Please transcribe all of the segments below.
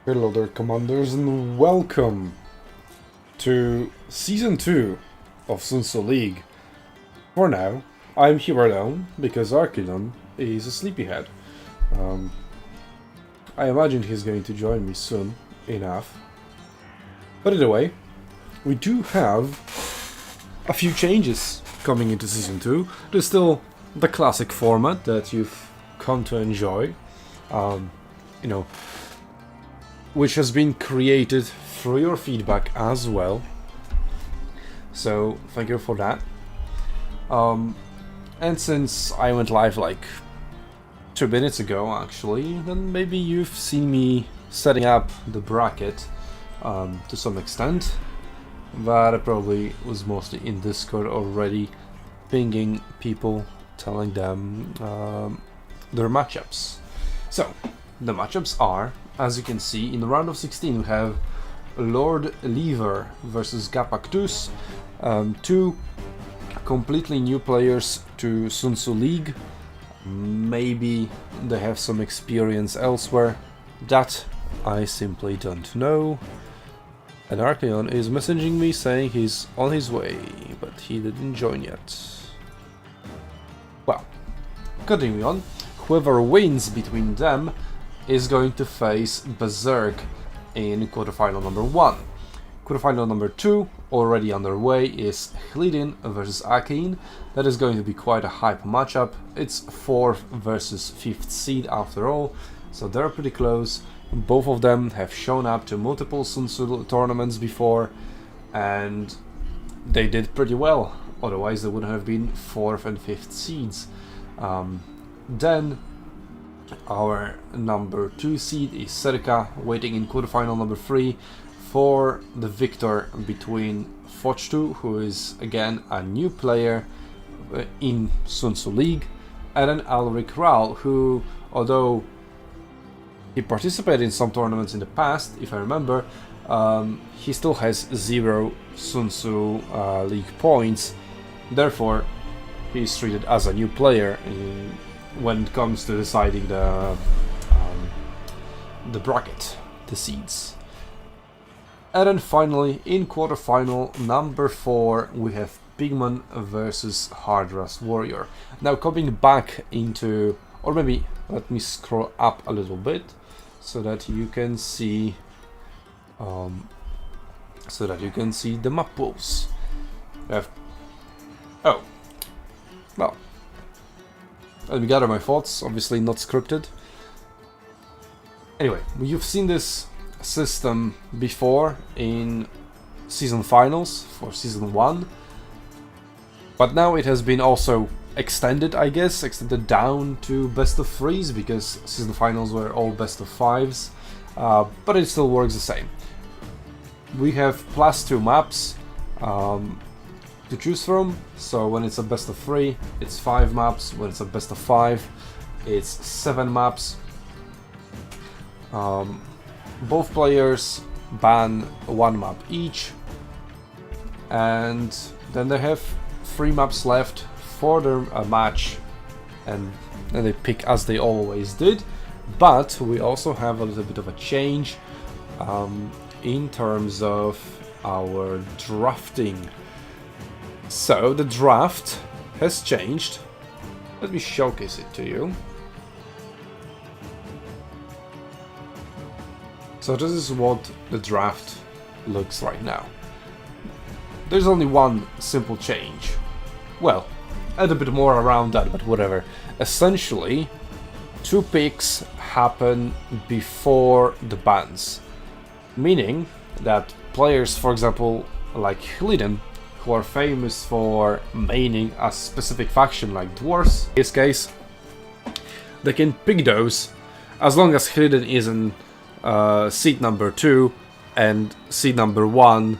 Hello there, commanders, and welcome to Season 2 of SUNTZU League. For now, I'm here alone because Hlidin is a sleepyhead. I imagine he's going to join me soon enough. But either way, we do have a few changes coming into Season 2. There's still the classic format that you've come to enjoy. Which has been created through your feedback as well. So thank you for that. And since I went live like 2 minutes ago actually, then maybe you've seen me setting up the bracket to some extent. But I probably was mostly in Discord already, pinging people, telling them their matchups. So the matchups are, as you can see, in the round of 16 we have Lord Lever versus GapaKtus, two completely new players to SUNTZU League. Maybe they have some experience elsewhere, that I simply don't know. And Akkeinn is messaging me saying he's on his way, but he didn't join yet. Well, continuing on, whoever wins between them is going to face Berrserk in quarterfinal number 1. Quarterfinal number 2, already underway, is Hlidin versus akkeinn. That is going to be quite a hype matchup. It's 4th versus 5th seed after all, so they're pretty close. Both of them have shown up to multiple SUNTZU tournaments before, and they did pretty well, otherwise they would have been 4th and 5th seeds. Then our number 2 seed is Nerexa, waiting in quarterfinal number 3 for the victor between Fojtu, who is again a new player in SUNTZU League, and then Alrik, who, although he participated in some tournaments in the past, if I remember, he still has 0 SUNTZU League points. Therefore, he is treated as a new player when it comes to deciding the bracket, the seeds. And then finally, in quarterfinal number 4, we have Pigman versus Hardras Warrior. Now coming back into, or maybe let me scroll up a little bit so that you can see the map pools. We have, let me gather my thoughts, obviously not scripted. Anyway, you've seen this system before in season finals for season 1, but now it has been also extended, I guess, extended down to best of 3s, because season finals were all best of 5s, but it still works the same. We have +2 maps to choose from, so when it's a best of 3 it's 5 maps, when it's a best of 5 it's 7 maps. Both players ban 1 map each, and then they have 3 maps left for their match, and then they pick as they always did. But we also have a little bit of a change in terms of our drafting. So the draft has changed. Let me showcase it to you. So this is what the draft looks right now. There's only one simple change. Well, and a bit more around that, but whatever. Essentially, 2 picks happen before the bans. Meaning that players, for example, like Hlidin, who are famous for maining a specific faction like Dwarfs, in this case, they can pick those as long as Hlidin is in seed number 2 and seed number 1,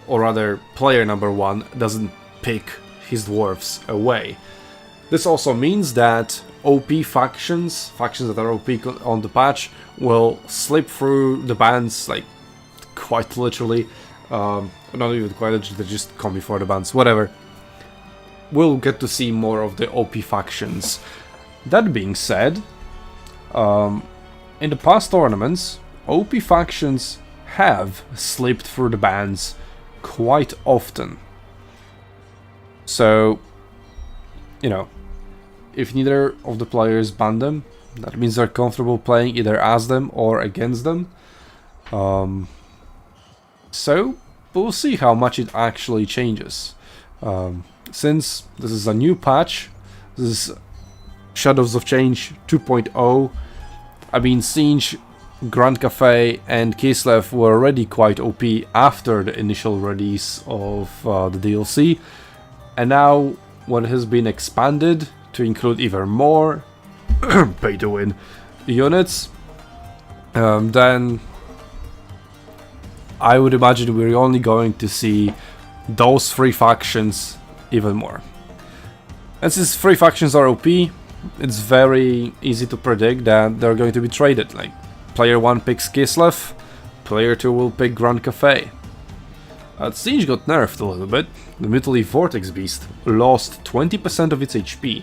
or rather player number 1, doesn't pick his dwarfs away. This also means that OP factions that are OP on the patch, will slip through the bans, like quite literally. Not even quite literally, they just come before the bans, whatever. We'll get to see more of the OP factions. That being said, in the past tournaments, OP factions have slipped through the bans quite often. So, you know, if neither of the players ban them, that means they're comfortable playing either as them or against them. So, we'll see how much it actually changes. Since this is a new patch, this is Shadows of Change 2.0, I mean, Tzeentch, Grand Cafe and Kislev were already quite OP after the initial release of the DLC, and now when it has been expanded to include even more pay-to-win units, then I would imagine we're only going to see those three factions even more. And since three factions are OP, it's very easy to predict that they're going to be traded. Like, player 1 picks Kislev, player 2 will pick Grand Cafe. Tzeentch got nerfed a little bit. The Mutely Vortex Beast lost 20% of its HP.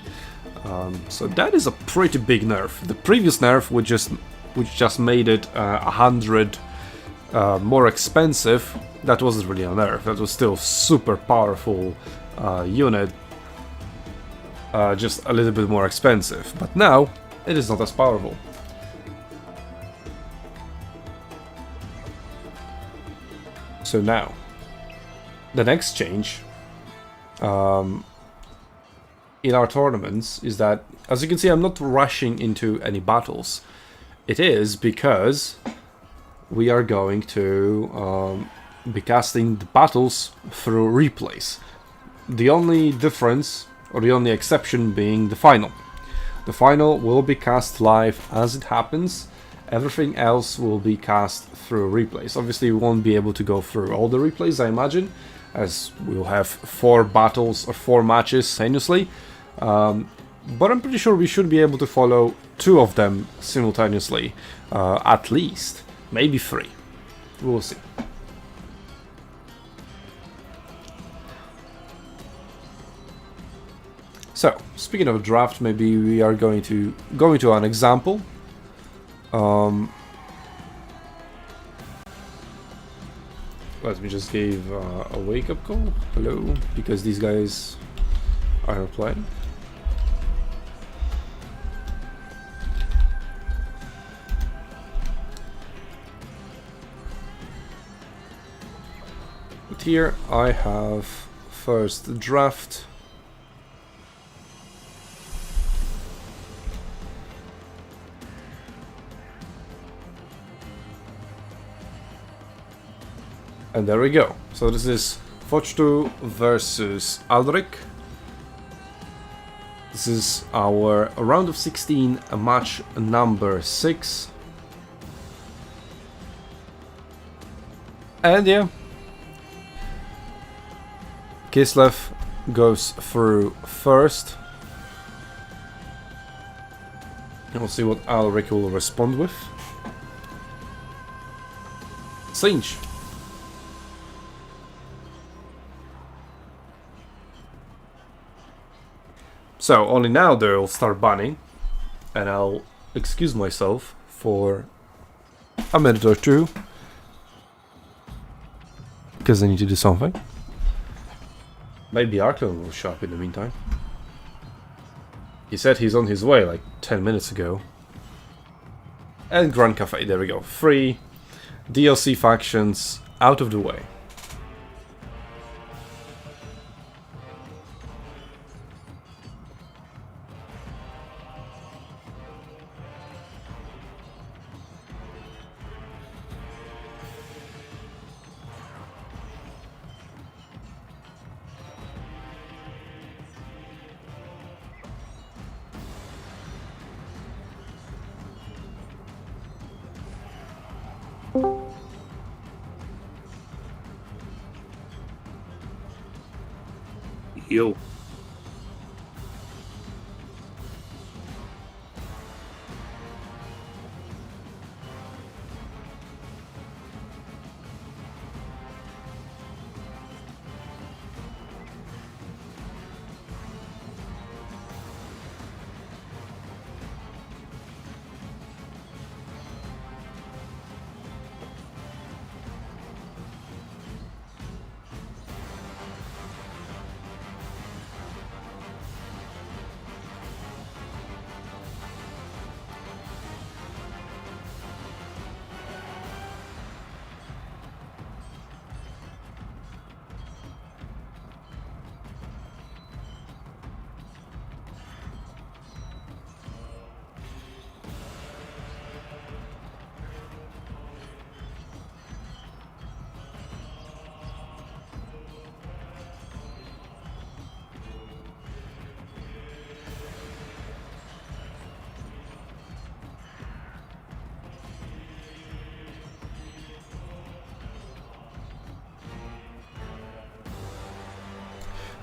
So that is a pretty big nerf. The previous nerf, which just made it 100 more expensive, that wasn't really a nerf. That was still super powerful unit, just a little bit more expensive. But now it is not as powerful. So now, the next change in our tournaments is that, as you can see, I'm not rushing into any battles. It is because we are going to be casting the battles through replays. The only difference, or the only exception, being the final. The final will be cast live as it happens. Everything else will be cast through replays. Obviously, we won't be able to go through all the replays, I imagine, as we'll have 4 battles or 4 matches simultaneously. But I'm pretty sure we should be able to follow 2 of them simultaneously, at least. Maybe 3. We'll see. So, speaking of draft, maybe we are going to go into an example. Let me just give a wake-up call. Hello, because these guys are not playing. But here I have first draft. And there we go. So this is Fojtu versus Alrik. This is our round of 16, match number 6. And yeah, Kislev goes through first. And we'll see what Alrik will respond with. Tzeentch. So, only now they'll start banning, and I'll excuse myself for a minute or 2, because I need to do something. Maybe Arklon will show up in the meantime. He said he's on his way like 10 minutes ago. And Grand Cafe, there we go. 3 DLC factions out of the way. Yo.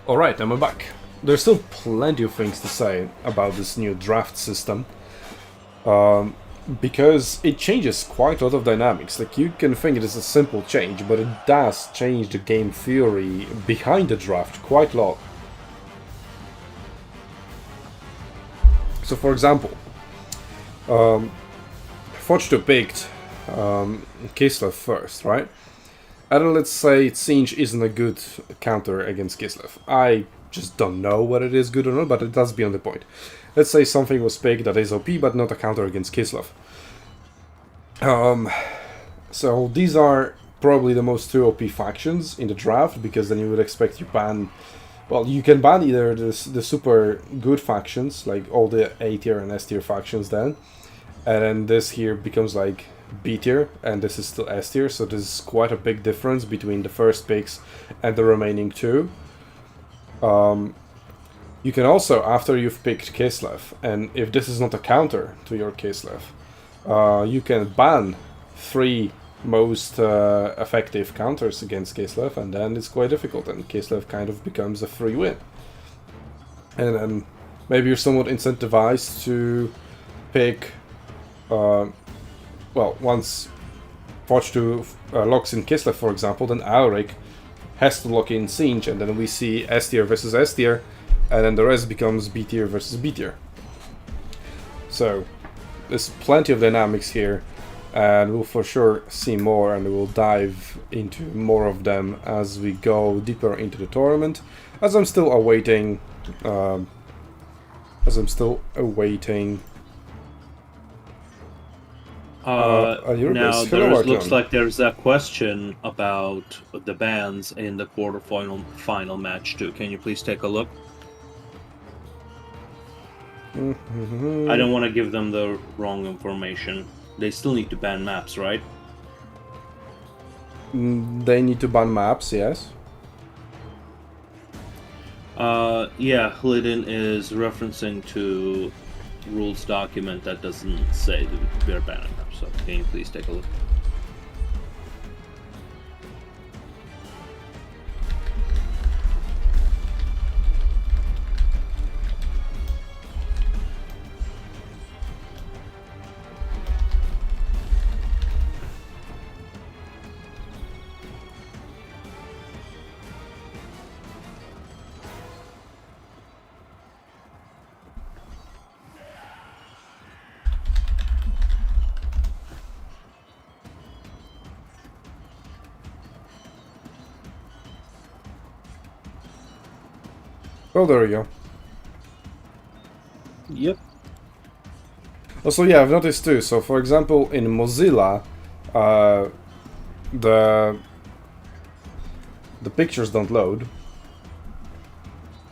Alright, and we're back. There's still plenty of things to say about this new draft system. Because it changes quite a lot of dynamics. Like, you can think it is a simple change, but it does change the game theory behind the draft quite a lot. So, for example, Fojtu picked Kislev first, right? And then let's say Tzeentch isn't a good counter against Kislev. I just don't know whether it is good or not, but it does beyond the point. Let's say something was picked that is OP, but not a counter against Kislev. So these are probably the most two OP factions in the draft, because then you would expect you ban... Well, you can ban either the super good factions, like all the A tier and S tier factions then, and then this here becomes like B tier, and this is still S tier, so there's quite a big difference between the first picks and the remaining two. You can also, after you've picked Kislev, and if this is not a counter to your Kislev, you can ban 3 most effective counters against Kislev, and then it's quite difficult, and Kislev kind of becomes a free win. And then maybe you're somewhat incentivized to pick, well, once Fojtu locks in Kislev, for example, then Alrik has to lock in Tzeentch, and then we see S tier versus S tier, and then the rest becomes B tier versus B tier. So there's plenty of dynamics here, and we'll for sure see more, and we'll dive into more of them as we go deeper into the tournament, as I'm still awaiting now there looks like there's a question about the bans in the final match too. Can you please take a look? I don't want to give them the wrong information. They still need to ban maps, right? They need to ban maps, yes. Yeah, Hlidin is referencing to rules document that doesn't say that we're banning maps, so can you please take a look? Well, there we go. Yep. Also, yeah, I've noticed too. So, for example, in Mozilla, the pictures don't load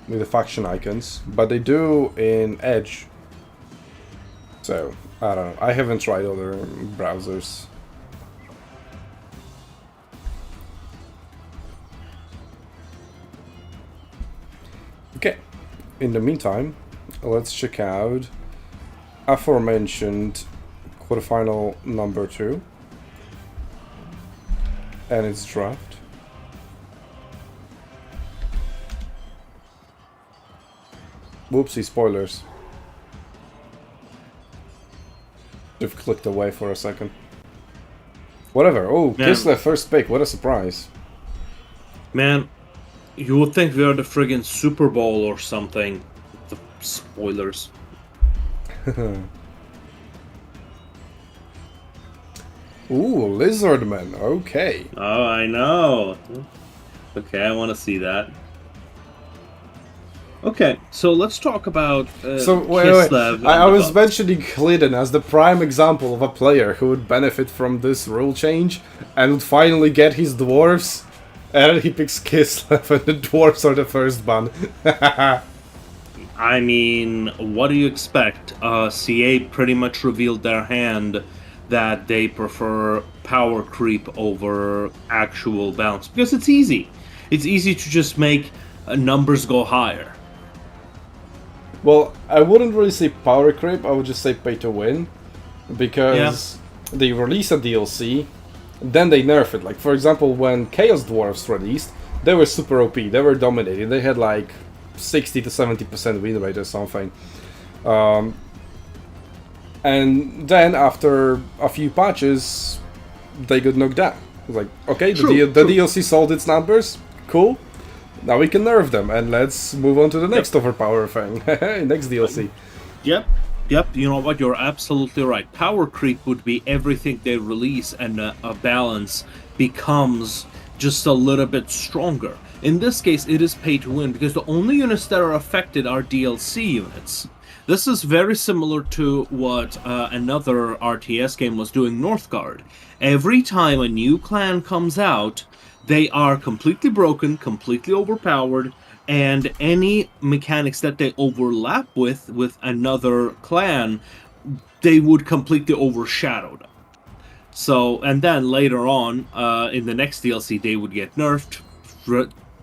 with the faction icons, but they do in Edge. So, I don't know. I haven't tried other browsers. Okay, in the meantime, let's check out aforementioned quarterfinal number 2 and its draft. Whoopsie, spoilers. I've clicked away for a second. Whatever. Oh, Kislev first pick, what a surprise. Man, you would think we are the friggin' Super Bowl or something. The spoilers. Ooh, Lizardmen, okay. Oh, I know. Okay, I want to see that. Okay, so let's talk about Kislev. I was mentioning Hlidin as the prime example of a player who would benefit from this rule change and would finally get his Dwarfs. And then he picks Kislev, and the Dwarfs are the first ban. I mean, what do you expect? CA pretty much revealed their hand that they prefer power creep over actual balance. Because it's easy. It's easy to just make numbers go higher. Well, I wouldn't really say power creep, I would just say pay to win. Because they release a DLC, then they nerf it. Like, for example, when Chaos Dwarfs released, they were super OP. They were dominating. They had like 60 to 70% win rate or something. And then after a few patches, they got knocked down. It was like, okay, the DLC sold its numbers. Cool. Now we can nerf them, and let's move on to the next overpower thing. Next DLC. Yep. You know what? You're absolutely right. Power creep would be everything they release, and a balance becomes just a little bit stronger. In this case, it is pay to win, because the only units that are affected are DLC units. This is very similar to what another RTS game was doing, Northgard. Every time a new clan comes out, they are completely broken, completely overpowered, and any mechanics that they overlap with another clan, they would completely overshadow them. So, and then later on, in the next DLC, they would get nerfed,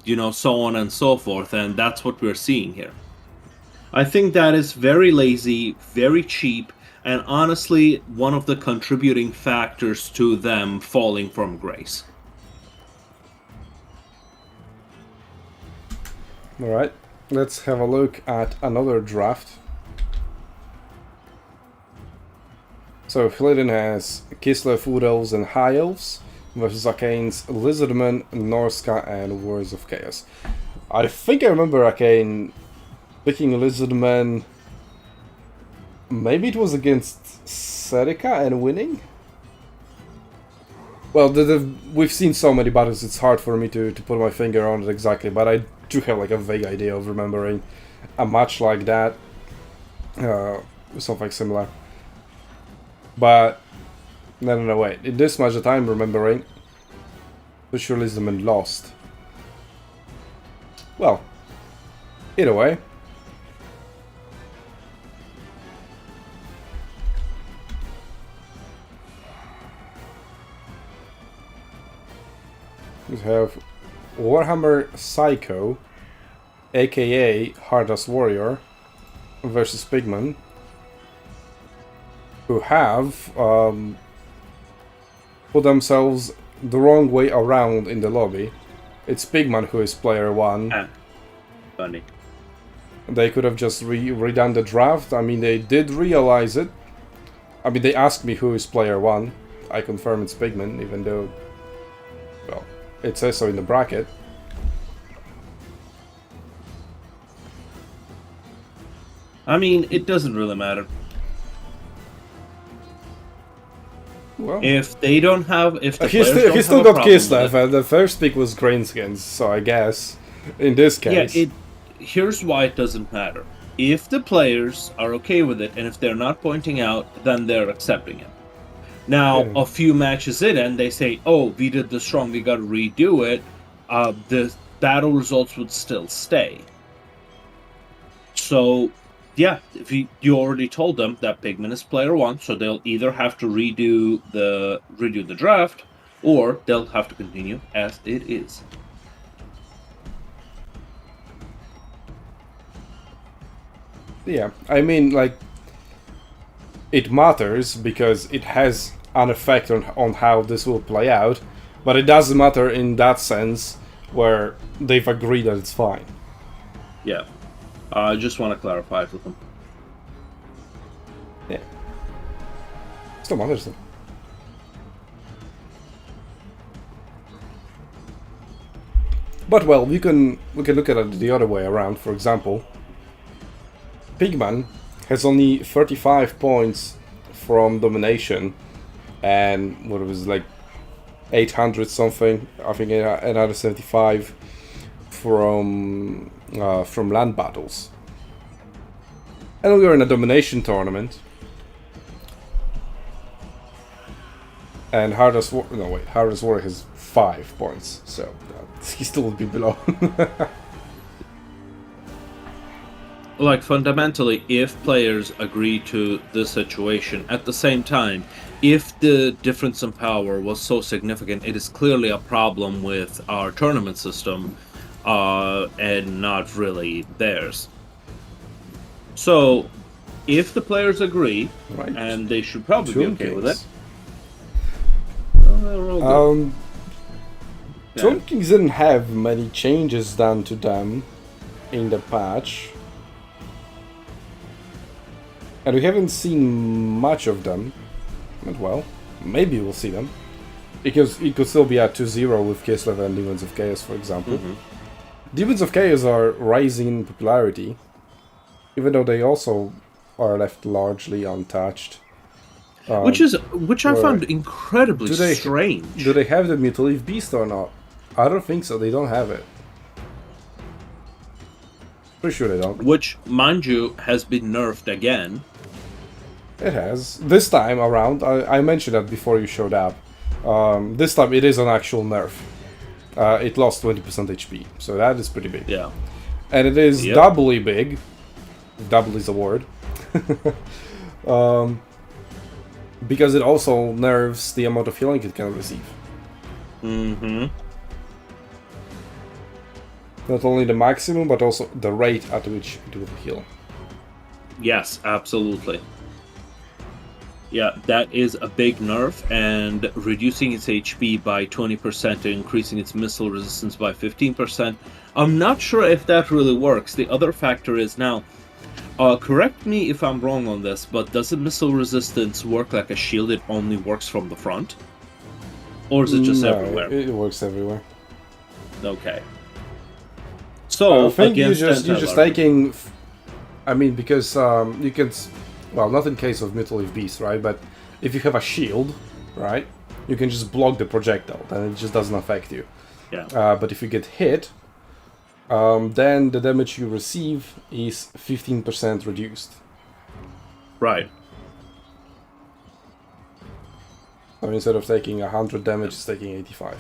you know, so on and so forth, and that's what we're seeing here. I think that is very lazy, very cheap, and honestly, one of the contributing factors to them falling from grace. Alright, let's have a look at another draft. So Hlidin has Kislev, Wood Elves and High Elves versus Akkein's Lizardmen, Norsca and Warriors of Chaos. I think I remember Akkeinn picking Lizardmen. Maybe it was against Serica and winning? Well, we've seen so many battles, it's hard for me to put my finger on it exactly, but I do have like a vague idea of remembering a match like that. Something similar. But, no, wait. In this match that I'm remembering, the sure Lizardmen lost. Well, either way. We have Warhammer Psycho, aka Hardest Warrior, versus Pigmen, who have put themselves the wrong way around in the lobby. It's Pigmen who is player 1. Funny. They could have just redone the draft. I mean, they did realize it. I mean, they asked me who is player 1. I confirm it's Pigmen, even though, well, it says so in the bracket. I mean, it doesn't really matter. Well, if they don't have, if the he still got Kislev, and the first pick was Greenskins, so I guess in this case, yeah. Here's why it doesn't matter. If the players are okay with it, and if they're not pointing out, then they're accepting it. Now, a few matches in, and they say, "Oh, we did this wrong. We got to redo it." The battle results would still stay. So, yeah, if you already told them that Pigmen is player 1, so they'll either have to redo the draft, or they'll have to continue as it is. Yeah, I mean, like, it matters because it has an effect on how this will play out, but it doesn't matter in that sense where they've agreed that it's fine. Yeah. I just want to clarify it with them. Yeah. Still matters though. But well, we can look at it the other way around. For example, Pigman has only 35 points from domination, and what it was like 800 something. I think another 75 from land battles. And we are in a domination tournament. And Hardest Warrior has 5 points, so he still would be below. Like, fundamentally, if players agree to this situation, at the same time, if the difference in power was so significant, it is clearly a problem with our tournament system, and not really theirs. So, if the players agree, right, and they should probably be okay with it. Storm Kings didn't have many changes done to them in the patch. And we haven't seen much of them. But well, maybe we'll see them. Because it could still be at 2-0 with Kislev and Demons of Chaos, for example. Demons of Chaos are rising in popularity, even though they also are left largely untouched. Which I found incredibly strange. Do they have the Mutilated Beast or not? I don't think so. They don't have it. Pretty sure they don't. Which, mind you, has been nerfed again. It has. This time around, I mentioned that before you showed up. This time it is an actual nerf. It lost 20% HP, so that is pretty big. Yeah. And it is doubly big. Double is a word. Because it also nerfs the amount of healing it can receive. Not only the maximum, but also the rate at which it will heal. Yes, absolutely. Yeah, that is a big nerf, and reducing its HP by 20% and increasing its missile resistance by 15%. I'm not sure if that really works. The other factor is now, correct me if I'm wrong on this, but does the missile resistance work like a shield? It only works from the front? Or is it just everywhere? It works everywhere. Okay. So, I think you're just taking... I mean, because you can... Well, not in case of Mutilated Beast, right? But if you have a shield, right? You can just block the projectile, and it just doesn't affect you. Yeah. But if you get hit, then the damage you receive is 15% reduced. Right. So instead of taking 100 damage, it's taking 85.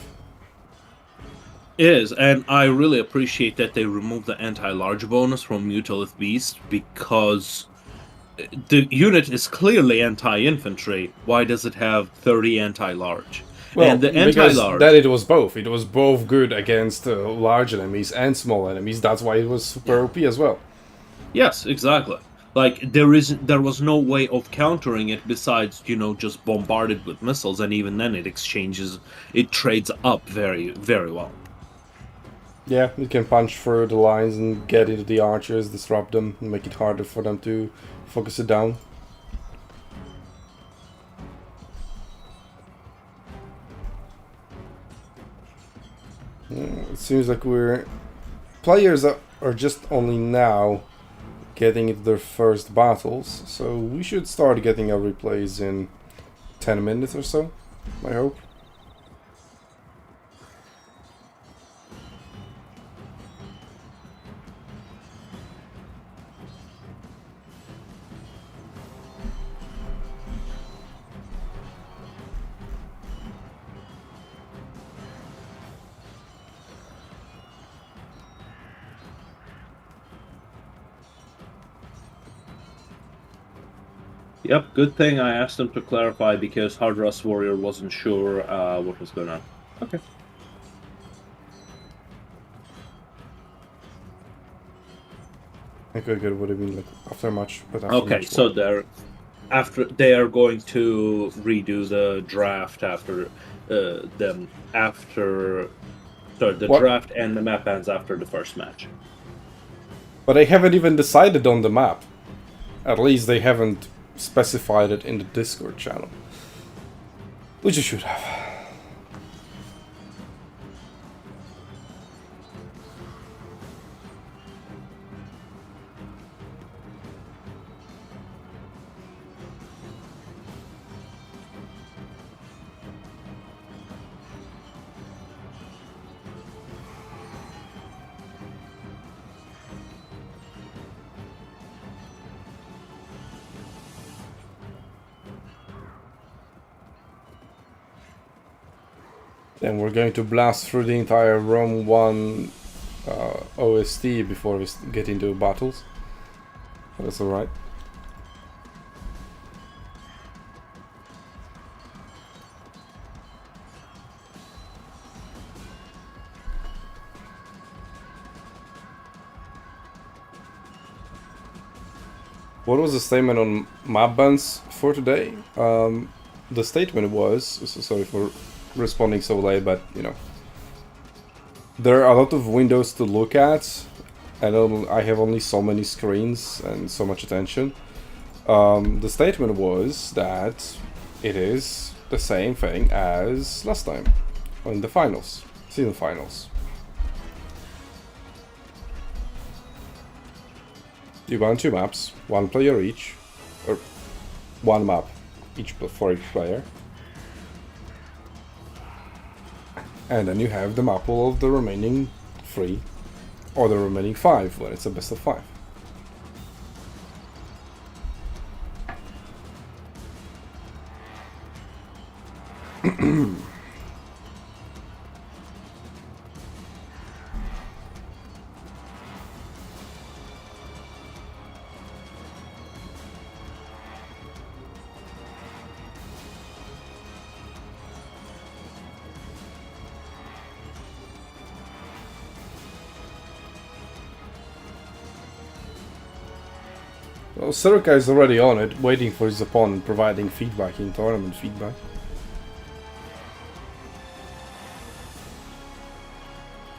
Is, and I really appreciate that they removed the anti-large bonus from Mutilated Beast, because the unit is clearly anti-infantry. Why does it have 30 anti-large? Well, and the because anti-large... then it was both. It was both good against large enemies and small enemies. That's why it was super OP as well. Yes, exactly. Like, there was no way of countering it besides, just bombard it with missiles, and even then it trades up very, very well. Yeah, you can punch through the lines and get into the archers, disrupt them, and make it harder for them to focus it down. It seems like players are just only now getting into their first battles, so we should start getting our replays in 10 minutes or so, I hope. Yep, good thing I asked him to clarify, because Hard Rust Warrior wasn't sure what was going on. Okay. Okay, good. Would have been like after much, but after Okay, much so they are going to redo the draft after draft and the map bans after the first match. But they haven't even decided on the map. At least they haven't specified it in the Discord channel. Which you should have. Then we're going to blast through the entire Rome 1 OST before we get into battles. That's alright. What was the statement on map bans for today? The statement was, sorry for responding so late, but there are a lot of windows to look at, and I have only so many screens and so much attention. The statement was that it is the same thing as last time, in the finals, season finals. You run 2 maps, 1 player each, or 1 map for each player. And then you have the map pool of the remaining 3, or the remaining 5 when it's a best of 5. Well, Sirka is already on it, waiting for his opponent, providing feedback in tournament feedback.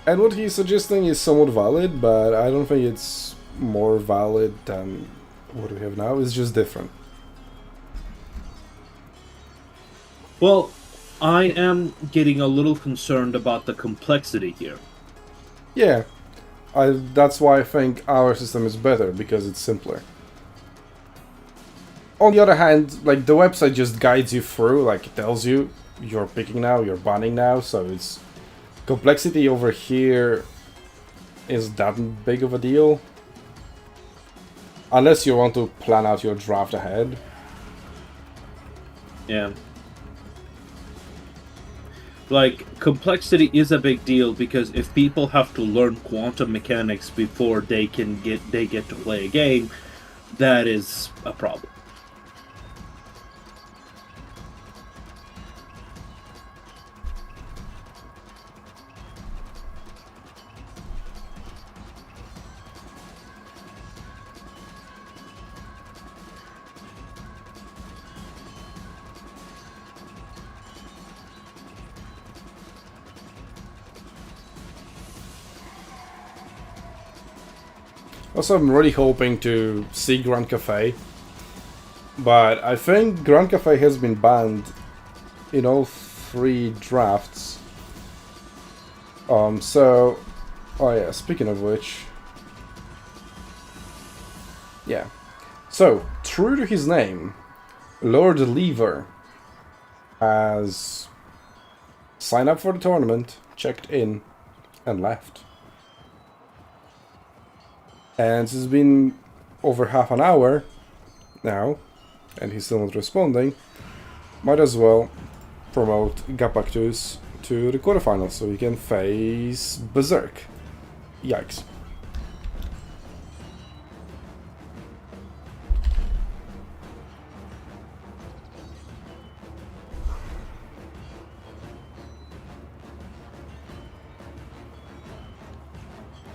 And what he's suggesting is somewhat valid, but I don't think it's more valid than what we have now. It's just different. Well, I am getting a little concerned about the complexity here. Yeah, that's why I think our system is better, because it's simpler. On the other hand, like, the website just guides you through, like, it tells you you're picking now, you're banning now, so it's... Complexity over here is that big of a deal. Unless you want to plan out your draft ahead. Yeah. Like, complexity is a big deal because if people have to learn quantum mechanics before they get to play a game, that is a problem. Also, I'm really hoping to see Grand Cafe, but I think Grand Cafe has been banned in all 3 drafts. Oh yeah, speaking of which... Yeah. So, true to his name, Lord Lever has signed up for the tournament, checked in, and left. And it's been over half an hour now, and he's still not responding. Might as well promote GapaKtus to the quarterfinals so he can face Berrserk. Yikes.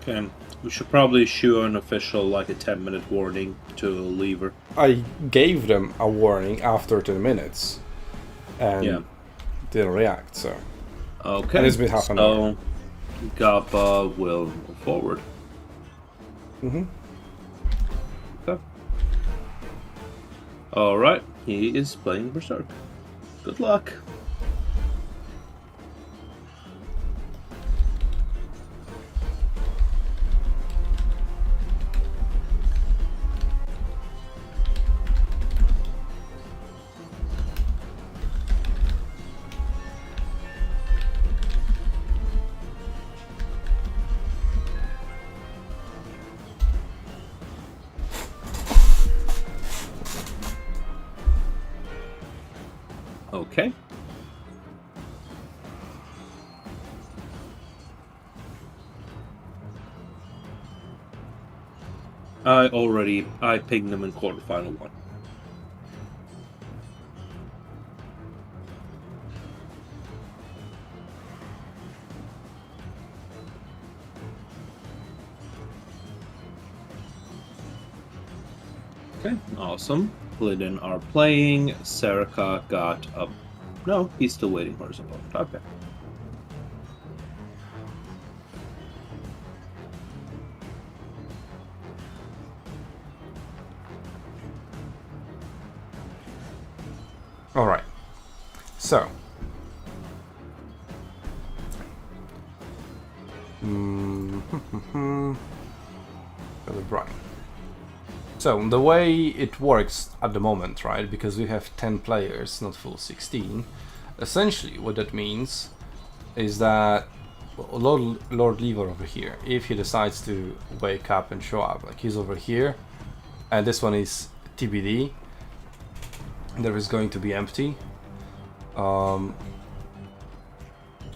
Okay. We should probably issue an official, like, a 10-minute warning to Lever. I gave them a warning after 10 minutes, and didn't react, so... Okay, and it's been half an hour. Gapa will move forward. Mm-hmm. Okay. Alright, he is playing Berrserk. Good luck. Okay. I pinged them in quarterfinal 1. Okay, awesome. Hlidin are playing. Serika got up. No, he's still waiting for his opponent. Okay. Alright. So. Right. So, the way it works at the moment, right, because we have 10 players, not full 16, essentially what that means is that Lord Lever over here, if he decides to wake up and show up, like he's over here, and this one is TBD, there is going to be empty.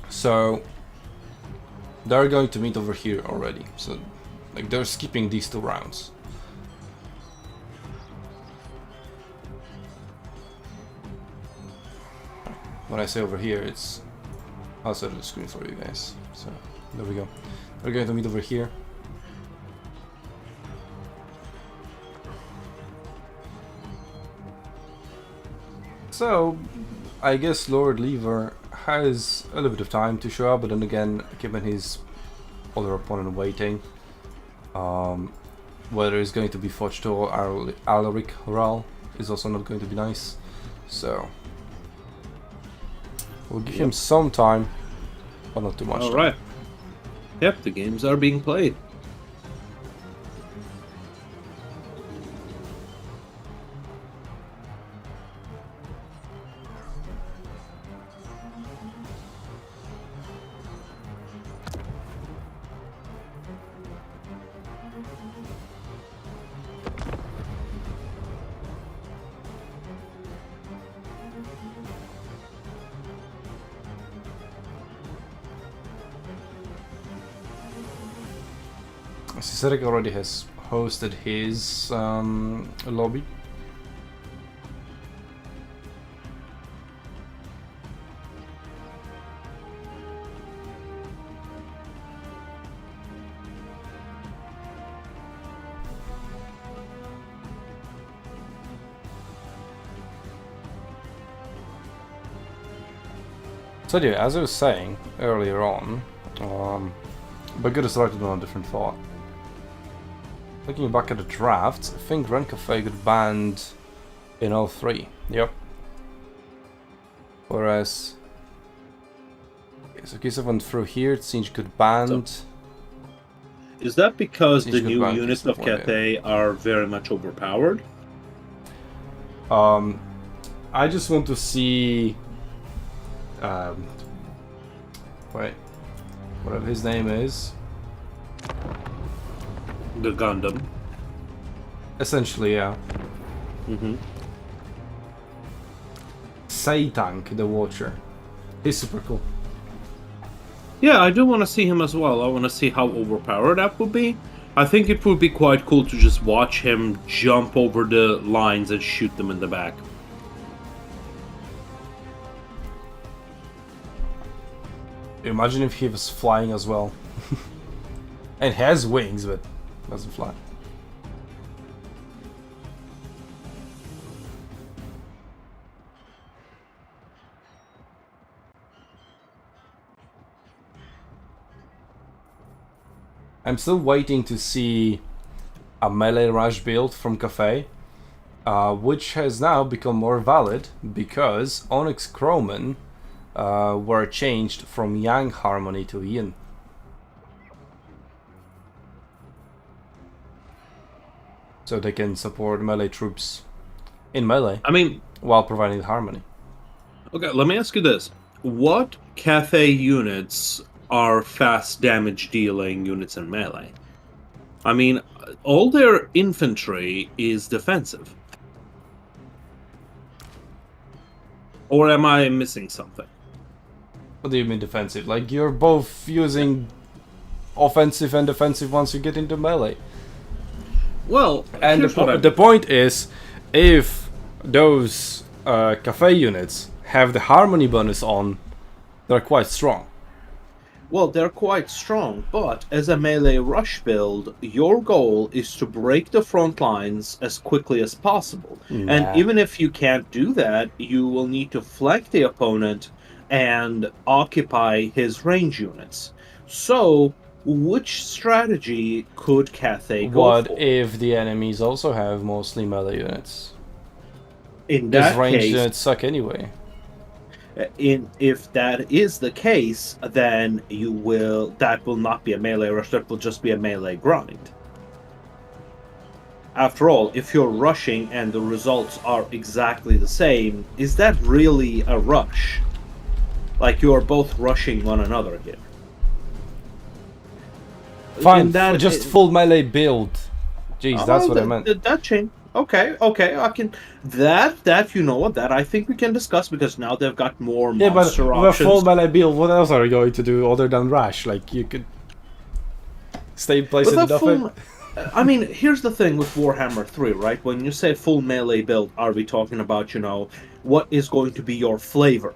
So they're going to meet over here already, so like they're skipping these 2 rounds. When I say over here, it's outside of the screen for you guys. So there we go. We're going to meet over here. So I guess Lord Lever has a little bit of time to show up, but then again, keeping his other opponent waiting. Whether it's going to be Fojtu or Alrik Ral is also not going to be nice. So we'll give him some time, but not too much. Alright. Yep, the games are being played. Cedric already has hosted his lobby. So yeah, as I was saying earlier on, but could have started on a different thought. Looking back at the drafts, I think Grand Cafe got banned in all 3. Yep. Whereas, okay, so Kislev went through here, Tzeentch got banned. So, is that because the Tzeentch new got banned, units of Kislev Cathay are very much overpowered? I just want to see. Wait, whatever his name is. The Gundam. Essentially, yeah. Mm-hmm. Tzeentch, the Watcher. He's super cool. Yeah, I do want to see him as well. I want to see how overpowered that would be. I think it would be quite cool to just watch him jump over the lines and shoot them in the back. Imagine if he was flying as well. And has wings, but doesn't fly. I'm still waiting to see a melee rush build from Cafe, which has now become more valid because Onyx Crowmen were changed from Yang Harmony to Yin. So they can support melee troops in melee, I mean, while providing harmony. okay, let me ask you this. What Cathay units are fast damage dealing units in melee? I mean, all their infantry is defensive. Or am I missing something? What do you mean defensive? Like you're both using offensive and defensive once you get into melee. Well, And the point is, if those Cafe units have the harmony bonus on, they're quite strong. Well, they're quite strong, but as a melee rush build, your goal is to break the front lines as quickly as possible. Nah. And even if you can't do that, you will need to flank the opponent and occupy his range units. So, which strategy could Cathay go What for? if the enemies also have mostly melee units? In Because that ranged case, units suck anyway. if that is the case, then that will not be a melee rush. That will just be a melee grind. After all, if you're rushing and the results are exactly the same, is that really a rush? Like you are both rushing one another here. Fine, just full melee build. Jeez, that's what I meant. That change. Okay, I can. That you know what? That I think we can discuss because now they've got more monster but with a options. full melee build, what else are you going to do other than rush? Like, you could stay in place and duff it. I mean, here's the thing with Warhammer 3, right? When you say full melee build, are we talking about, what is going to be your flavor?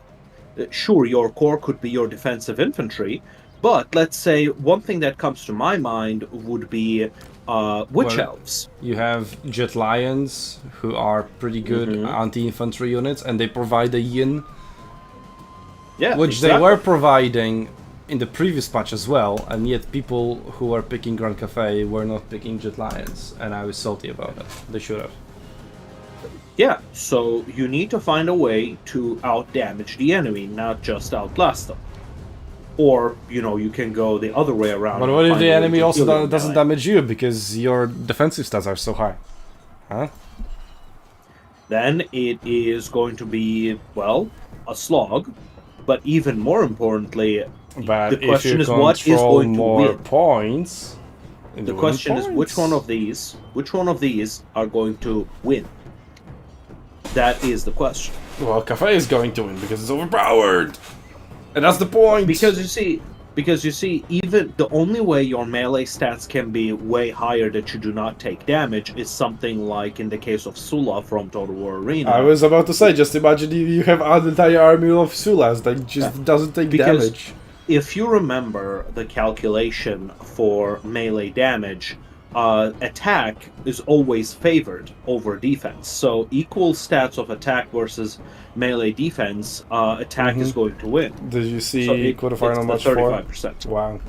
Sure, your core could be your defensive infantry, but let's say one thing that comes to my mind would be Witch Elves. You have Jet Lions, who are pretty good anti-infantry units, and they provide a yin. Yeah, which they were providing in the previous patch as well, and yet people who were picking Grand Cafe were not picking Jet Lions, and I was salty about it. They should have. Yeah, so you need to find a way to out-damage the enemy, not just outlast them. Or, you can go the other way around. But what if the enemy also doesn't damage you because your defensive stats are so high? Huh? Then it is going to be, well, a slog. But even more importantly, the question is what is going to win. Points. The question is which one of these are going to win. That is the question. Well, Cafe is going to win because it's overpowered. And that's the point. Because you see, even the only way your melee stats can be way higher that you do not take damage is something like in the case of Sula from Total War Arena. I was about to say, just imagine you have an entire army of Sulas that just doesn't take damage. If you remember the calculation for melee damage, attack is always favored over defense. So equal stats of attack versus melee defense, attack is going to win. Did you see quarterfinal match 35%. Wow.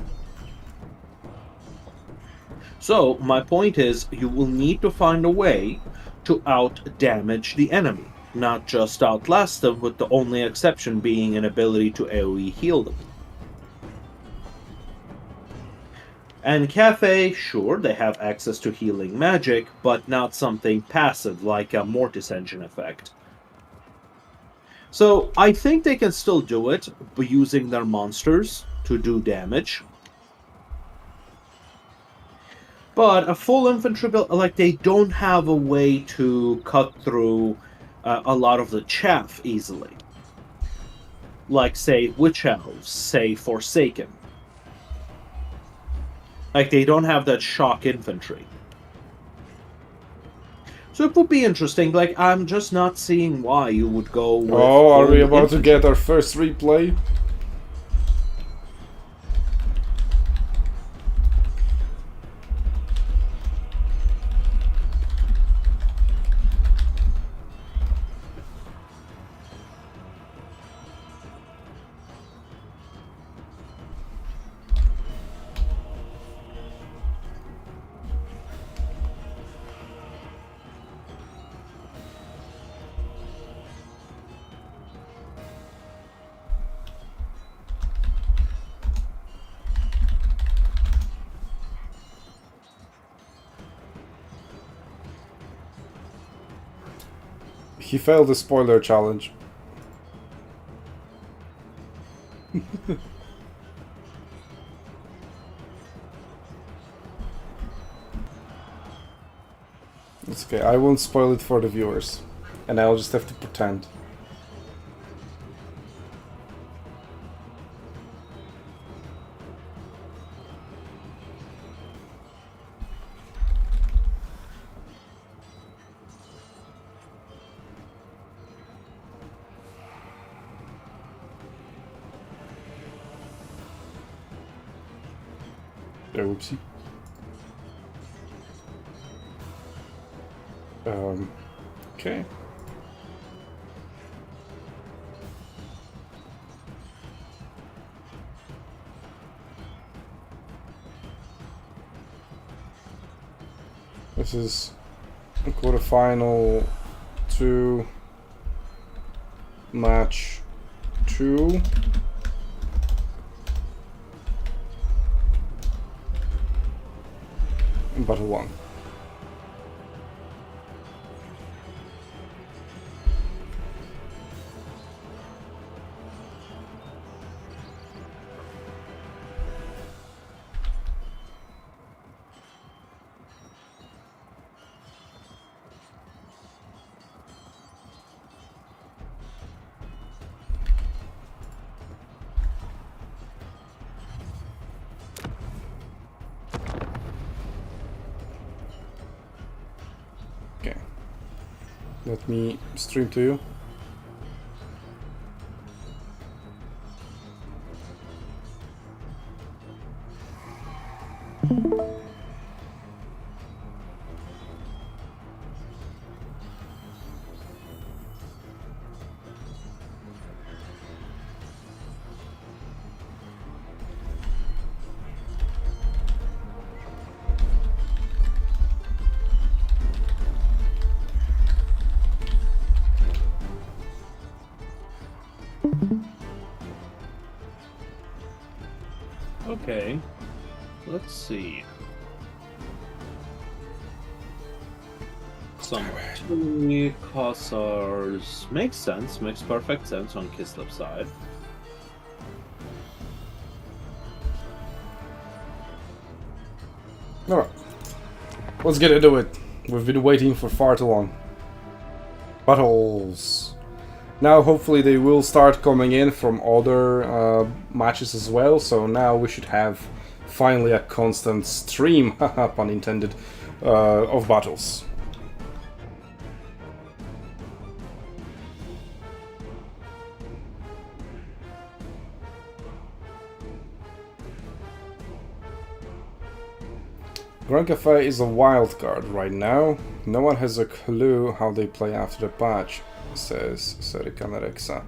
So my point is, you will need to find a way to out-damage the enemy, not just outlast them, with the only exception being an ability to AoE heal them. And Cafe, sure, they have access to healing magic, but not something passive like a Mortis Engine effect. So I think they can still do it by using their monsters to do damage. But a full infantry build, like, they don't have a way to cut through a lot of the chaff easily. Like, say, Witch Elves, say, Forsaken. Like, they don't have that shock infantry. So it would be interesting. Like, I'm just not seeing why you would go with... Oh, are we about to get our first replay? He failed the spoiler challenge. It's okay, I won't spoil it for the viewers. And I'll just have to pretend. Oopsie. Okay. This is quarterfinal 2 match 2. And battle 1. Let me stream to you. Okay, let's see. Some artillery, Kossars makes sense, makes perfect sense on Kislev's side. Alright, let's get into it. We've been waiting for far too long. Battles. Now hopefully they will start coming in from other matches as well, so now we should have finally a constant stream, pun intended, of battles. Grand Cafe is a wild card right now. No one has a clue how they play after the patch, says Nerexa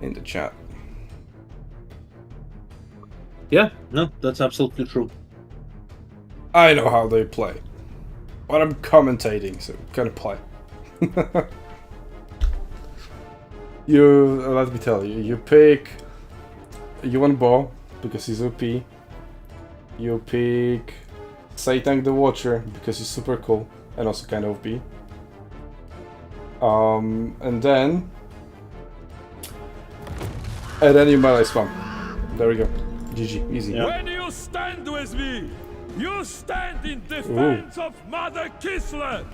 in the chat. Yeah, no, that's absolutely true. I know how they play, but I'm commentating, so gonna play. Let me tell you, you pick Yuan Bo because he's OP. You pick Tzeentch the Watcher because he's super cool and also kind of OP. And then you melee spam. There we go. GG, easy. Yeah. When you stand with me, you stand in defense of Mother Kislev.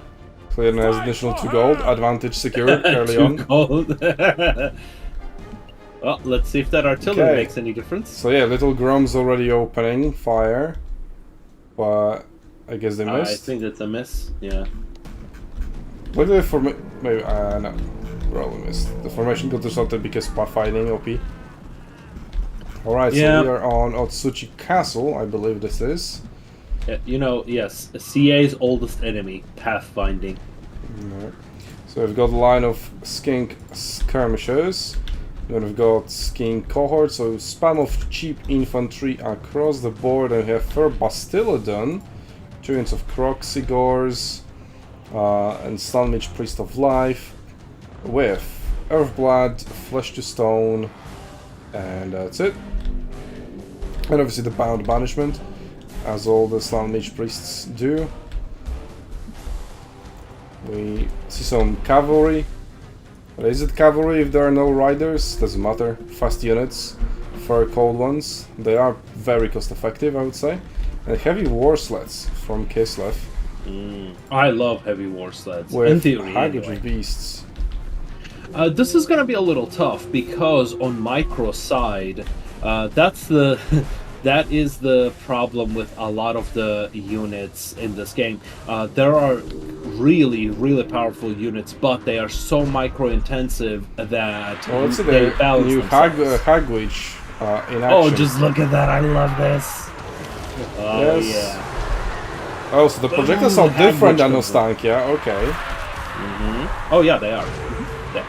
Clear has additional 2 gold, advantage secured early on. 2 gold. Well, let's see if that artillery makes any difference. So yeah, Little Grom's already opening fire, but I guess they missed. I think that's a miss, yeah. Look at the formation. Maybe, no. Probably missed. The formation got disrupted because spot fighting OP. Alright, Yeah. so we are on Otsuchi Castle, I believe this is. You know, yes, CA's oldest enemy, pathfinding. Right. So we've got a line of skink skirmishers. Then we've got skink cohorts, so spam of cheap infantry across the board. And we have Fur Bastillodon, 2 units of Croxigors, and Slaanesh Priest of Life, with Earthblood, Flesh to Stone, and that's it. And obviously the Bound Banishment, as all the Slaanesh Priests do. We see some cavalry. But is it cavalry if there are no riders? Doesn't matter. Fast units, fur cold ones. They are very cost effective, I would say. And heavy war sleds from Kislev. I love heavy war sleds. In With theory, Hagrid anyway. beasts. This is going to be a little tough because on micro side, that is the problem with a lot of the units in this game. There are really, really powerful units, but they are so micro intensive that Well, let's see they the balance new themselves. Hagwitch in action. Oh, just look at that! I love this. Oh Yes. yeah. Oh, so the projectiles are different than those tank, yeah? Okay. Oh yeah, they are. Yeah.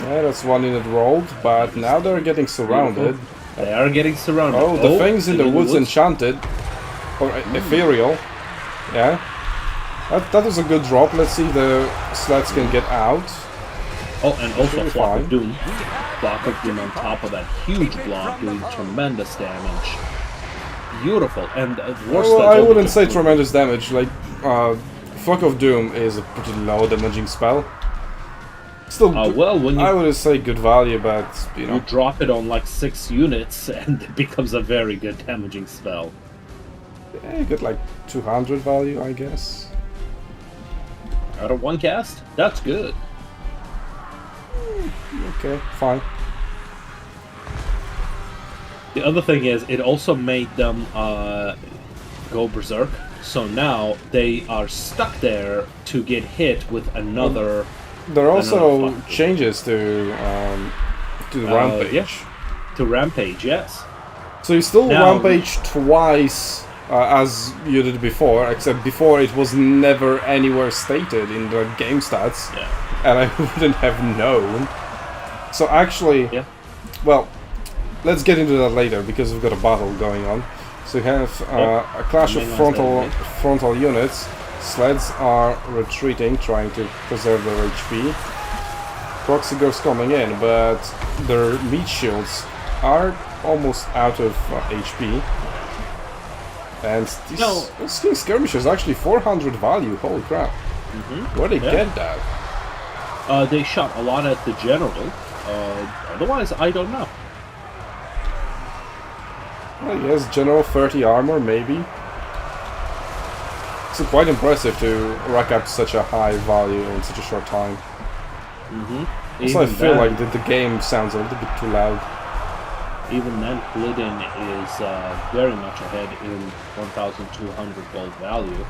Yeah, that's 1 unit rolled, but now they're getting surrounded. They are getting surrounded. Oh, the things in the woods enchanted. Or ethereal. Yeah. That was a good drop. Let's see if the sleds can get out. Oh, and also Should be Flock fine. of Doom. Flock of Doom on top of that huge block doing tremendous damage. Beautiful. And worse Well, than I all wouldn't the say Doom. tremendous damage. Like, Flock of Doom is a pretty low damaging spell. Still, Well, when I you, would say good value, but you you know, drop it on like 6 units, and it becomes a very good damaging spell. you get like 200 value, I guess. Out of 1 cast? That's good. Okay, fine. The other thing is, it also made them go Berserk. So now they are stuck there to get hit with another. There are also Another fuck. changes to the rampage. Yeah. To Rampage, yes. So you still Now- rampage twice as you did before, except before it was never anywhere stated in the game stats, Yeah. and I wouldn't have known. So actually, Yeah. well, let's get into that later because we've got a battle going on. So you have a clash of Hang on a frontal units. Sleds are retreating, trying to preserve their HP. Proxy girls coming in, but their meat shields are almost out of HP. And this No. Skin Skirmish is actually 400 value, holy crap. Where'd they Yeah. get that? They shot a lot at the general. Otherwise, I don't know. Well, yes, General 30 armor, maybe. It's quite impressive to rack up such a high value in such a short time. Also, I feel like the game sounds a little bit too loud. Even then, Hlidin is very much ahead in 1,200 gold value.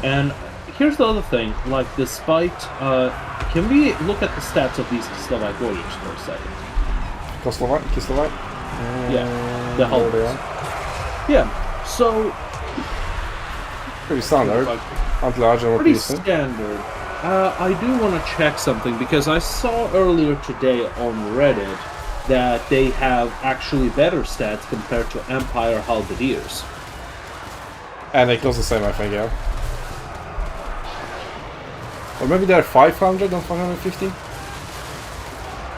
And here's the other thing, like, despite... can we look at the stats of these Kislev warriors for a second? Kislev? Yeah, the There they helmets. are. Yeah, so... Pretty standard. like, Anti-large armor pretty piercing. standard. I do want to check something, because I saw earlier today on Reddit that they have actually better stats compared to Empire Halberdiers. And they cost the same, I think, yeah. Or maybe they're 500 and 550?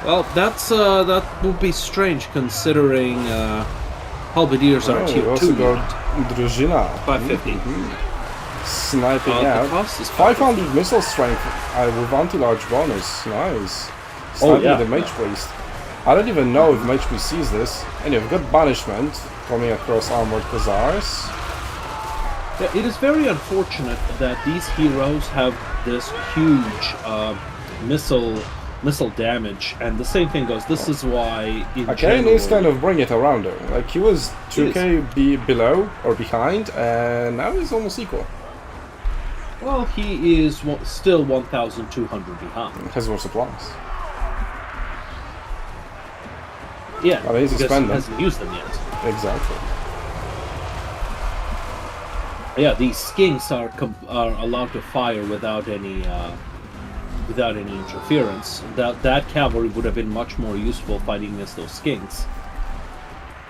Well, that would be strange considering Halberdiers are Oh, tier we also 2 got unit. Druzhina. 550. Sniping The out. cost is 500 missile strength with anti-large bonus. Nice. Oh, Sniping yeah. the Mage Priest. I don't even know if Mage Priest sees this. Anyway, we've got Banishment coming across Armored Khazars. Yeah, it is very unfortunate that these heroes have this huge missile damage, and the same thing goes. This is why in Akkeinn general, is kind of bring it around though. Like he was 2k below or behind, and now he's almost equal. well, he is still 1,200 behind. Has more supplies. Yeah, Well, he needs to because spend he them. hasn't used them yet. Exactly. Yeah, these skinks are allowed to fire without any interference. That cavalry would have been much more useful fighting against those skinks.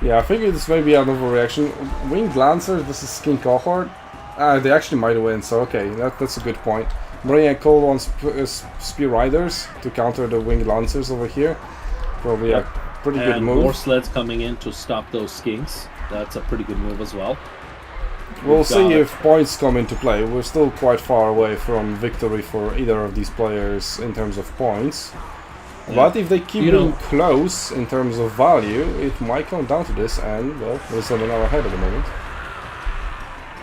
Yeah, I think it's maybe an overreaction. Winged Lancers, this is Skin Cohort. They actually might win, so okay, that's a good point. Bringing a Cold on Spear Riders to counter the Winged Lancers over here. Probably a pretty good And move. more sleds coming in to stop those skinks. That's a pretty good move as well. We'll We've see got- if points come into play. We're still quite far away from victory for either of these players in terms of points. Yeah. But if they keep You being know- close in terms of value, it might come down to this, and, well, there's an hour ahead at the moment.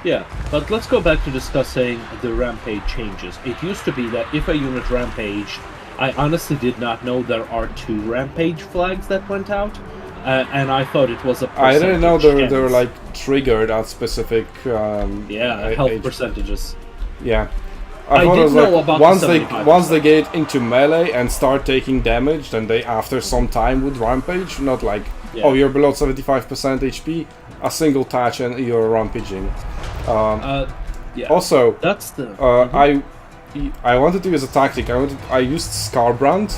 Yeah, but let's go back to discussing the rampage changes. It used to be that if a unit rampaged, I honestly did not know there are 2 rampage flags that went out, and I thought it was a I didn't know percentage they're chance. like triggered at specific Health age. percentages. Yeah. I thought it did was know like about the once they 75%. get into melee and start taking damage, then they after some time would rampage. Not like Yeah. oh, you're below 75% HP, a single touch and you're rampaging. Yeah. Also, That's the... I wanted to use a tactic. I used Scarbrand.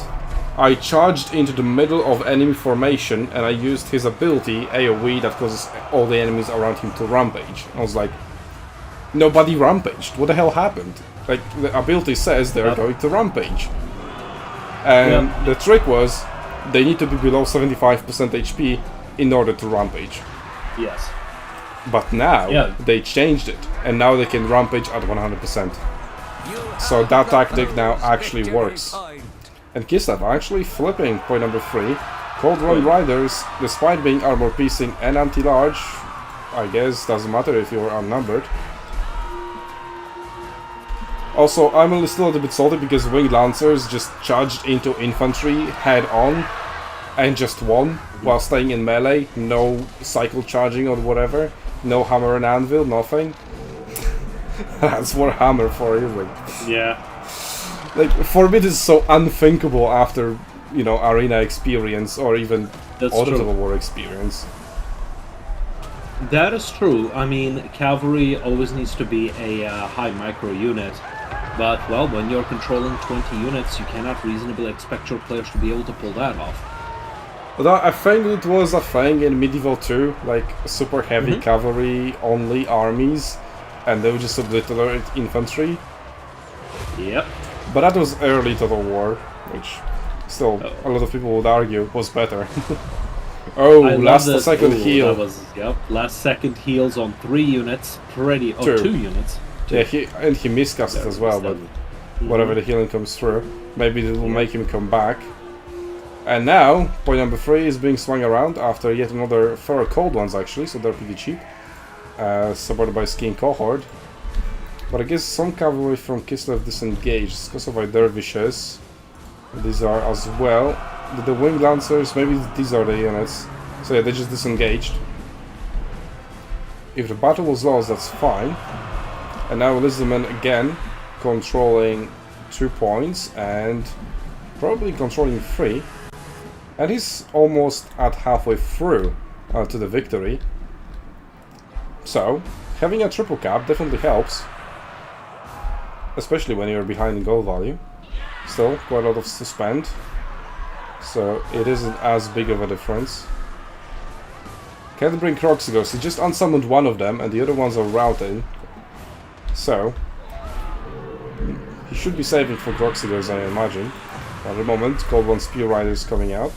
I charged into the middle of enemy formation and I used his ability AoE that causes all the enemies around him to rampage. I was like, nobody rampaged. What the hell happened? Like the ability says they're Yep. going to rampage. And the trick was, they need to be below 75% HP in order to rampage. Yes. But now, they changed it, and now they can rampage at 100%. So that tactic now actually works. And Kislev actually flipping point number 3. Cold Run Riders, despite being armor piercing and anti-large, I guess doesn't matter if you're outnumbered. Also, I'm still a little bit salty because Winged Lancers just charged into infantry head on and just won while staying in melee. No cycle charging or whatever. No hammer and anvil, nothing. That's Warhammer for you. Like, yeah. Like, for me, this is so unthinkable after, you know, arena experience or even Auditable War experience. That is true. I mean, cavalry always needs to be a high micro unit. But, well, when you're controlling 20 units, you cannot reasonably expect your players to be able to pull that off. Although I think it was a thing in Medieval 2, like super heavy cavalry only armies, and they would just obliterate infantry. Yep. But that was early Total War, which still a lot of people would argue was better. Last second heal. That was, last second heals on 3 units, pretty... Oh, 2 units. Yeah, he miscast it as well, but whatever the healing comes through, maybe it will make him come back. And now, point number 3 is being swung around after yet another 4 cold ones actually, so they're pretty cheap. Supported by Skin Cohort. But I guess some cavalry from Kislev disengaged because of our dervishes. These are as well. The Winged Lancers, maybe these are the units. So yeah, they just disengaged. If the battle was lost, that's fine. And now Lizardmen again controlling 2 points and probably controlling 3. And he's almost at halfway through to the victory. So, having a triple cap definitely helps. Especially when you're behind in gold value. Still, quite a lot to spend. So, it isn't as big of a difference. Can't bring Kroxigos, he just unsummoned one of them and the other ones are routed. So, he should be saving for Kroxigos, I imagine. At the moment, Cold One Spear Rider is coming out.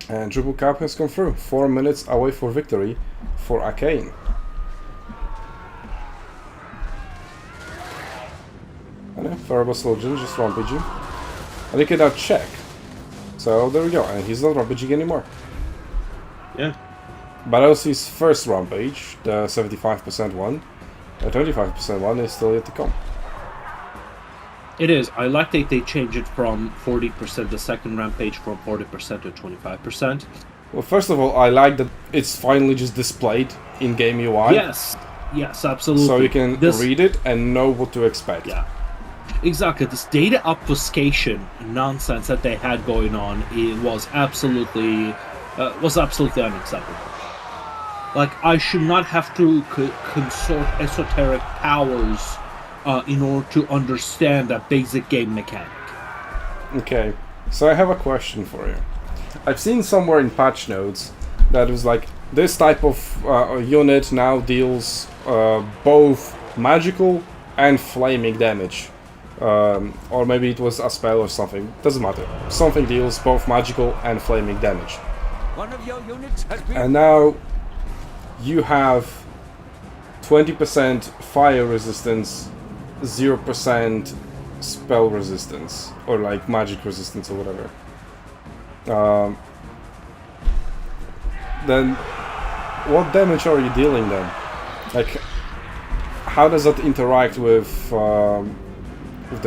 And triple cap has come through. 4 minutes away for victory for Akkeinn. And yeah, Ferox Legion just rampaging. And you can now check. So there we go, and he's not rampaging anymore. Yeah. But also his first rampage, the 75% one, the 25% one is still yet to come. It is. I like that they changed it from 40%, the second rampage, from 40% to 25%. Well, first of all, I like that it's finally just displayed in game UI. Yes, yes, absolutely. So you can read it and know what to expect. Yeah, exactly. This data obfuscation nonsense that they had going on, it was absolutely unacceptable. Like, I should not have to consort esoteric powers in order to understand that basic game mechanic. Okay, so I have a question for you. I've seen somewhere in patch notes that it was like, this type of unit now deals both magical and flaming damage. Or maybe it was a spell or something, doesn't matter. Something deals both magical and flaming damage. One of your units has been... And now you have 20% fire resistance, 0% spell resistance, or like magic resistance or whatever. Then what damage are you dealing then? Like, how does that interact with the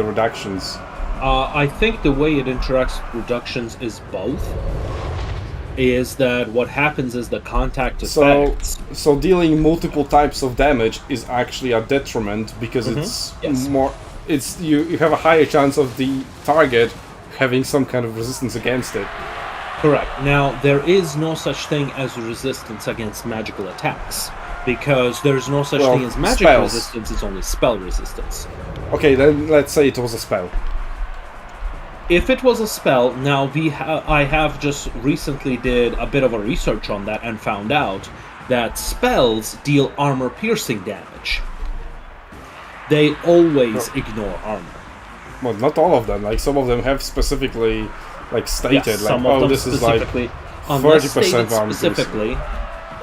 reductions? I think the way it interacts with reductions is both. Is that what happens is the contact effects. So dealing multiple types of damage is actually a detriment because it's more. It's you have a higher chance of the target having some kind of resistance against it. Correct. Now there is no such thing as resistance against magical attacks because there's no such thing as magic resistance. It's only spell resistance. Okay, then let's say it was a spell. If it was a spell, now I have just recently did a bit of a research on that and found out that spells deal armor-piercing damage. They always ignore armor. well, not all of them. Like some of them have specifically like stated, Yes, like, some of oh, them this is like specifically, 30% armor specifically.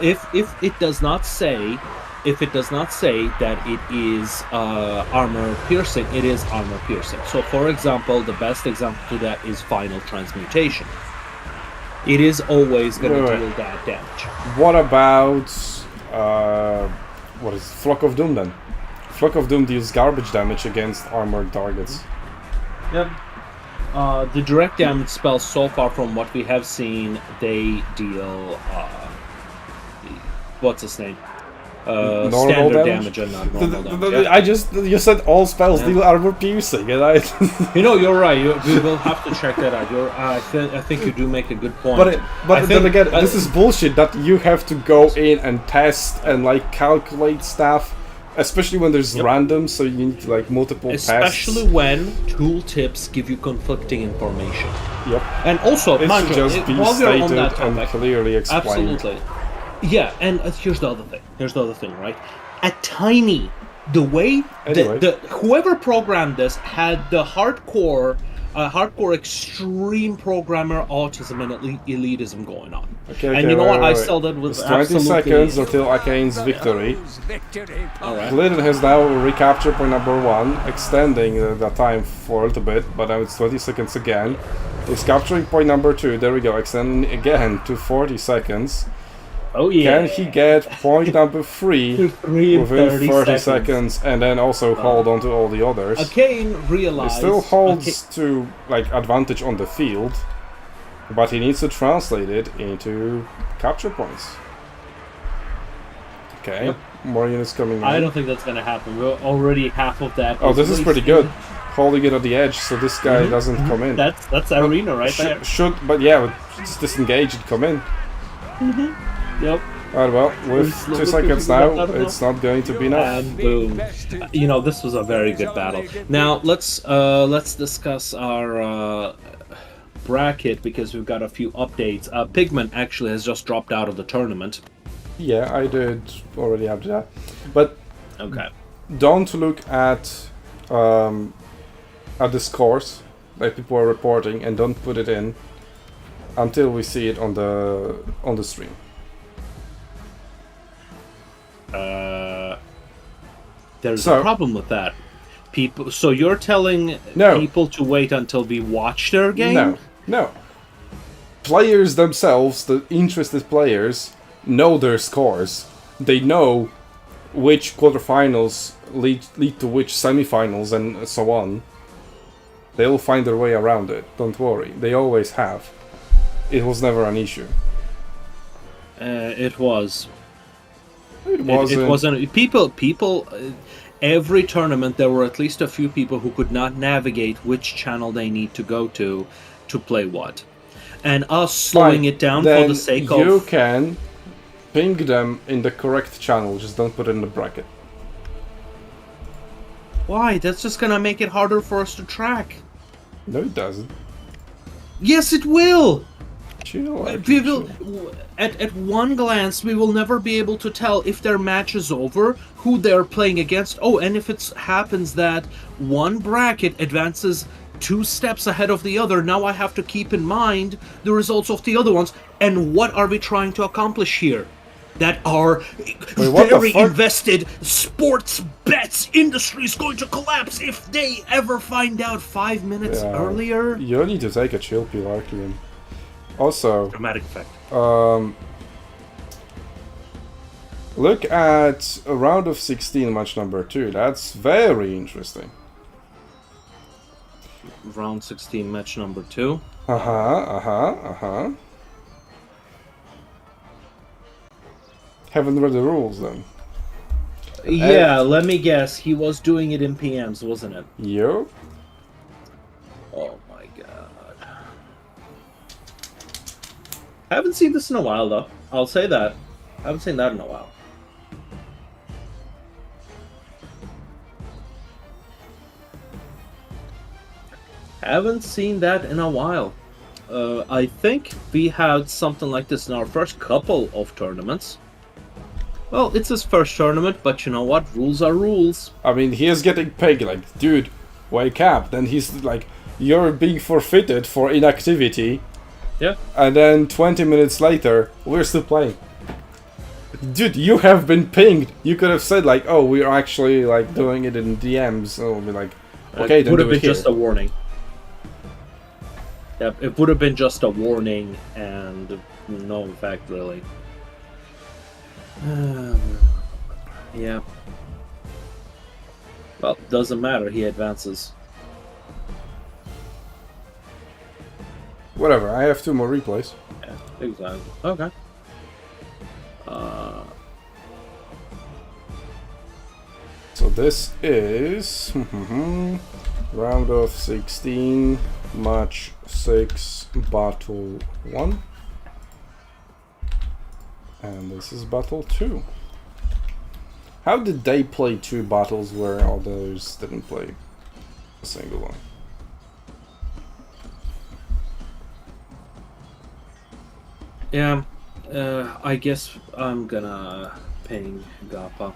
If it does not say, that it is armor piercing, it is armor piercing. So, for example, the best example to that is final transmutation. It is always going to deal that damage. What about what is it? Flock of Doom then? Flock of Doom deals garbage damage against armored targets. Yep. The direct damage spells so far, from what we have seen, they deal what's his name? Standard damage and not normal damage. You said all spells deal armor piercing, and I. You're right. We will have to check that out. I think you do make a good point. But then again, this is bullshit that you have to go in and test and like calculate stuff, especially when there's random. So you need like multiple tests. Especially when tooltips give you conflicting information. Yep. And also, it should just be while we're on stated that topic, and clearly explained. Absolutely. Yeah, and here's the other thing, right? The way whoever programmed this had the hardcore extreme programmer autism and elitism going on. Okay, and you know what? I saw that with it's 20 seconds until Akkein's victory. All right. Hlidin has now recaptured point number 1, extending the time for a little bit, but now it's 20 seconds again. He's capturing point number 2. There we go, extending again to 40 seconds. Oh yeah. Can he get point number 3 within 30 seconds and then also hold on to all the others? Akkeinn realized... He still holds to like advantage on the field, but he needs to translate it into capture points. Okay, more units coming in. I don't think that's going to happen. We're already half of that. Oh, this is pretty good. Holding it at the edge so this guy doesn't come in. That's arena right there. But yeah, it's disengage and come in. Yep. Alright, well, with 2 seconds now, it's not going to be enough. And boom. This was a very good battle. Now let's discuss our bracket, because we've got a few updates. Pigment actually has just dropped out of the tournament. Yeah, I did already have that. But okay, don't look at the scores that people are reporting, and don't put it in until we see it on the stream. There's a problem with that. So you're telling people to wait until we watch their game? No. Players themselves, the interested players, know their scores. They know which quarterfinals lead to which semifinals and so on. They'll find their way around it. Don't worry. They always have. It was never an issue. It was. It wasn't. People. Every tournament, there were at least a few people who could not navigate which channel they need to go to play what, and us slowing it down for the sake of. You can ping them in the correct channel. Just don't put it in the bracket. Why? That's just gonna make it harder for us to track. No, it doesn't. Yes, it will. Chill. At one glance, we will never be able to tell if their match is over, who they're playing against. Oh, and if it happens that one bracket advances 2 steps ahead of the other, now I have to keep in mind the results of the other ones. And what are we trying to accomplish here? That our very invested sports bets industry is going to collapse if they ever find out 5 minutes earlier. You need to take a chill pill, Arklian. Also, dramatic effect. Look at a round of 16 match number 2. That's very interesting. Round 16 match number 2. Haven't read the rules then. Yeah, let me guess. He was doing it in PMs, wasn't it? Yep. Oh my god. I haven't seen this in a while, though. I'll say that. I haven't seen that in a while. Haven't seen that in a while. I think we had something like this in our first couple of tournaments. Well, it's his first tournament, but you know what? Rules are rules. I mean, he is getting paid. Like, dude, wake up. Then he's like, you're being forfeited for inactivity. Yeah. And then 20 minutes later, we're still playing. Dude, you have been pinged. You could have said like, oh, we're actually like doing it in DMs. So we'll be like, okay, it then would have do it been here. just a warning. Yep, it would have been just a warning and no effect really. Yeah. Well, doesn't matter. He advances. Whatever. I have 2 more replays. Yeah, exactly. Okay. So this is round of 16, match 6, battle 1. And this is battle 2. How did they play 2 battles where others didn't play a single one? Yeah, I guess I'm gonna ping Gapa.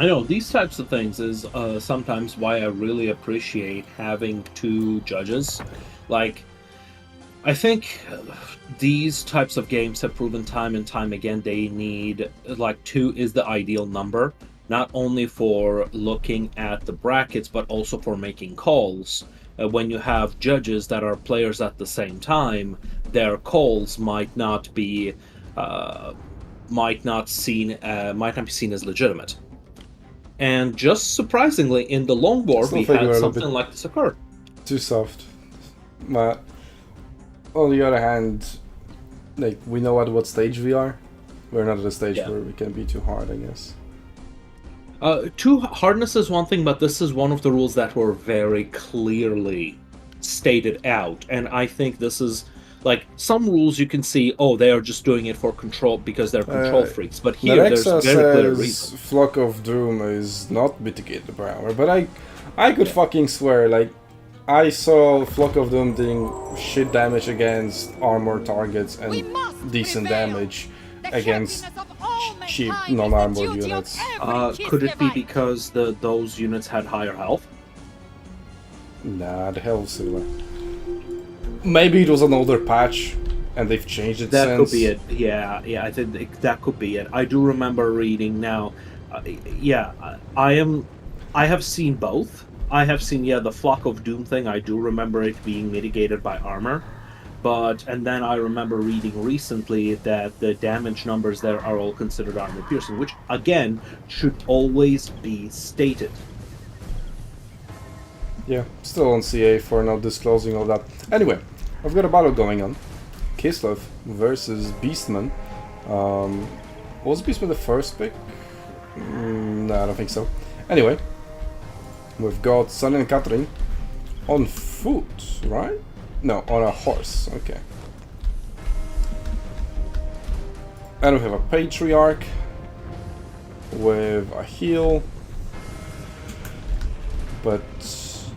I know these types of things is sometimes why I really appreciate having 2 judges. Like, I think these types of games have proven time and time again they need, like, 2 is the ideal number, not only for looking at the brackets but also for making calls. When you have judges that are players at the same time, their calls might not be seen as legitimate. And just surprisingly, in the long war, we had something like this occur. Too soft. But on the other hand, like, we know at what stage we are. We're not at a stage where we can be too hard, I guess. Too hardness is one thing, but this is one of the rules that were very clearly stated out. And I think this is, like, some rules you can see, oh, they are just doing it for control because they're control freaks. But here, Nerexa there's very clear reason. Flock of Doom is not mitigated by armor, but I could fucking swear, like, I saw Flock of Doom doing shit damage against armor targets and decent damage against cheap non-armored units. Could it be because those units had higher health? Nah, the hell is similar. Maybe it was an older patch, and they've changed it since. That could be it. Yeah, I think that could be it. I do remember reading now. I have seen both. I have seen the Flock of Doom thing. I do remember it being mitigated by armor, and then I remember reading recently that the damage numbers there are all considered armor piercing, which again should always be stated. Yeah, still on CA for not disclosing all that. Anyway, I've got a battle going on. Kislev versus Beastmen. Was Beastmen the first pick? No, I don't think so. Anyway, we've got Sun and Catherine on foot, right? No, on a horse. Okay. And we have a Patriarch with a heal, but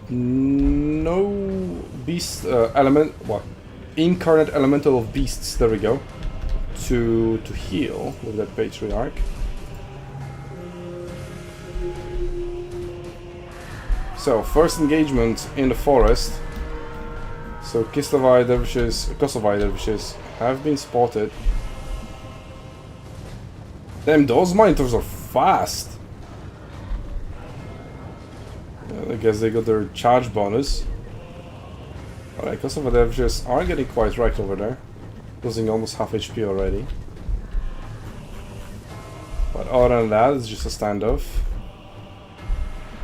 no beast incarnate elemental of beasts. There we go. To heal with that Patriarch. So first engagement in the forest. So Kosovo dervishes have been spotted. Damn, those monitors are fast. I guess they got their charge bonus. Alright, Kislev and Elves are getting quite wrecked over there. Losing almost half HP already. But other than that, it's just a standoff.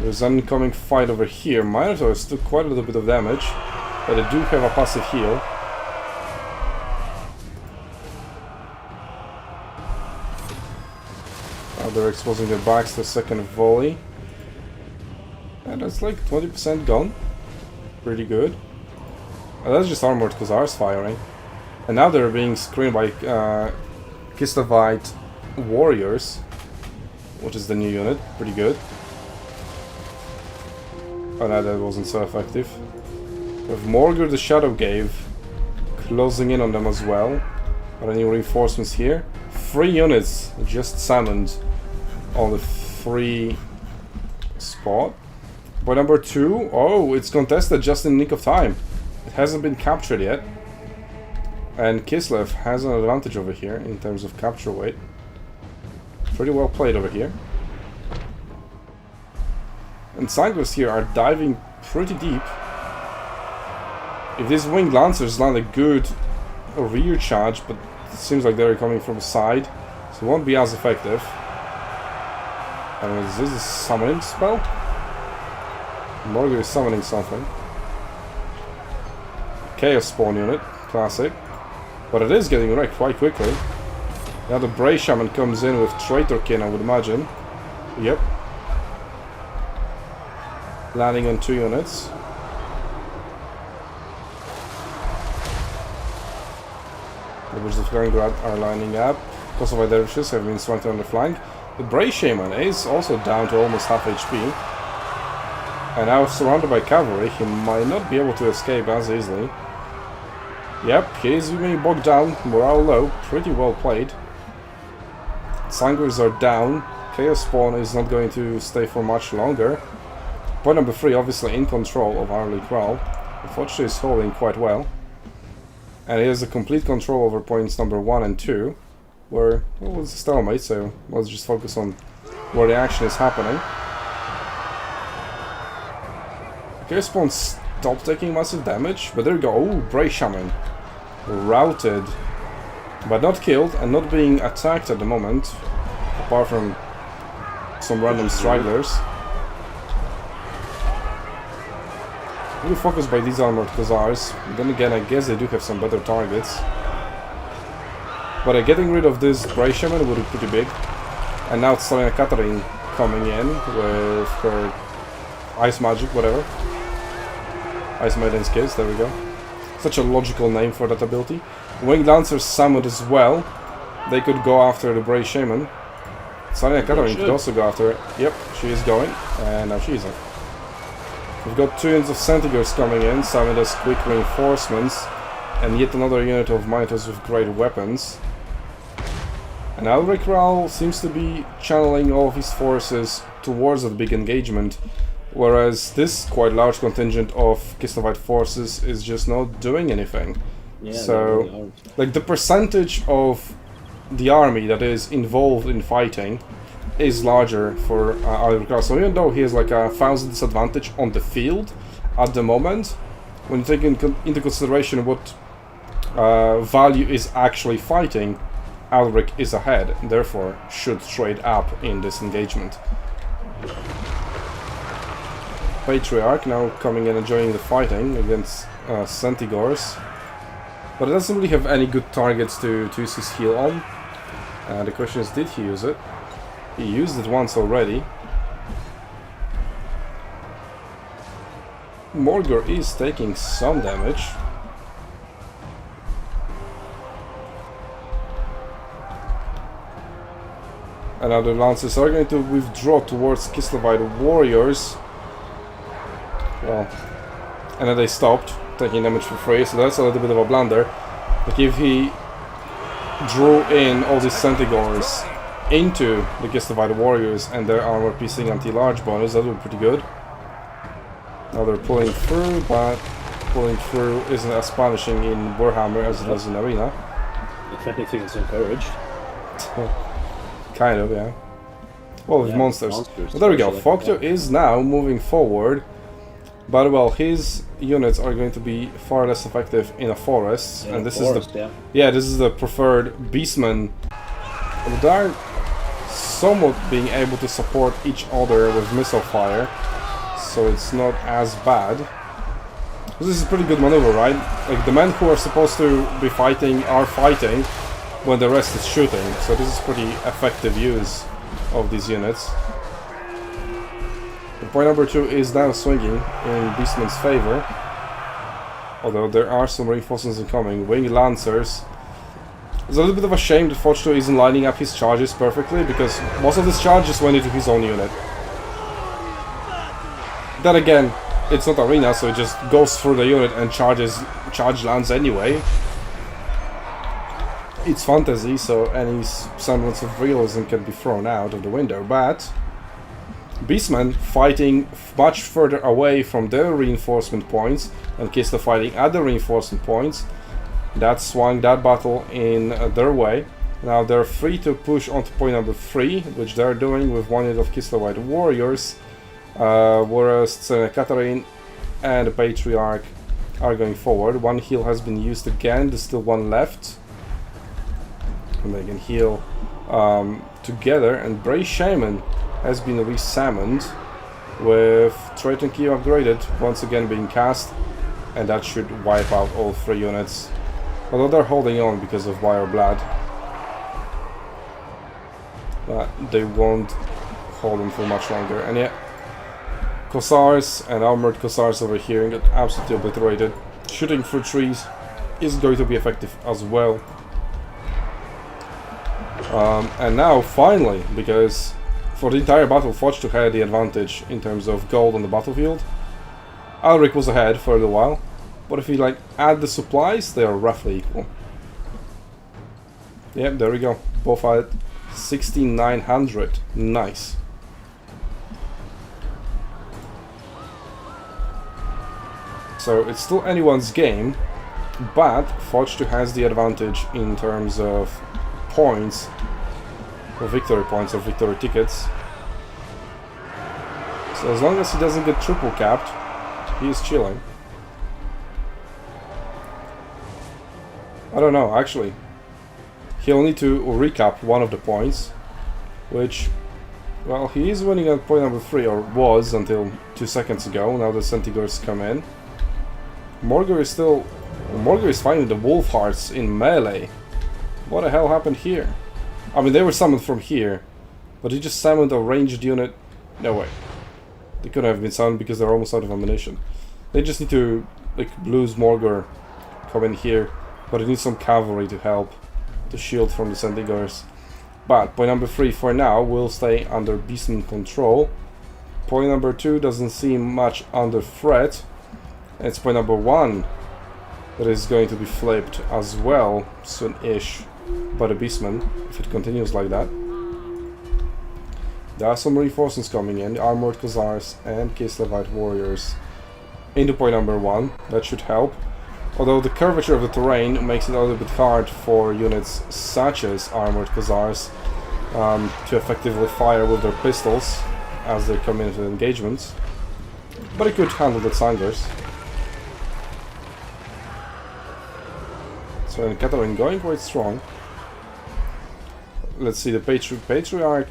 There's an incoming fight over here. Minotaurs took quite a little bit of damage, but they do have a passive heal. Now they're exposing their backs to a second volley. And that's like 20% gone. Pretty good. And that's just armored Khazars firing. And now they're being screened by Kislevite warriors, which is the new unit. Pretty good. Oh no, that wasn't so effective. With Morgur the Shadow Gave closing in on them as well. Are any reinforcements here? 3 units just summoned on the 3 spot. By number 2, oh, it's contested just in the nick of time. It hasn't been captured yet. And Kislev has an advantage over here in terms of capture weight. Pretty well played over here. And Sanguis here are diving pretty deep. If these winged lancers land a good rear charge, but it seems like they're coming from the side, so it won't be as effective. And is this a summoning spell? Morgan is summoning something. Chaos Spawn unit, classic. But it is getting wrecked quite quickly. Now the Bray Shaman comes in with Traitorkin, I would imagine. Yep. Landing on 2 units. The Wizards of Leningrad are lining up. Kosovo Dervishes have been strengthened on the flank. The Bray Shaman is also down to almost half HP. And now surrounded by cavalry, he might not be able to escape as easily. Yep, he is being bogged down, morale low, pretty well played. Sanguis are down. Chaos Spawn is not going to stay for much longer. Point number 3 obviously in control of Arley Kraal. Fojtu is holding quite well. And he has a complete control over points number 1 and 2. Where, well, it's a stalemate, so let's just focus on where the action is happening. Chaos Spawn stopped taking massive damage, but there we go. Oh, Bray Shaman. Routed. But not killed and not being attacked at the moment. Apart from some random stragglers. Really focused by these armored Khazars. Then again, I guess they do have some better targets. But getting rid of this Bray Shaman would be pretty big. And now it's Slaanesh Catherine coming in with her Ice Magic, whatever. Ice Maiden's Kiss, there we go. Such a logical name for that ability. Winged Lancers summoned as well. They could go after the Bray Shaman. Slaanesh Catherine could also go after it. Yep, she is going. And now she's in. We've got 2 units of Centigrades coming in, summoned as quick reinforcements. And yet another unit of Minotaurs with great weapons. And Alrik Kraal seems to be channeling all of his forces towards that big engagement. Whereas this quite large contingent of Kislevite forces is just not doing anything. Yeah, so, like, the percentage of the army that is involved in fighting is larger for Alrik Kraal. So even though he has like a 1000 disadvantage on the field at the moment, when you take into consideration what value is actually fighting, Alrik is ahead, and therefore should trade up in this engagement. Patriarch now coming in and joining the fighting against Centigors. But it doesn't really have any good targets to use his heal on. The question is, did he use it? He used it once already. Morgur is taking some damage. And now the Lancers are going to withdraw towards Kislevite warriors. Well, and then they stopped taking damage for free, so that's a little bit of a blunder. Like if he drew in all these Centigors into the Kislevite warriors and their armor piercing anti-large bonus, that would be pretty good. Now they're pulling through, but pulling through isn't as punishing in Warhammer as it is in Arena. If anything, it's encouraged. Kind of, yeah. Well, with monsters. Well, there we go. Fojtu is now moving forward But well, his units are going to be far less effective in a forest, Yeah, and this forest, is the yeah. this is the preferred Beastmen. They are somewhat being able to support each other with missile fire, so it's not as bad. This is a pretty good maneuver, right? Like, the men who are supposed to be fighting are fighting when the rest is shooting, so this is pretty effective use of these units. Point number 2 is now swinging in Beastman's favor, although there are some reinforcements incoming. Winged Lancers. It's a little bit of a shame that Fojtu isn't lining up his charges perfectly, because most of his charges went into his own unit. Then again, it's not arena, so it just goes through the unit and charge lands anyway. It's fantasy, so any semblance of realism can be thrown out of the window, but Beastmen fighting much further away from their reinforcement points, and Kislev fighting at the reinforcement points. That swung that battle in their way. Now they're free to push on to point number 3, which they're doing with one unit of Kislevite warriors, whereas Tzeentch and the Patriarch are going forward. One heal has been used again, there's still one left. And they can heal together, and Bray Shaman has been re-summoned with Triton Key upgraded, once again being cast, and that should wipe out all 3 units. Although they're holding on because of Wire Blood. But they won't hold on for much longer. And yeah, Kossars and armored Kossars over here get absolutely obliterated. Shooting through trees is going to be effective as well. And now, finally, because for the entire battle, Fojtu had the advantage in terms of gold on the battlefield. Alrik was ahead for a little while, but if you add the supplies, they are roughly equal. Yep, there we go. Both at 16,900. Nice. So it's still anyone's game, but Fojtu has the advantage in terms of points, or victory points, or victory tickets. So as long as he doesn't get triple capped, he is chilling. I don't know, actually. He'll need to recap one of the points, which, well, he is winning at point number 3, or was until 2 seconds ago. Now the Centaurs come in. Morgur is finding the Wolf Hearts in melee. What the hell happened here? I mean, they were summoned from here, but he just summoned a ranged unit. No way. They couldn't have been summoned because they're almost out of ammunition. They just need to, Blues Morgur come in here, but it needs some cavalry to help to shield from the Centaurs. But point number 3 for now will stay under Beastman control. Point number 2 doesn't seem much under threat. And it's point number 1 that is going to be flipped as well soon-ish by the Beastmen, if it continues like that. There are some reinforcements coming in, the armored Kossars and Kislevite warriors into point number 1. That should help. Although the curvature of the terrain makes it a little bit hard for units such as armored Kossars to effectively fire with their pistols as they come into engagements. But it could handle the Sangers. So in Catherine going quite strong. Let's see, the Patriarch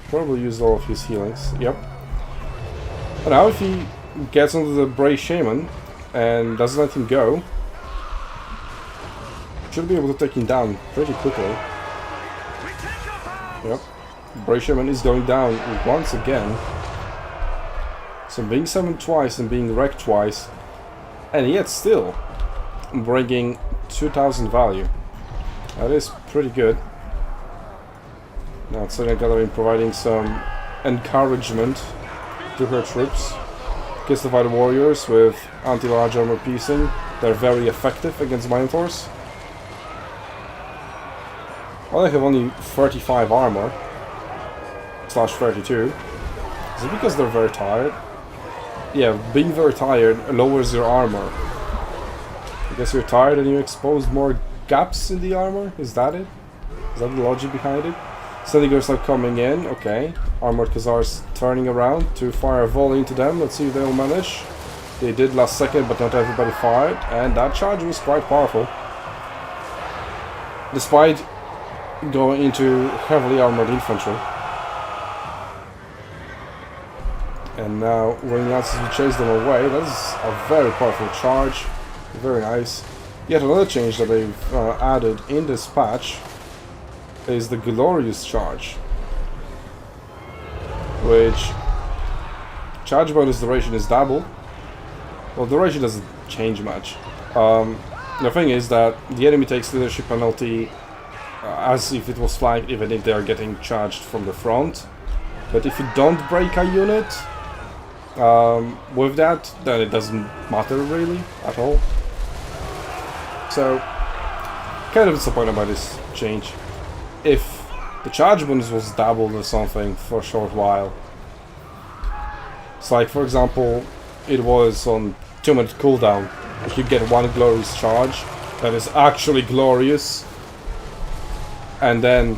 probably used all of his healings. Yep. But now if he gets onto the Bray Shaman and doesn't let him go, should be able to take him down pretty quickly. Yep. Bray Shaman is going down once again. So being summoned twice and being wrecked twice, and yet still bringing 2,000 value. That is pretty good. Now Tzeentch Gathering providing some encouragement to her troops. Kislevite warriors with anti-large armor piercing. They're very effective against Minotaurs. Well, they have only 35 armor. Slash 32. Is it because they're very tired? Yeah, being very tired lowers your armor. I guess you're tired and you exposed more gaps in the armor? Is that it? Is that the logic behind it? Centaurs are coming in, okay. Armored Kossars turning around to fire a volley into them. Let's see if they'll manage. They did last second, but not everybody fired, and that charge was quite powerful. Despite going into heavily armored infantry. And now, when Nazis will chase them away, that's a very powerful charge. Very nice. Yet another change that they've added in this patch is the Glorious Charge, which charge bonus duration is double. Well, duration doesn't change much. The thing is that the enemy takes leadership penalty as if it was flanked, even if they are getting charged from the front. But if you don't break a unit with that, then it doesn't matter really at all. So, kind of disappointed by this change. If the charge bonus was doubled or something for a short while, it's like, for example, it was on 2-minute cooldown, if you get one glorious charge that is actually glorious, and then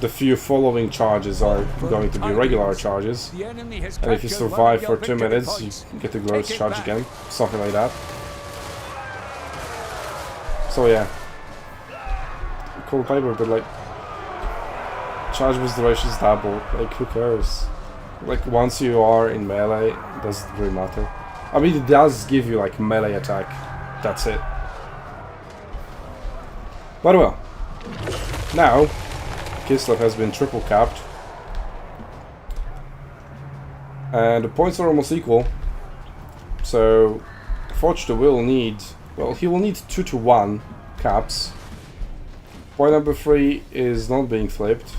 the few following charges are going to be regular charges, and if you survive for 2 minutes, you get the glorious charge again, something like that. So yeah, cool paper, but like, charge boost duration is double, like who cares? Like once you are in melee, it doesn't really matter. I mean, it does give you like melee attack, that's it. But well, now Kislev has been triple capped, and the points are almost equal. So Fojtu will need, well, he will need 2 to 1 caps. Point number 3 is not being flipped.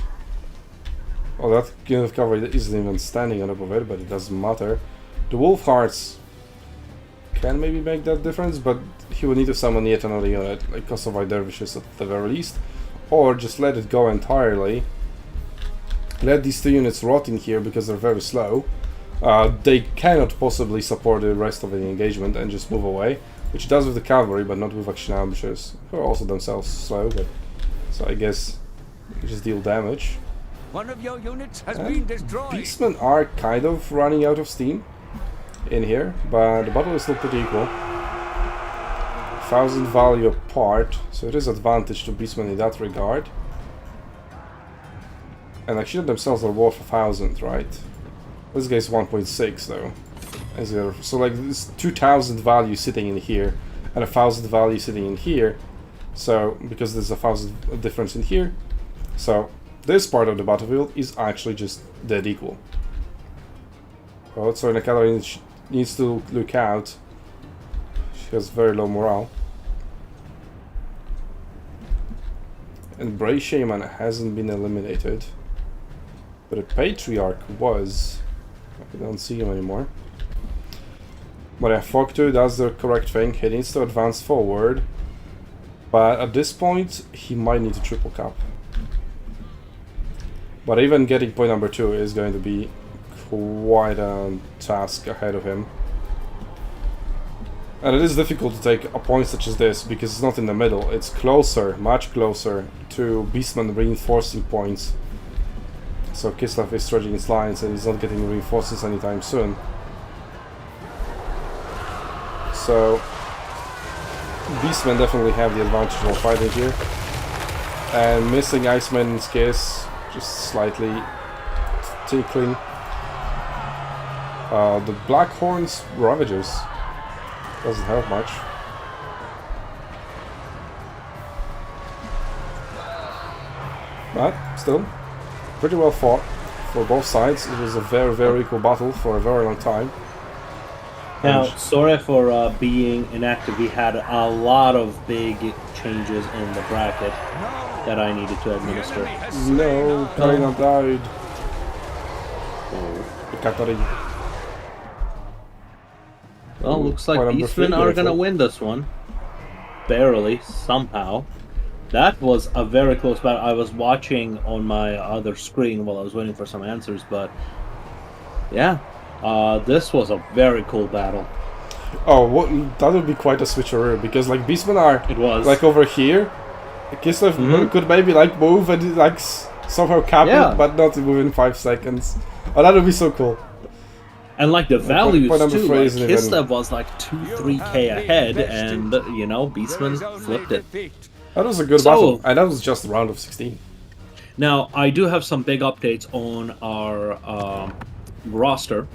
Well, that unit cover isn't even standing on top of it, but it doesn't matter. The Wolf Hearts can maybe make that difference, but he will need to summon yet another unit, like Kosovo Dervishes at the very least. Or just let it go entirely. Let these 2 units rot in here because they're very slow. They cannot possibly support the rest of the engagement and just move away, which it does with the cavalry, but not with action ambushers, who are also themselves slow. But so I guess you just deal damage. One of your units has been destroyed. Beastmen are kind of running out of steam in here, but the battle is still pretty equal. 1000 value apart, so it is advantage to Beastmen in that regard. And actually themselves are worth 1000, right? This guy's 1.6 though. So like this 2000 value sitting in here and 1000 value sitting in here. So because there's 1000 difference in here, so this part of the battlefield is actually just dead equal. Well, so Nekala needs to look out. She has very low morale. And Bray Shaman hasn't been eliminated, but a Patriarch was. I don't see him anymore. But yeah, Fojtu does the correct thing. He needs to advance forward, but at this point he might need to triple cap. But even getting point number 2 is going to be quite a task ahead of him. And it is difficult to take a point such as this because it's not in the middle. It's closer, much closer to Beastmen reinforcing points. So Kislev is stretching its lines and he's not getting reinforcements anytime soon. So Beastmen definitely have the advantage while fighting here. And missing Iceman in this case, just slightly tinkling. The Blackhorn's Ravagers doesn't help much. But still, pretty well fought for both sides. It was a very, very equal battle for a very long time. Now, sorry for being inactive. We had a lot of big changes in the bracket that I needed to administer. No, Karina died. Oh, Katarina. Well, looks like Point number Beastmen 3, are gonna therefore. win this one. Barely, somehow. That was a very close battle. I was watching on my other screen while I was waiting for some answers, but yeah, this was a very cool battle. Oh, that would be quite a switcheroo because like Beastmen are It was. like over here. Kislev could maybe like move and like somehow cap Yeah. it, but not within 5 seconds. Oh, that would be so cool. And like the values point number too, three like isn't even- Kislev was like 2-3k ahead, and you know, Beastmen flipped it. That was a good So- battle, and that was just a round of 16. Now, I do have some big updates on our roster.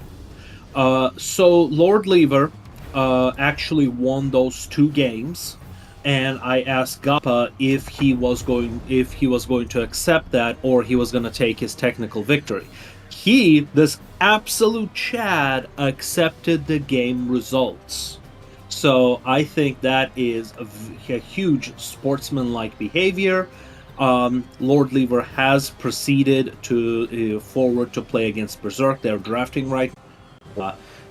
So Lord Lever actually won those 2 games, and I asked Gapa if he was going to accept that, or he was going to take his technical victory. He, this absolute Chad, accepted the game results. So I think that is a huge sportsman-like behavior. Lord Lever has proceeded to forward to play against Berrserk. They're drafting right,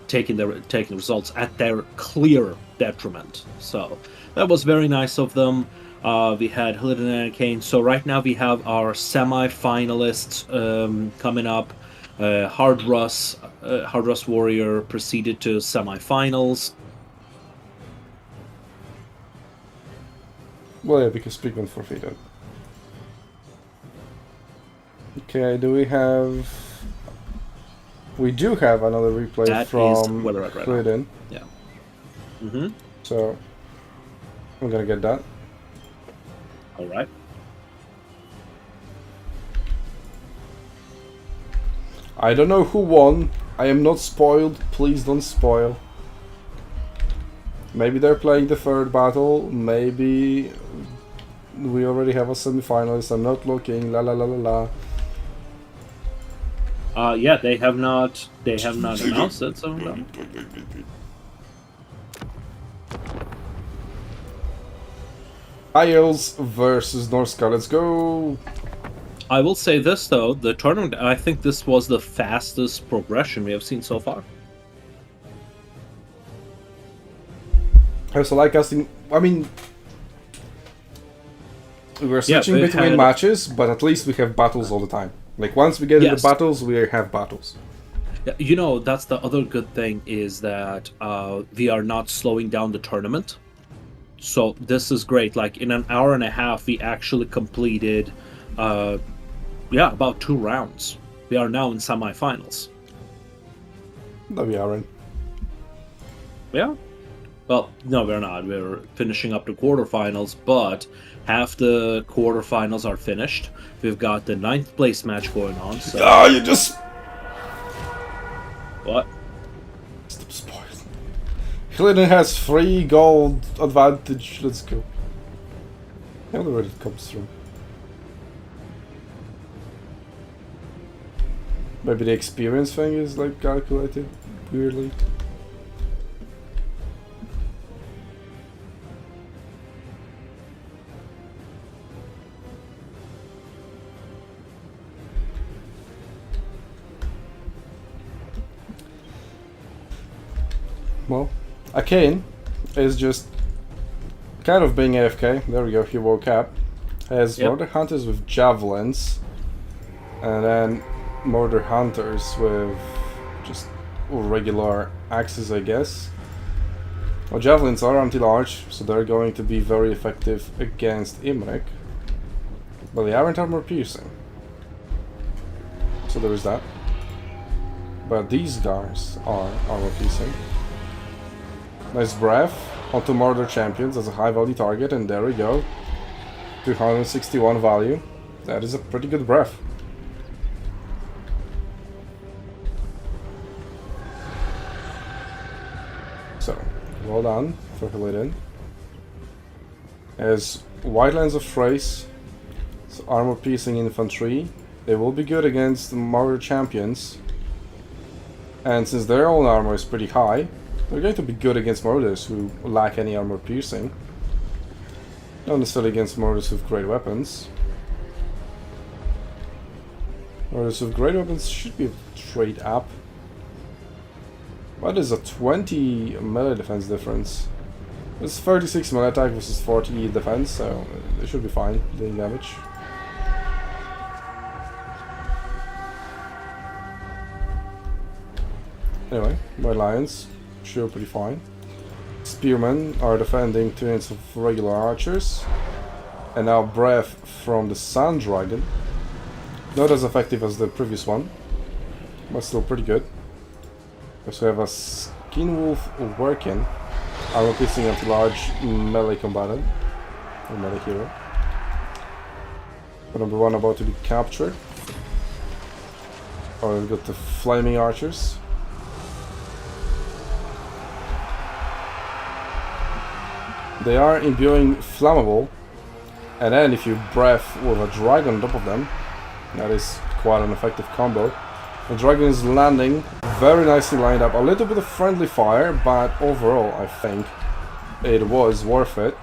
taking the results at their clear detriment. So that was very nice of them. We had Hlidin and akkeinn. So right now we have our semi-finalists coming up. Hard Rust Warrior proceeded to semi-finals. Well, yeah, because Pigman forfeited. Okay, do we have... We do have another replay That is from where we're at right now. Hlidin. Yeah. Mm-hmm. So, I'm gonna get that. All right. I don't know who won. I am not spoiled. Please don't spoil. Maybe they're playing the third battle. Maybe we already have a semi-finalist. I'm not looking. La la la la la. Yeah, they have not announced it, so no. Elves versus Norsca. Let's go. I will say this though, the tournament, I think this was the fastest progression we have seen so far. I also like casting. I mean, we're switching we between had- matches, but at least we have battles all the time. Like once we get into Yes. battles, we have battles. Yeah, you know, that's the other good thing is that we are not slowing down the tournament. So this is great. Like in an hour and a half, we actually completed, about 2 rounds. We are now in semifinals. No, we aren't. Yeah. Well, no, we're not. We're finishing up the quarterfinals, but half the quarterfinals are finished. We've got the 9th place match going on. So Ah, you just what? stop spoiling. Hlidin has 3 gold advantage. Let's go. I wonder where it comes from. Maybe the experience thing is like calculated weirdly. Well, akkeinn is just kind of being AFK. There we go, he woke up. Has Yep. murder hunters with javelins, and then murder hunters with just regular axes, I guess. Well, javelins are anti-large, so they're going to be very effective against Imrik. But they aren't armor piercing. So there is that. But these guys are armor piercing. Nice breath onto murder champions as a high value target, and there we go. 261 value. That is a pretty good breath. So, well done for Hlidin. As Wildlands of Thrace, so armor piercing infantry, they will be good against murder champions. And since their own armor is pretty high, they're going to be good against murders who lack any armor piercing. Not necessarily against murders with great weapons. Murders with great weapons should be straight up. What is a 20 melee defense difference? It's 36 melee attack versus 40 defense, so they should be fine doing damage. Anyway, my lions, sure pretty fine. Spearmen are defending 2 units of regular archers. And now breath from the Sun Dragon. Not as effective as the previous one, but still pretty good. So we have a Skin Wolf working. Armor piercing anti-large melee combatant. Or melee hero. Number 1 about to be captured. Oh, we've got the Flaming Archers. They are imbuing flammable, and then if you breath with a dragon on top of them, that is quite an effective combo. The dragon is landing very nicely lined up, a little bit of friendly fire, but overall I think it was worth it.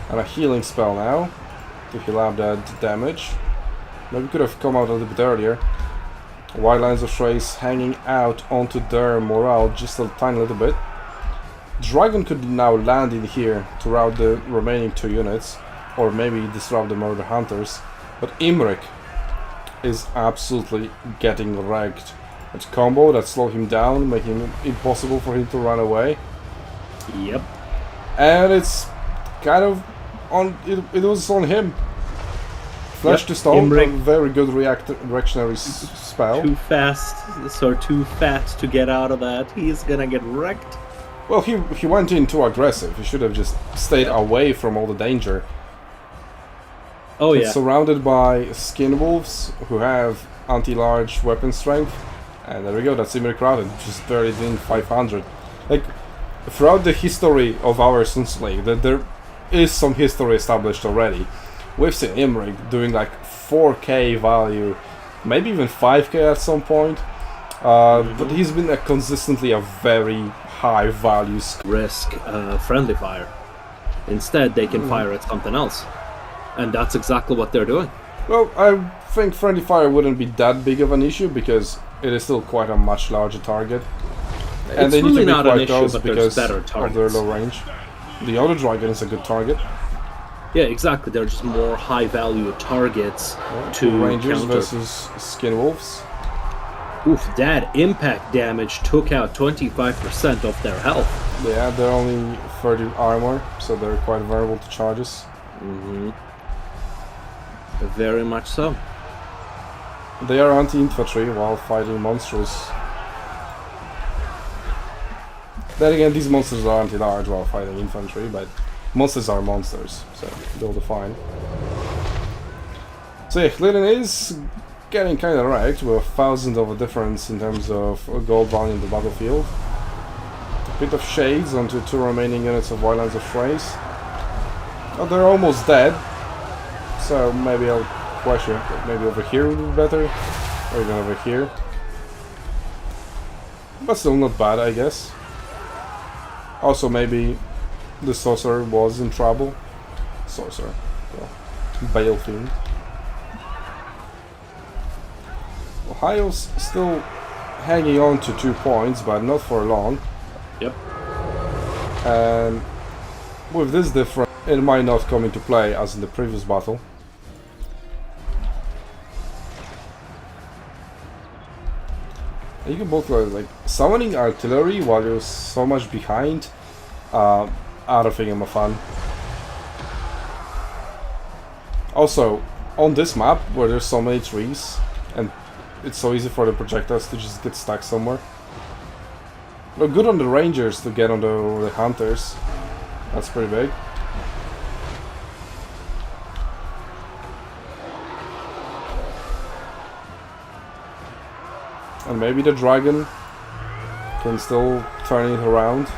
And a healing spell now to heal up that damage. Maybe could have come out a little bit earlier. White Lines of Trace hanging out onto their morale just a tiny little bit. Dragon could now land in here to rout the remaining 2 units, or maybe disrupt the Murder Hunters, but Imrik is absolutely getting wrecked. It's a combo that slowed him down, making it impossible for him to run away. Yep. And it's kind of on, it was on him. Flesh to Stone, a very good reactionary spell. Too fast, so too fat to get out of that. He's gonna get wrecked. Well, he went in too aggressive. He should have just stayed away from all the danger. Oh It's yeah. surrounded by Skin Wolves who have anti-large weapon strength. And there we go, that's Imrik routed, just barely doing 500. Like, throughout the history of our SUNTZU League, that there is some history established already. We've seen Imrik doing like 4k value, maybe even 5k at some point. But he's been consistently a very high value Risk friendly fire. Instead, they can fire at something else. And that's exactly what they're doing. Well, I think friendly fire wouldn't be that big of an issue because it is still quite a much larger target. And It's they need really to be not an quite issue, close but there's because better of their targets. low range. The other dragon is a good target. Yeah, exactly. They're just more high value targets to Rangers counter. versus Skin Wolves. Oof, that impact damage took out 25% of their health. Yeah, they're only 30 armor, so they're quite vulnerable to charges. Very much so. They are anti-infantry while fighting monsters. Then again, these monsters are anti-large while fighting infantry, but monsters are monsters, so they'll do fine. So yeah, Hlidin is getting kind of wrecked with 1,000 of a difference in terms of gold value in the battlefield. A bit of shades onto 2 remaining units of White Lines of Trace. Oh, they're almost dead, so maybe I'll question, maybe over here would be better, or even over here. But still not bad, I guess. Also, maybe the sorcerer was in trouble. Sorcerer, well, Bale Fiend. Ohio's still hanging on to 2 points, but not for long. Yep. And with this difference, it might not come into play as in the previous battle. You can both like summoning artillery while you're so much behind. I don't think I'm a fan. Also, on this map where there's so many trees and it's so easy for the projectiles to just get stuck somewhere. Well, good on the rangers to get on the hunters. That's pretty big. And maybe the dragon can still turn it around.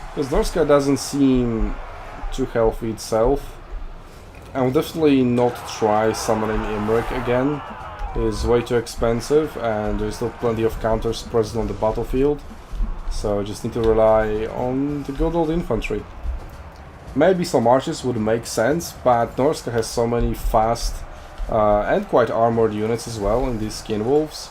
Because Norsca doesn't seem too healthy itself. I will definitely not try summoning Imrik again. It's way too expensive and there's still plenty of counters present on the battlefield. So I just need to rely on the good old infantry. Maybe some archers would make sense, but Norsca has so many fast and quite armored units as well in these Skin Wolves.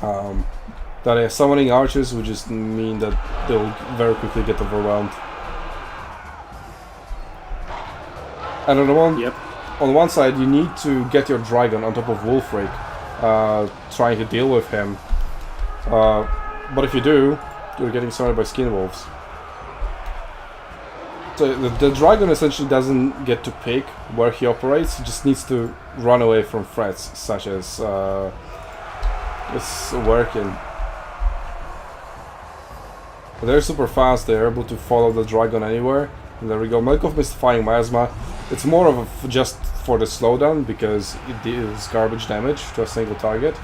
That summoning archers would just mean that they'll very quickly get overwhelmed. And on one side you need to get your dragon on top of Wolfric, trying to deal with him. But if you do, you're getting surrounded by Skin Wolves. the dragon essentially doesn't get to pick where he operates. He just needs to run away from threats such as it's working. They're super fast. They're able to follow the dragon anywhere. And there we go. Milk of Mystifying Miasma. It's more of a just for the slowdown because it deals garbage damage to a single target.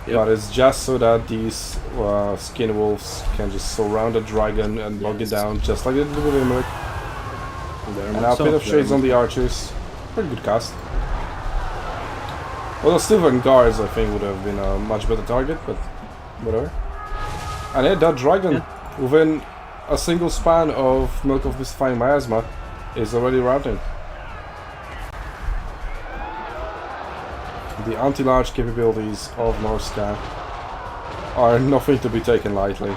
Yep. But it's just so that these skin wolves can just surround the dragon and log it down, just like they did with Imric. And now Pit of Shades on the archers. Pretty good cast. Well, the Sylvan Guards I think would have been a much better target, but whatever. And yeah, that dragon within a single span of Milk of Mystifying Miasma is already routing. The anti-large capabilities of Norsca are nothing to be taken lightly.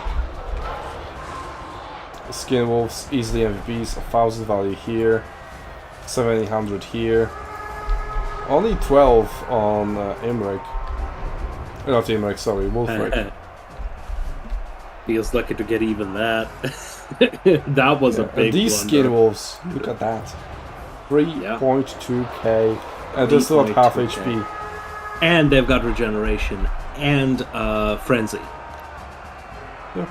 Skin Wolves easily MVPs, 1000 value here, 1700 here. Only 12 on Imric. Not Imric, sorry, Wolfric. Feels lucky to get even that. That was a big These blunder. Skin Wolves, look at that. 3.2k, and they're still at half 3.2K. HP. And they've got regeneration and frenzy. Yeah.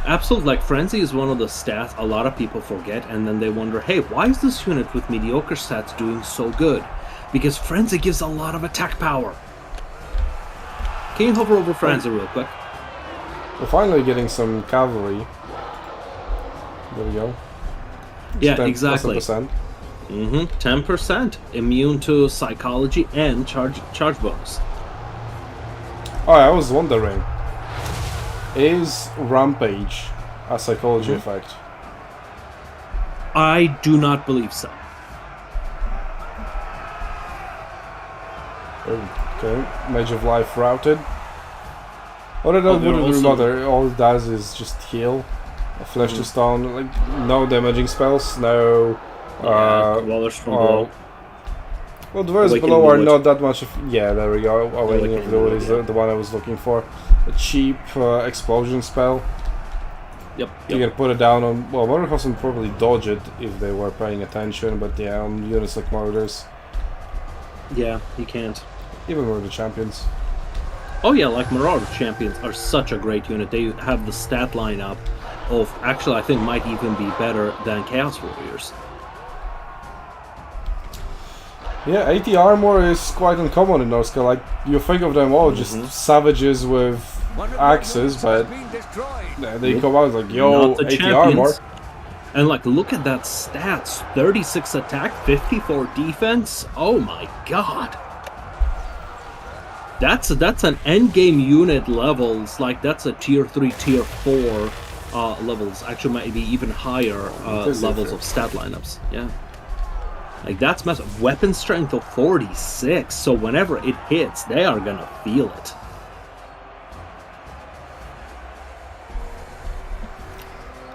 Absolute, like, frenzy is one of the stats a lot of people forget, and then they wonder, hey, why is this unit with mediocre stats doing so good? Because frenzy gives a lot of attack power. Can you hover over frenzy real quick? We're finally getting some cavalry. There we go. Yeah, 10%. exactly. 10% immune to psychology and charge bonus. Oh, I was wondering, is Rampage a psychology effect? I do not believe so. Okay, Mage of Life routed. What it does, all it does is just heal. Flesh to Stone, like no damaging spells, no. Dwellers from below. Well, Dwellers below are not that much of. Yeah, there we go. Awakening of Fluid is the one I was looking for. A cheap explosion spell. Yep. You can put it down on. Well, Marauders can probably dodge it if they were paying attention, but yeah, on units like Marauders. Yeah, you can't. Even Marauder champions. Oh yeah, like Marauder champions are such a great unit. They have the stat lineup of, actually I think might even be better than Chaos Warriors. Yeah, 80 armor is quite uncommon in Norsca. Like, you think of them all just savages with axes, but they come out like, yo, 80 armor. And like, look at that stats. 36 attack, 54 defense. Oh my god. That's an endgame unit levels. Like, that's a tier 3, tier 4 levels. Actually, maybe even higher levels of stat lineups. Yeah. Like, that's massive. Weapon strength of 46. So whenever it hits, they are gonna feel it.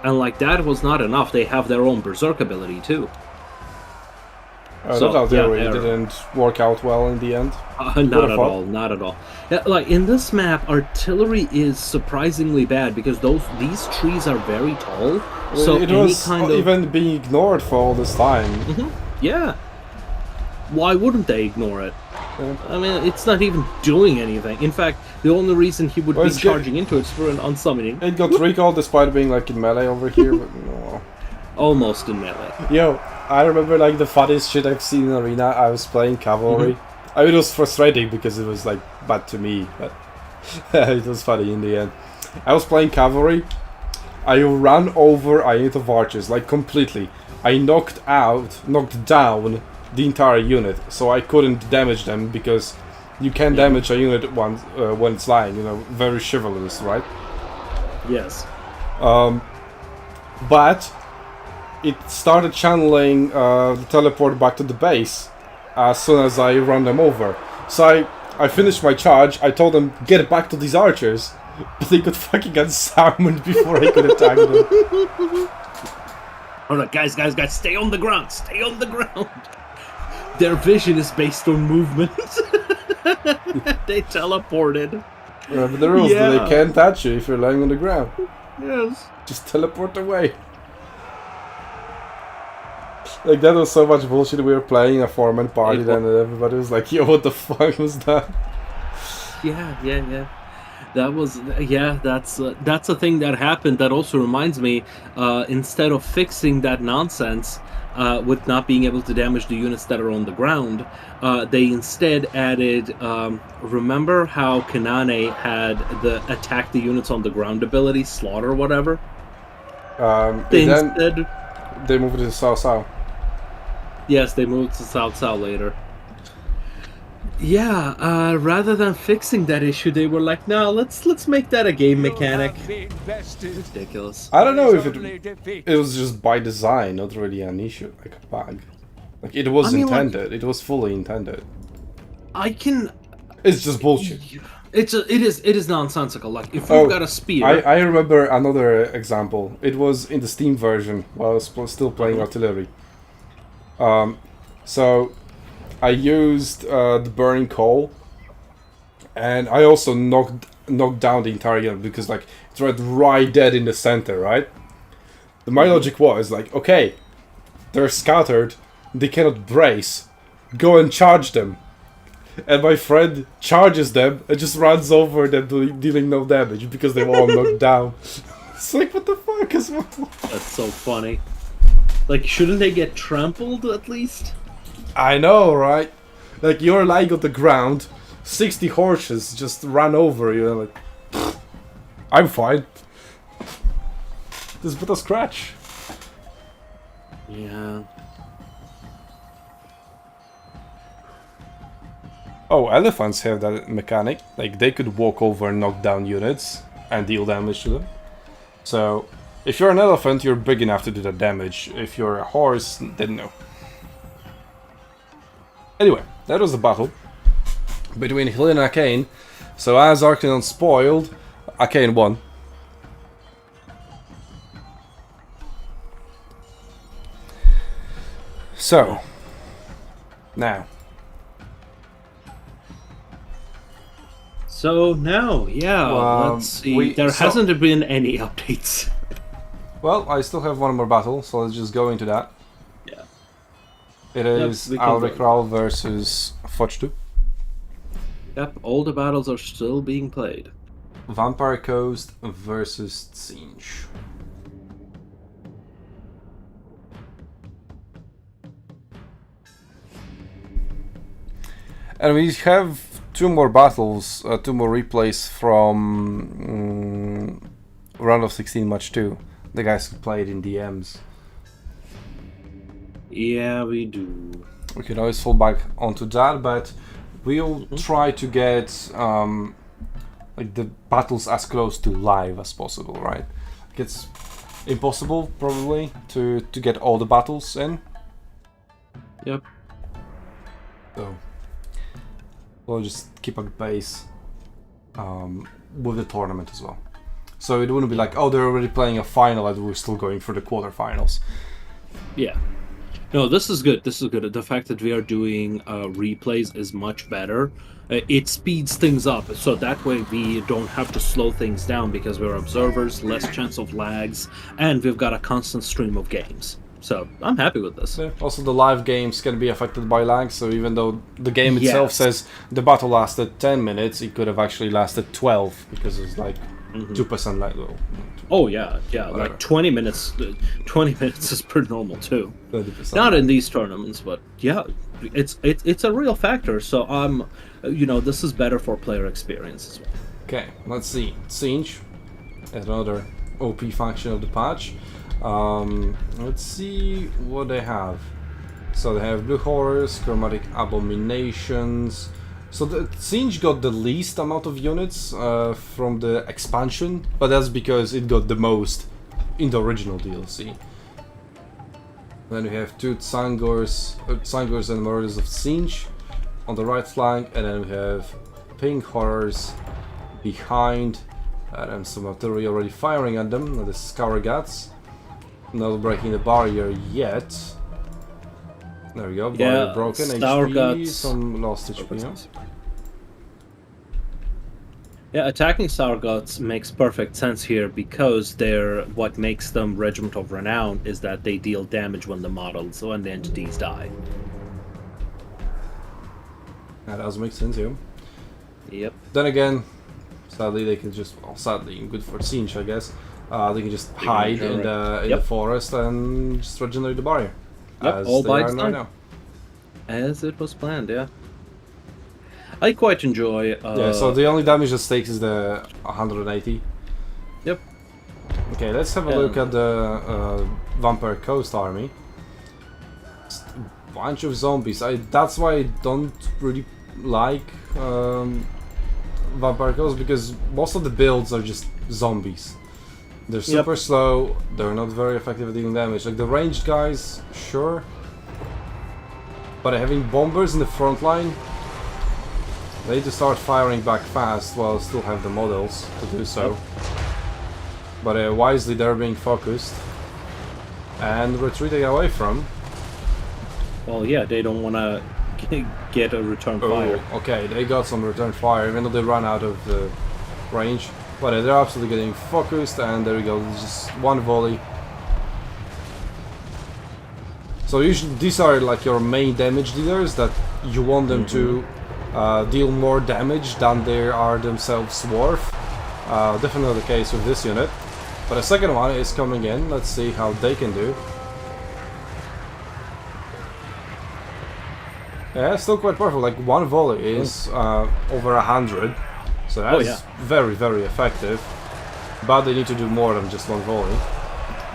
And like, that was not enough. They have their own Berserk ability too. So, that theory didn't work out well in the end. Not at all. Not at all. Yeah, like, in this map, artillery is surprisingly bad because these trees are very tall. So it was even being ignored for all this time. Yeah. Why wouldn't they ignore it? Yeah. I mean, it's not even doing anything. In fact, the only reason he would be charging into it is for an unsummoning. It got recalled despite being like in melee over here, but no. Almost in melee. Yo, I remember like the funniest shit I've seen in Arena. I was playing cavalry. I mean, it was frustrating because it was like bad to me, but it was funny in the end. I was playing cavalry. I ran over a unit of archers, like completely. I knocked down the entire unit, so I couldn't damage them because you can damage a unit once when it's lying. You know, very chivalrous, right? Yes. But it started channeling the teleport back to the base as soon as I ran them over. So I finished my charge. I told them get back to these archers, but they got fucking get summoned before I could attack them. Alright, guys, stay on the ground, stay on the ground. Their vision is based on movement. They teleported. Remember the rules, they can't touch you if you're lying on the ground. Yes. Just teleport away. Like, that was so much bullshit. We were playing a 4-man party then, and everybody was like, yo, what the fuck was that? Yeah. That was that's a thing that happened. That also reminds me, instead of fixing that nonsense with not being able to damage the units that are on the ground, they instead added. Remember how Kanane had the attack the units on the ground ability, slaughter, whatever. They moved it to South. Yes, they moved to South later. Yeah, rather than fixing that issue, they were like, "No, let's make that a game mechanic." Ridiculous. I don't know if it was just by design, not really an issue, like a bug. Like, it was intended. It was fully intended. It's just bullshit. It is nonsensical. Like, if you've got a spear. I remember another example. It was in the Steam version while I was still playing artillery. So I used the burning coal, and I also knocked down the entire unit because, like, it's right dead in the center, right? My logic was like, okay, they're scattered, they cannot brace, go and charge them. And my friend charges them and just runs over them, dealing no damage because they were all knocked down. It's like, what the fuck is wrong? That's so funny. Like, shouldn't they get trampled at least? I know, right? Like, you're lying on the ground, 60 horses just run over you, and like, pfft, I'm fine. This is but a scratch. Yeah. Oh, elephants have that mechanic. Like, they could walk over and knock down units and deal damage to them. So, if you're an elephant, you're big enough to do that damage. If you're a horse, then no. Anyway, that was the battle between Hlidin and Akkeinn. So, as Arcanon spoiled, Akkeinn won. So, now. So now, yeah, let's see. There hasn't been any updates. Well, I still have one more battle, so let's just go into that. Yeah. It is Alrik versus Fojtu. Yep, all the battles are still being played. Vampire Coast versus Tzeentch. And we have two more battles, two more replays from round of 16 match 2. The guys who played in DMs. Yeah, we do. We can always fall back onto that, but we'll try to get like the battles as close to live as possible, right? Like, it's impossible probably to get all the battles in. Yep. So we'll just keep at pace with the tournament as well. So it wouldn't be like, oh, they're already playing a final and we're still going for the quarterfinals. Yeah. No, this is good. This is good. The fact that we are doing replays is much better. It speeds things up, so that way we don't have to slow things down because we're observers, less chance of lags, and we've got a constant stream of games. So I'm happy with this. Yeah. Also, the live games can be affected by lag, so even though the game itself says the battle lasted 10 minutes, it could have actually lasted 12 because it's like 2% lag. Oh yeah, whatever. like 20 minutes. 20 minutes is pretty normal too. 30% Not lag. in these tournaments, but yeah, it's a real factor. So this is better for player experience as well. Okay, let's see. Tzeentch, another OP faction of the patch. Let's see what they have. So they have Blue Horrors, Chromatic Abominations. So the Tzeentch got the least amount of units from the expansion, but that's because it got the most in the original DLC. Then we have two Tsangors and Marauders of Tzeentch on the right flank, and then we have Pink Horrors behind, and some artillery already firing at them, the Scourgats. Not breaking the barrier yet. There we go, barrier broken, HP, some lost HP. Yeah, attacking Sargoths makes perfect sense here because what makes them Regiment of Renown is that they deal damage when the models, when the entities die. That does make sense, yeah. Yep. Then again, sadly they can just, well, sadly, good for Tzeentch, I guess, they can just hide in the forest and just regenerate the barrier. Yep, as all they by are design. now. As it was planned, yeah. I quite enjoy... yeah, so the only damage at stake is the 180. Yep. Okay, let's have a look at the Vampire Coast army. Just a bunch of zombies. That's why I don't really like Vampire Coast, because most of the builds are just zombies. They're super slow, they're not very effective at dealing damage. Like the ranged guys, sure. But having bombers in the front line, they need to start firing back fast while still have the models to do so. But wisely they're being focused and retreating away from. Well, yeah, they don't want to get a return fire. Okay, they got some return fire, even though they ran out of the range. But they're absolutely getting focused, and there we go, just one volley. So usually these are like your main damage dealers that you want them to deal more damage than they are themselves worth. Definitely the case with this unit. But the second one is coming in, let's see how they can do. Yeah, still quite powerful, like one volley is over 100. So that's very, very effective. But they need to do more than just one volley.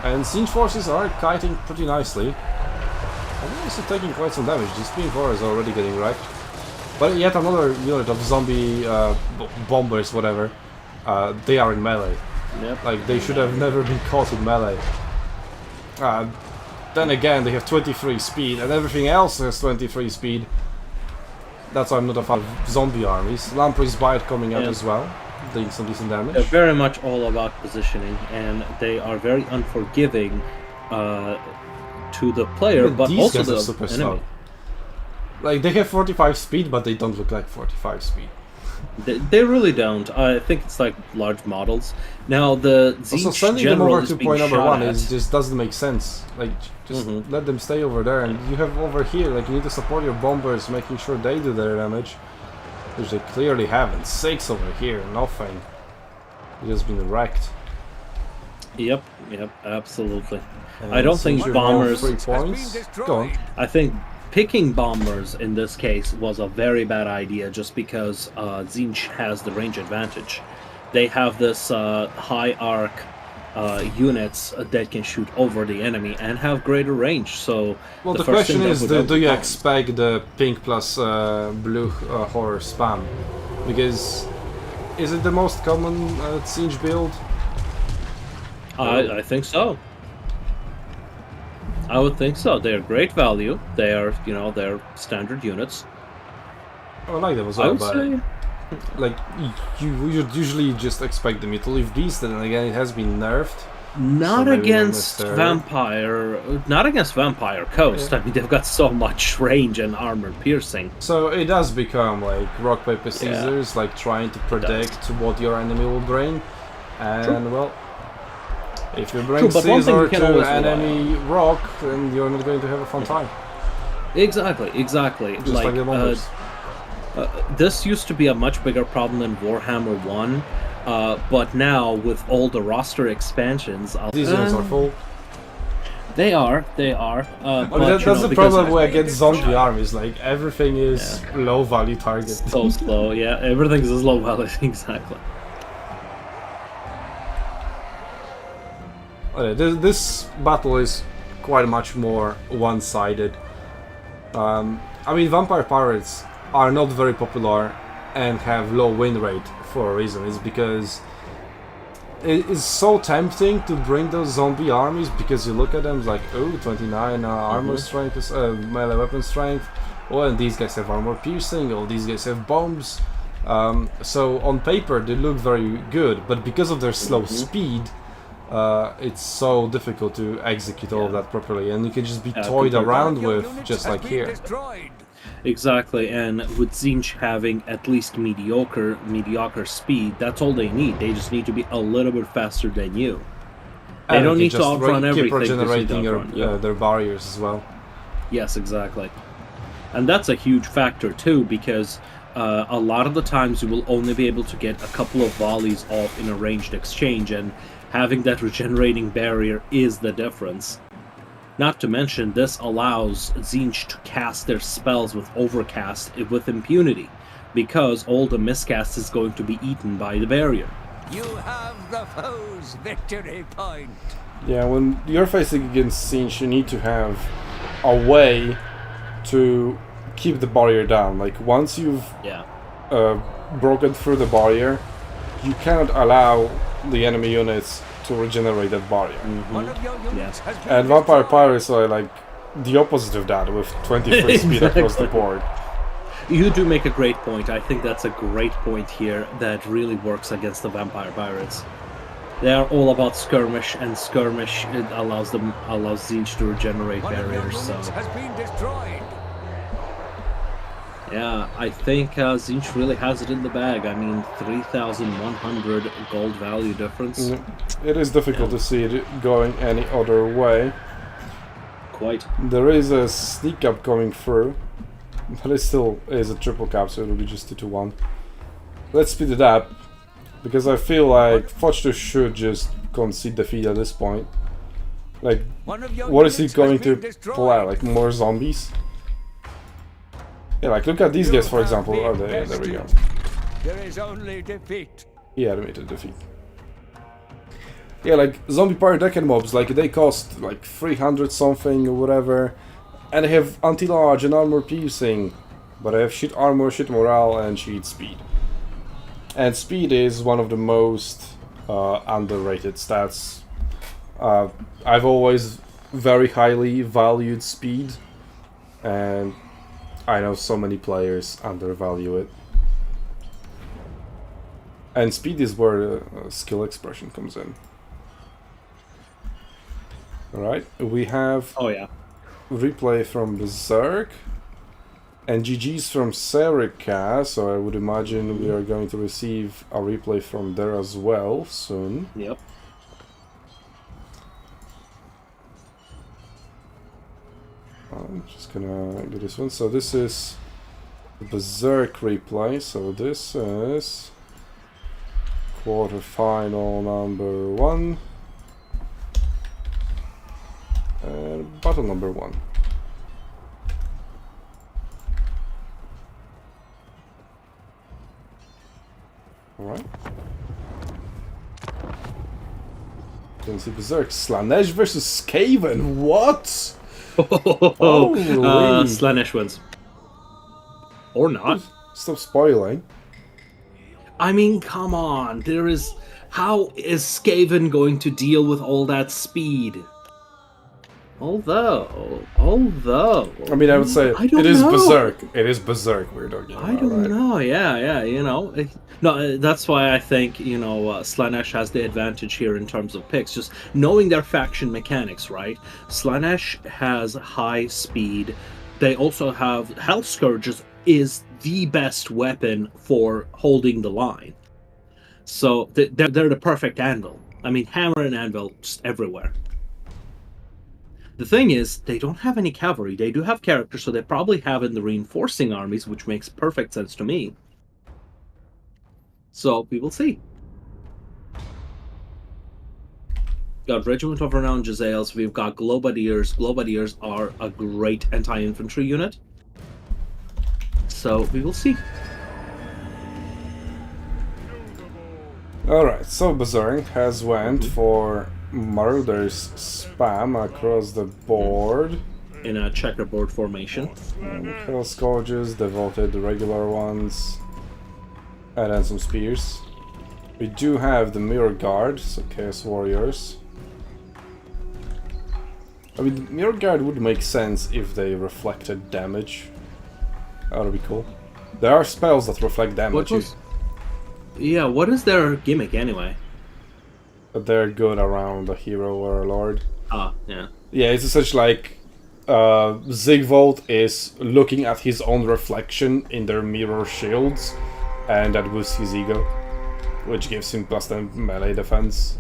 And Tzeentch forces are kiting pretty nicely. I'm also taking quite some damage. This P4 is already getting wrecked. But yet another unit of zombie bombers, whatever. They are in melee. Yep. Like, they should have never been caught in melee. Then again, they have 23 speed, and everything else has 23 speed. That's why I'm not a fan of zombie armies. Lamprey's Bite coming out as well, doing some decent damage. They're very much all about positioning, and they are very unforgiving to the player, but these also guys the are super enemy. slow. Like, they have 45 speed, but they don't look like 45 speed. They really don't. I think it's like large models. Now the Tzeentch Also, sending them general over is to being point number shot one at. just doesn't make sense. Like, just let them stay over there, and you have over here, like, you need to support your bombers, making sure they do their damage, which they clearly haven't. 6 over here, nothing. They've just been wrecked. Yep, absolutely. And I don't think Tzeentch bombers. have 3 points. Go on. I think picking bombers in this case was a very bad idea, just because Tzeentch has the range advantage. They have this high arc units that can shoot over the enemy and have greater range. So, Well, the first question thing is, that would do you bombs. expect the pink plus blue horror spam? Because is it the most common Tzeentch build? I think so. I would think so. They're great value. They are, they're standard units. I like them as I well, would but say. like you would usually just expect them to leave Beast, and again it has been nerfed. Not So maybe against not Vampire Coast. Yeah. I mean, they've got so much range and armor piercing. So it does become like rock paper scissors, like trying to predict what your enemy will bring, and well, if you bring but one thing scissor you can to always rely enemy rock, then you're not going to have a fun time. Exactly. Just like the bombers. This used to be a much bigger problem than Warhammer 1, but now with all the roster expansions, These units are full. They are. I mean, that's the problem against zombie armies. Like everything is low value target. So slow. Yeah, everything's a slow value. Exactly. This battle is quite much more one-sided. I mean, vampire pirates are not very popular and have low win rate for a reason. It's because it is so tempting to bring those zombie armies, because you look at them like, oh, 29 armor strength, melee weapon strength, oh, and these guys have armor piercing, oh, these guys have bombs. So on paper they look very good, but because of their slow speed, it's so difficult to execute all of that properly, and you can just be toyed around with, just like here. Exactly, and with Tzeentch having at least mediocre speed, that's all they need. They just need to be a little bit faster than you. They And don't you need to just outrun everything. keep they just need to regenerating outrun, their barriers as well. Yes, exactly. And that's a huge factor too, because a lot of the times you will only be able to get a couple of volleys off in a ranged exchange, and having that regenerating barrier is the difference. Not to mention, this allows Tzeentch to cast their spells with Overcast with impunity, because all the miscast is going to be eaten by the barrier. You have the foe's victory point. Yeah, when you're facing against Tzeentch, you need to have a way to keep the barrier down. Like, once you've broken through the barrier, you cannot allow the enemy units to regenerate that barrier. One of your units has been And Vampire destroyed. Pirates are like the opposite of that, with 23 speed across the board. You do make a great point. I think that's a great point here that really works against the Vampire Pirates. They are all about skirmish, and skirmish it allows Tzeentch to regenerate One of your barriers. units So has been destroyed. yeah, I think Tzeentch really has it in the bag. I mean, 3,100 gold value difference. It is difficult to see it going any other way. Quite. There is a sneak up coming through, but it still is a triple cap, so it'll be just 2-1. Let's speed it up, because I feel like Fojtu should just concede defeat at this point. Like, One of your what is he units going has to been destroyed. pull out? Like, more zombies? Yeah, like, look at these You guys, for have example. Oh, been there we go. bested. There is only defeat. He admitted defeat. Yeah, like, zombie pirate deck and mobs, like, they cost, like, 300 something or whatever, and they have anti-large and armor piercing, but they have shit armor, shit morale, and shit speed. And speed is one of the most underrated stats. I've always very highly valued speed, and I know so many players undervalue it. And speed is where skill expression comes in. Alright, we have Oh yeah. replay from Berrserk and GG's from Nerexa, so I would imagine we are going to receive a replay from there as well soon. Yep. I'm just gonna do this one. So this is the Berrserk replay, so this is quarterfinal number 1 and battle number 1. Alright. Can see Berserk. Slaanesh versus Skaven. What? Holy. Slaanesh wins. Or not. Stop spoiling. I mean, come on. How is Skaven going to deal with all that speed? Although, I mean, I would say I don't it is know. Berserk. It is Berserk we're talking about, I don't right? know. Yeah, No, that's why I think, Slaanesh has the advantage here in terms of picks. Just knowing their faction mechanics, right? Slaanesh has high speed. They also have Health Scourges is the best weapon for holding the line. So they're the perfect anvil. I mean, hammer and anvil just everywhere. The thing is, they don't have any cavalry. They do have characters, so they probably have in the reinforcing armies, which makes perfect sense to me. So, we will see. Got Regiment of Renowned Jezzails, we've got Globadiers. Globadiers are a great anti-infantry unit. So, we will see. Alright, so Berserk has went for Marauders spam across the board. In a checkerboard formation. Hell Scourges, devoted the regular ones, and then some spears. We do have the Mirror Guard, so Chaos Warriors. I mean, the Mirror Guard would make sense if they reflected damage. That would be cool. There are spells that reflect damage, Yeah, what is their gimmick anyway? but they're good around a hero or a lord. Ah, yeah. Yeah, it's essentially like Zigvold is looking at his own reflection in their mirror shields, and that boosts his ego, which gives him +10 melee defense.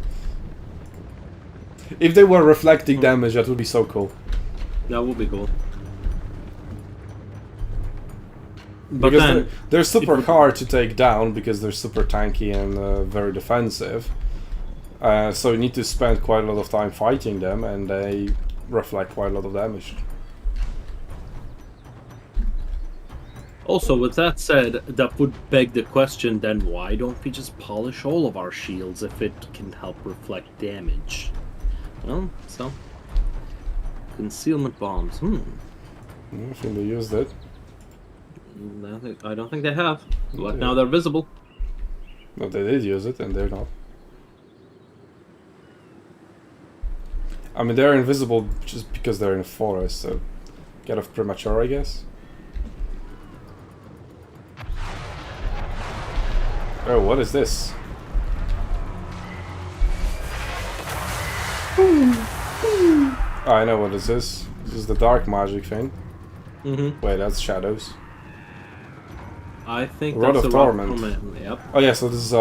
If they were reflecting damage, that would be so cool. That would be cool. But Because then, they're super hard to take down because they're super tanky and very defensive. So you need to spend quite a lot of time fighting them, and they reflect quite a lot of damage. also, with that said, that would beg the question, then why don't we just polish all of our shields if it can help reflect damage? Well, so... Concealment bombs, I think they used it. I don't think they have. But Yeah. now they're visible. No, they did use it, and they're not. I mean, they're invisible just because they're in a forest, so get off premature, I guess. Oh, what is this? I know what this is. This is the dark magic thing. Wait, that's shadows. I think Rod that's of the Rod Torment. Yep, Oh yeah, so this is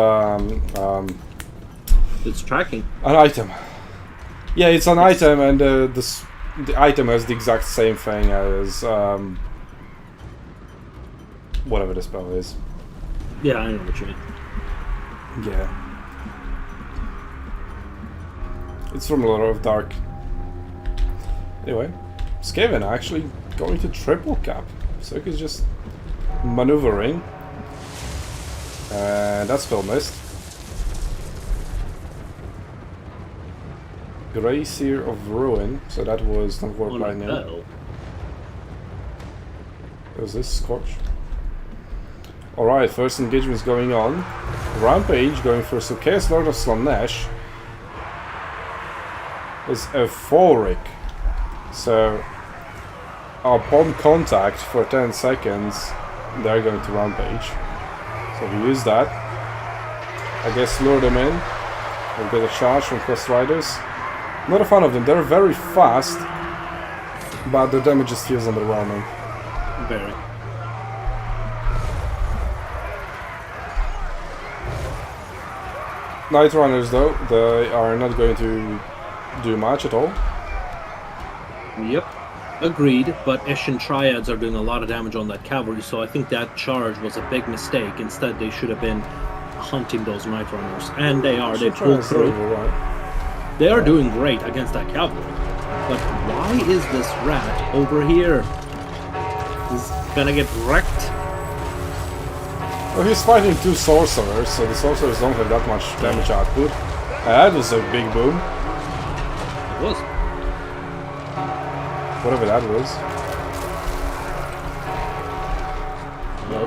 it's tracking. an item. Yeah, it's an item, and the item has the exact same thing as whatever the spell is. Yeah, I know what you mean. Yeah. It's from Lord of Dark. Anyway, Skaven actually going to triple cap. So he's just maneuvering. And that spell missed. Gracier of Ruin. So that was not work right now. Was this Scorch? Alright, first engagement is going on. Rampage going for Chaos Lord of Slaanesh. Is euphoric. So upon contact for 10 seconds, they're going to rampage. So we use that. I guess lure them in. We'll get a charge from Quest Riders. Not a fan of them. They're very fast, but the damage just feels underwhelming. Very. Night Runners, though, they are not going to do much at all. Yep. Agreed, but Eshin Triads are doing a lot of damage on that cavalry, so I think that charge was a big mistake. Instead, they should have been hunting those Night Runners. And they are. They pulled through. They are doing great against that cavalry. But why is this rat over here? He's gonna get wrecked. Well, he's fighting two sorcerers, so the sorcerers don't have that much damage output. That was a big boom. It was. Whatever that was. No.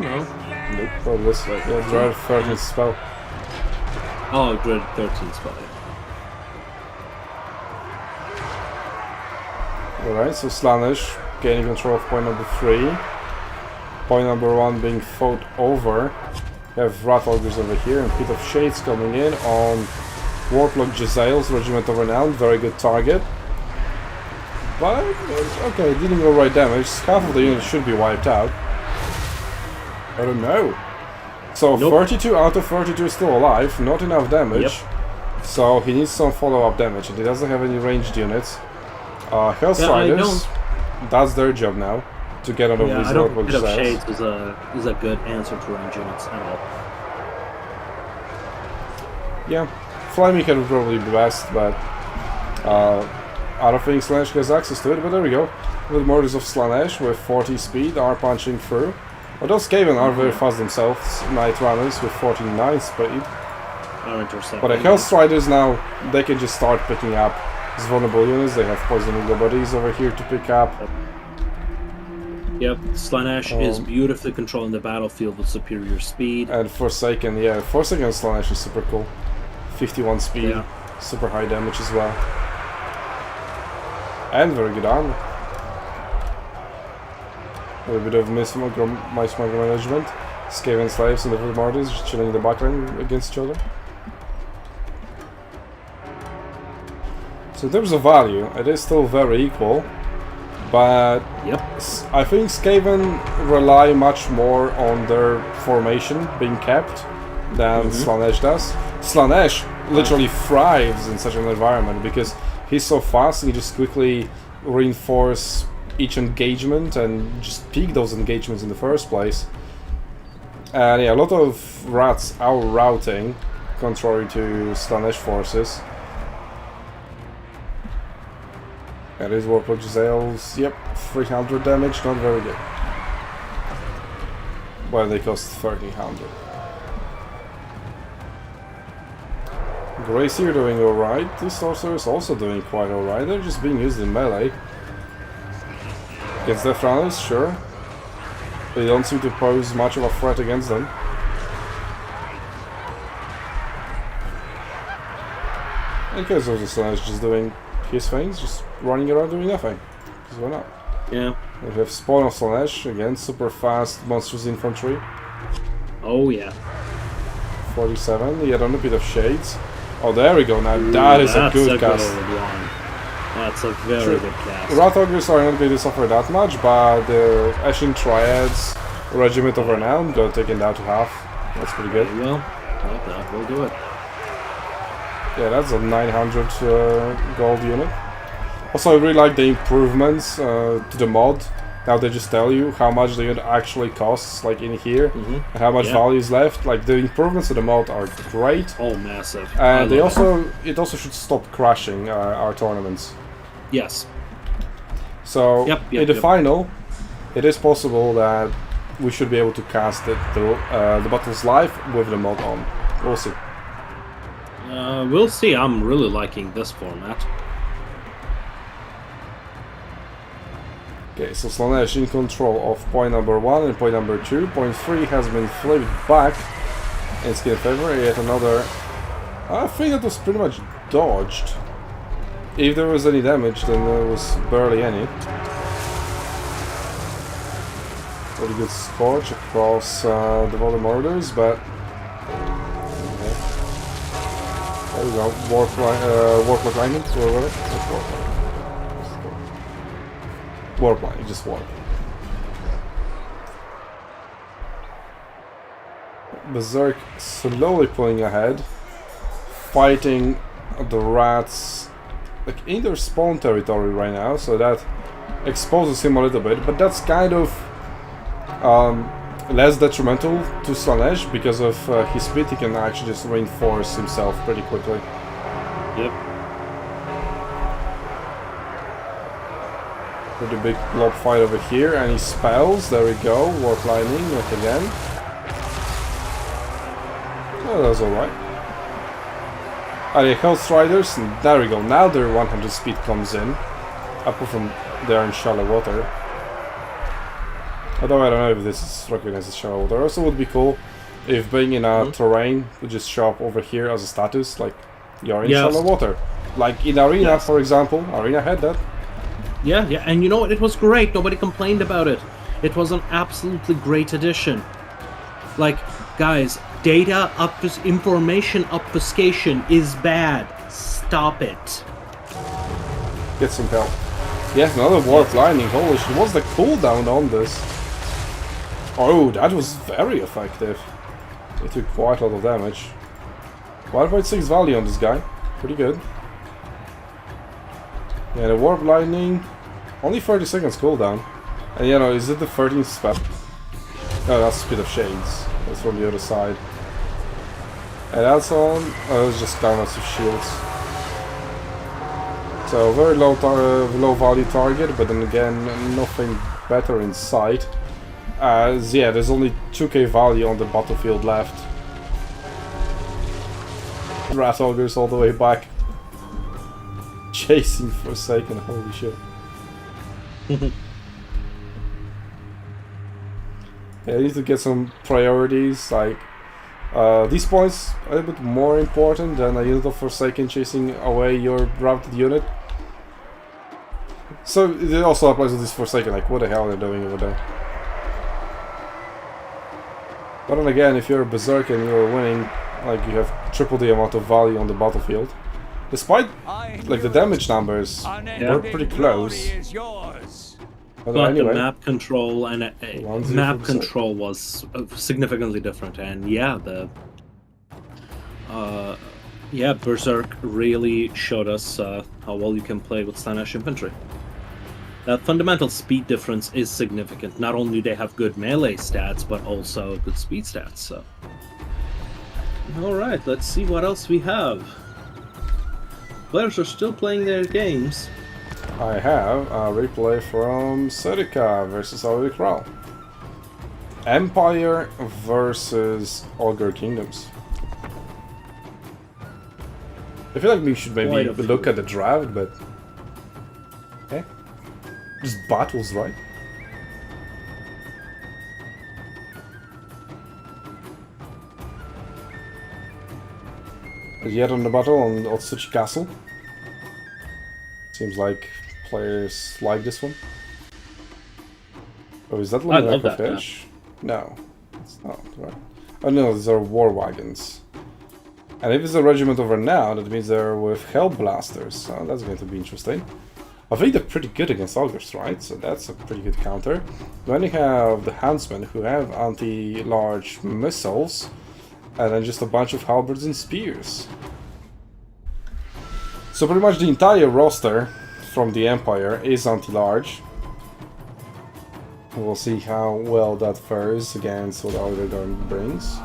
Nope. Oh, this yeah, Dread 13th spell. Oh, Dread 13 spell. Alright, so Slaanesh gaining control of point number 3. Point number 1 being fought over. We have Rat Ogres over here and Pit of Shades coming in on Warlock Jezzail's Regiment of Renown. Very good target. But, okay, dealing alright damage. Half of the unit should be wiped out. I don't know. So, Nope. 32 out of 32 is still alive. Not enough damage. Yep. So, he needs some follow-up damage. And he doesn't have any ranged units. Hell's Yeah, I Riders, that's their job now. To get out of Yeah, these I don't Warlock think Pit of Jezzails. Shades is a good answer to range units at all. Yeah, Flaming would probably be best, but I don't think Slaanesh has access to it, but there we go. With Murders of Slaanesh with 40 speed are punching through. Although Skaven are very fast themselves, Night Runners with 49 speed. Are intercepting. But the Hellstriders now, they can just start picking up these vulnerable units. They have Poisoning the Bodies over here to pick up. Yep, Slaanesh is beautifully controlling the battlefield with superior speed. And Forsaken, yeah, Forsaken Slaanesh is super cool. 51 speed, Yeah. super high damage as well. And very good armor. A little bit of mice micromanagement. Skaven slaves and the Wood Martyrs just chilling in the backline against each other. So in terms of value, it is still very equal. but Yep. I think Skaven rely much more on their formation being kept than Slaanesh does. Slaanesh literally thrives in such an environment because he's so fast and he just quickly reinforce each engagement and just peak those engagements in the first place. And yeah, a lot of rats are routing, contrary to Slaanesh forces. And his Warplug Elves, yep, 300 damage, not very good. Well, they cost 1300. Gracie are doing alright. These sorcerers also doing quite alright. They're just being used in melee. Against Death Runners, sure. They don't seem to pose much of a threat against them. In case of the Slaanesh just doing his things, just running around doing nothing. Because why not? Yeah. We have Spawn of Slaanesh, again, super fast, monstrous infantry. Oh yeah. 47, yet on a bit of shades. Oh, there we go, now that is a good cast. One. That's a very good cast. Rat Ogres are not going to suffer that much, but the Ashen Triads, Regiment of Renown, got taken down to half. That's pretty good. There you go. Well, that will do it. Yeah, that's a 900 gold unit. Also, I really like the improvements to the mod. Now they just tell you how much the unit actually costs, like in here, and how much value is left. Like the improvements to the mod are great. Oh, massive. And it also should stop crashing our tournaments. Yes. So in the final, it is possible that we should be able to cast the battles live with the mod on. We'll see. We'll see. I'm really liking this format. Okay, so Slaanesh in control of point number 1 and point number 2. Point 3 has been flipped back in skill favor. Yet another. I think that was pretty much dodged. If there was any damage, then there was barely any. Pretty good scorch across the bottom orders, but. There we go. Warp lightning. Warp line, just warp. Berrserk slowly pulling ahead, fighting the rats like in their spawn territory right now, so that exposes him a little bit, but that's kind of less detrimental to Slaanesh because of his speed. He can actually just reinforce himself pretty quickly. Yep. Pretty big blob fight over here, and he spells. There we go. Warp lightning yet again. Oh, that was alright. Alright, Health Striders, and there we go. Now their 100 speed comes in. Apart from they're in shallow water. Although I don't know if this is recognized as shallow water. Also would be cool if being in a terrain would just show up over here as a status, like you're in shallow water. Like in Arena, for example. Arena had that. Yeah, and you know what? It was great. Nobody complained about it. It was an absolutely great addition. Like, guys, data information obfuscation is bad. Stop it. Get some help. Yes, another Warp Lightning. Holy shit, what's the cooldown on this? Oh, that was very effective. It took quite a lot of damage. 1.6 value on this guy. Pretty good. Yeah, the Warp Lightning, only 30 seconds cooldown. And you know, is it the 13th spell? No, that's Speed of Shades. That's from the other side. And that's on, it's just Climate of Shields. So very low value target, but then again, nothing better in sight. As yeah, there's only 2k value on the battlefield left. Rat Ogres all the way back. Chasing Forsaken, holy shit. Yeah, I need to get some priorities, like these points are a bit more important than a unit of Forsaken chasing away your routed unit. So it also applies to this Forsaken, like what the hell are they doing over there? But then again, if you're a Berserk and you're winning, like you have triple the amount of value on the battlefield. Despite like the damage numbers were pretty close. But anyway, the map control and map control was significantly different, and yeah, Berrserk really showed us how well you can play with Slaanesh infantry. That fundamental speed difference is significant. Not only do they have good melee stats, but also good speed stats. So, all right, let's see what else we have. Players are still playing their games. I have a replay from Serika versus Alrik. Empire versus Ogre Kingdoms. I feel like we should maybe look at the draft, but... Okay. Just battles, right? Yet on the battle on Otsuchi Castle. Seems like players like this one. Oh, is that like a fish? No, it's not, right? Oh no, these are war wagons. And if it's a regiment over now, that means they're with Hellblasters, so that's going to be interesting. I think they're pretty good against Ogres, right? So that's a pretty good counter. Then you have the Huntsmen, who have anti-large missiles, and then just a bunch of halberds and spears. So pretty much the entire roster from the Empire is anti-large. We'll see how well that fares against what Ogre brings.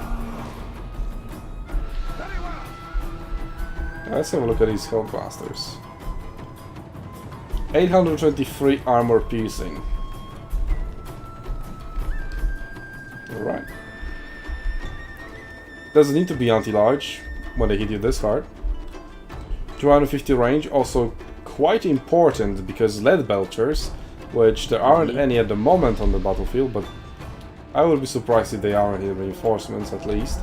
Let's have a look at these Hellblasters. 823 armor piercing. Alright. Doesn't need to be anti-large when they hit you this hard. 250 range, also quite important because lead belchers, which there aren't any at the moment on the battlefield, but I would be surprised if they aren't in reinforcements at least.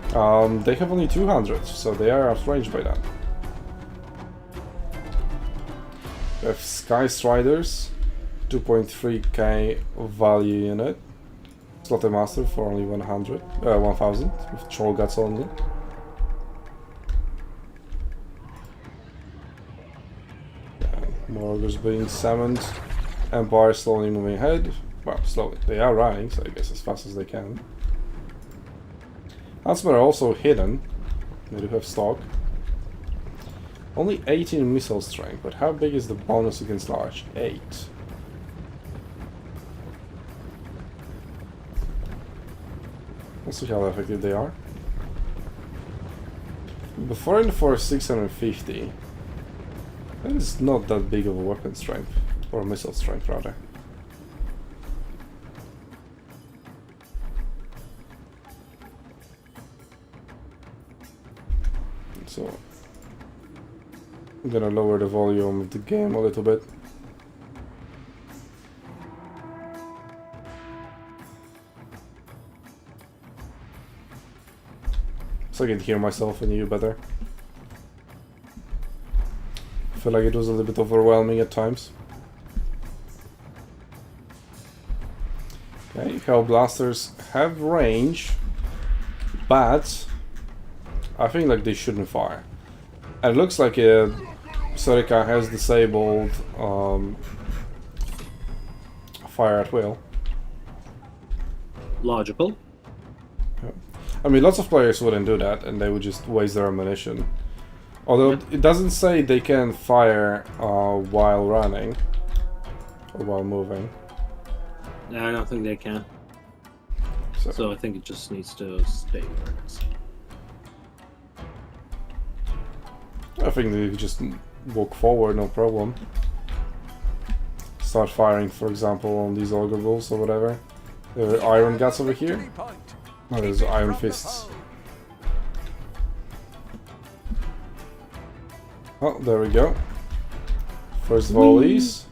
They have only 200, so they are outranged by that. We have Sky Striders, 2.3k value unit. Slaughter Master for only 1000, with Troll Guts only. More Ogres being summoned. Empire slowly moving ahead. Well, slowly. They are running, so I guess as fast as they can. Huntsmen are also hidden. They do have stock. Only 18 missile strength, but how big is the bonus against large? 8. Let's see how effective they are. Before in for 650. That is not that big of a weapon strength, or missile strength rather. So I'm gonna lower the volume of the game a little bit. So I can hear myself and you better. I feel like it was a little bit overwhelming at times. Okay, Hellblasters have range, but I think like they shouldn't fire. And it looks like Serika has disabled fire at will. Logical. I mean, lots of players wouldn't do that, and they would just waste their ammunition. Although it doesn't say they can fire while running or while moving. I don't think they can. So I think it just needs to stay where it is. I think they could just walk forward, no problem. Start firing, for example, on these Ogre Wolves or whatever. There are Iron Guts over here. Oh, there's Iron Fists. Oh, there we go. First volleys.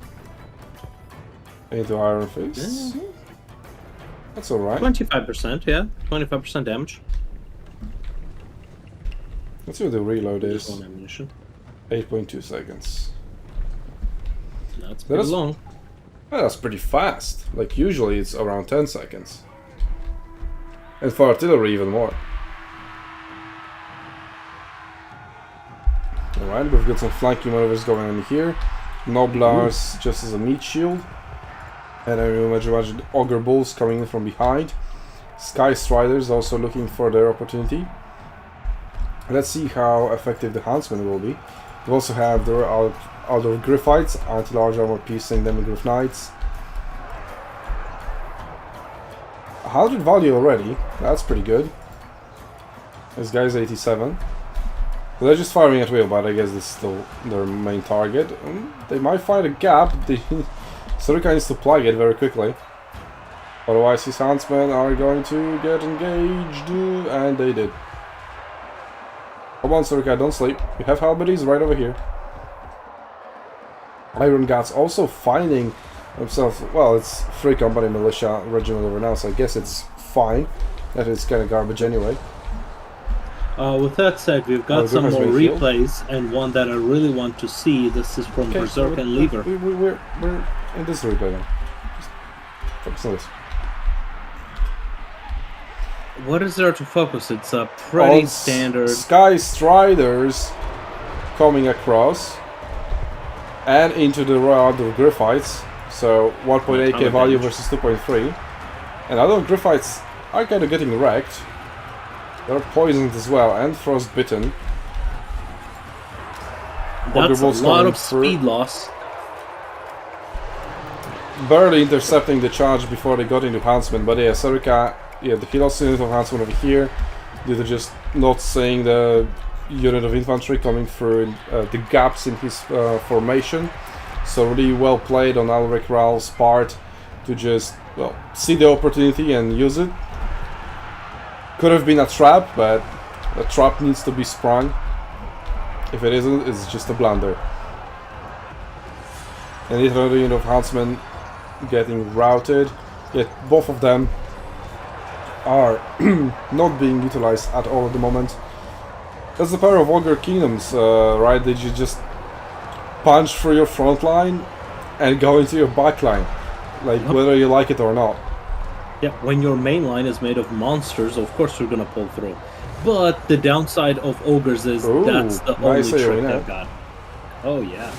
Into Iron Fists. That's alright. 25%, yeah. 25% damage. Let's see what the reload is. Just one ammunition. 8.2 seconds. That's pretty long. Well, that's pretty fast. Like, usually it's around 10 seconds. And for artillery, even more. Alright, we've got some flanking maneuvers going on here. Noblars just as a meat shield. And I imagine Ogre Bulls coming in from behind. Sky Striders also looking for their opportunity. Let's see how effective the Huntsmen will be. We also have the Outdoor Griffites, anti-large armor piercing Demigryph Knights. 100 value already, that's pretty good. This guy's 87. So they're just firing at will, but I guess this is still their main target. They might find a gap. Sorika needs to plug it very quickly. Otherwise his Huntsmen are going to get engaged, and they did. Come on, Sorika, don't sleep. You have halberdies right over here. Iron Guts also finding themselves, well, it's Free Company Militia Regiment over now, so I guess it's fine. That is kind of garbage anyway. With that said, we've got some more replays, and one that I really want to see. This is from Berrserk and Lever. We're in this replay now. Just focus on this. What is there to focus? It's a pretty standard... Sky Striders coming across and into the Outdoor Griffites. So 1.8k value versus 2.3. And Outdoor Griffites are kind of getting wrecked. They're poisoned as well and frostbitten. That's a lot of speed loss. Barely intercepting the charge before they got into Huntsman, but yeah, Sorika, yeah, he lost unit of Huntsman over here due to just not seeing the unit of infantry coming through the gaps in his formation. So really well played on Alrik Ralph's part to just, well, see the opportunity and use it. Could have been a trap, but a trap needs to be sprung. If it isn't, it's just a blunder. And the other unit of Huntsmen getting routed. Yet both of them are not being utilized at all at the moment. That's the power of Ogre Kingdoms, right? That you just punch through your front line and go into your back line, like whether you like it or not. Yeah, when your main line is made of monsters, of course you're gonna pull through. But the downside of ogres is that's the only trick they've got. Oh yeah.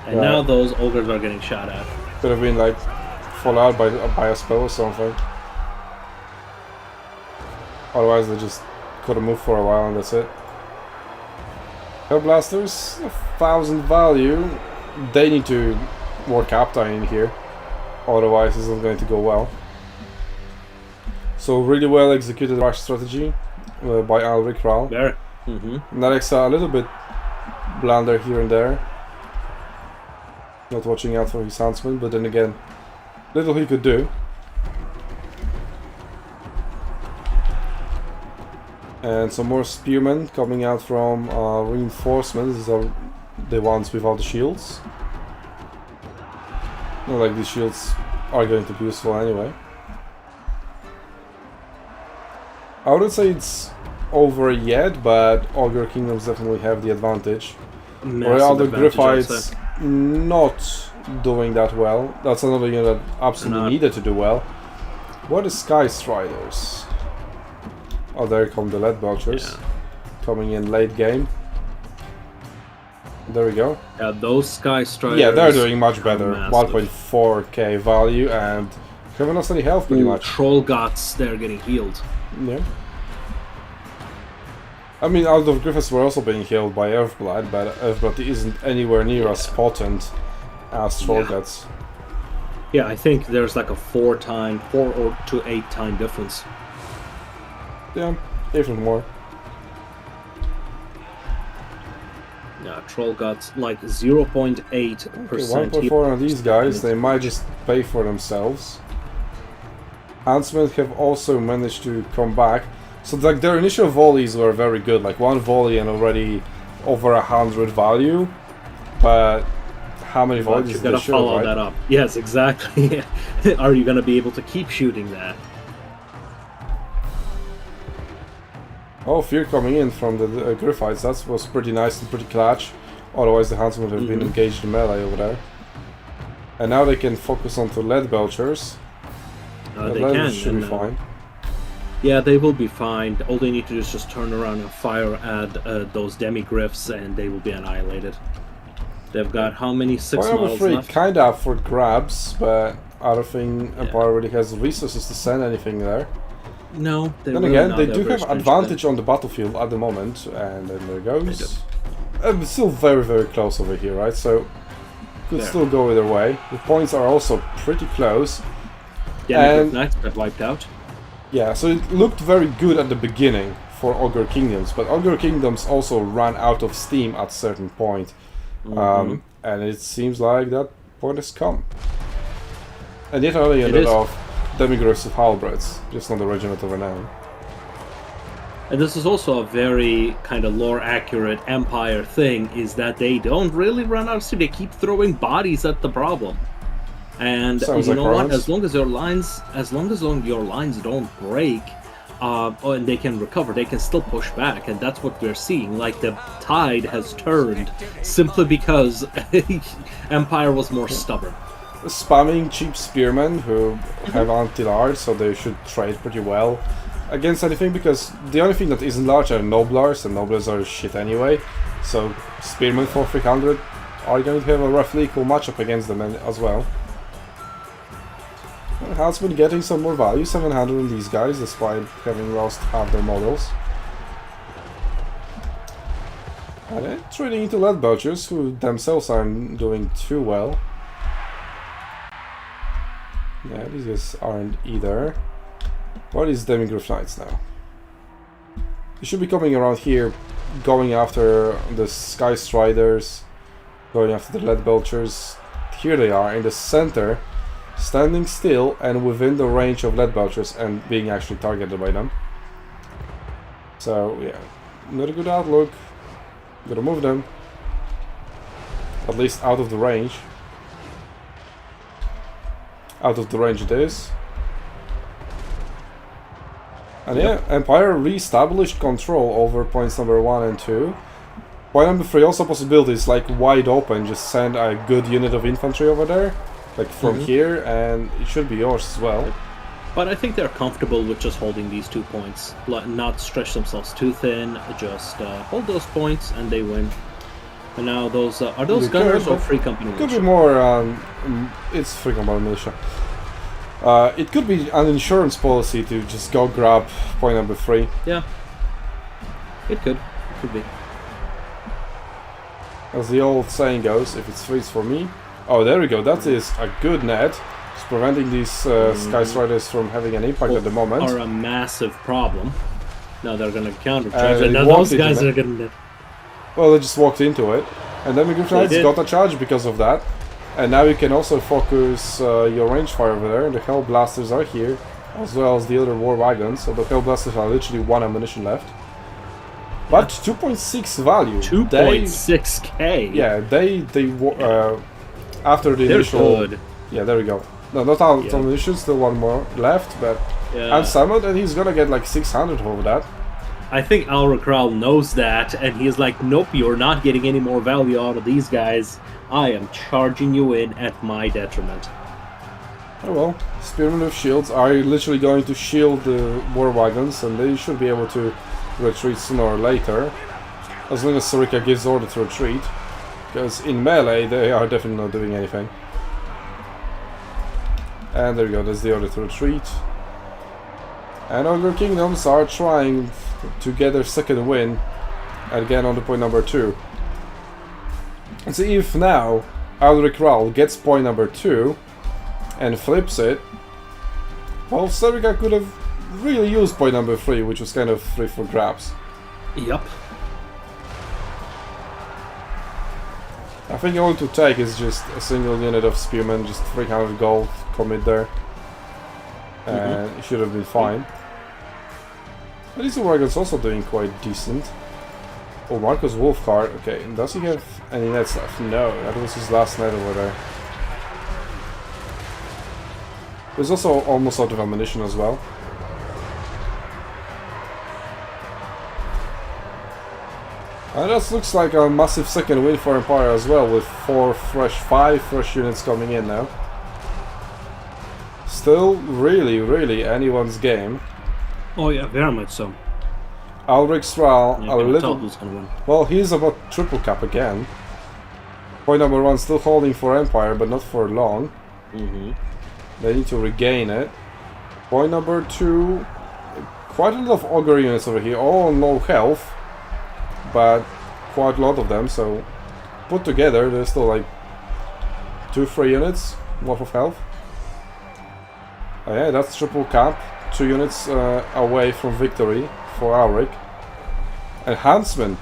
And now those ogres are getting shot at. Could have been like fallout by a spell or something. Otherwise they just could have moved for a while and that's it. Hellblasters, 1000 value. They need to work Captain in here. Otherwise this isn't going to go well. So really well executed rush strategy by Alrik Ralph. There. Nerexa a little bit blunder here and there. Not watching out for his Huntsman, but then again, little he could do. And some more spearmen coming out from reinforcements. These are the ones without the shields. Not like these shields are going to be useful anyway. I wouldn't say it's over yet, but Ogre Kingdoms definitely have the advantage. While the Griffites not doing that well. That's another unit that absolutely needed to do well. What is Sky Striders? Oh, there come the Lead Belchers. Coming in late game. There we go. Yeah, those Sky Striders. Yeah, they're doing much better. 1.4k value and haven't lost any health pretty much. Troll Guts, they're getting healed. Yeah. I mean, Outdoor Griffiths were also being healed by Earthblood, but Earthblood isn't anywhere near as potent as Troll Guts. Yeah, I think there's like a 4 to 8 time difference. Yeah, even more. Yeah, Troll Guts like 0.8%. 1.4 on these guys, they might just pay for themselves. Huntsmen have also managed to come back. So like their initial volleys were very good, like one volley and already over 100 value. But how many volleys you gotta follow that up. Yes, exactly. Are you gonna be able to keep shooting that? Oh, fear coming in from the Griffites. That was pretty nice and pretty clutch. Otherwise the Huntsmen would have been engaged in melee over there. And now they can focus on the Lead Belchers. They can. Should be fine. Yeah, they will be fine. All they need to do is just turn around and fire at those Demigryphs and they will be annihilated. They've got how many? 6 Point number models 3 left? kinda up for grabs, but I don't think Empire really has resources to send anything there. No, they Then really again, not. they They're do very have strange advantage on the battlefield at the moment, and then there goes. Still very, very close over here, right? So could still go either way. The points are also pretty close. And Knights got wiped out. Yeah, so it looked very good at the beginning for Ogre Kingdoms, but Ogre Kingdoms also ran out of steam at a certain point. And it seems like that point has come. And yet only a lot of demi-aggressive halberds, just not the regiment of renown. And this is also a very kind of lore-accurate Empire thing, is that they don't really run out of steam. They keep throwing bodies at the problem. And Sounds you like know what? Romans. As long as your lines don't break, and they can recover, they can still push back, and that's what we're seeing. Like, the tide has turned simply because Empire was more stubborn. Spamming cheap spearmen who have anti-large, so they should trade pretty well against anything, because the only thing that isn't large are noblars, and noblars are shit anyway. So spearmen for 300 are going to have a roughly equal matchup against them as well. Has been getting some more value, 700 on these guys, despite having lost half their models. And then trading into lead belchers, who themselves aren't doing too well. Yeah, these guys aren't either. What is Demigraph Knights now? They should be coming around here, going after the Sky Striders, going after the lead belchers. Here they are, in the center, standing still and within the range of lead belchers and being actually targeted by them. So yeah, not a good outlook. Gotta move them. At least out of the range. Out of the range it is. And yeah, Empire re-established control over points number 1 and 2. Point number 3 also possibilities, like wide open, just send a good unit of infantry over there. Like from here, and it should be yours as well. But I think they're comfortable with just holding these 2 points, not stretch themselves too thin, just hold those points and they win. And now those are those gunners or free company militia? Could be more. It's free company militia. It could be an insurance policy to just go grab point number 3. Yeah, it could be. As the old saying goes, if it's free, it's for me. Oh, there we go. That is a good net. It's preventing these Sky Striders from having an impact at the moment. Are a massive problem. Now they're going to countercharge, and they now walked those guys into are going to. Well, they just walked into it, and then Demigraph Knights got a charge because of that. And now you can also focus your range fire over there. The Hell Blasters are here, as well as the other war wagons. So the Hell Blasters are literally 1 ammunition left. But 2.6 value. 2.6k. Yeah, they after the initial. Good. Yeah, there we go. No, not out of ammunition, still 1 more left, but I'm summoned and he's gonna get like 600 over that. I think Alrik knows that, and he's like, nope, you're not getting any more value out of these guys. I am charging you in at my detriment. Oh well, Spearmen with shields are literally going to shield the war wagons, and they should be able to retreat sooner or later, as long as Sorika gives order to retreat, because in melee they are definitely not doing anything. And there we go, that's the order to retreat. And Ogre Kingdoms are trying to get their second win, again on the point number 2. And see if now Alrik gets point number 2 and flips it, well, Sorika could have really used point number 3, which was kind of free for grabs. Yep. I think all to take is just a single unit of spearmen, just 300 gold, commit there. And it should have been fine. But these wagons also doing quite decent. Oh, Marcus Wolfcard, okay, and does he have any nets left? No, that was his last net over there. There's also almost out of ammunition as well. And that looks like a massive second win for Empire as well, with 5 fresh units coming in now. Still really anyone's game. Oh yeah, very much so. Alrik Stral, a little... Who's gonna win. Well, he's about triple cap again. Point number 1 still holding for Empire, but not for long. Mm-hmm. They need to regain it. Point number 2, quite a lot of Ogre units over here, all on low health, but quite a lot of them, so put together there's still like 2-3 units worth of health. Oh yeah, that's triple cap, 2 units away from victory for Alrik. And Huntsmen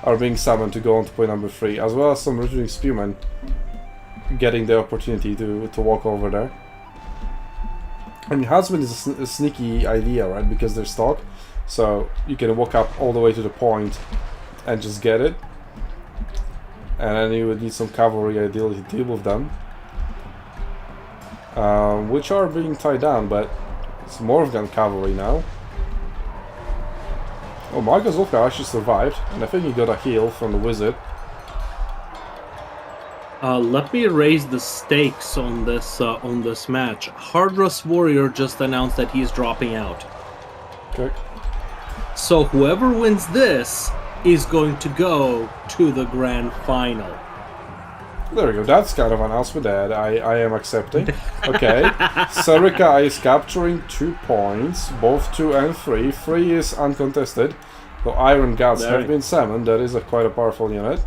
are being summoned to go on to point number 3, as well as some retreating spearmen getting the opportunity to walk over there. I mean, Huntsman is a sneaky idea, right? Because they're stock, so you can walk up all the way to the point and just get it. And then you would need some cavalry ideally to deal with them. Which are being tied down, but it's more than cavalry now. Oh, Marcus Wolfgar actually survived, and I think he got a heal from the wizard. Let me raise the stakes on this match. Hardress Warrior just announced that he's dropping out. Okay. So whoever wins this is going to go to the grand final. There we go, that's kind of an announcement that I am accepting. Okay, Serica is capturing 2 points, both 2 and 3. 3 is uncontested, though Iron Gods have been summoned. That is quite a powerful unit.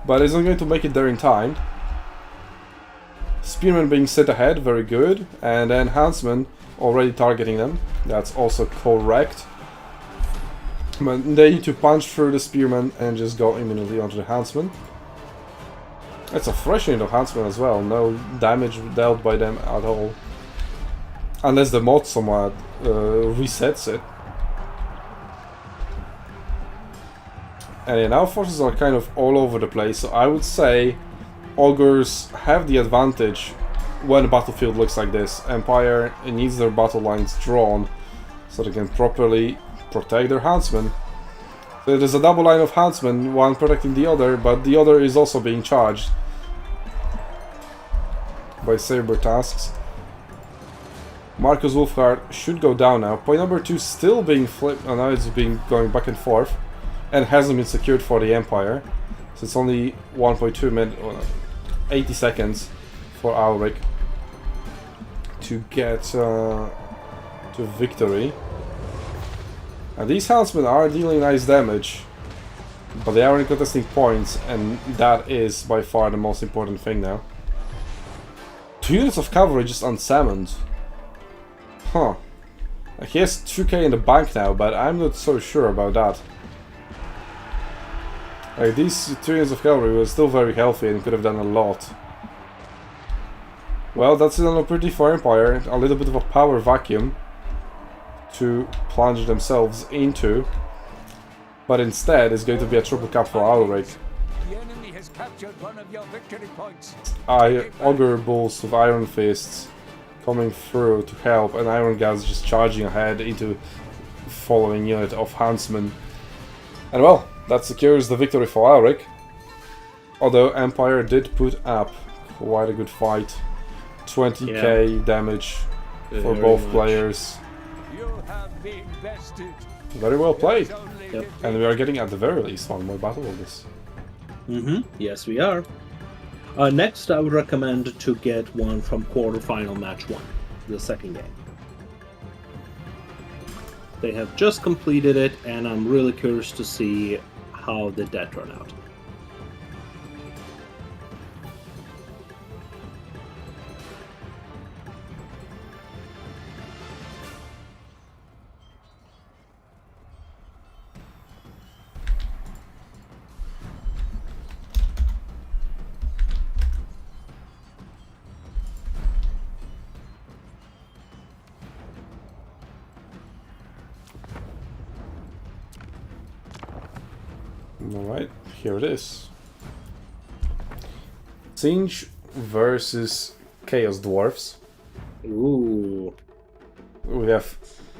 But isn't going to make it there in time. Spearmen being set ahead, very good. And then Huntsmen already targeting them. That's also correct. But they need to punch through the Spearmen and just go immediately onto the Huntsmen. It's a fresh unit of Huntsmen as well. No damage dealt by them at all. Unless the mod somewhat resets it. And yeah, now forces are kind of all over the place, so I would say Ogres have the advantage when the battlefield looks like this. Empire needs their battle lines drawn so they can properly protect their Huntsmen. So there's a double line of Huntsmen, one protecting the other, but the other is also being charged by Saber tasks. Marcus Wolfgar should go down now. Point number 2 still being flipped, and now it's going back and forth. And hasn't been secured for the Empire. So it's only 1.2 minutes, 80 seconds for Alrik to get to victory. And these Huntsmen are dealing nice damage, but they are only contesting points, and that is by far the most important thing now. 2 units of cavalry just unsummoned. Huh. He has 2k in the bank now, but I'm not so sure about that. Like, these 2 units of cavalry were still very healthy and could have done a lot. Well, that's an opportunity for Empire, a little bit of a power vacuum to plunge themselves into, but instead it's going to be a triple cap for Alrik. The enemy has captured one of your victory points. Ogre Bulls with Iron Fists coming through to help, and Iron Guns just charging ahead into following unit of Huntsmen. And well, that secures the victory for Alrik. Although Empire did put up quite a good fight. 20k damage for both players. You have been bested. Very well played. Yep. And we are getting at the very least one more battle of this. Yes, we are. Next, I would recommend to get one from quarterfinal match 1, the second game. They have just completed it, and I'm really curious to see how did that turn out. Alright, here it is. Tzeentch versus Chaos Dwarfs. Ooh. We have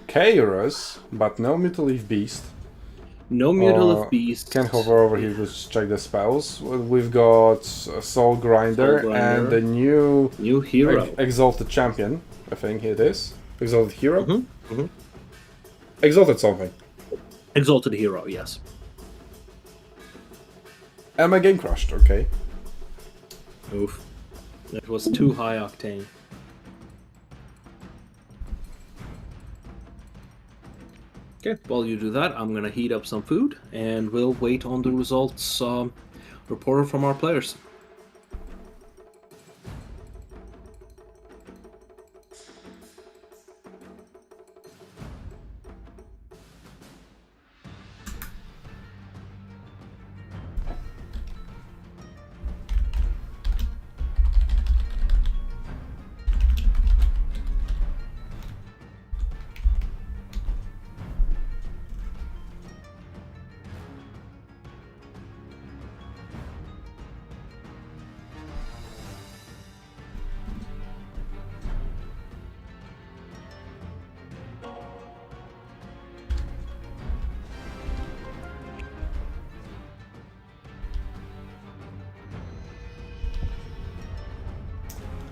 Chaos, but no Mutaleaf Beast. No Mutaleaf Beast. Can hover over here to check the spells. We've got Soul Grinder, and the new hero. Exalted Champion, I think it is. Exalted Hero? Exalted something. Exalted Hero, yes. And my game crashed, okay. Oof. That was too high octane. Okay, while you do that, I'm gonna heat up some food, and we'll wait on the results reported from our players.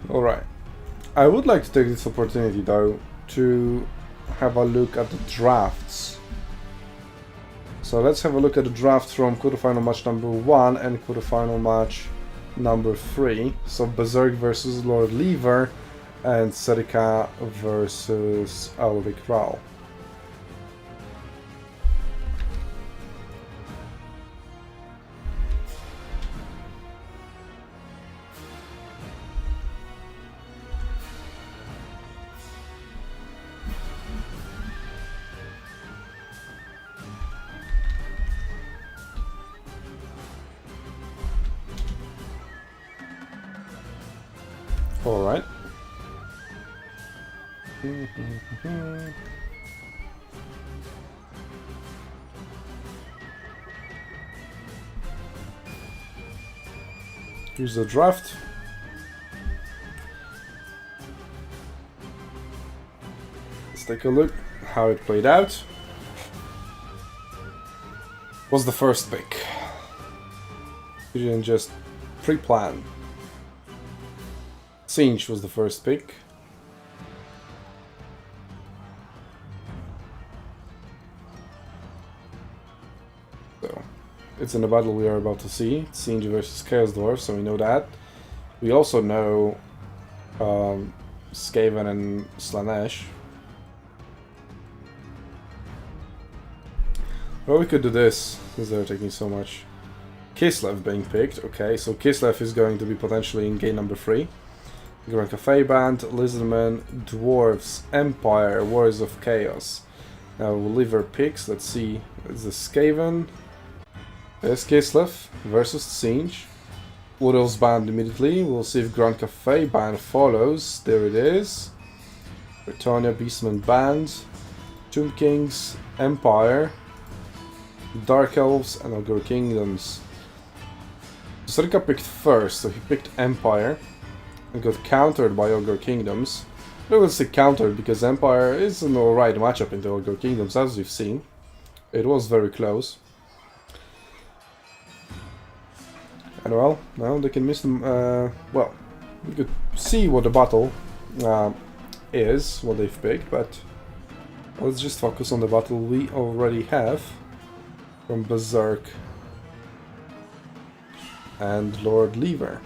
Alright. I would like to take this opportunity though to have a look at the drafts. So let's have a look at the drafts from quarterfinal match number 1 and quarterfinal match number 3. So Berrserk versus Lord Lever and Serika versus Alrik. Alright. Here's the draft. Let's take a look how it played out. Was the first pick. You didn't just pre-plan. Tzeentch was the first pick. So, it's in the battle we are about to see. Tzeentch versus Chaos Dwarfs, so we know that. We also know Skaven and Slaanesh. Well, we could do this, since they're taking so much. Kislev being picked, okay, so Kislev is going to be potentially in game number 3. Greenskins Band, Lizardmen, Dwarfs, Empire, Warriors of Chaos. Now we'll leave our picks. Let's see. It's the Skaven. There's Kislev versus Tzeentch. Elves Band immediately. We'll see if Greenskins Band follows. There it is. Britannia Beastmen Band, Tomb Kings, Empire, Dark Elves, and Ogre Kingdoms. Serika picked first, so he picked Empire. And got countered by Ogre Kingdoms. I will say countered because Empire is an alright matchup in the Ogre Kingdoms, as we've seen. It was very close. And well, now they can miss them. Well, we could see what the battle is, what they've picked, but let's just focus on the battle we already have from Berrserk and Lord Lever.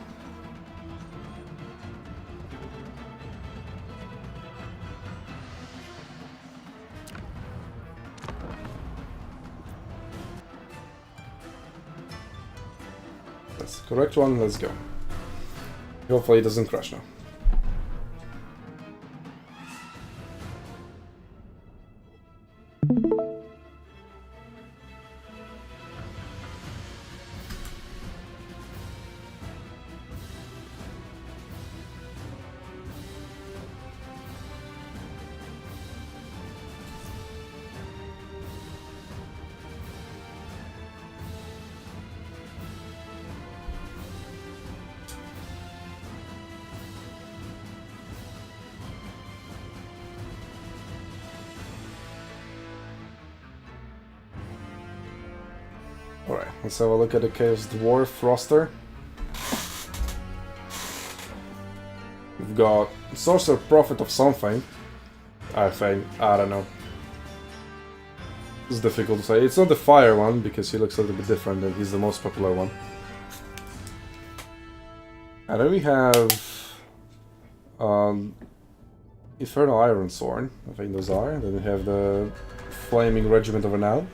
That's the correct one, let's go. Hopefully it doesn't crash now. Alright, let's have a look at the Chaos Dwarf roster. We've got Sorcerer Prophet of something. I think, I don't know. It's difficult to say. It's not the fire one, because he looks a little bit different and he's the most popular one. And then we have Infernal Ironsworn, I think those are. Then we have the Flaming Regiment of Renown.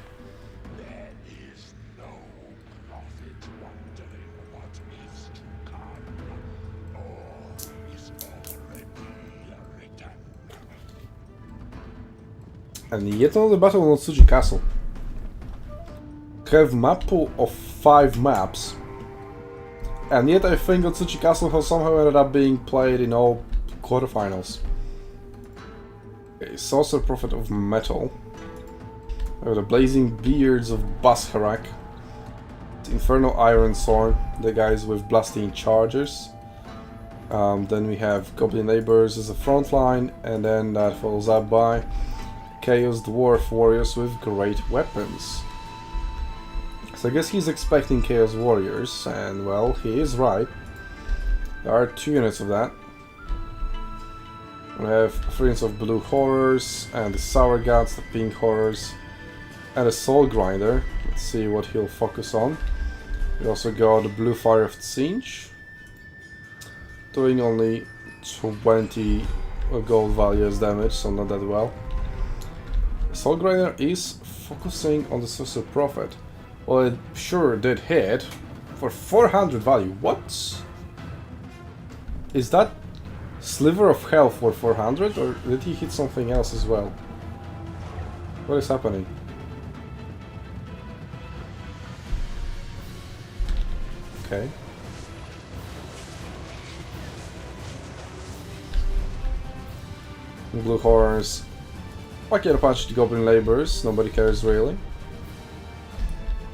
And yet another battle on SUNTZU Castle. Have map pool of 5 maps. And yet I think that SUNTZU Castle has somehow ended up being played in all quarterfinals. Okay, Saucer Prophet of Metal. We have the Blazing Beards of Basharak. Infernal Ironsworn, the guys with Blasting Chargers. Then we have Goblin Neighbors as a front line, and then that follows up by Chaos Dwarf Warriors with great weapons. So I guess he's expecting Chaos Warriors, and well, he is right. There are 2 units of that. We have Friends of Blue Horrors, and the Sour Gods, the Pink Horrors, and a Soul Grinder. Let's see what he'll focus on. We also got the Blue Fire of Tzeentch, doing only 20 gold value as damage, so not that well. Soul Grinder is focusing on the Sorcerer Prophet. Well, it sure did hit for 400 value. What? Is that Sliver of Hell for 400, or did he hit something else as well? What is happening? Okay. Blue Horrors. I can punch the Goblin Laborers, nobody cares really.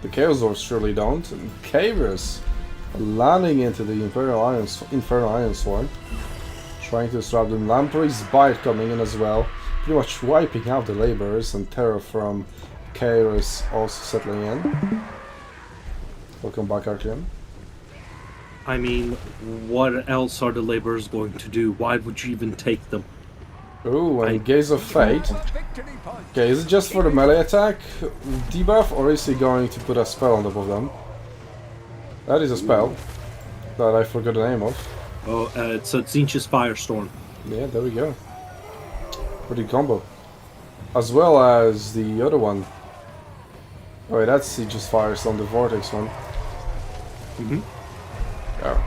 The Chaos Dwarfs surely don't. And Chaos landing into the Infernal Ironsworn, trying to disrupt them. Lamprey's Bite coming in as well, pretty much wiping out the Laborers, and Terror from Chaos also settling in. Welcome back, Artyom. I mean, what else are the laborers going to do? Why would you even take them? Ooh, and Gaze of Fate. Okay, is it just for the melee attack debuff, or is he going to put a spell on top of them? That is a spell that I forgot the name of. Oh, it's a Tzeentch's Firestorm. Yeah, there we go. Pretty combo. As well as the other one. Oh, wait, that's Tzeentch's Firestorm, the Vortex one. Oh.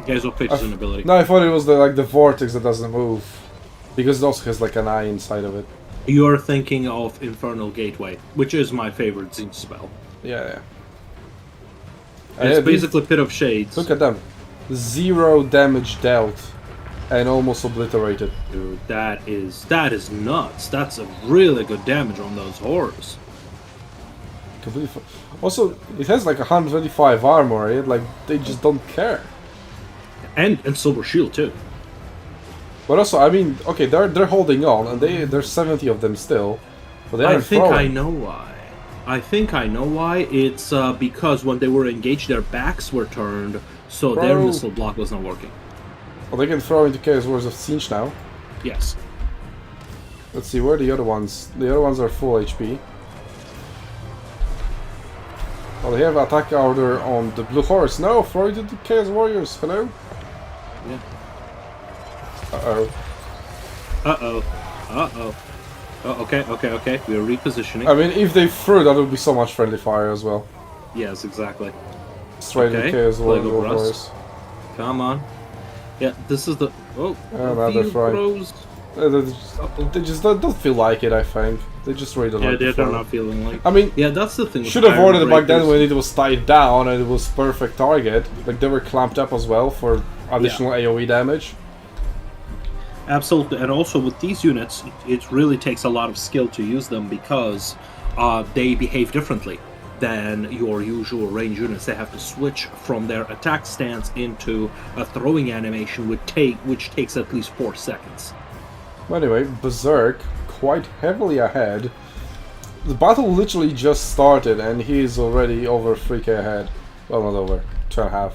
Gaze of Fate is an ability. No, I thought it was the Vortex that doesn't move. Because it also has like an eye inside of it. You're thinking of Infernal Gateway, which is my favorite Tzeentch spell. Yeah. It's basically Pit of Shades. Look at them. 0 damage dealt and almost obliterated. Dude, that is nuts. That's a really good damage on those horrors. Completely. Also, it has like 125 armor. Right? Like they just don't care. And Silver Shield too. But also, I mean, okay, they're holding on, and there's 70 of them still. But they I aren't think throwing. I know why. It's because when they were engaged, their backs were turned, so their missile block was not working. Well, they can throw into Chaos Wars of Tzeentch now. Yes. Let's see, where are the other ones? The other ones are full HP. Well, they have attack order on the Blue Horse. No, throw it into Chaos Warriors. Hello? Yeah. Uh-oh. Oh, okay. We are repositioning. I mean, if they threw, that would be so much friendly fire as well. Yes, exactly. Straight into Chaos Warriors. Come on. Yeah, this is the... Oh, now they're throwing. They just don't feel like it, I think. They just really don't like it. They're not feeling like it. I mean, yeah, that's the thing. Should have ordered it back then when it was tied down and it was perfect target. Like, they were clamped up as well for additional AoE damage. Absolutely, and also with these units, it really takes a lot of skill to use them because they behave differently than your usual range units. They have to switch from their attack stance into a throwing animation, which takes at least 4 seconds. Anyway, Berrserk quite heavily ahead. The battle literally just started and he's already over 3k ahead. Well, not over, 2.5.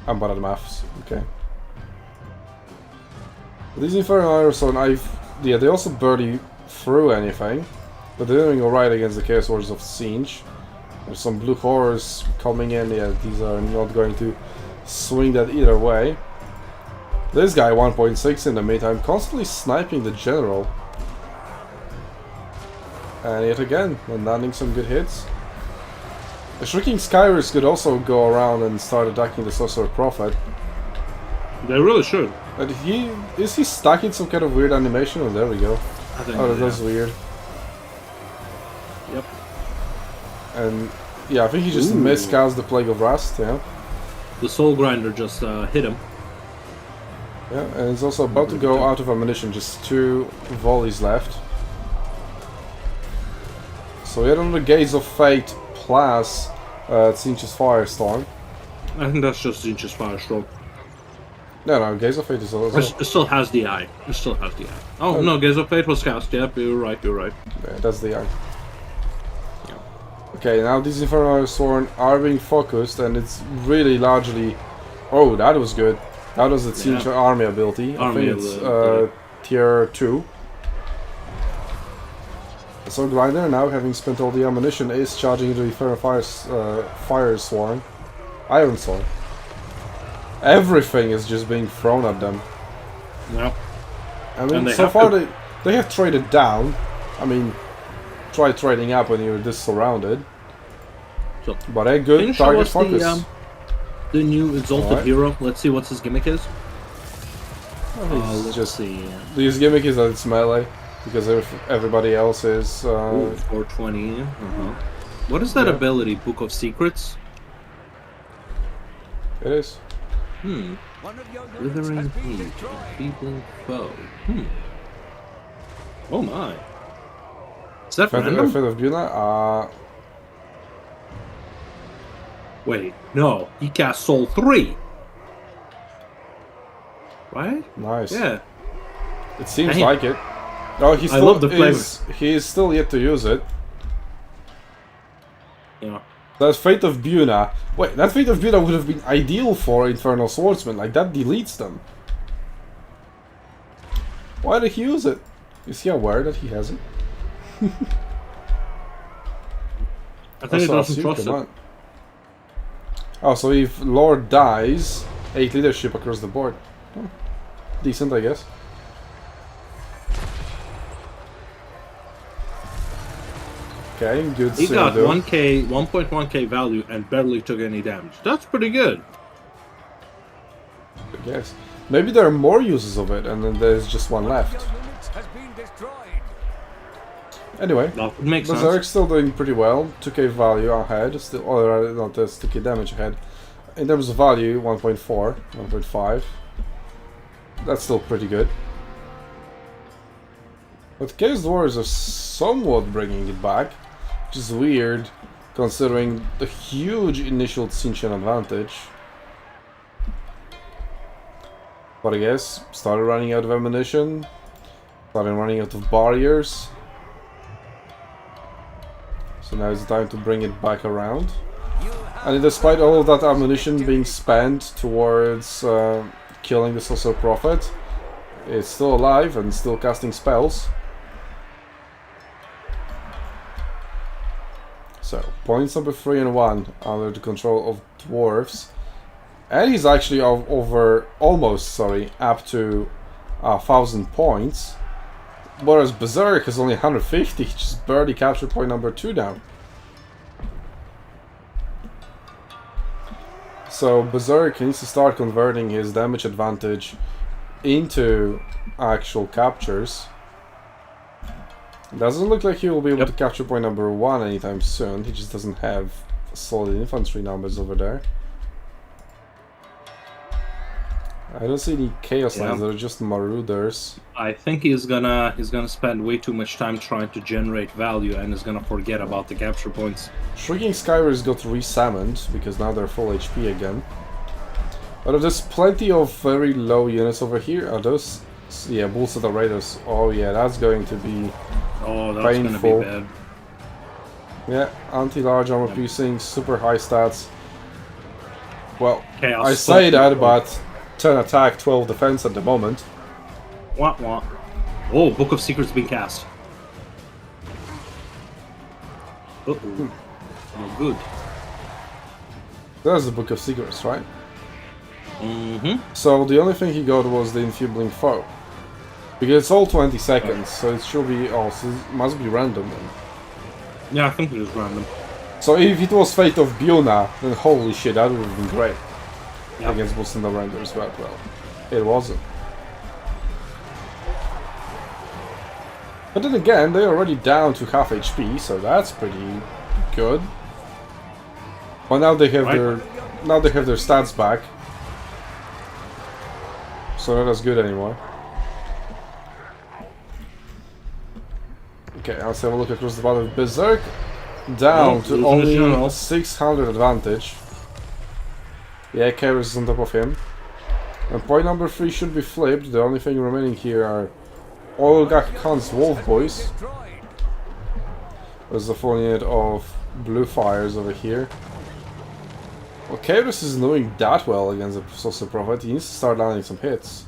I'm bad at maths, okay. These Infernal Ironsworn, they also barely threw anything, but they're doing alright against the Chaos Warriors of Tzeentch. There's some Blue Horrors coming in, yeah, these are not going to swing that either way. This guy 1.6 in the meantime, constantly sniping the general. And yet again, landing some good hits. The Shrieking Skywars could also go around and start attacking the Sorcerer Prophet. They really should. But is he stuck in some kind of weird animation? Oh, there we go. I think Oh, that's weird. Yep. And yeah, I think he just miscast the Plague of Rust, yeah. The Soul Grinder just hit him. Yeah, and he's also about to go out of ammunition, just 2 volleys left. So we had another Gaze of Fate plus Tzeentch's Firestorm. I think that's just Tzeentch's Firestorm. No, Gaze of Fate is also... It still has the eye. It still has the eye. Oh, no, Gaze of Fate was cast. Yep, you're right, you're right. Yeah, that's the eye. Okay, now these Infernal Sworn are being focused, and it's really largely... Oh, that was good. That was the Tzeentch army ability. I think it's tier 2. So Grinder, now having spent all the ammunition, is charging into Infernal Fire Sworn. Iron Sword. Everything is just being thrown at them. Yeah. I mean, so far they have traded down. I mean, try trading up when you're this surrounded. So, but a good target focus. The new Exalted Hero. Let's see what his gimmick is. Let's just see. His gimmick is that it's melee, because everybody else is... 420. What is that ability? Book of Secrets? It is. Withering Heat. Enfeebling Foe. Oh my. Is that random? Fate of Buna? Wait, no. He cast Soul 3. Right? Nice. Yeah. It seems like it. No, he still love the he's still yet to use it. Yeah. That Fate of Buna. Wait, that Fate of Buna would have been ideal for Infernal Swordsman. Like, that deletes them. Why did he use it? Is he aware that he has it? I think he doesn't trust it. Oh, so if Lord dies, 8 leadership across the board. Decent, I guess. Okay, good. He got 1.1k value and barely took any damage. That's pretty good. I guess. Maybe there are more uses of it, and then there's just one left. Anyway, it makes sense. Berserk's still doing pretty well. 2k value ahead, still, or not, there's 2k damage ahead. In terms of value, 1.4, 1.5. That's still pretty good. But Chaos Dwarves are somewhat bringing it back, which is weird, considering the huge initial Tzeentchian advantage. But I guess, started running out of ammunition, started running out of barriers. So now it's time to bring it back around. And despite all of that ammunition being spent towards killing the Sorcerer Prophet, it's still alive and still casting spells. So, points number 3 and 1 under the control of Dwarfs. And he's actually up to 1,000 points. Whereas Berserk has only 150, he just barely captured point number 2 down. So Berserk needs to start converting his damage advantage into actual captures. Doesn't look like he will be able to capture point number 1 anytime soon, he just doesn't have solid infantry numbers over there. I don't see any Chaos Knights, they're just Marauders. I think he's gonna spend way too much time trying to generate value and is gonna forget about the capture points. Shrieking Skywars got re-summoned, because now they're full HP again. But there's plenty of very low units over here. Are those... yeah, Bullsetter Raiders. Oh yeah, that's going to be painful. Gonna be bad. Yeah, anti-large armor piercing, super high stats. Well, Chaos I say that, but 10 attack, 12 defense at the moment. Wah wah. Oh, Book of Secrets being cast. Uh-oh. Oh, good. That's the Book of Secrets, right? So the only thing he got was the enfeebling foe. Because it's all 20 seconds, so it should be also must be random then. Yeah, I think it was random. So if it was Fate of Buna, then holy shit, that would have been great. Yep. Against boosting the renders, but well, it wasn't. But then again, they're already down to half HP, so that's pretty good. But now they have their stats back. So not as good anymore. Okay, let's have a look across the bottom of Berrserk. Down to only 600 advantage. Yeah, Karis is on top of him. And point number 3 should be flipped. The only thing remaining here are Olgakhan's Wolf Boys. There's the full unit of Blue Fires over here. Well, Karis isn't doing that well against the Sorcerer Prophet. He needs to start landing some hits.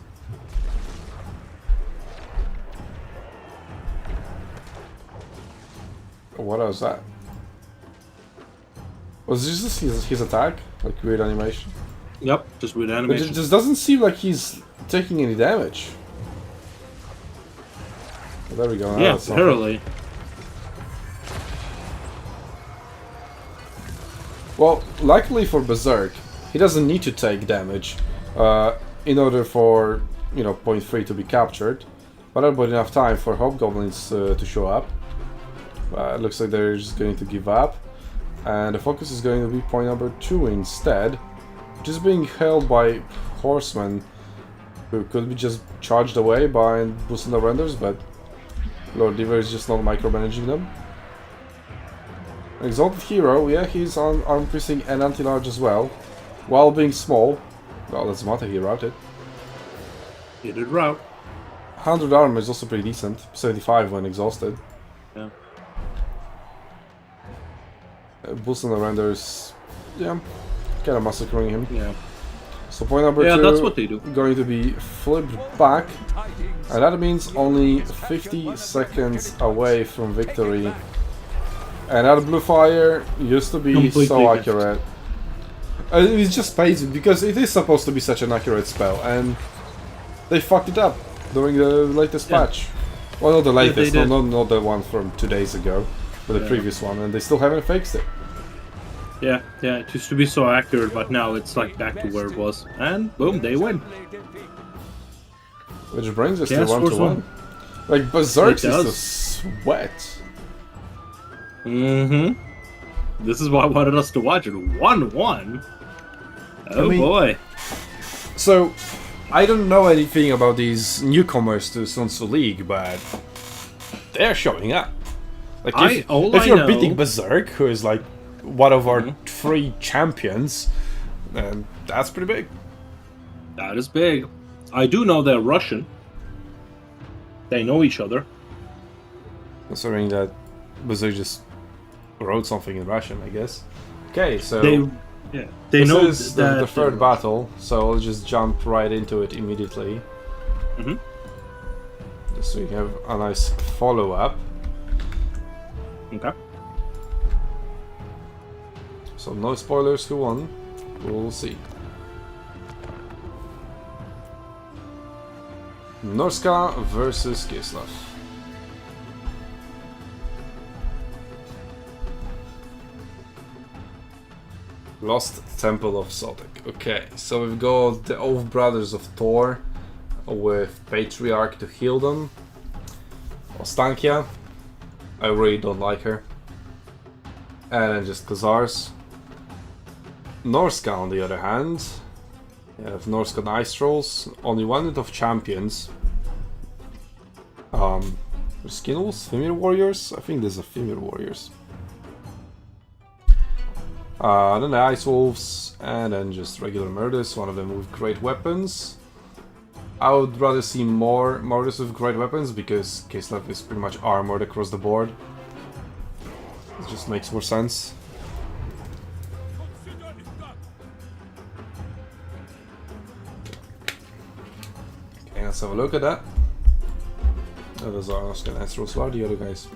What was that? Was this just his attack? Like weird animation? Yep, just weird But animation. it just doesn't seem like he's taking any damage. Oh, there we go. Yeah, apparently. Well, luckily for Berrserk, he doesn't need to take damage in order for, you know, point 3 to be captured. But I've got enough time for Hobgoblins to show up. It looks like they're just going to give up. And the focus is going to be point number 2 instead, which is being held by Horsemen, who could be just charged away by boosting the renders, but Lord Diver is just not micromanaging them. Exalted Hero, yeah, he's on arm piercing and anti-large as well, while being small. Well, doesn't matter, he routed. He did route. 100 armor is also pretty decent, 75 when exhausted. Yeah. Boosting the renders, yeah, kind of massacring him. Yeah. So point number 2 that's what they do. going to be flipped back, and that means only 50 seconds away from victory. And that blue fire used to be Completely so missed. accurate. It's just crazy because it is supposed to be such an accurate spell, and they fucked it up during the latest patch. Well, not the latest, they not the one from 2 days ago, but the previous one, and they still haven't fixed it. Yeah, it used to be so accurate, but now it's like back to where it was. And boom, they win. Which brings us to Yes, 1-1. Like, Berserk It is to does. sweat. This is why I wanted us to watch it. 1-1. Oh I mean, boy. So, I don't know anything about these newcomers to SUNTZU League, but they're showing up. Like, if you're know- beating Berrserk, who is like one of our 3 champions, then that's pretty big. That is big. I do know they're Russian. They know each other. Considering that Berrserk just wrote something in Russian, I guess. Okay, so They this know is that the third battle, so I'll just jump right into it immediately. Just so you have a nice follow-up. Okay. So no spoilers who won, we'll see. Norsca versus Kislev. Lost Temple of Sotek. Okay, so we've got the Elf Brothers of Thor with Patriarch to heal them. Ostankia, I really don't like her. And then just Khazars. Norsca, on the other hand, you have Norsca Ice Trolls, only one unit of champions. Skin Wolves, Female Warriors? I think there's a Female Warriors. Then the Ice Wolves, and then just regular Murders, one of them with great weapons. I would rather see more Murders with great weapons, because Kislev is pretty much armored across the board. It just makes more sense. Okay, let's have a look at that. Oh, those are Norsca Astrals. Who are the other guys?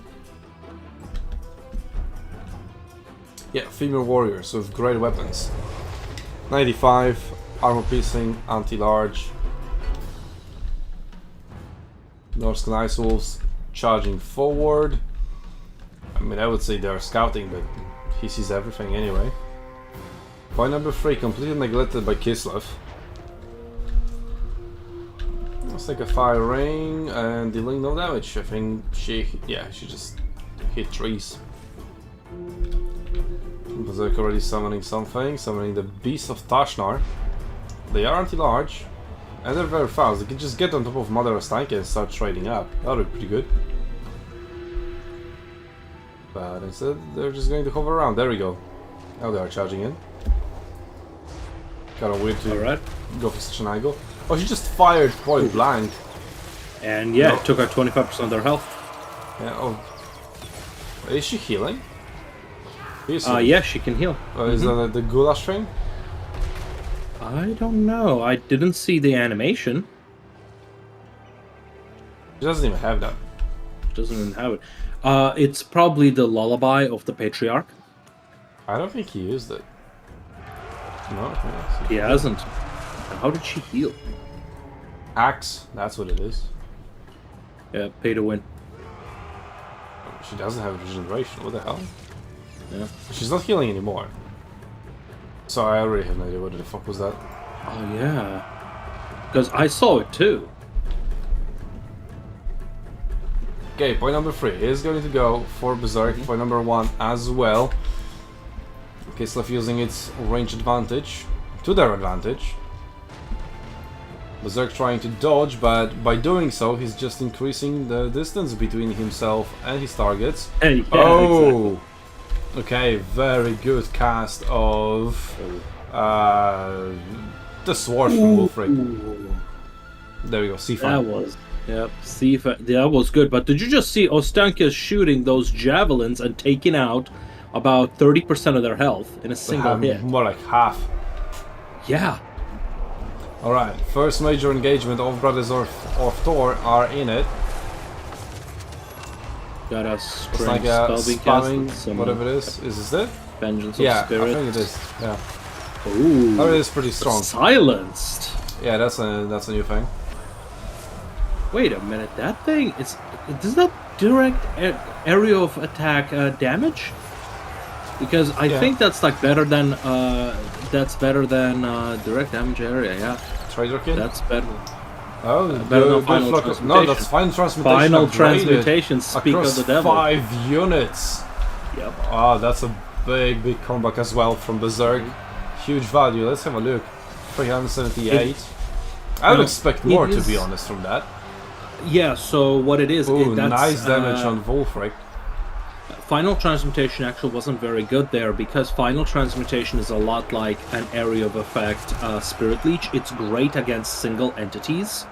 Yeah, female warriors with great weapons. 95, Armor piercing, anti-large. Norsca Ice Wolves charging forward. I mean, I would say they're scouting, but he sees everything anyway. Point number 3, completely neglected by Kislev. Let's take a fire ring and dealing no damage. I think she just hit trees. Berserk already summoning something, summoning the Beast of Tashnar. They are anti-large, and they're very fast. They can just get on top of Mother Ostanka and start trading up. That would be pretty good. But instead, they're just going to hover around. There we go. Now they are charging in. Kind of weird to go for such an angle. Oh, she just fired point blank. And yeah, it took her 25% of their health. Yeah, oh. Is she healing? Yeah, she can heal. Is that the goulash thing? I don't know. I didn't see the animation. She doesn't even have that. Doesn't even have it. It's probably the lullaby of the patriarch. I don't think he used it. No, He hasn't. How did she heal? Axe, that's what it is. Yeah, pay to win. She doesn't have regeneration, what the hell? Yeah. She's not healing anymore. So I already have no idea what the fuck was that. Oh yeah. Because I saw it too. Okay, point number 3 is going to go for Berserk. Point number 1 as well. Kislev using its range advantage to their advantage. Berserk trying to dodge, but by doing so, he's just increasing the distance between himself and his targets. Yeah, oh! Exactly. Okay, very good cast of the sword from Wolfric. There we go, C5. That was, yep, C5. That was good. But did you just see Ostanka shooting those javelins and taking out about 30% of their health in a single hit? More like half. Yeah. Alright, first major engagement of Brothers of Thor are in it. Got a It's strength like a spell being spamming, casted. whatever it is. Is this it? Vengeance Yeah, of Spirit. I think it is. Yeah. Ooh. That is pretty strong. Silenced. Yeah, that's a new thing. Wait a minute. That thing does that direct area of attack damage? Because I think that's like better than direct damage area. Yeah. Trader Kid? That's better. Oh, better than good final luck. transmutation. No, that's final transmutation. Final upgraded transmutation. Speak across of the devil. 5 units. Yep. Ah, that's a big comeback as well from Berserk. Huge value. Let's have a look. 378. I would expect more, to be honest, from that. Yeah. So what it is? Ooh, that's, nice damage on Wolfric. Final transmutation actually wasn't very good there because final transmutation is a lot like an area of effect Spirit Leech. It's great against single entities.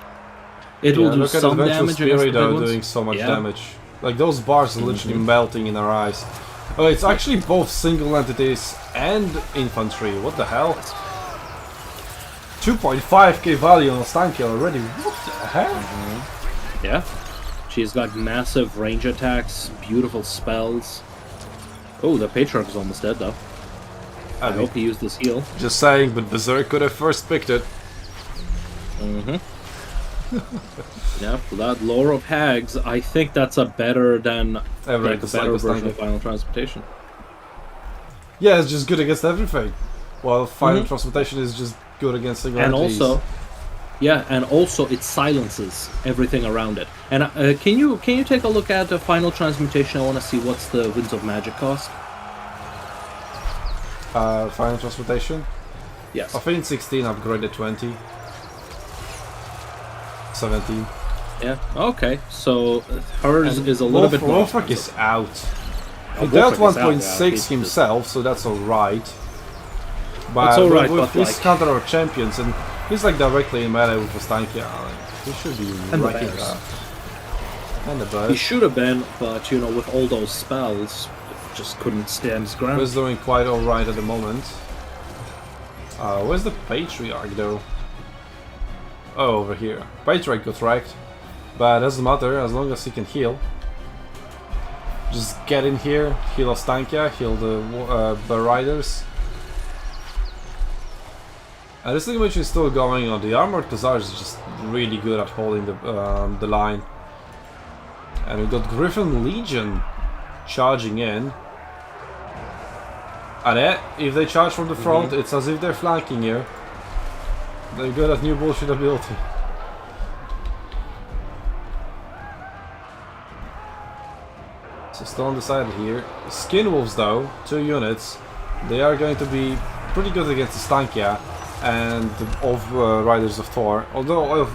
It will do look some at damage Spirit, against the though, big ones. doing so much damage. Like those bars are literally melting in our eyes. Oh, it's actually both single entities and infantry. What the hell? 2.5k value on Ostanka already. What the hell? Yeah. She's got massive range attacks, beautiful spells. Oh, the Patriarch is almost dead though. I hope he used this heal. Just saying, but Berserk could have first picked it. Yeah, for that lore of hags, I think that's a better than Everett, like, a better version of Final Transmutation. Yeah, it's just good against everything. While Final Transmutation is just good against single entities. And also it silences everything around it. And can you take a look at the Final Transmutation? I want to see what's the Winds of Magic cost. Final Transmutation? Yes. I think 16 upgraded 20. 17. Yeah. Okay. So hers is a little bit more. Wolfric is out. He Wolfric dealt is out, 1.6 yeah. himself, so that's alright. But That's alright, with but his like- counter our champions, and he's like directly in melee with Ostanka, he should be And the wrecking bears. that. And the He bird. should have been, but you know, with all those spells, it just couldn't stand his ground. He's doing quite alright at the moment. Where's the Patriarch though? Oh, over here. Patriarch got wrecked. But doesn't matter, as long as he can heal. Just get in here, heal Ostanka, heal the Bear Riders. And this damage is still going on. The armored Khazars is just really good at holding the line. And we've got Griffin Legion charging in. And if they charge from the front, it's as if they're flanking you. They're good at new bullshit ability. So still undecided here. Skin Wolves though, 2 units. They are going to be pretty good against the Stankia and of Riders of Thor. Although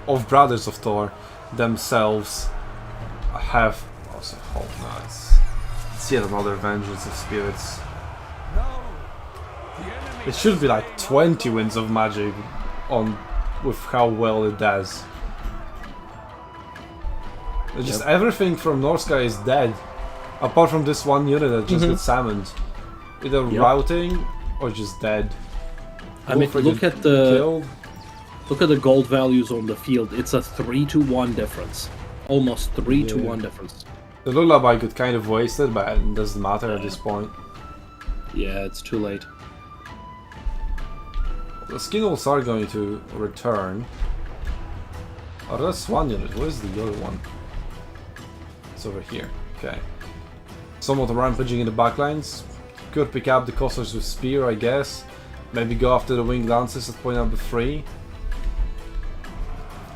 of Brothers of Thor themselves have also nice. It's yet another Vengeance of Spirits. It should be like 20 winds of magic on with how well it does. It's just everything from Norsca is dead, apart from this one unit that just gets summoned. Either routing or just dead. I mean, look at the gold values on the field. It's a 3-to-1 difference, almost 3-to-1 difference. The lullaby got kind of wasted, but it doesn't matter at this point. Yeah, it's too late. The Skin Wolves are going to return. Oh, that's one unit. Where's the other one? It's over here. Okay. Somewhat rampaging in the backlines. Could pick up the Cossars with Spear, I guess. Maybe go after the Winged Lances at point number 3.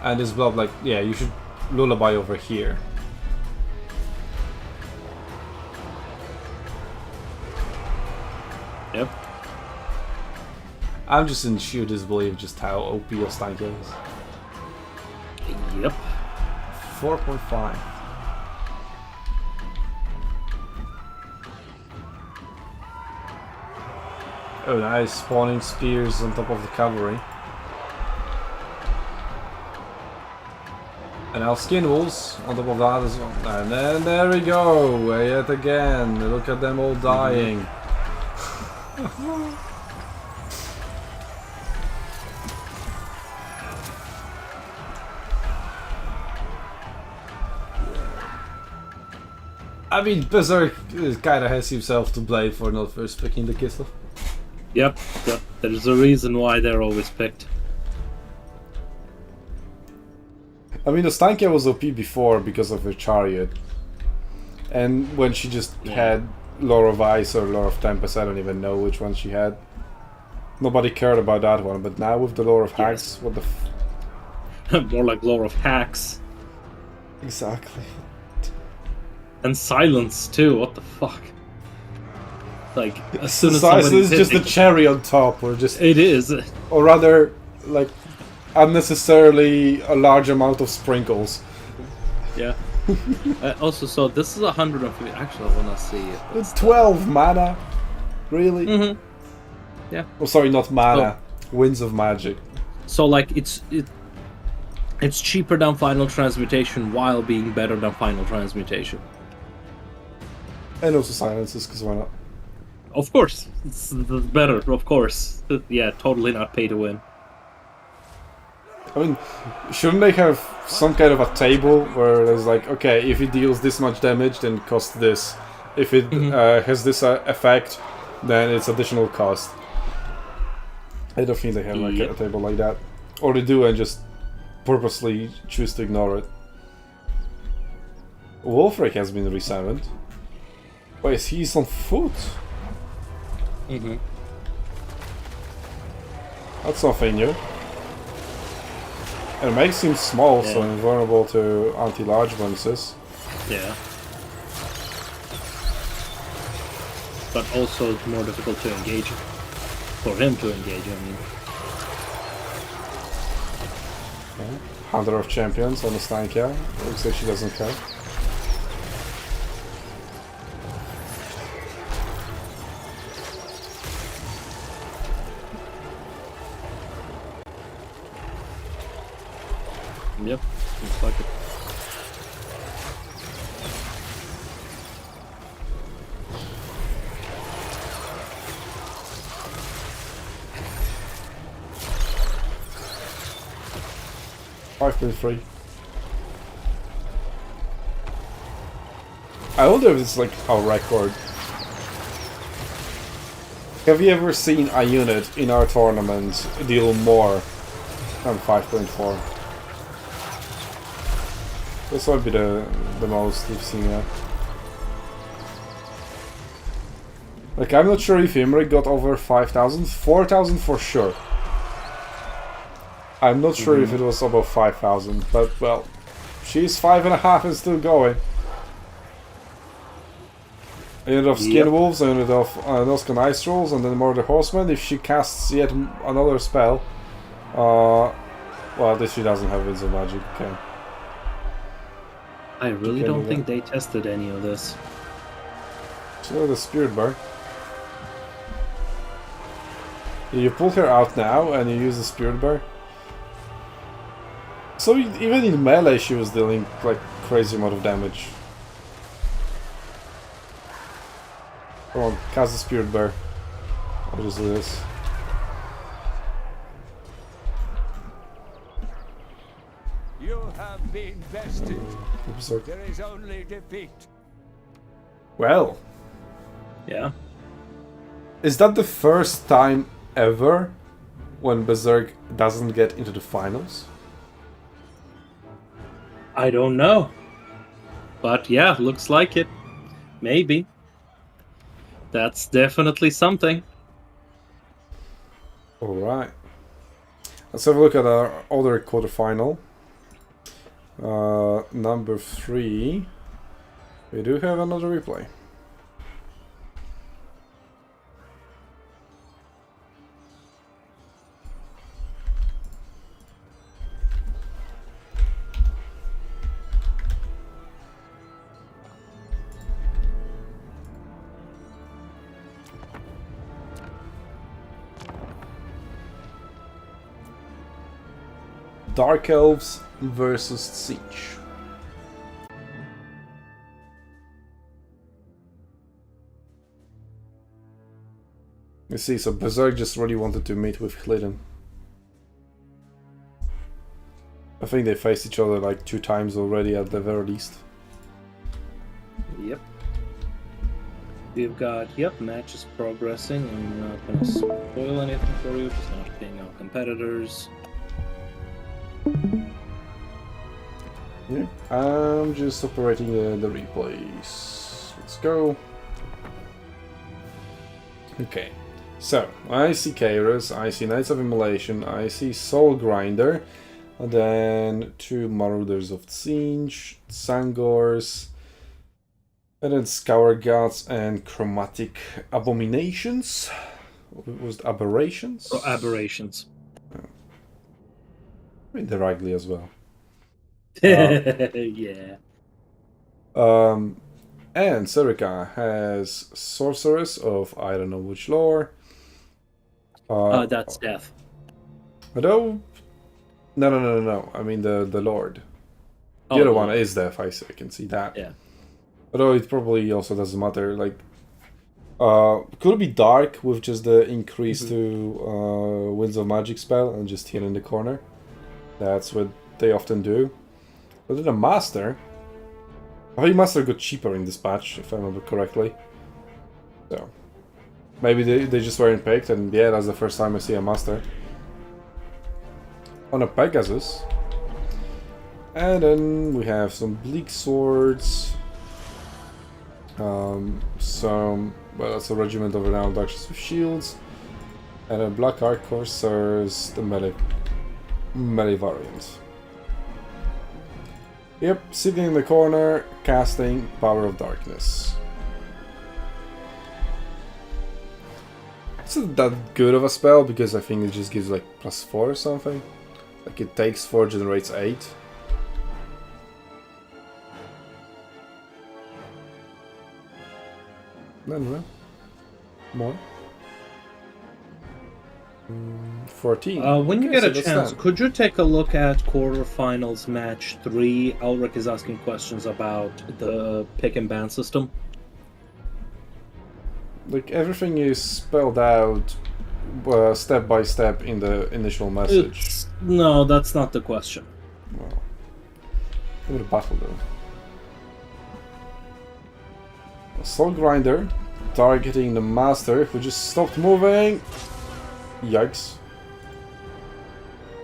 And this blob, like, yeah, you should lullaby over here. Yep. I'm just in sheer disbelief just how OP your Stankia is. Yep. 4.5. Oh nice, spawning spears on top of the cavalry. And now Skin Wolves on top of that as well. And then there we go, yet again. Look at them all dying. I mean, Berrserk kind of has himself to blame for not first picking the Kislev. Yep, there's a reason why they're always picked. I mean, the Stankia was OP before because of her chariot. And when she just had Lore of Ice or Lore of Tempest, I don't even know which one she had. Nobody cared about that one, but now with the Lore of Hacks, what the More like Lore of Hacks. Exactly. And Silence too, what the fuck? Like, as soon as Silence somebody's is just the hitting- cherry on top, or just... It is. Or rather, like, unnecessarily a large amount of sprinkles. Yeah. Also, so this is 150. Actually, I wanna see it. It's 12 mana. Really? Mm-hmm. Yeah. Oh, sorry, not mana. Winds of Magic. So like it's cheaper than Final Transmutation while being better than Final Transmutation. And also silences, because why not? Of course, it's better. Of course, yeah, totally not pay to win. I mean, shouldn't they have some kind of a table where there's like, okay, if it deals this much damage, then it costs this. If it has this effect, then it's additional cost. I don't think they have like a table like that. Or they do and just purposely choose to ignore it. Wolfrek has been resummoned. Wait, he's on foot? Mm-hmm. That's nothing new. And it makes him small, so invulnerable to anti-large bonuses. Yeah. But also it's more difficult to engage. For him to engage, I mean. Okay. Hunter of Champions on the Stankia. Looks like she doesn't care. Yep, looks like it. $5.3. I wonder if it's like a record. Have you ever seen a unit in our tournament deal more than 5.4? This might be the most we've seen yet. Like, I'm not sure if Imric got over 5,000. 4,000 for sure. I'm not sure if it was above 5,000, but, well, she's 5.5 and still going. A unit of Skin Wolves, a unit of Norsca Ice Rolls, and then more the Horsemen. If she casts yet another spell, well, at least she doesn't have Winds of Magic. Okay. I really don't think they tested any of this. So the Spirit Bar. You pull her out now and you use the Spirit Bar. So even in melee she was dealing like crazy amount of damage. Come on, cast the Spirit Bear. I'll just do this. You have been bested. Berrserk. There is only defeat. Well, Yeah. is that the first time ever when Berserk doesn't get into the finals? I don't know. But yeah, looks like it. Maybe. That's definitely something. Alright. Let's have a look at our other quarterfinal. Number 3. We do have another replay. Dark Elves versus Tzeentch. You see, so Berserk just really wanted to meet with Hlidin. I think they faced each other like 2 times already at the very least. Yep. We've got, match is progressing. I'm not gonna spoil anything for you, just not paying out competitors. Yeah, I'm just operating the replays. Let's go. Okay, so I see Kairos, I see Knights of Immolation, I see Soul Grinder, and then 2 Marauders of Tzeentch, Sangors, and then Scour Gods and Chromatic Abominations. What was it, Aberrations? Oh, aberrations. I mean, they're ugly as well. Yeah. And Serica has Sorceress of I don't know which lore. That's death. Although, no. I mean the Lord. The other one is Death. I can see that. Yeah. Although it probably also doesn't matter. Like, could it be Dark with just the increase to Winds of Magic spell and just here in the corner? That's what they often do. But then a Master. I think Master got cheaper in this patch, if I remember correctly. So maybe they just weren't picked, and yeah, that's the first time I see a Master. On a Pegasus. And then we have some Bleak Swords. Well, that's a regiment of renowned archers with shields. And a Black Arc Corsairs, the melee variant. Yep, sitting in the corner, casting Power of Darkness. It's not that good of a spell because I think it just gives like +4 or something. Like it takes 4, generates 8. No. More. 14. When you Okay, get so a that's chance, 10. could you take a look at quarterfinals match 3? Alrik is asking questions about the pick and ban system. Like everything is spelled out step by step in the initial message. No, that's not the question. Well, look at the battle though. Soul Grinder targeting the Master, who just stopped moving. Yikes.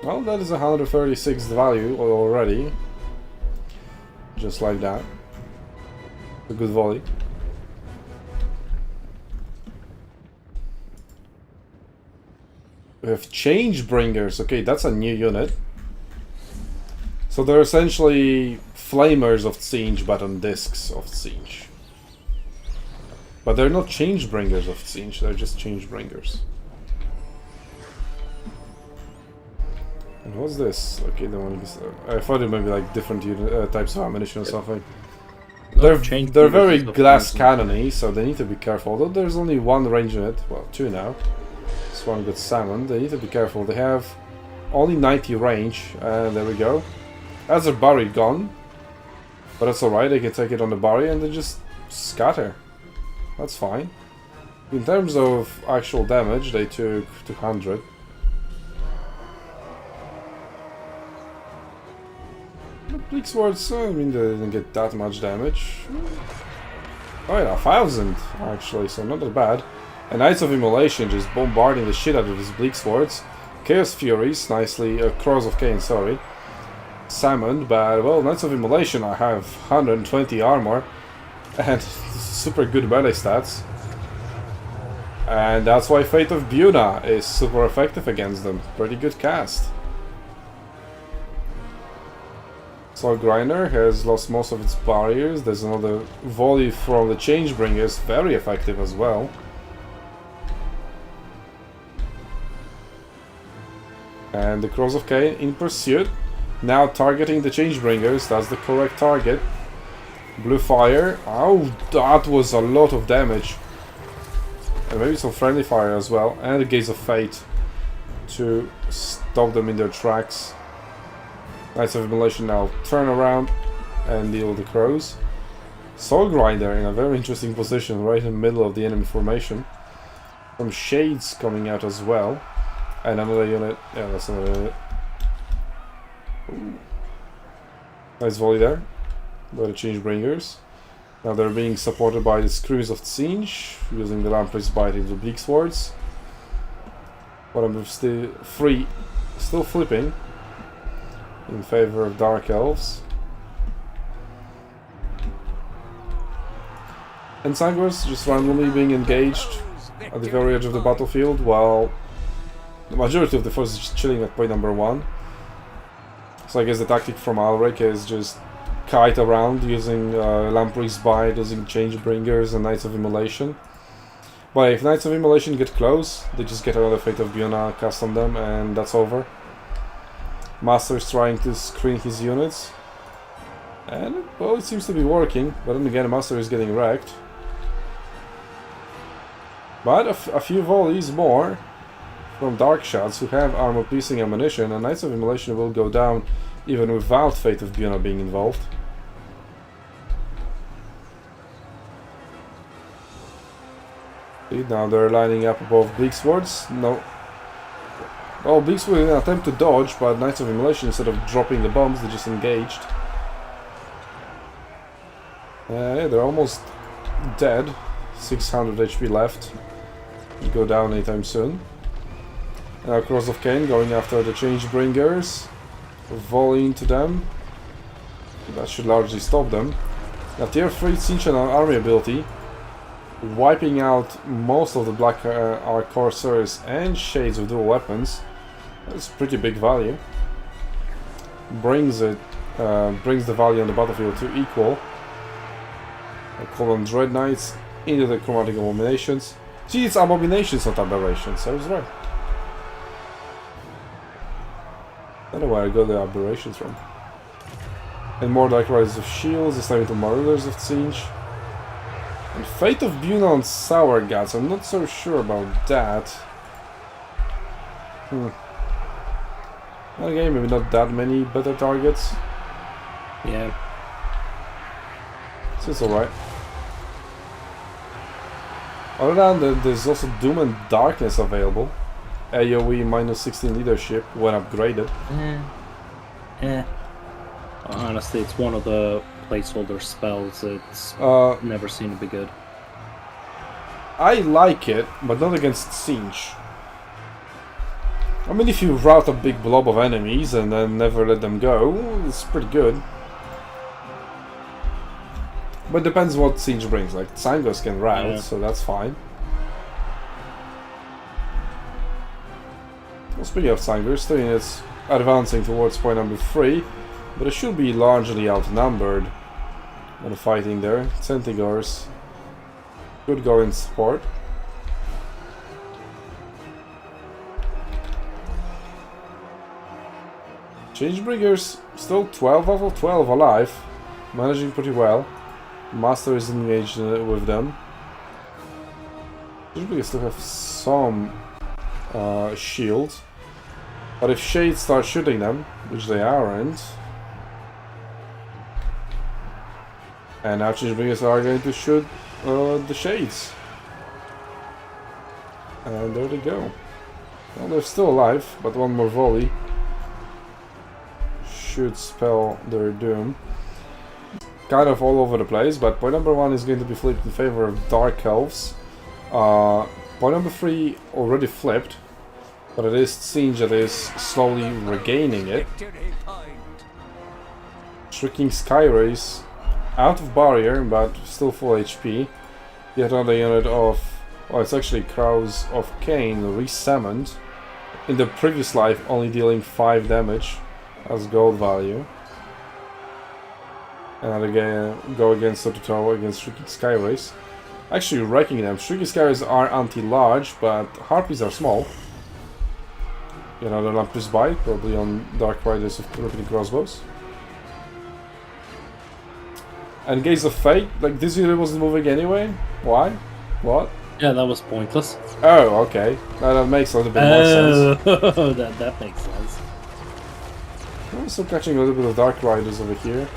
Well, that is 136 value already. Just like that. A good volley. We have Change Bringers. Okay, that's a new unit. So they're essentially flamers of Tzeentch, but on discs of Tzeentch. But they're not Change Bringers of Tzeentch, they're just Change Bringers. And what's this? Okay, the one is, I thought it might be like different types of ammunition or something. They're very glass cannony, so they need to be careful. Although there's only one range unit, well, two now. This one got summoned. They need to be careful. They have only 90 range, and there we go. That's a Barry gone, but that's alright. They can take it on the Barry and then just scatter. That's fine. In terms of actual damage, they took 200. Bleak Swords, I mean, they didn't get that much damage. Oh yeah, 1000 actually, so not that bad. And Knights of Immolation just bombarding the shit out of these Bleak Swords. Chaos Furies, nicely, Crows of Cain, sorry. Summoned, but well, Knights of Immolation, I have 120 armor and super good melee stats. And that's why Fate of Buna is super effective against them. Pretty good cast. Soul Grinder has lost most of its barriers. There's another volley from the Changebringers, very effective as well. And the Crows of Cain in pursuit. Now targeting the Changebringers, that's the correct target. Blue Fire, oh, that was a lot of damage. And maybe some Friendly Fire as well. And the Gaze of Fate to stop them in their tracks. Knights of Immolation now turn around and deal with the Crows. Soul Grinder in a very interesting position, right in the middle of the enemy formation. Some Shades coming out as well. And another unit. Yeah, that's another unit. Ooh. Nice volley there by the Changebringers. Now they're being supported by the Screws of Tzeentch, using the Lamprey's Bite into Bleak Swords. But I'm still flipping in favor of Dark Elves. And Sanguis just randomly being engaged at the very edge of the battlefield, while the majority of the force is just chilling at point number 1. So I guess the tactic from Alrik is just kite around using Lamprey's Bite, using Changebringers and Knights of Immolation. But if Knights of Immolation get close, they just get another Fate of Buna cast on them and that's over. Master is trying to screen his units. And, well, it seems to be working. But then again, Master is getting wrecked. But a few volleys more from Dark Shots, who have armor-piercing ammunition, and Knights of Immolation will go down even without Fate of Buna being involved. See, now they're lining up above Bleak Swords. No. Well, Bleak Swords in an attempt to dodge, but Knights of Immolation, instead of dropping the bombs, they just engaged. Yeah, they're almost dead. 600 HP left. Will go down anytime soon. Now Crows of Cain going after the Changebringers. Volley into them. That should largely stop them. Now tier 3 Tzeentch and army ability, wiping out most of the Black Ark Corsairs and Shades with dual weapons. That's pretty big value. Brings the value on the battlefield to equal. I call them Dread Knights into the Chromatic Abominations. See, it's Abominations, not Aberrations. I was right. I don't know where I got the Aberrations from. And more like Riders of Shields, this time into Marauders of Tzeentch. And Fate of Buna on Sour Guts, I'm not so sure about that. Okay, maybe not that many better targets. Yeah. So it's alright. Other than that, there's also Doom and Darkness available. AoE minus 16 leadership when upgraded. Honestly, it's one of the placeholder spells. It's never seemed to be good. I like it, but not against Tzeentch. I mean, if you rout a big blob of enemies and then never let them go, it's pretty good. But depends what Tzeentch brings. Like, Tsangos can rout, so that's fine. Well, speaking of Tsangos, 3 units advancing towards point number 3, but it should be largely outnumbered when fighting there. Centaurs could go in support. Changebringers still 12 out of 12 alive, managing pretty well. Master is engaged with them. Changebringers still have some shields, but if Shades start shooting them, which they aren't, and now Changebringers are going to shoot the Shades. And there they go. Well, they're still alive, but one more volley should spell their doom. Kind of all over the place, but point number 1 is going to be flipped in favor of Dark Elves. Point number 3 already flipped, but it is Tzeentch that is slowly regaining it. Victory point. Shrieking Skyrays out of barrier, but still full HP. Yet another unit of... oh, it's actually Crows of Cain re-summoned. In the previous life, only dealing 5 damage as gold value. And again, go against toe against Shrieking Skyrays. Actually wrecking them. Shrieking Skyrays are anti-large, but Harpies are small. Another Lamprey's Bite, probably on Dark Riders of Ripping Crossbows. And Gaze of Fate, like this unit wasn't moving anyway? Why? What? Yeah, that was pointless. Oh, okay. Now that makes a little bit more sense. Oh, that makes sense. I'm still catching a little bit of Dark Riders over here.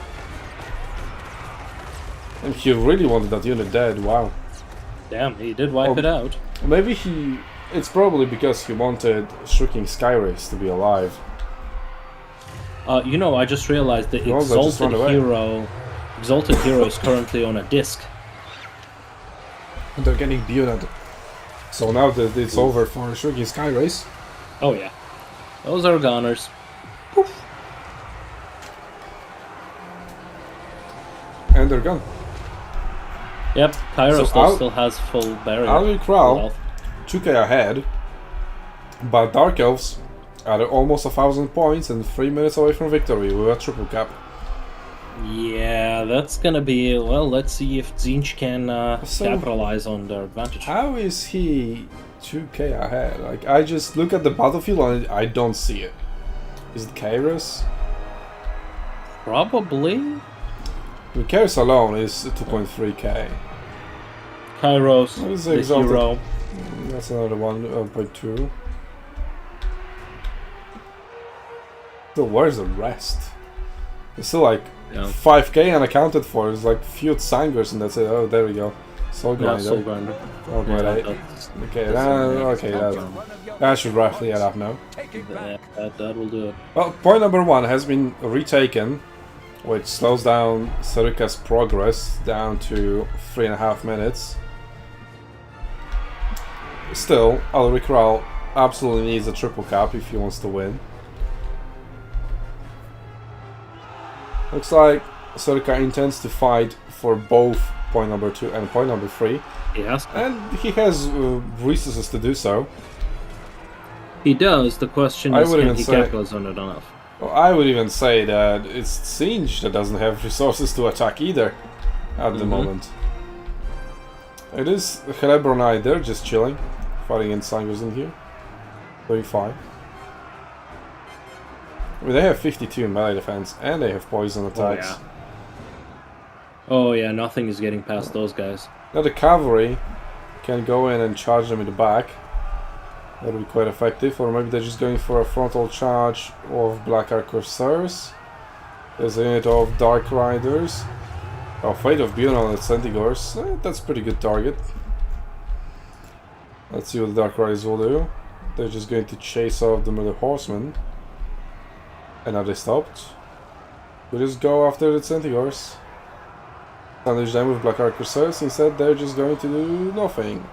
And he really wanted that unit dead, wow. Damn, he did wipe it out. Maybe he... it's probably because he wanted Shrieking Skyrays to be alive. You know, I just realized the Well, they just run away. Exalted Hero is currently on a disc. And they're getting bearded. So now that it's over for Shrieking Skyrays. Oh yeah. Those are goners. And they're gone. Yep, Kairos So still has full barrier. Alrik Kral, health. 2k ahead. But Dark Elves are almost 1,000 points and 3 minutes away from victory with a triple cap. Yeah, that's gonna be... well, let's see if Tzeentch can So- capitalize on their advantage. How is he 2k ahead? Like, I just look at the battlefield and I don't see it. Is it Kairos? Probably. Kairos alone is 2.3k. Kairos, What is the the Exalted? hero. That's another one, 0.2. So where's the rest? It's still like Yeah. 5k unaccounted for. It's like few Tsangers and that's it. Oh, there we go. Soul Yeah, Grinder. Soul Grinder. Oh, Yeah, right. that's- Okay, that should roughly add up now. Take it yeah, back. that will do it. Well, point number 1 has been retaken, which slows down Sarika's progress down to 3.5 minutes. Still, Alrik Kral absolutely needs a triple cap if he wants to win. Looks like Sarika intends to fight for both point number 2 and point number 3, Yes, and he has resources to do so. he does. The question I is, would can even he say- capitalize on it enough? Well, I would even say that it's Tzeentch that doesn't have resources to attack either at the moment. It is Helebronite, they're just chilling, fighting in Sangers in here. Doing fine. I mean, they have 52 melee defense and they have poison attacks. yeah. Oh yeah, nothing is getting past those guys. Now the cavalry can go in and charge them in the back. That would be quite effective, or maybe they're just going for a frontal charge of Black Ark Corsairs. There's a unit of Dark Riders. Oh, Fate of Bjorn on the Centaurs. That's a pretty good target. Let's see what the Dark Riders will do. They're just going to chase off the Murder Horsemen. And now they stopped. We just go after the Centaurs. Punish them with Black Ark Corsairs. Instead, they're just going to do nothing.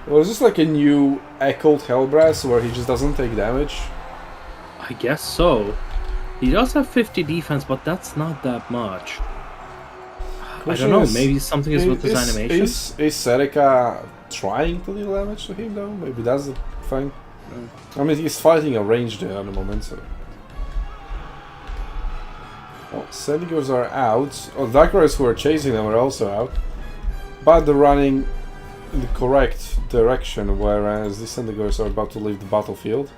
Well, is this like a new Echoed Hellbrass where he just doesn't take damage? I guess so. He does have 50 defense, but that's not that much. I don't know, maybe something is with his animation? Is Serica trying to deal damage to him though? Maybe that's the thing. I mean, he's fighting a ranged at the moment, so... Well, Sendigos are out. Oh, the Darkrai who are chasing them are also out. But they're running in the correct direction, whereas the Sendigos are about to leave the battlefield.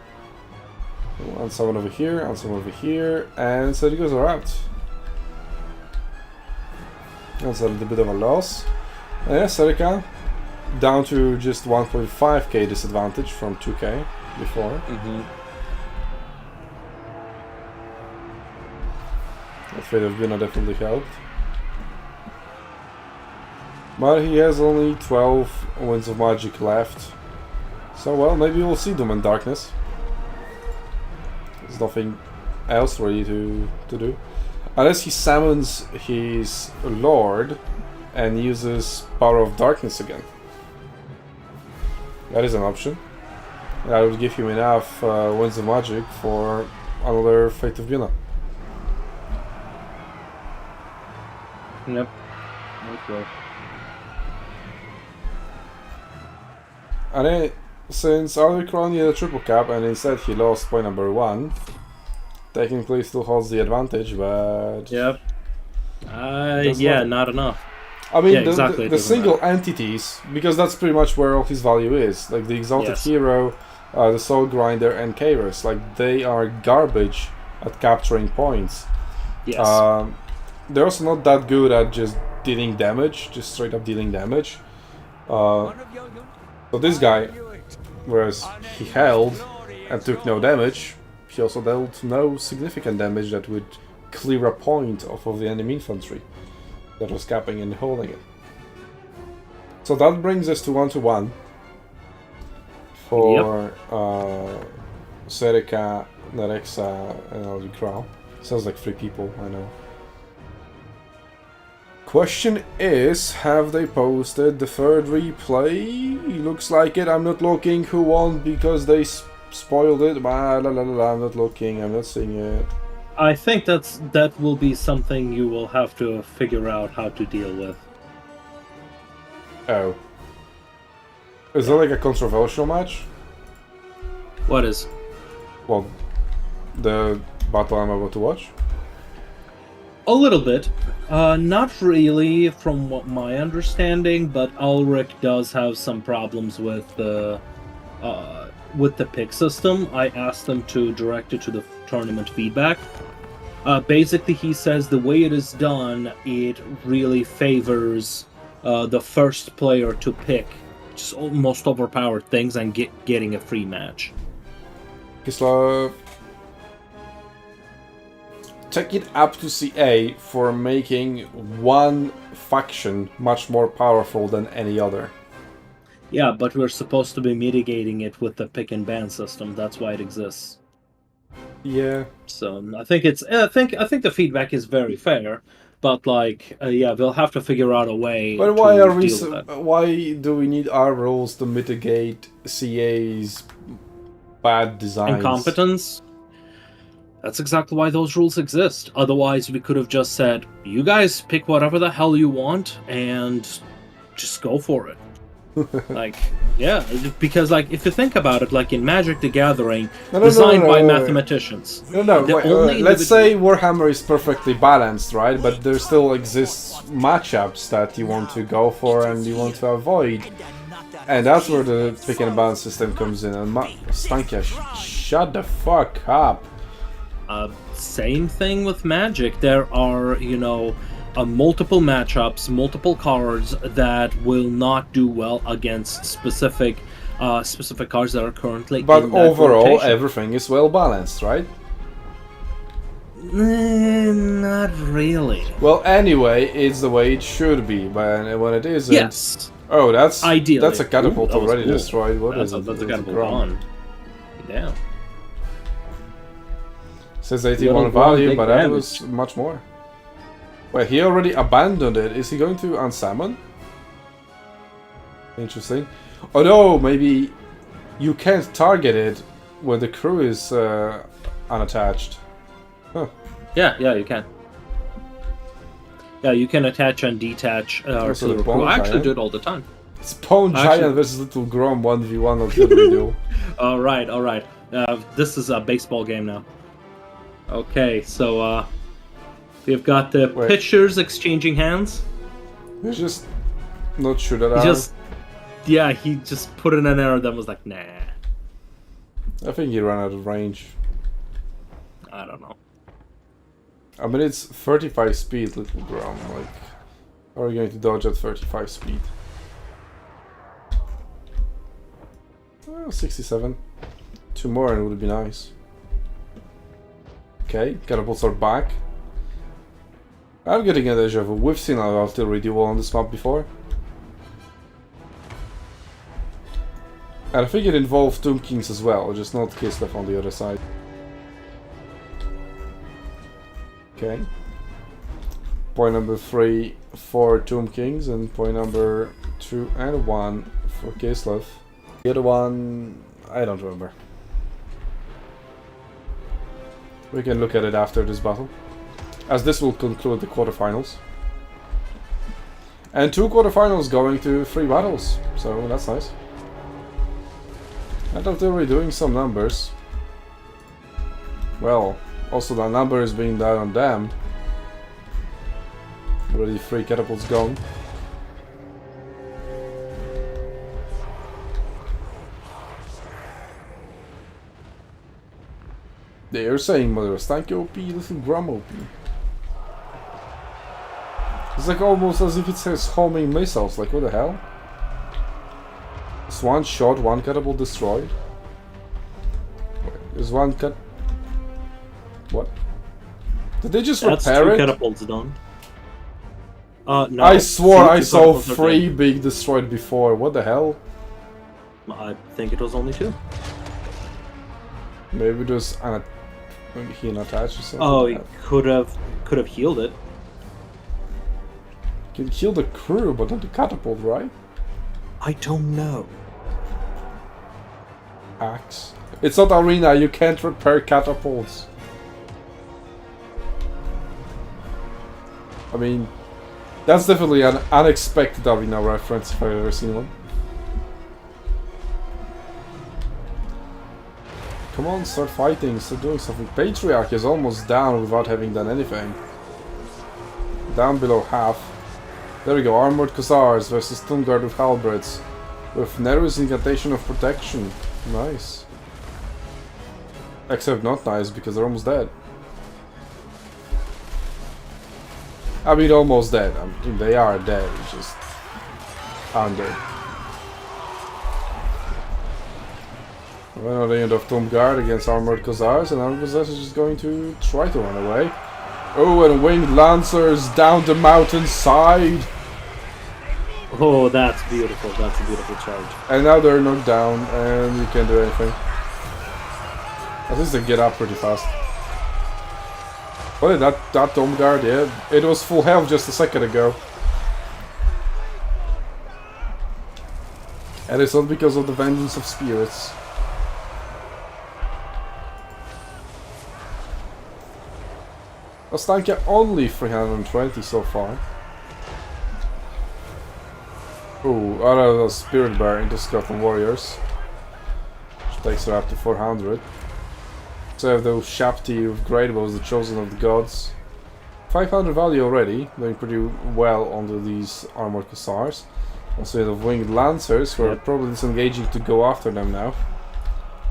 And someone over here, and someone over here, and Sendigos are out. That's a little bit of a loss. And yeah, Serica down to just 1.5k disadvantage from 2k before. The Fate of Bina definitely helped. But he has only 12 Winds of Magic left. So well, maybe we'll see Doom and Darkness. There's nothing else really to do. Unless he summons his Lord and uses Power of Darkness again. That is an option. That would give him enough Winds of Magic for another Fate of Bina. Yep. Okay. And then, since Alrik needed a triple cap and instead he lost point number 1, technically still holds the advantage, but... Yep. Yeah, not enough. I mean, yeah, exactly, the single entities, because that's pretty much where all his value is. Like the Exalted Hero, the Soul Grinder, and Kairos. Like, they are garbage at capturing points. Yes. They're also not that good at just dealing damage, just straight up dealing damage. So this guy, whereas he held and took no damage, he also dealt no significant damage that would clear a point off of the enemy infantry that was capping and holding it. So that brings us to 1-1 for Serica, Nerexa, and Alrik. Sounds like 3 people, I know. Question is, have they posted the third replay? Looks like it. I'm not looking who won because they spoiled it. I'm not looking. I'm not seeing it. I think that will be something you will have to figure out how to deal with. Oh. Is that like a controversial match? What is? Well, the battle I'm about to watch? A little bit. Not really from what my understanding, but Alrik does have some problems with the pick system. I asked them to direct it to the tournament feedback. Basically, he says the way it is done, it really favors the first player to pick just most overpowered things and getting a free match. Kislev, take it up to CA for making one faction much more powerful than any other. Yeah, but we're supposed to be mitigating it with the pick and ban system. That's why it exists. Yeah. So I think I think the feedback is very fair, but like, yeah, we'll have to figure out a way. But why are we? Why do we need our rules to mitigate CA's bad designs? Incompetence. That's exactly why those rules exist. Otherwise, we could have just said, you guys pick whatever the hell you want and just go for it. Like, yeah, because like, if you think about it, like in Magic the Gathering, designed by mathematicians. Let's say Warhammer is perfectly balanced, right? But there still exists matchups that you want to go for and you want to avoid. And that's where the pick and ban system comes in. And Stankia, shut the fuck up. Same thing with Magic. There are, multiple matchups, multiple cards that will not do well against specific cards that are currently. But in that overall, rotation. everything is well balanced, right? Not really. Well, anyway, it's the way it should be, but when it isn't. Yes. Oh, that's ideally. That's a catapult already cool. destroyed. What is it? That's a catapult gone. Damn. Says 81 value, but that was much more. Well, he already abandoned it. Is he going to unsummon? Interesting. Oh no, maybe you can't target it when the crew is unattached. Huh. Yeah, you can. Yeah, you can attach and detach artillery crew. I actually do it all the time. Spawn giant versus little Grom 1v1 artillery duel. Alright. This is a baseball game now. Okay, so we've got the pitchers exchanging hands. He's just not sure that he just put in an arrow that was like, nah. I think he ran out of range. I don't know. I mean, it's 35 speed, little Grom. Like, how are you going to dodge at 35 speed? Well, 67. 2 more and it would be nice. Okay, catapults are back. I'm getting a deja vu. We've seen an artillery duel on this map before. And I think it involved Tomb Kings as well, just not Kislev on the other side. Okay. Point number 3 for Tomb Kings, and point number 2 and 1 for Kislev. The other one, I don't remember. We can look at it after this battle, as this will conclude the quarterfinals. And 2 quarterfinals going to 3 battles, so that's nice. I thought they were doing some numbers. Well, also the number is being done on them. Already 3 catapults gone. They are saying Mother's Tank OP, little Grom OP. It's like almost as if it says homing missiles, like what the hell? It's 1 shot, 1 catapult destroyed. Is 1 cat... What? Did they just repair it? 2 catapults done. No. I swore I saw 3 being destroyed before, what the hell? I think it was only 2. Maybe just maybe he unattached or something. Oh, he could have healed it. Can heal the crew, but not the catapult, right? I don't know. Axe. It's not arena, you can't repair catapults. I mean, that's definitely an unexpected arena reference if I've ever seen one. Come on, start fighting, start doing something. Patriarch is almost down without having done anything. Down below half. There we go, Armored Hussars versus Stunguard with Halberds. With Nere's Incantation of Protection. Nice. Except not nice, because they're almost dead. I mean, almost dead. I mean, they are dead, just under. Well, the end of Tomb Guard against Armored Hussars, and Armored Hussars is just going to try to run away. Oh, and Winged Lancers down the mountainside! Oh, that's beautiful. That's a beautiful charge. And now they're knocked down, and you can't do anything. At least they get up pretty fast. What, that Tomb Guard? Yeah, it was full health just a second ago. And it's not because of the Vengeance of Spirits. Ostanka only 320 so far. Ooh, out of the Spirit Bear into Skeleton Warriors. Which takes her up to 400. So I have those Shapti with Great Bows, the Chosen of the Gods. 500 value already, doing pretty well under these Armored Hussars. Also we have Winged Lancers, who are probably disengaging to go after them now.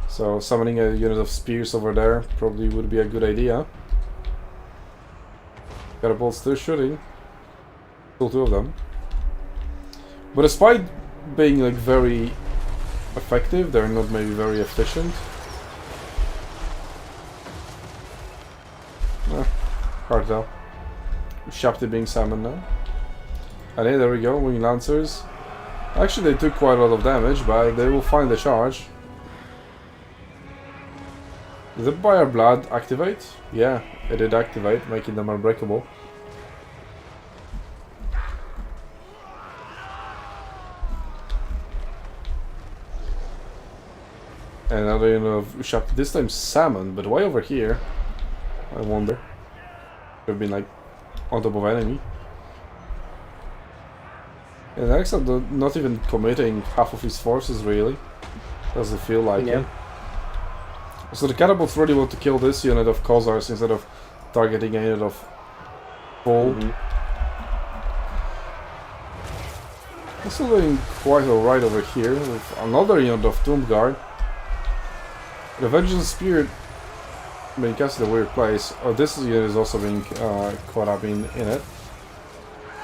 So summoning a unit of Spears over there probably would be a good idea. Catapults still shooting. Still 2 of them. But despite being like very effective, they're not maybe very efficient. Hard to tell. Shapti being summoned now. And hey, there we go, Winged Lancers. Actually, they took quite a lot of damage, but they will find the charge. Did the Fire Blood activate? Yeah, it did activate, making them unbreakable. And another unit of shop, this time salmon, but way over here. I wonder. Could have been like on top of enemy. And Nerexa not even committing half of his forces really. Doesn't feel like it. So the catapults really want to kill this unit of Khazars instead of targeting a unit of Bull. Also doing quite alright over here with another unit of Tomb Guard. The Vengeance Spirit being cast in a weird place. Oh, this unit is also being caught up in it.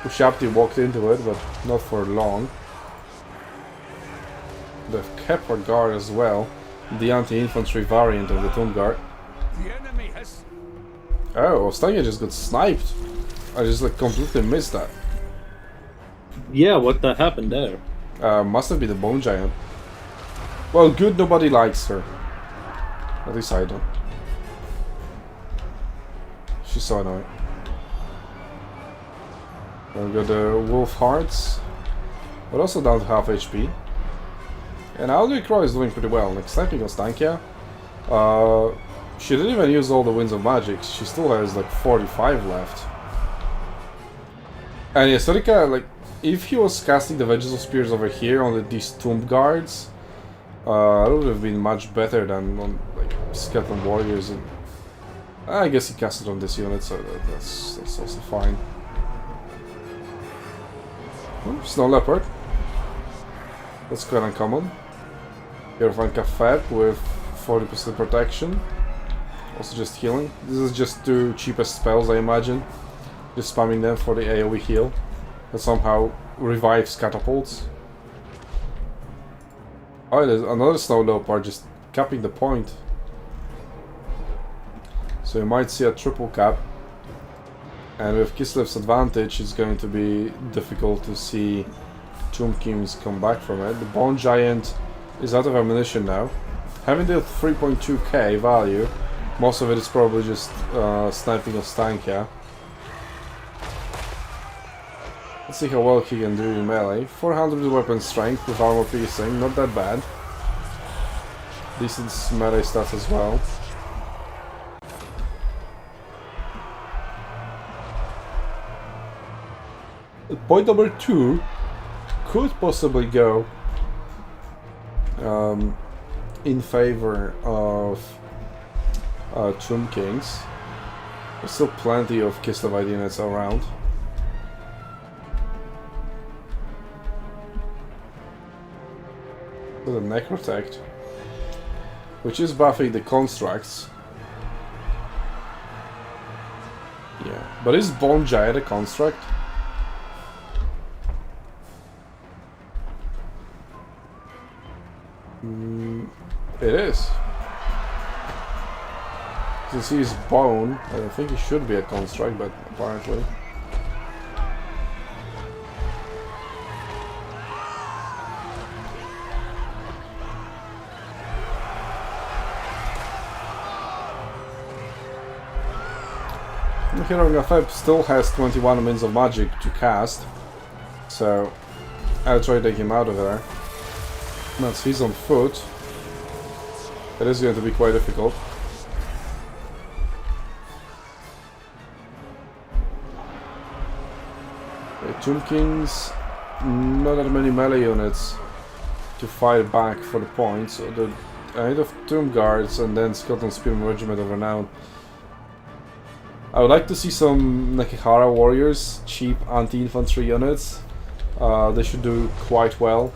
Ushapti walked into it, but not for long. They've kept our guard as well. The anti-infantry variant of the Tomb Guard. The enemy has... Oh, Stange just got sniped. I just like completely missed that. Yeah, what the happened there? Must have been the Bone Giant. Well, good, nobody likes her. At least I don't. She's so annoying. We've got the Wolf Hearts, but also down to half HP. And Alrik is doing pretty well, like sniping on Stankia. She didn't even use all the Winds of Magic, she still has like 45 left. And yeah, Sorika, like, if he was casting the Vengeance of Spears over here on these Tomb Guards, it would have been much better than on like Skeleton Warriors. And I guess he cast it on this unit, so that's also fine. Oh, Snow Leopard. That's quite uncommon. Here we find Kafeb with 40% protection. Also just healing. This is just two cheapest spells, I imagine. Just spamming them for the AoE heal. That somehow revives catapults. Oh, there's another Snow Leopard just capping the point. So you might see a triple cap. And with Kislev's advantage, it's going to be difficult to see Tomb Kings come back from it. The Bone Giant is out of ammunition now. Having the 3.2k value, most of it is probably just sniping of Stankia. Let's see how well he can do in melee. 400 weapon strength with armor piercing, not that bad. Decent melee stats as well. Point number 2 could possibly go in favor of Tomb Kings. There's still plenty of Kislevite units around. The Necrotect, which is buffing the constructs. Yeah, but is Bone Giant a construct? It is. Since he's bone, I don't think he should be a construct, but apparently. The Hero Gafeb still has 21 Winds of Magic to cast, so I'll try to take him out of there. Once he's on foot, it is going to be quite difficult. Okay, Tomb Kings, not that many melee units to fight back for the points. So the aid of Tomb Guards and then Skeleton Spearman Regiment of Renown. I would like to see some Nekihara Warriors, cheap anti-infantry units. They should do quite well.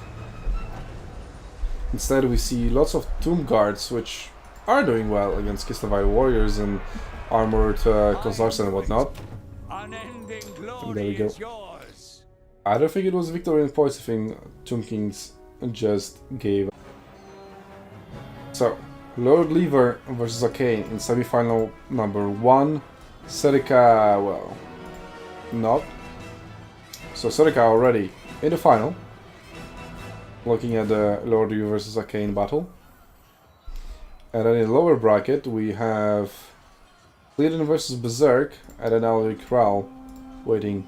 Instead we see lots of Tomb Guards, which are doing well against Kislevite Warriors and armored Khazars and whatnot. And there we go. I don't think it was Victorian points, I think Tomb Kings just gave. So, Lord Lever versus Akkeinn in semi-final number 1. Serika, well, not. So Serika already in the final. Looking at the Lord Lever versus Akkeinn battle. And then in the lower bracket we have Hlidin versus Berrserk and then Alrik waiting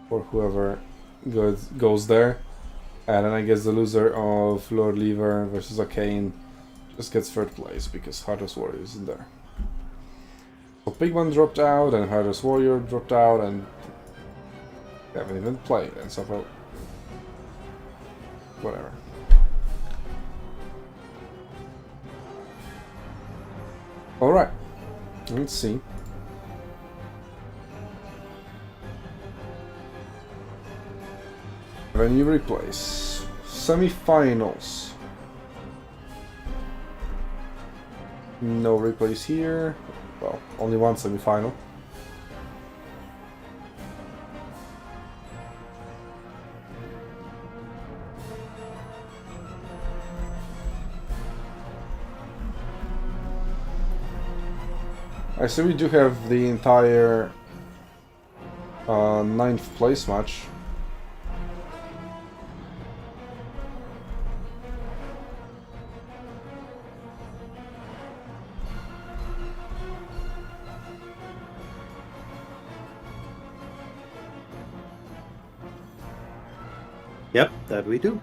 for whoever goes there. And then I guess the loser of Lord Lever versus Akkeinn just gets third place because Heartless Warrior isn't there. So Pigman dropped out and Heartless Warrior dropped out and they haven't even played and so well, whatever. Alright, let's see. Venue replays. Semi-finals. No replays here. Well, only one semi-final. I see we do have the entire 9th place match. Yep, that we do.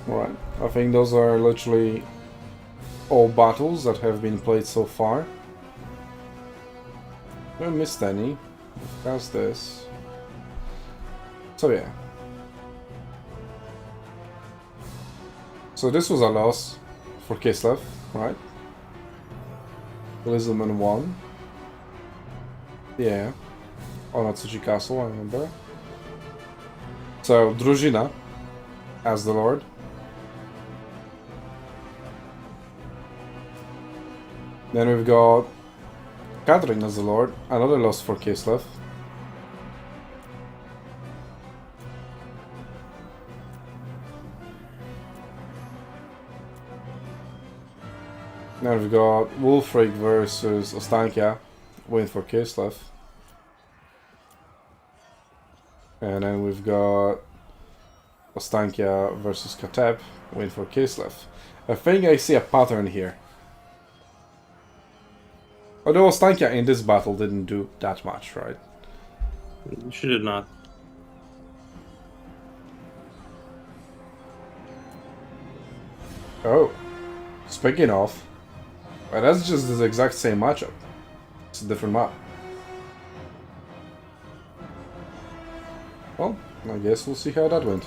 Right, I think those are literally all battles that have been played so far. I haven't missed any. How's this? So yeah. So this was a loss for Kislev, right? Lizardmen won. Yeah. On Atsuchi Castle, I remember. So Drużyna as the Lord. Then we've got Catherine as the Lord, another loss for Kislev. Then we've got Wulfric versus Ostankia, win for Kislev. And then we've got Ostankia versus Kateb, win for Kislev. I think I see a pattern here. Although Ostankia in this battle didn't do that much, right? She did not. Oh. Speaking of, well, that's just the exact same matchup. It's a different map. Well, I guess we'll see how that went.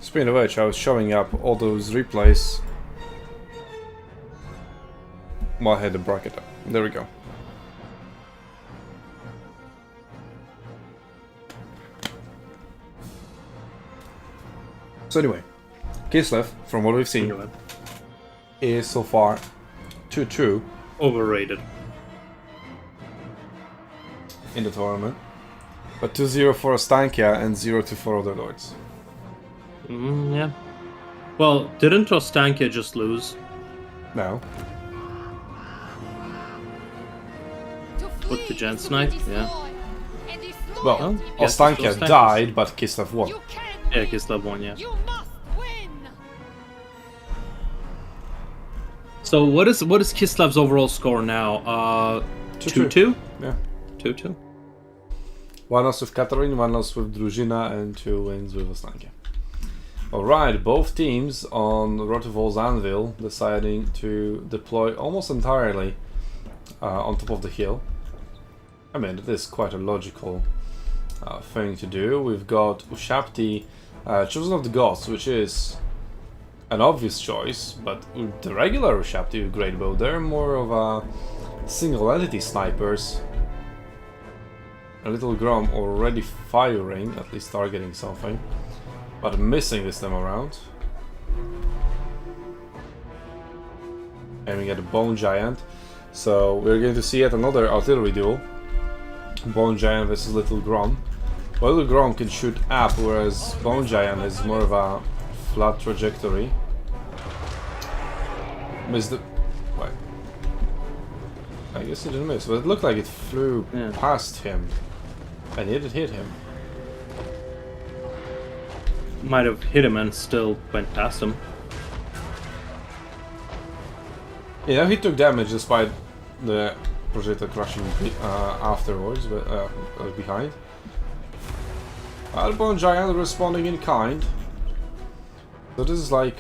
Speaking of which, I was showing up all those replays while I had the bracket up. There we go. So anyway, Kislev, from what we've seen, is so far 2-2 Overrated. in the tournament. But 2-0 for Ostankia and 0-2 for other lords. Yeah. Well, didn't Ostankia just lose? No. With the Gen Snipe? Yeah. Well, Oh, yes, Ostankia Ostankia. died, but Kislev won. Yeah, Kislev won, yeah. You must win. So what is Kislev's overall score now? 2-2? Yeah. 2-2. One loss with Katarine, one loss with Družina, and 2 wins with Ostankia. Alright, both teams on Rotivol's Anvil deciding to deploy almost entirely on top of the hill. I mean, it is quite a logical thing to do. We've got Ushapti, Chosen of the Gods, which is an obvious choice, but the regular Ushapti with Great Bow, they're more of a single entity snipers. A little Grom already firing, at least targeting something, but missing this time around. Aiming at the Bone Giant. So we're going to see yet another artillery duel. Bone Giant versus Little Grom. Well, Little Grom can shoot up, whereas Bone Giant is more of a flat trajectory. Missed the... Wait. I guess he didn't miss, but it looked like it flew past him. And yet it hit him. Might have hit him and still went past him. Yeah, he took damage despite the projectile crashing afterwards, but behind. Bone Giant responding in kind. So this is like,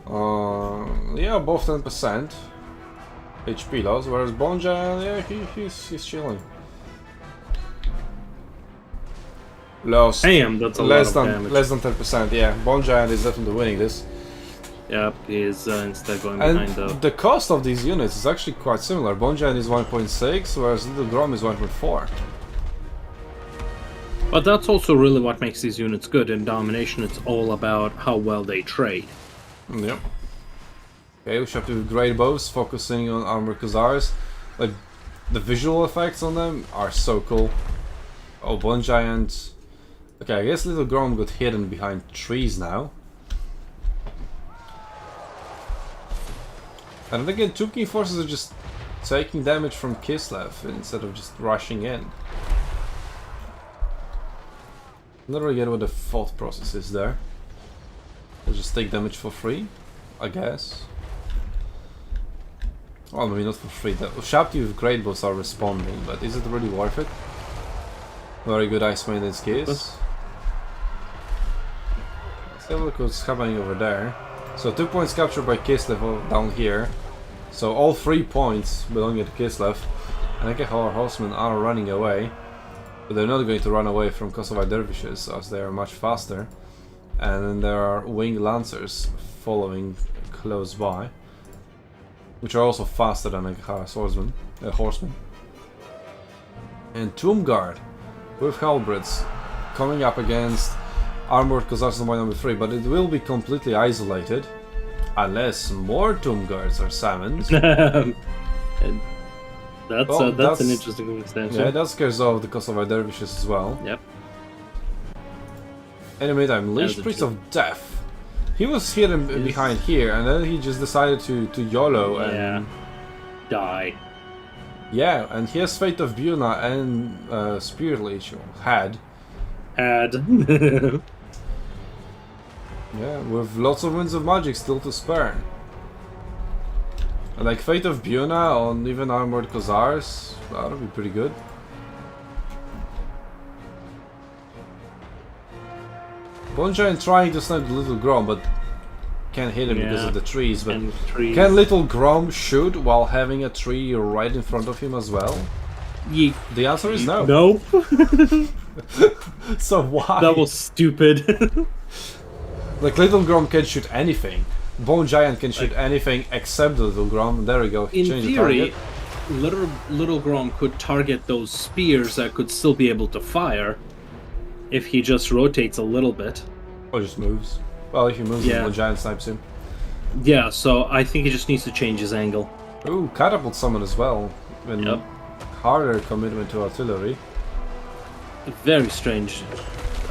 yeah, both 10% HP loss, whereas Bone Giant, yeah, he's chilling. Lost. Damn, that's a less lot of than damage. less than 10%. Yeah, Bone Giant is definitely winning this. Yep, he is instead going And behind the... the cost of these units is actually quite similar. Bone Giant is 1.6, whereas Little Grom is 1.4. But that's also really what makes these units good. In Domination, it's all about how well they trade. Yep. Okay, we have to Great Bows, focusing on Armored Khazars. Like, the visual effects on them are so cool. Oh, Bone Giant. Okay, I guess Little Grom got hidden behind trees now. And again, two key forces are just taking damage from Kislev instead of just rushing in. Not really get what the thought process is there. They'll just take damage for free, I guess. Well, maybe not for free. The Ushapti with Great Bows are responding, but is it really worth it? Very good ice maintenance case. Let's have a look what's happening over there. So 2 points captured by Kislev down here. So all 3 points belonging to Kislev. And our horsemen are running away. But they're not going to run away from Kosovo dervishes as they are much faster. And then there are winged lancers following close by, which are also faster than horsemen. And Tomb Guard with halberds coming up against Armored Khazars on number 3, but it will be completely isolated unless more Tomb Guards are summoned. And that's an interesting extension. Yeah, that scares off the Kosovo dervishes as well. Yep. In the meantime, Lich Priest of Death. He was hidden behind here, and then he just decided to YOLO and... die. Yeah, and he has Fate of Buna and Spirit Leech, or had. Yeah, with lots of Winds of Magic still to spare. And like Fate of Buna on even Armored Khazars, that would be pretty good. Bone Giant trying to snipe the Little Grom, but can't hit him because of the trees. But can Little Grom shoot while having a tree right in front of him as well? The answer is no. No. So why? That was stupid. Like, Little Grom can shoot anything. Bone Giant can shoot anything except the Little Grom. There we go. In theory, Little Grom could target those spears that could still be able to fire if he just rotates a little bit. Or just moves. Well, if he moves, the Giant snipes him. Yeah, so I think he just needs to change his angle. Ooh, Catapult Summon as well. Harder commitment to artillery. Very strange,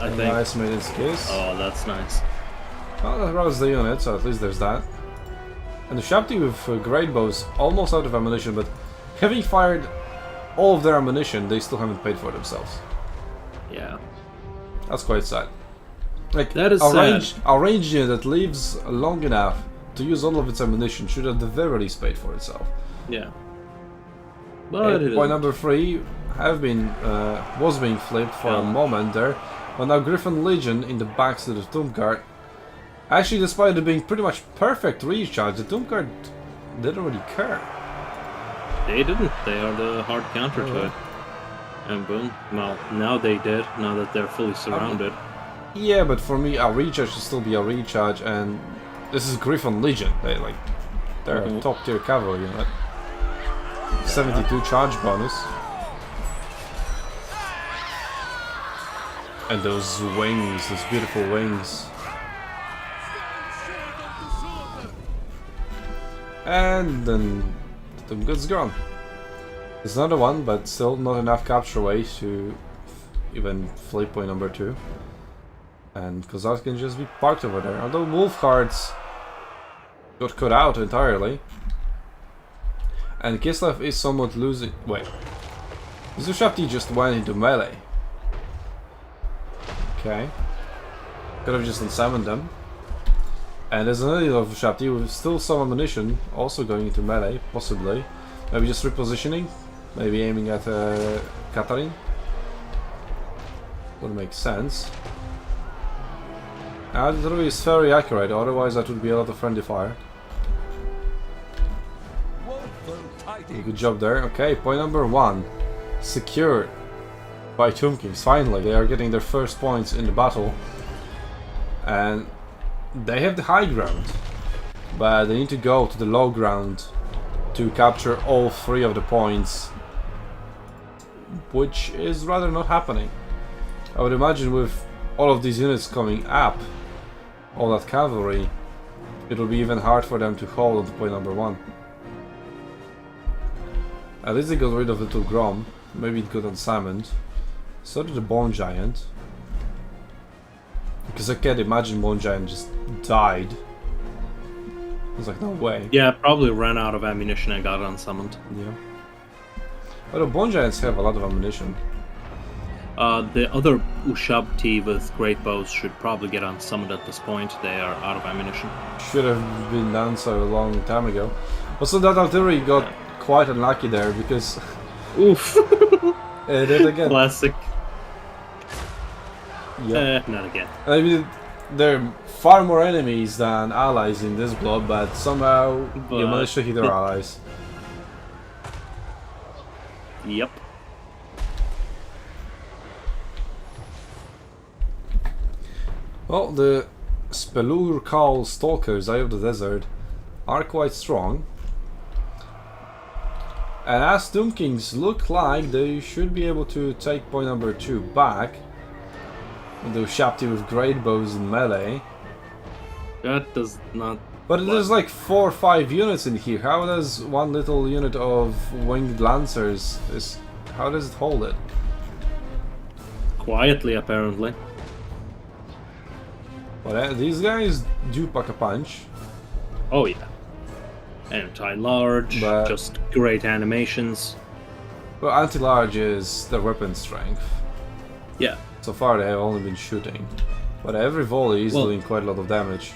I think. Nice made its case. Oh, that's nice. Well, that roused the unit, so at least there's that. And the Shapti with great bows, almost out of ammunition, but having fired all of their ammunition, they still haven't paid for themselves. Yeah. That's quite sad. Like, That is a ranged unit that lives long enough to use all of its ammunition should at the very least paid for itself. Yeah. But it Point isn't. number 3 was being flipped for a moment there, but now Griffin Legion in the backs to the Tomb Guard. Actually, despite it being pretty much perfect recharge, the Tomb Guard didn't really care. They didn't. They are the hard counter to it. And boom. Well, now they did, now that they're fully surrounded. Yeah, but for me, a recharge should still be a recharge, and this is Griffin Legion. They're a top tier cavalry unit. 72 charge bonus. And those wings, those beautiful wings. And then the Tomb Guard's gone. There's another one, but still not enough capture weight to even flip point number 2. And Kozak can just be parked over there. Although Wolf Cards got cut out entirely. And Kislev is somewhat losing. Wait. Zushapti just went into melee. Okay. Could have just unsummoned them. And there's another of Shapti with still some ammunition, also going into melee, possibly. Maybe just repositioning. Maybe aiming at Katarine. Would make sense. That is very accurate, otherwise that would be a lot of friendly fire. Good job there. Okay, point number 1. Secured by Tomb Kings. Finally, they are getting their first points in the battle. And they have the high ground. But they need to go to the low ground to capture all 3 of the points. Which is rather not happening. I would imagine with all of these units coming up, all that cavalry, it will be even hard for them to hold on to point number 1. At least they got rid of the Little Grom. Maybe it got unsummoned. So did the Bone Giant. Because I can't imagine Bone Giant just died. I was like, no way. Yeah, probably ran out of ammunition and got unsummoned. Yeah. Although Bone Giants have a lot of ammunition. The other Ushabti with great bows should probably get unsummoned at this point. They are out of ammunition. Should have been done so a long time ago. Also, that artillery got quite unlucky there because Oof. it did again. Classic. Yeah. Not again. I mean, there are far more enemies than allies in this blob, but somehow you managed to hit our allies. Yep. Well, the Spelur Call Stalkers, Eye of the Desert, are quite strong. And as Tomb Kings look like they should be able to take point number 2 back. Those Shapti with great bows in melee. That does not... But there's like 4 or 5 units in here. How does one little unit of winged lancers how does it hold it? Quietly, apparently. But these guys do pack a punch. Oh yeah. Anti-large, But- just great animations. Well, anti-large is their weapon strength. Yeah. So far they have only been shooting. But every volley is Well- doing quite a lot of damage.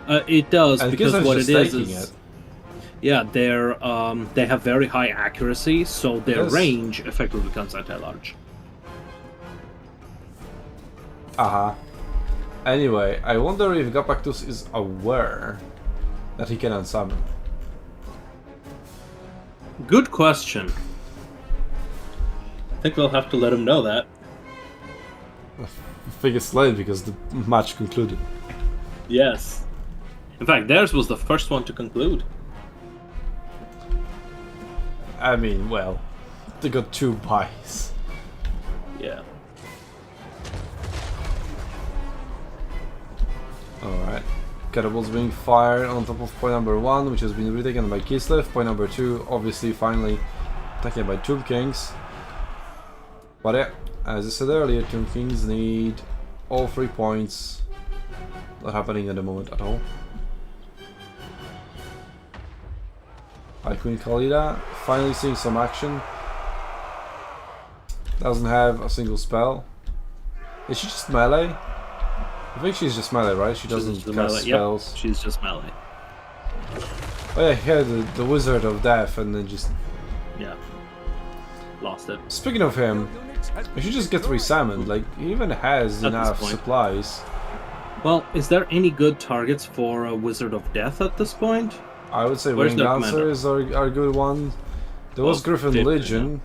It does, And because Kislev what just it is taking it. yeah, they have very high accuracy, so their Yes. range effectively becomes anti-large. Aha. Anyway, I wonder if GapaKtus is aware that he can unsummon. Good question. I think we'll have to let him know that. I think it's late because the match concluded. Yes. In fact, theirs was the first one to conclude. I mean, well, they got 2 buys. Yeah. Alright. Catapults being fired on top of point number 1, which has been retaken by Kislev. Point number 2, obviously, finally taken by Tomb Kings. But yeah, As I said earlier, Tomb Kings need all 3 points. Not happening at the moment at all. Queen Khalida, finally seeing some action. Doesn't have a single spell. Is she just melee? I think she's just melee, right? She doesn't cast spells. Yep, she's just melee. Oh yeah, he had the Wizard of Death and then just... Yeah. Lost it. Speaking of him, he should just get resummoned. Like, he even has enough supplies. Well, is there any good targets for a Wizard of Death at this point? I would say Where's Winged Lancers are a good one. There was Griffin Legion.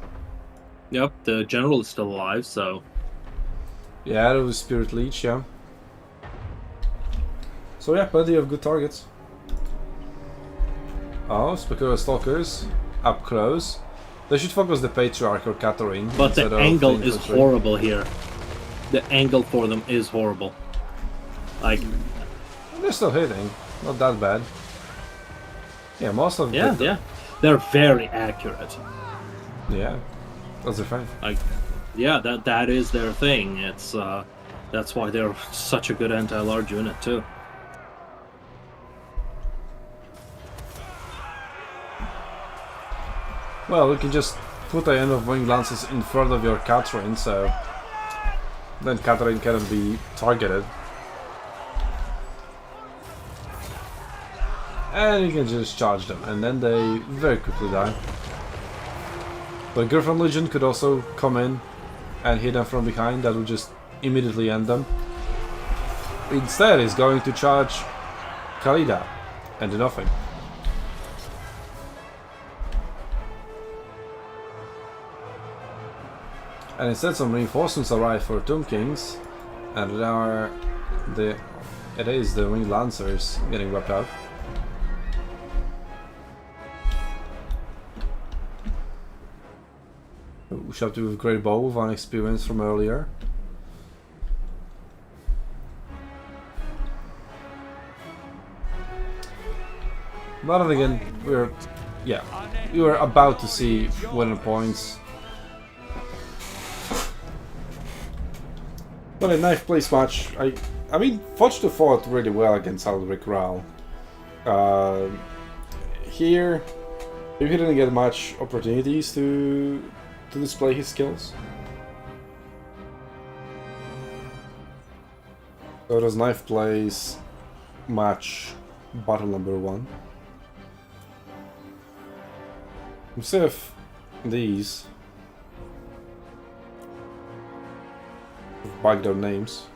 Yep, the General is still alive, so... Yeah, there was Spirit Leech, yeah. So yeah, plenty of good targets. Oh, Spectral Stalkers, up close. They should focus the Patriarch or Catherine. But the angle is horrible here. The angle for them is horrible. Like... They're still hitting. Not that bad. Yeah, most of them. Yeah. They're very accurate. Yeah, that's their thing. Like, yeah, that is their thing. It's that's why they're such a good anti-large unit too. Well, you can just put a end of Winged Lances in front of your Catherine, so then Catherine cannot be targeted. And you can just charge them, and then they very quickly die. But Griffin Legion could also come in and hit them from behind. That would just immediately end them. Instead, he's going to charge Khalida and do nothing. And instead, some reinforcements arrive for Tomb Kings, and it is the Winged Lancers getting wiped out. Shoved with Great Bow with one experience from earlier. But then again, we were about to see winning points. But a ninth place match. I mean, Fojtu fought really well against Alrik Ral. Here, he didn't get much opportunities to display his skills. So it was ninth place match, battle number 1. Instead of these, back their names.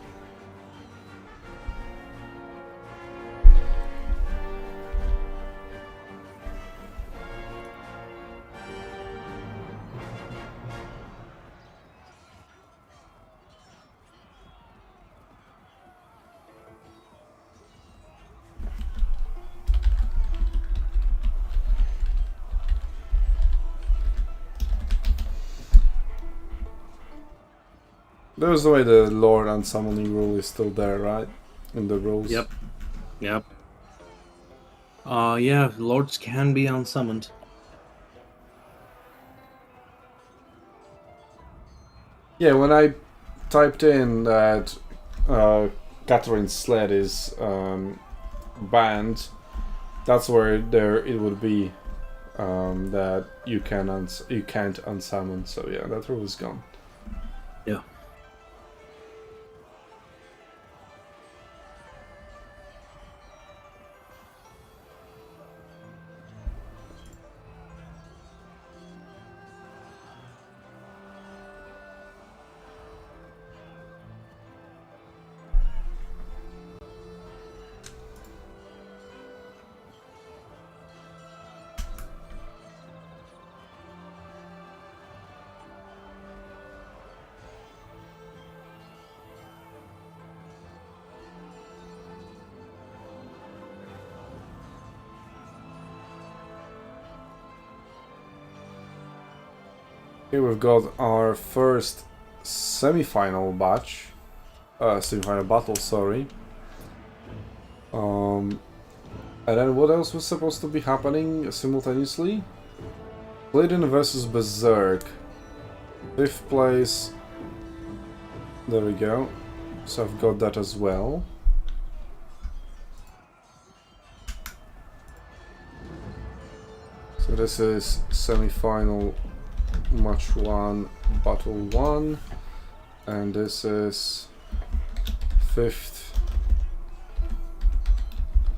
There's the way the Lord and Summoning rule is still there, right? In the rules. Yep. Yeah, Lords can be unsummoned. Yeah, when I typed in that Catherine's sled is banned, that's where it would be that you can't unsummon. So yeah, that rule is gone. Yeah. Here we've got our first semi-final battle, sorry. And then what else was supposed to be happening simultaneously? Hlidin versus Berrserk. 5th place, There we go. So I've got that as well. So this is semi-final match 1, battle 1, and this is 5th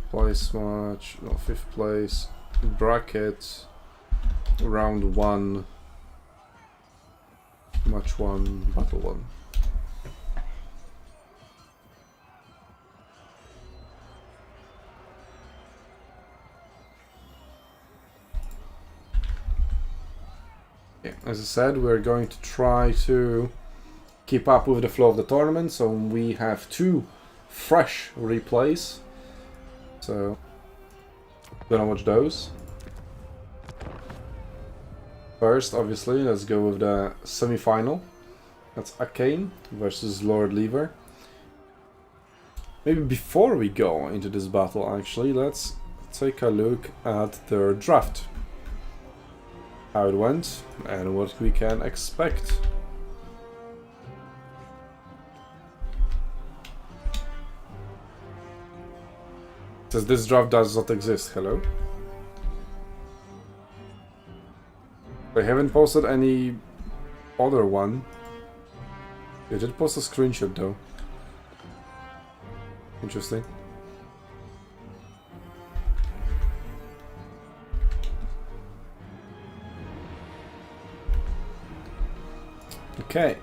place match, no, 5th place bracket, round 1, match 1, battle 1. As I said, we're going to try to keep up with the flow of the tournament, so we have 2 fresh replays. So, gonna watch those. First, obviously, let's go with the semi-final. That's Akkeinn versus Lord Lever. Maybe before we go into this battle, actually, let's take a look at their draft. How it went and what we can expect. Says this draft does not exist. Hello? They haven't posted any other one. They did post a screenshot though. Interesting. Okay,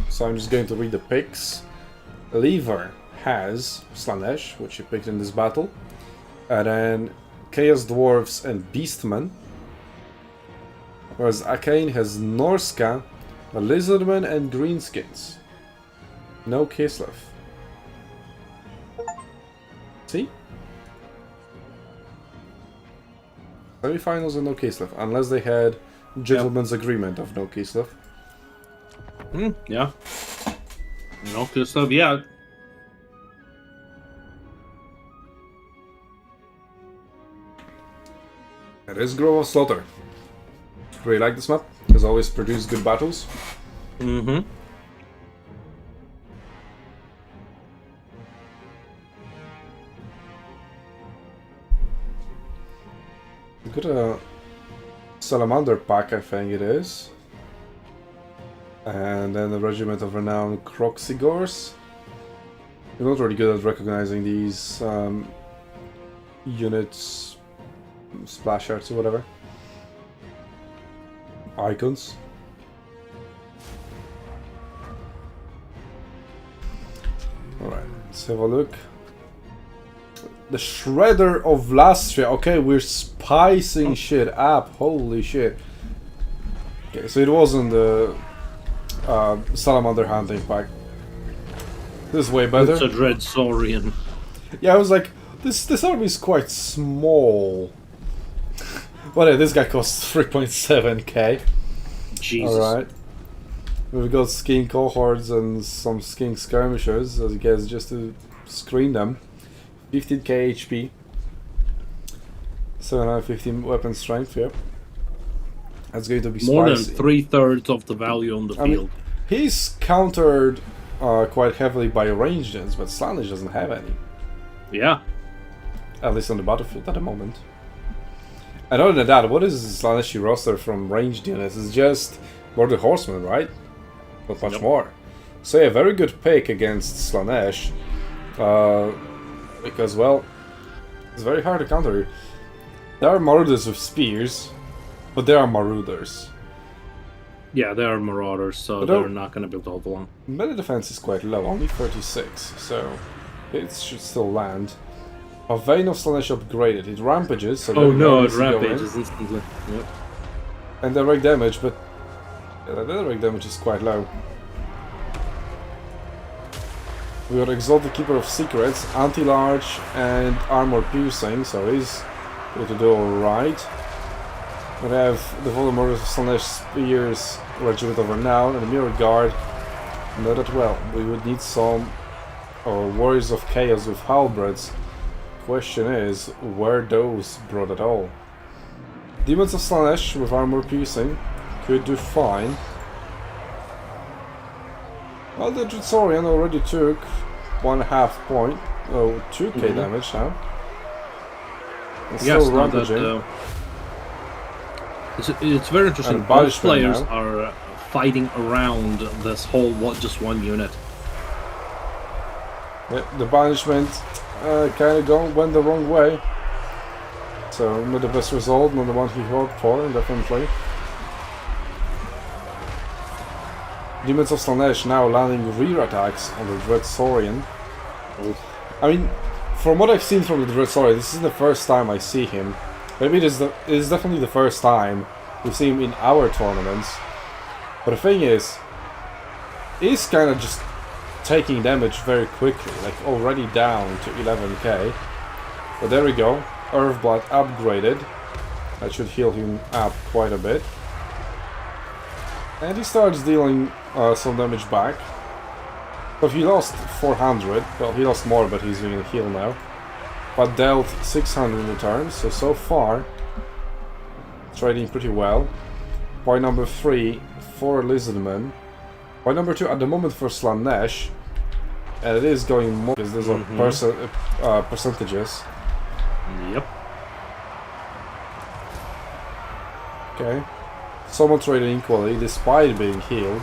so I'm just going to read the picks. Lever has Slaanesh, which he picked in this battle, and then Chaos Dwarfs and Beastmen, whereas Akkeinn has Norsca, Lizardmen and Greenskins. No Kislev. See? Semi-finals and no Kislev, unless they had Gentleman's agreement of no Kislev. Yeah. No Kislev yet. It is Grove of Slaughter. Really like this map. Has always produced good battles. Mm-hmm. Got a Salamander pack, I think it is. And then the Regiment of Renowned Croxigors. I'm not really good at recognizing these units, splash arts or whatever. Icons. Alright, let's have a look. The Shredder of Lastria. Okay, we're spicing shit up. Holy shit. Okay, so it wasn't the Salamander hunting pack. This is way better. It's a Dread Saurian. Yeah, I was like, this army is quite small. But yeah, this guy costs 3.7k. Jesus. Alright. We've got skin cohorts and some skin skirmishers, I guess, just to screen them. 15k HP. 715 weapon strength, yep. That's going to be spicy. More than 3/3 of the value on the field. I mean, he's countered quite heavily by ranged units, but Slaanesh doesn't have any. Yeah. At least on the battlefield at the moment. And other than that, what is the Slaanesh roster from ranged units? It's just Lord of the Horsemen, right? Not much more. So yeah, very good pick against Slaanesh. Because, well, it's very hard to counter. There are Marauders with spears, but they are Marauders. Yeah, they are Marauders, so they're not going to build all long. Melee defense is quite low, only 36, so it should still land. A Vein of Slaanesh upgraded. It rampages, so oh no, it easy go in. rampages instantly. Yep. And direct damage, but the direct damage is quite low. We got Exalted Keeper of Secrets, Anti-Large, and Armor Piercing, so he's going to do alright. We have the Voldemort of Slaanesh Spears, Regiment of Renown, and the Mirror Guard. Not that well. We would need some Warriors of Chaos with Halberds. Question is, were those brought at all? Demons of Slaanesh with Armor Piercing could do fine. Well, the Dreadsorian already took 1.5 point, 2k damage now. It's Yes, still now that, rampaging. it's very interesting. And Both Banishment players now. are fighting around this whole just one unit. Yeah, the banishment kind of went the wrong way. So not the best result, not the one he hoped for, definitely. Demons of Slaanesh now landing rear attacks on the Dreadsorian. I mean, from what I've seen from the Dreadsorian, this isn't the first time I see him. Maybe it is definitely the first time we've seen him in our tournaments. But the thing is, he's kind of just taking damage very quickly, like already down to 11k. But there we go, Earthblood upgraded. That should heal him up quite a bit. And he starts dealing some damage back. But he lost 400, well he lost more but he's doing a heal now. But dealt 600 in return, so far trading pretty well. Point number 3 for Lizardmen. Point number 2 at the moment for Slaanesh. And it is going more because these are percentages. Yep. Okay. Somewhat trading equally despite being healed.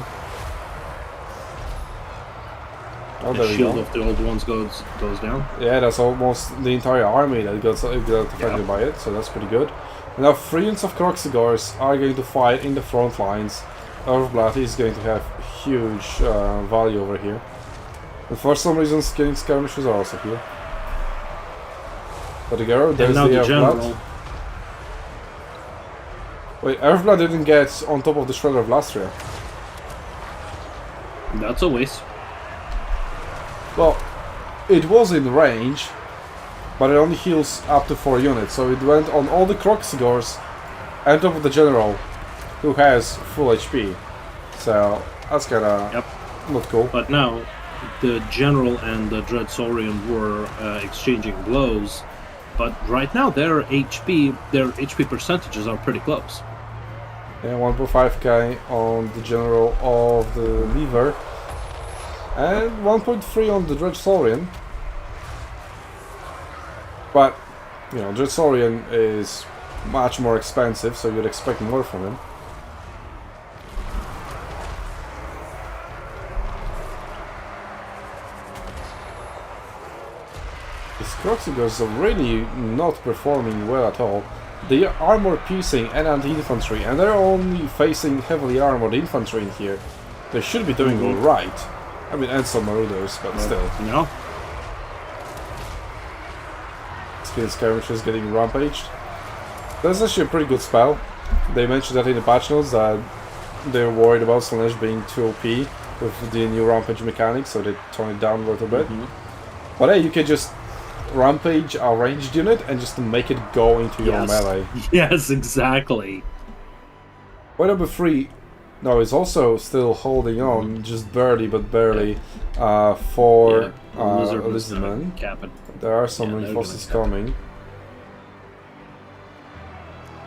Oh, there The we shield go. of the old ones goes down. Yeah, that's almost the entire army that got affected by it, so that's pretty good. Now, 3 units of Kroxigors are going to fight in the front lines. Earthblood is going to have huge value over here. And for some reason, Skinning Skirmishers are also here. But the girl, there's And now the the Earthblood. general. Wait, Earthblood didn't get on top of the Shredder of Lastria. That's a waste. Well, it was in range, but it only heals up to 4 units, so it went on all the Kroxigors and top of the general, who has full HP. So that's kinda not cool. But now, the general and the Dreadsorian were exchanging blows, but right now their HP percentages are pretty close. Yeah, 1.5k on the general of the Lever, and 1.3 on the Dreadsorian. But, you know, Dreadsorian is much more expensive, so you'd expect more from him. These Kroxigors are really not performing well at all. They are armor piercing and anti-infantry, and they're only facing heavily armored infantry in here. They should be doing alright. I mean, and some marauders, but still. No? Skin Skirmishers getting rampaged. That's actually a pretty good spell. They mentioned that in the patch notes that they're worried about Slaanesh being too OP with the new rampage mechanics, so they tone it down a little bit. But hey, you can just rampage a ranged unit and just make it go into your melee. Yes, exactly. Point number 3, no, is also still holding on, just barely, but barely, for Lizardmen. Cap it. There are some Yeah, they're reinforcements gonna coming.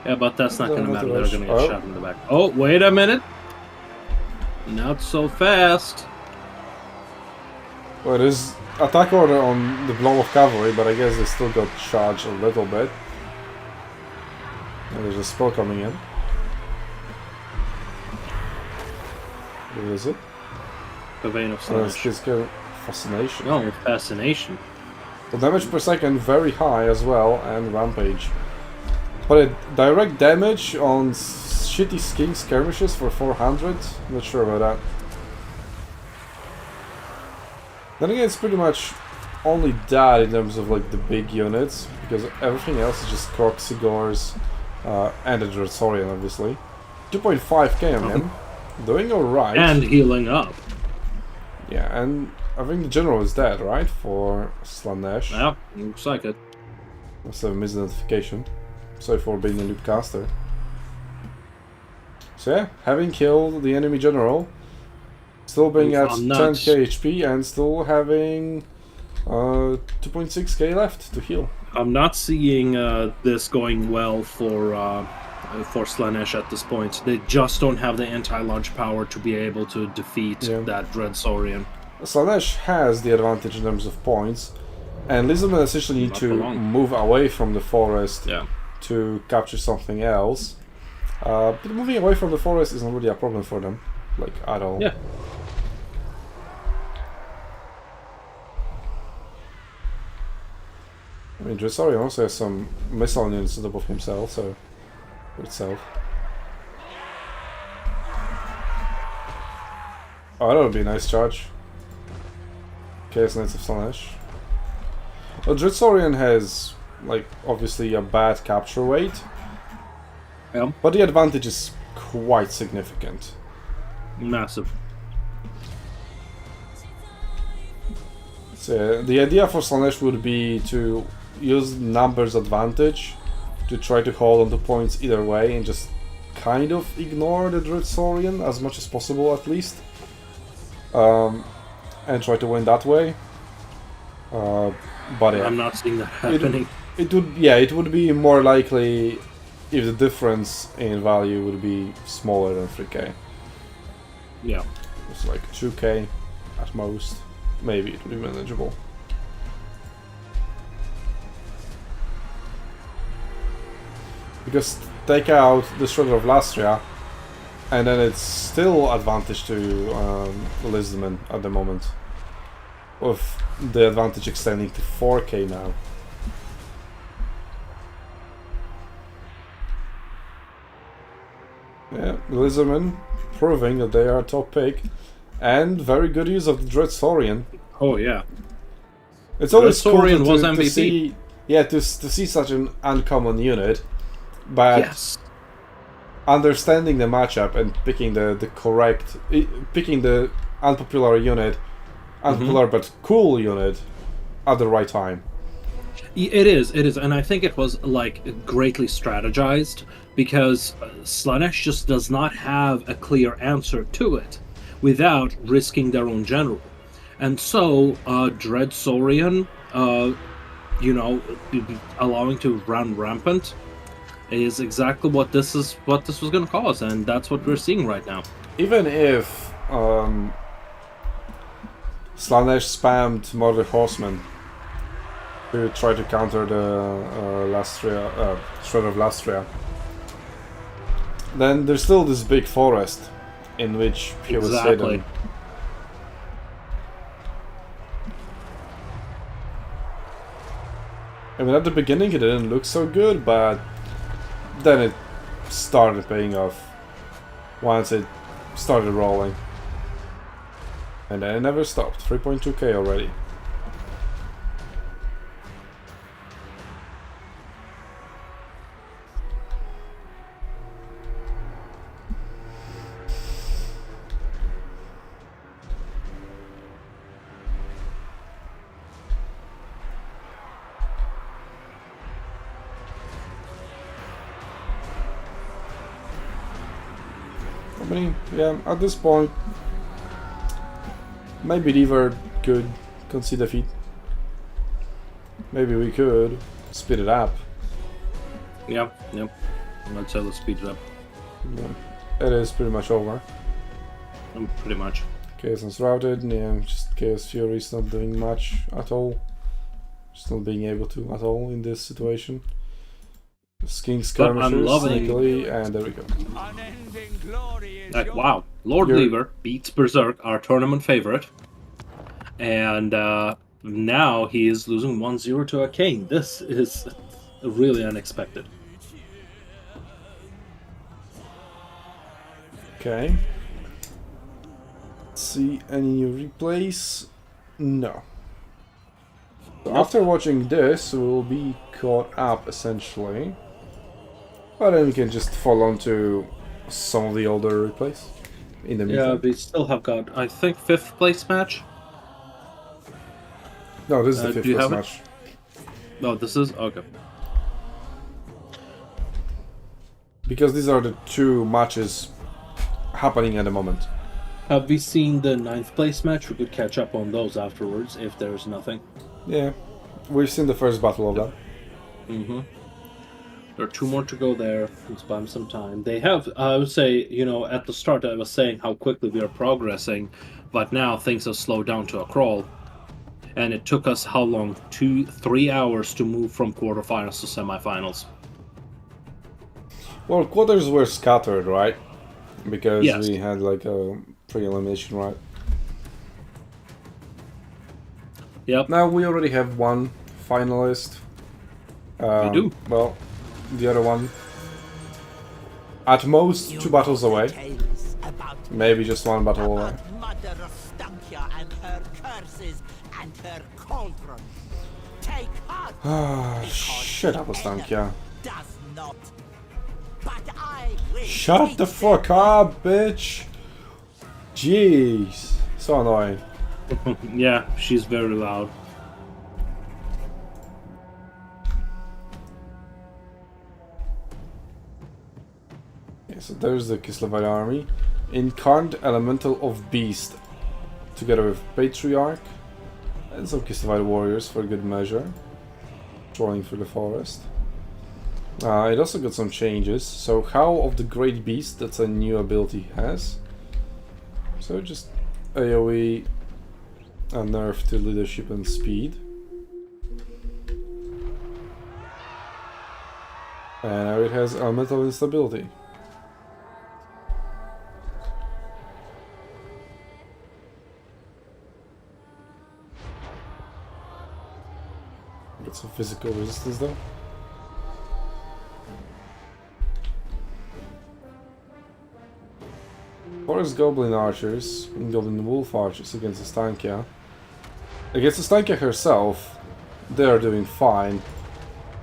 Yeah, but that's not No, going to not matter. too They're much. going to get Oh. shot in the back. Oh, wait a minute. Not so fast. Well, there's attack order on the blow of cavalry, but I guess they still got charged a little bit. And there's a spell coming in. What is it? The Vein of Oh, it's Slaanesh. Fascination. No, Fascination. The damage per second very high as well, and rampage. But a direct damage on shitty Skin Skirmishes for 400? Not sure about that. Then again, it's pretty much only that in terms of like the big units, because everything else is just Kroxigors and a Dreadsorian, obviously. 2.5k on him. Doing alright. And healing up. Yeah, and I think the general is dead, right? For Slaanesh. Yeah, looks like it. Must have missed notification. Sorry for being a noob caster. So yeah, having killed the enemy general, still being at I'm not 10k HP and still having 2.6k left to heal. I'm not seeing this going well for for Slaanesh at this point. They just don't have the anti-launch power to be able to defeat that Dread Saurian. Slaanesh has the advantage in terms of points, and Lizardmen essentially need to move away from the forest to capture something else. But moving away from the forest isn't really a problem for them, like, at all. Yeah. I mean, Dread Saurian also has some missile units on top of himself, so... for itself. Oh, that would be a nice charge. Chaos Knights of Slaanesh. Well, Dread Saurian has, like, obviously a bad capture weight. Yeah. But the advantage is quite significant. Massive. So, the idea for Slaanesh would be to use numbers advantage to try to hold on to points either way and just kind of ignore the Dread Saurian as much as possible, at least. And try to win that way. But yeah, I'm not seeing that happening. It would be more likely if the difference in value would be smaller than 3k. Yeah. It's like 2k at most. Maybe it would be manageable. Because take out the Shredder of Lastria, and then it's still advantage to Lizardmen at the moment. With the advantage extending to 4k now. Yeah, the Lizardmen proving that they are top pick, and very good use of the Dread Saurian. Oh yeah. It's always cool Saurian was to MVP. see, to see such an uncommon unit, but Yes. understanding the matchup and picking picking the unpopular unit, unpopular but cool unit at the right time. It is, and I think it was like greatly strategized because Slaanesh just does not have a clear answer to it without risking their own general, and so Dread Saurian, allowing to run rampant is exactly what this was going to cause, and that's what we're seeing right now. Even if Slaanesh spammed Murder Horseman to try to counter the Shredder of Lastria, then there's still this big forest in which he was hidden. I mean, at the beginning it didn't look so good, but then it started paying off once it started rolling. And then it never stopped. 3.2k already. I mean, yeah, at this point, maybe Lever could concede defeat. Maybe we could speed it up. Yep. Let's say let's speed it up. Yeah. It is pretty much over. Pretty much. Chaos Unshrouded, yeah, just Chaos Fury is not doing much at all. Just not being able to at all in this situation. King Skirmishers, sneakily, and there we go. Like, wow, Lord Lever beats Berrserk, our tournament favorite, and now he is losing 1-0 to Akkeinn. This is really unexpected. Okay. See any new replays? No. So after watching this, we'll be caught up essentially. But then we can just fall on to some of the older replays in the meantime. Yeah, we still have got, I think, 5th place match. No, this is the 5th do you place have it? match. No, this is okay. Because these are the 2 matches happening at the moment. Have we seen the 9th place match? We could catch up on those afterwards if there's nothing. Yeah, we've seen the first battle of that. Mm-hmm. There are 2 more to go there. Let's buy them some time. They have, I would say, you know, at the start I was saying how quickly we are progressing, but now things have slowed down to a crawl. And it took us how long? 2-3 hours to move from quarterfinals to semifinals. Well, quarters were scattered, right? Because Yes. we had like a pre-elimination, right? Yep. Now we already have one finalist. We do. Well, the other one, at most 2 battles away. Tales about Maybe just 1 battle away. Mother Ostankya and her curses and her cauldron. Take heart. Ah, because shut up, the Ostankya. enemy does not. But I will Shut the teach fuck them. up, bitch! Jeez, so annoying. Yeah, she's very loud. Yeah, so there's the Kislev army. Incarnate Elemental of Beast, together with Patriarch and some Kislev warriors for good measure, trolling through the forest. It also got some changes. So Howl of the Great Beast, that's a new ability he has. So just AoE, a nerf to leadership and speed. And now it has elemental instability. Got some physical resistance though. Forest Goblin Archers and Goblin Wolf Archers against Ostankya. Against Ostankya herself, they are doing fine.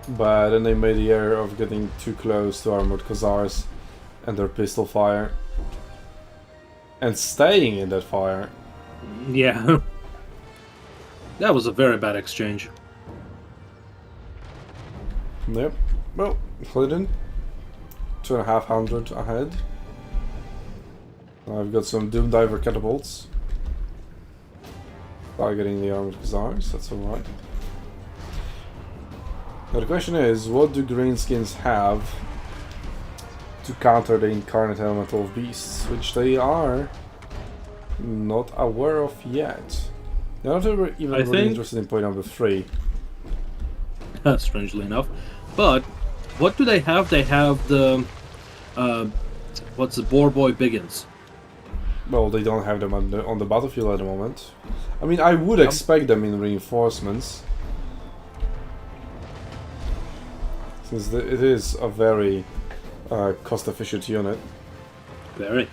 But then they made the error of getting too close to Armored Khazars and their pistol fire. And staying in that fire. Yeah. That was a very bad exchange. Yep. Well, Hlidin, 2,500 ahead. I've got some Doom Diver catapults. Targeting the Armored Khazars, that's alright. Now the question is, what do Greenskins have to counter the Incarnate Elemental of Beasts, which they are not aware of yet. They're not even really interested in point number 3. Strangely enough. But what do they have? They have the what's the Boar Boy Biggins? Well, they don't have them on the battlefield at the moment. I mean, I would expect them in reinforcements, since it is a very cost-efficient unit. Very.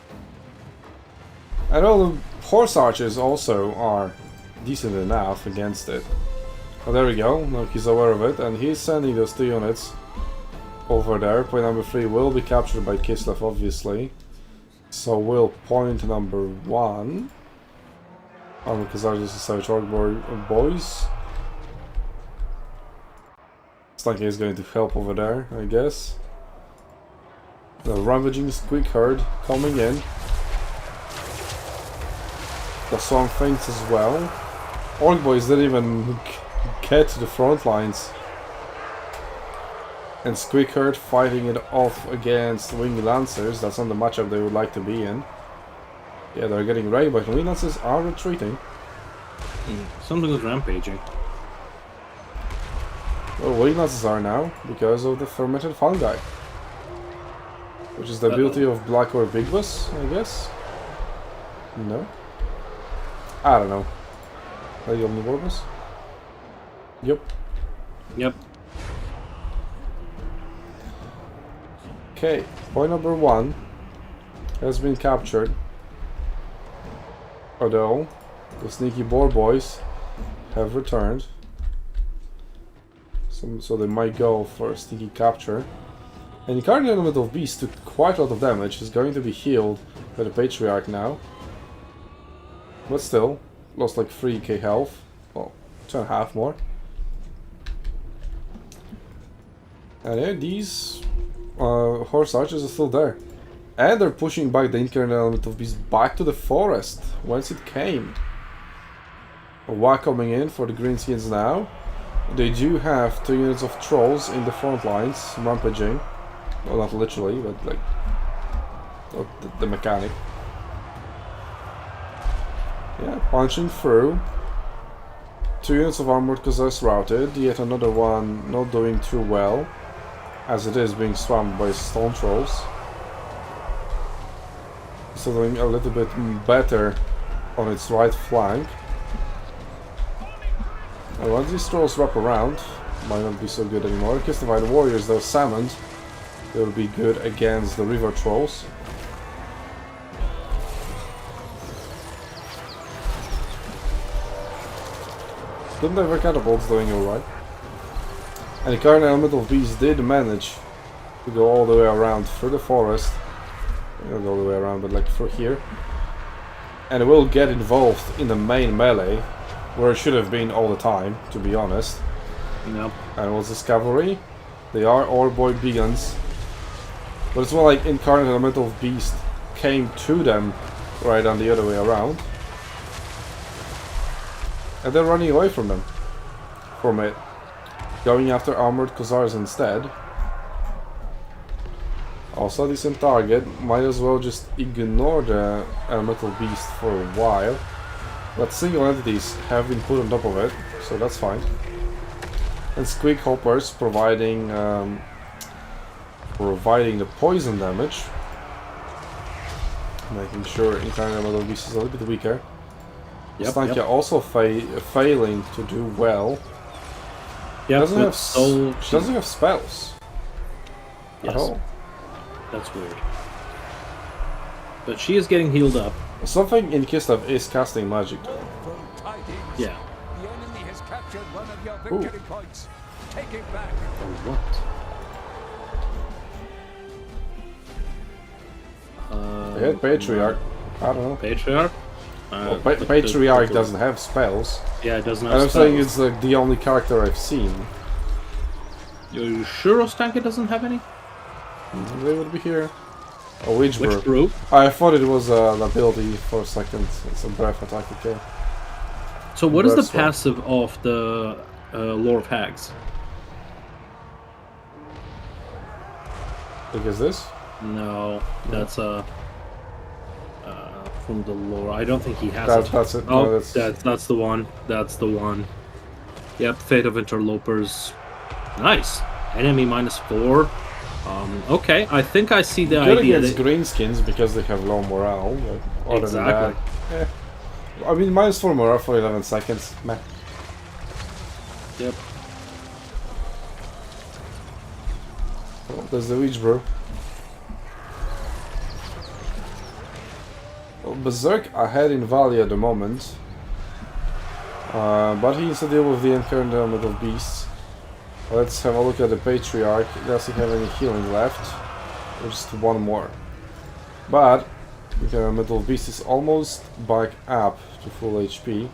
And all the horse archers also are decent enough against it. Oh, there we go. Now he's aware of it, and he's sending those 2 units over there. Point number 3 will be captured by Kislev, obviously. So will point number 1. Khazars is a Savage Orc boys. Slaanesh is going to help over there, I guess. The Ravaging Squeak Herd coming in. The Swamp Things as well. Orc boys didn't even get to the front lines. And Squeak Herd fighting it off against Winged Lancers. That's not the matchup they would like to be in. Yeah, they're getting ready, but Winged Lancers are retreating. Something is rampaging. Well, Winged Lancers are now, because of the fermented fungi. Which is the ability of Black or Big Boss, I guess? No? I don't know. Are you on the Warboss? Yep. Yep. Okay, point number 1 has been captured. Although, the sneaky boar boys have returned. So they might go for a sneaky capture. And the Incarnate Elemental of Beast took quite a lot of damage. Is going to be healed by the Patriarch now. But still, lost like 3k health. Well, 2.5 more. And yeah, these horse archers are still there. And they're pushing back the Incarnate Element of Beast back to the forest, whence it came. Wa coming in for the Greenskins now. They do have 2 units of trolls in the front lines, rampaging. Well, not literally, but like the mechanic. Yeah, punching through. 2 units of armored Khazars routed, yet another one not doing too well, as it is being swamped by stone trolls. So doing a little bit better on its right flank. And once these trolls wrap around, might not be so good anymore. Kislev warriors, though summoned, they will be good against the river trolls. Didn't have catapults doing alright. And the current elemental beast did manage to go all the way around through the forest. Not all the way around, but like through here. And it will get involved in the main melee, where it should have been all the time, to be honest. Yep. And what's this cavalry? They are Orboy Begans. But it's more like Incarnate Elemental Beast came to them right on the other way around. And they're running away from them. From it. Going after Armored Khazars instead. Also a decent target. Might as well just ignore the Elemental Beast for a while. But single entities have been put on top of it, so that's fine. And Squeak Hoppers providing the poison damage, making sure Incarnate Elemental Beast is a little bit weaker. Stankia also failing to do well. Yeah, She doesn't have spells at all. That's weird. But she is getting healed up. Something in Kislev is casting magic. Yeah. The enemy has captured one of your victory points. Take it back. Oh, what? They had Patriarch. I don't know. Patriarch? Well, Patriarch doesn't have spells. Yeah, it doesn't have And I'm spells. saying it's like the only character I've seen. Are you sure Ostanka doesn't have any? They would be here. A Witch Brew. Which brew? I thought it was an ability for a second. It's a breath attack, okay. So what is the That's one. passive of the Lore of Hags? Like, is this? No, that's from the lore. I don't think he has it. That's it. Oh, No, that's the one. That's the one. Yep, Fate of Interlopers. Nice. Enemy -4. Okay, I think I see the Good idea. against Greenskins because they have low morale. But other Exactly. than that, I mean, -4 morale for 11 seconds. Meh. Yep. Well, there's the Witch Brew. Well, Berrserk ahead in Valley at the moment. But he needs to deal with the Incarnate Elemental Beasts. Let's have a look at the Patriarch. Does he have any healing left? Or just one more? But the Elemental Beast is almost back up to full HP.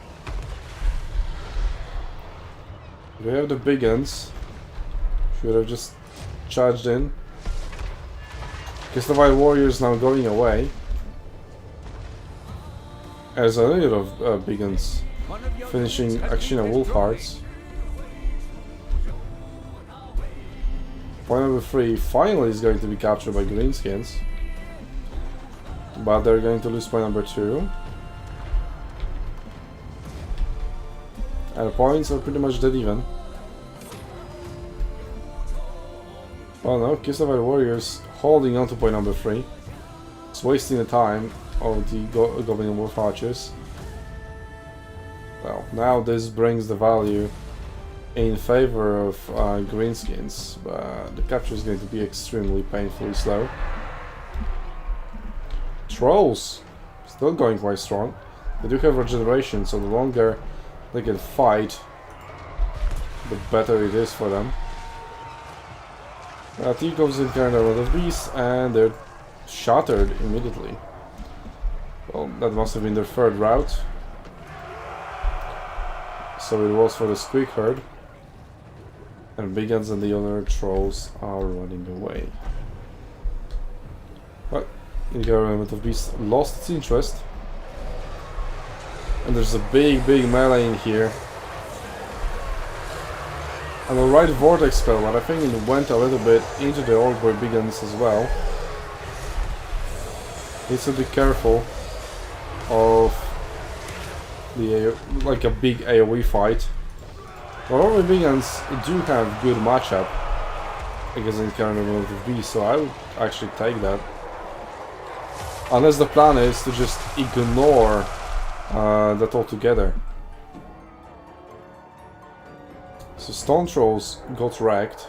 We have the big guns. Should have just charged in. Kislev warriors now going away. As a unit of big guns finishing Akshina Wolfhearts. Point number 3 finally is going to be captured by Greenskins. But they're going to lose point number 2. And the points are pretty much dead even. Well, no, Kislev warriors holding on to point number 3. It's wasting the time of the Goblin Wolf Archers. Well, now this brings the value in favor of Greenskins, but the capture is going to be extremely painfully slow. Trolls still going quite strong. They do have regeneration, so the longer they can fight, the better it is for them. T goes in kind of a lot of beasts, and they're shattered immediately. Well, that must have been their third route. So it was for the Squeak Herd. And Big Guns and the other trolls are running away. But the Element of Beast lost its interest. And there's a big melee in here. And alright Vortex spell, but I think it went a little bit into the Ogre Begins as well. Needs to be careful of the like a big AoE fight. But Ogre Begins do have good matchup against the Incarnate of the Beast, so I would actually take that. Unless the plan is to just ignore that altogether. So Stone Trolls got wrecked.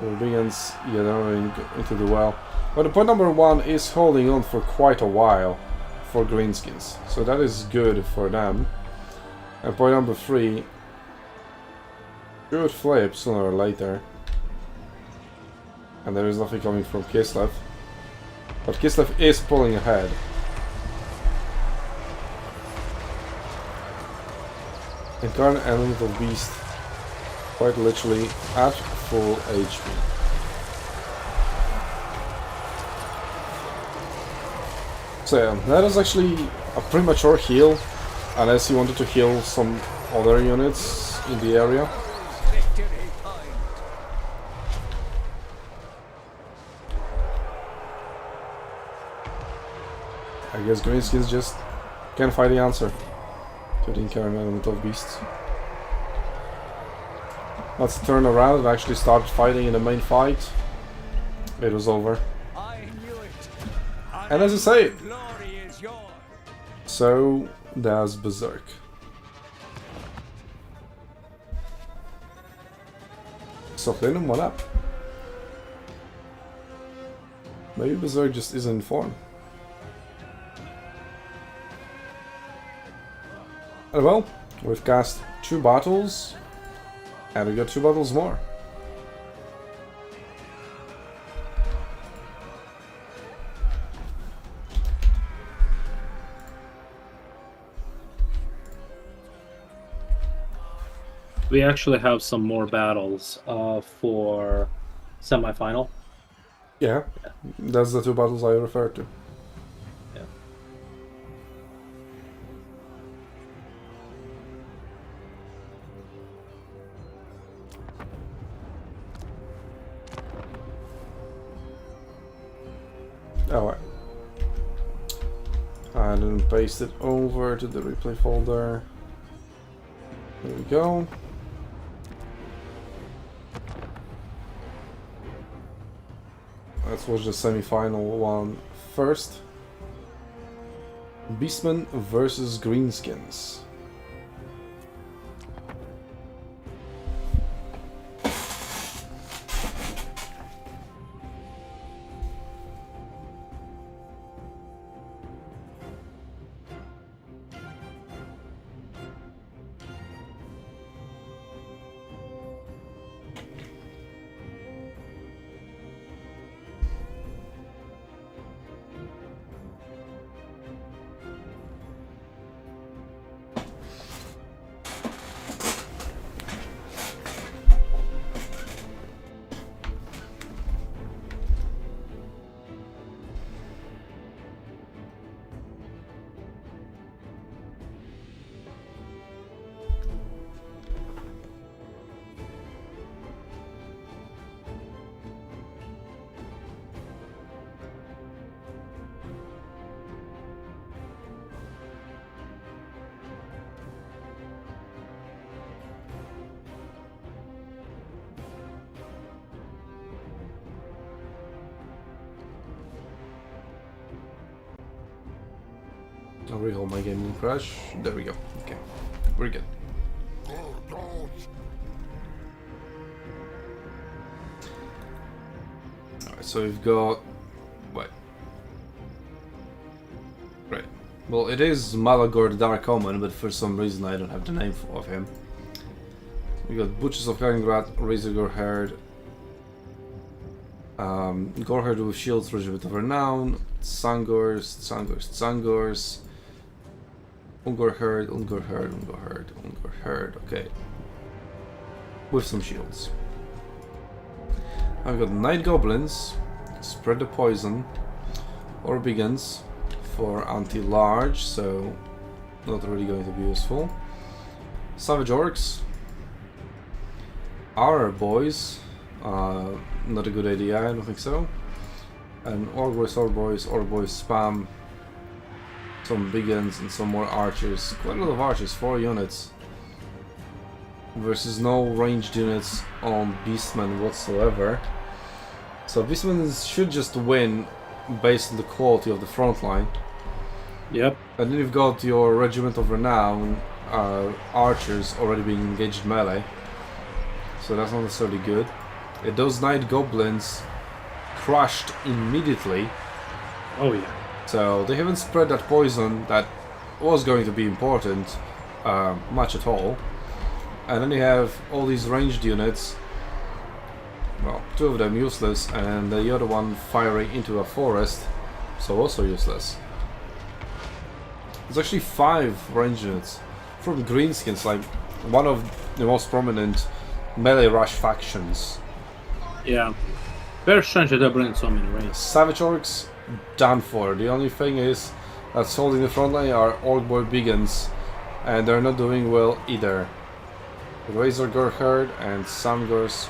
The Begins, yeah, they're into the well. But the point number 1 is holding on for quite a while for Greenskins, so that is good for them. And point number 3 should flip sooner or later. And there is nothing coming from Kislev. But Kislev is pulling ahead. Incarnate Elemental Beast quite literally at full HP. So yeah, that is actually a premature heal, unless you wanted to heal some other units in the area. I guess Greenskins just can't find the answer to the Incarnate Elemental Beasts. Let's turn around and actually start fighting in the main fight. It was over. And as I say, so does Berrserk. So Hlidin, what up? Maybe Berrserk just isn't in form. And well, we've cast 2 battles, and we got 2 battles more. We actually have some more battles for semi-final. Yeah, that's the 2 battles I referred to. Yeah. Alright. And then paste it over to the replay folder. There we go. Let's watch the semi-final one first. Beastmen versus Greenskins. I'll rehold my game will crash. There we go. Okay, we're good. Alright, so we've got... Wait. Right. Well, it is Malagor the Dark Omen, but for some reason I don't have the name of him. We got Butchers of Kaliningrad, Razor Goreherd, Goreherd with Shields, Regiment of Renown, Tsangors, Ungorherd, okay. With some shields. I've got Night Goblins, Spread the Poison, or Begins for anti-large, so not really going to be useful. Savage Orcs, Our boys, not a good idea, I don't think so. And Orc boys spam some big guns and some more archers. Quite a lot of archers, 4 units. Versus no ranged units on Beastmen whatsoever. So Beastmen should just win based on the quality of the front line. Yep. And then you've got your Regiment of Renown archers already being engaged melee. So that's not necessarily good. Those Night Goblins crushed immediately. Oh yeah. So they haven't spread that poison that was going to be important much at all. And then you have all these ranged units. Well, 2 of them useless, and the other one firing into a forest, so also useless. There's actually 5 ranged units from Greenskins, like one of the most prominent melee rush factions. Yeah. Very strange that they bring so many range. Savage Orcs, done for. The only thing is that's holding the front line are Orc Boy Biggins, and they're not doing well either. Razor Herd and Sangors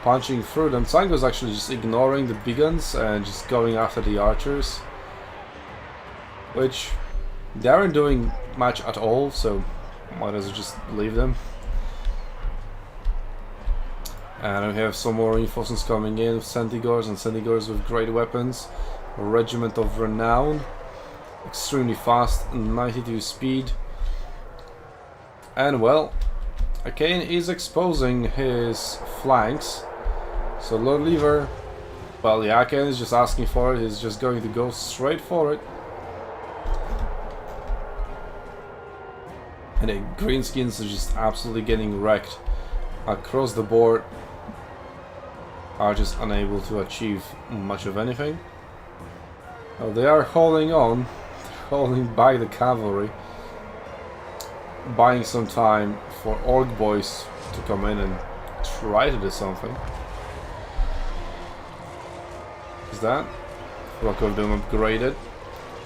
punching through them. Sangors actually just ignoring the Biggins and just going after the archers, which they aren't doing much at all, so might as well just leave them. And we have some more reinforcements coming in, Centigors and Centigors with great weapons. A Regiment of Renown, extremely fast, 92 speed. And well, Akkeinn is exposing his flanks. So Lord Lever, well, yeah, Akkeinn is just asking for it, he's just going to go straight for it. And the Greenskins are just absolutely getting wrecked across the board. Are just unable to achieve much of anything. Well, they are holding on, holding by the cavalry, buying some time for Orc boys to come in and try to do something. Is that? Rock of Doom upgraded.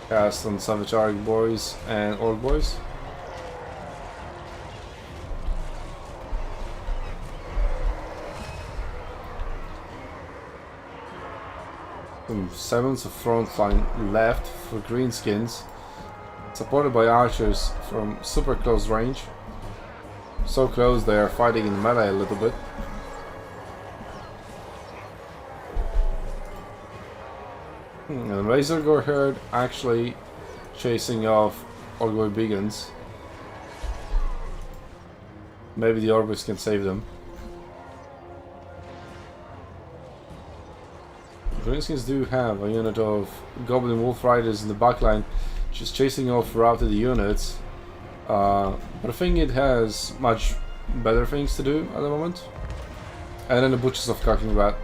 Cast on Savage Orc boys and Orc boys. Some 7s of front line left for Greenskins, supported by archers from super close range. So close they are fighting in melee a little bit. And Razor Herd actually chasing off Ogre Biggins. Maybe the Orbis can save them. Greenskins do have a unit of Goblin Wolf Riders in the backline, just chasing off routed units. But I think it has much better things to do at the moment. And then the Butchers of Kakingrat,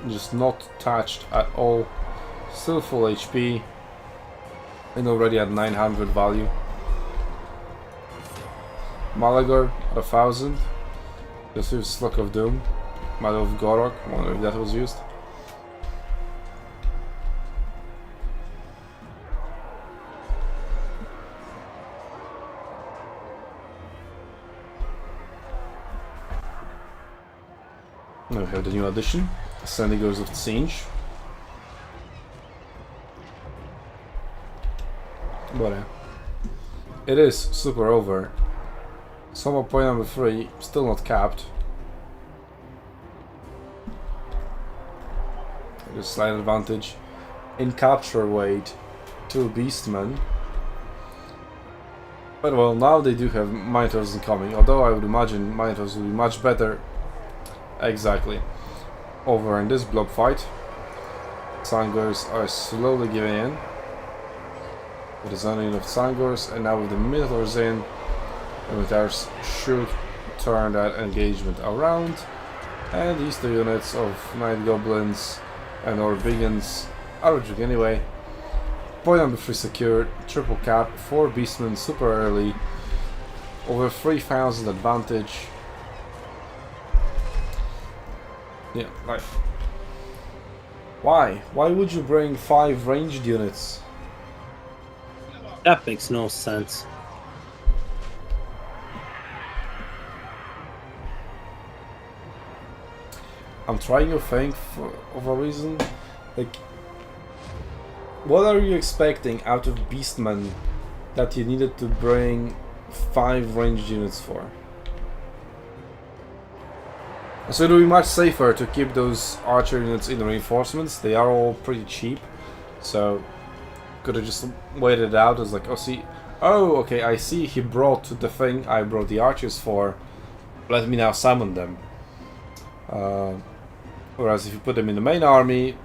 just not touched at all. Still full HP. And already at 900 value. Malagor at 1000. Just use Slug of Doom. Mother of Gorok, I wonder if that was used. Now we have the new addition, Sendigos of Tzeentch. But it is super over. Somehow point number 3, still not capped. There's a slight advantage in capture weight to Beastmen. But well, now they do have Minotaurs incoming, although I would imagine Minotaurs will be much better. Exactly. Over in this blob fight, Sangors are slowly giving in. With the zoning of Sangors, and now with the Minotaurs in, the Minotaurs should turn that engagement around. And these 2 units of Night Goblins and or Biggins are reject anyway. Point number 3 secured, triple cap, 4 Beastmen super early, over 3000 advantage. Yeah, like, why? Why would you bring 5 ranged units? That makes no sense. I'm trying to think of a reason. Like, what are you expecting out of Beastmen that you needed to bring 5 ranged units for? So it would be much safer to keep those archer units in the reinforcements. They are all pretty cheap, so could have just waited it out as like, oh okay, I see he brought the thing I brought the archers for. Let me now summon them. Whereas if you put them in the main army,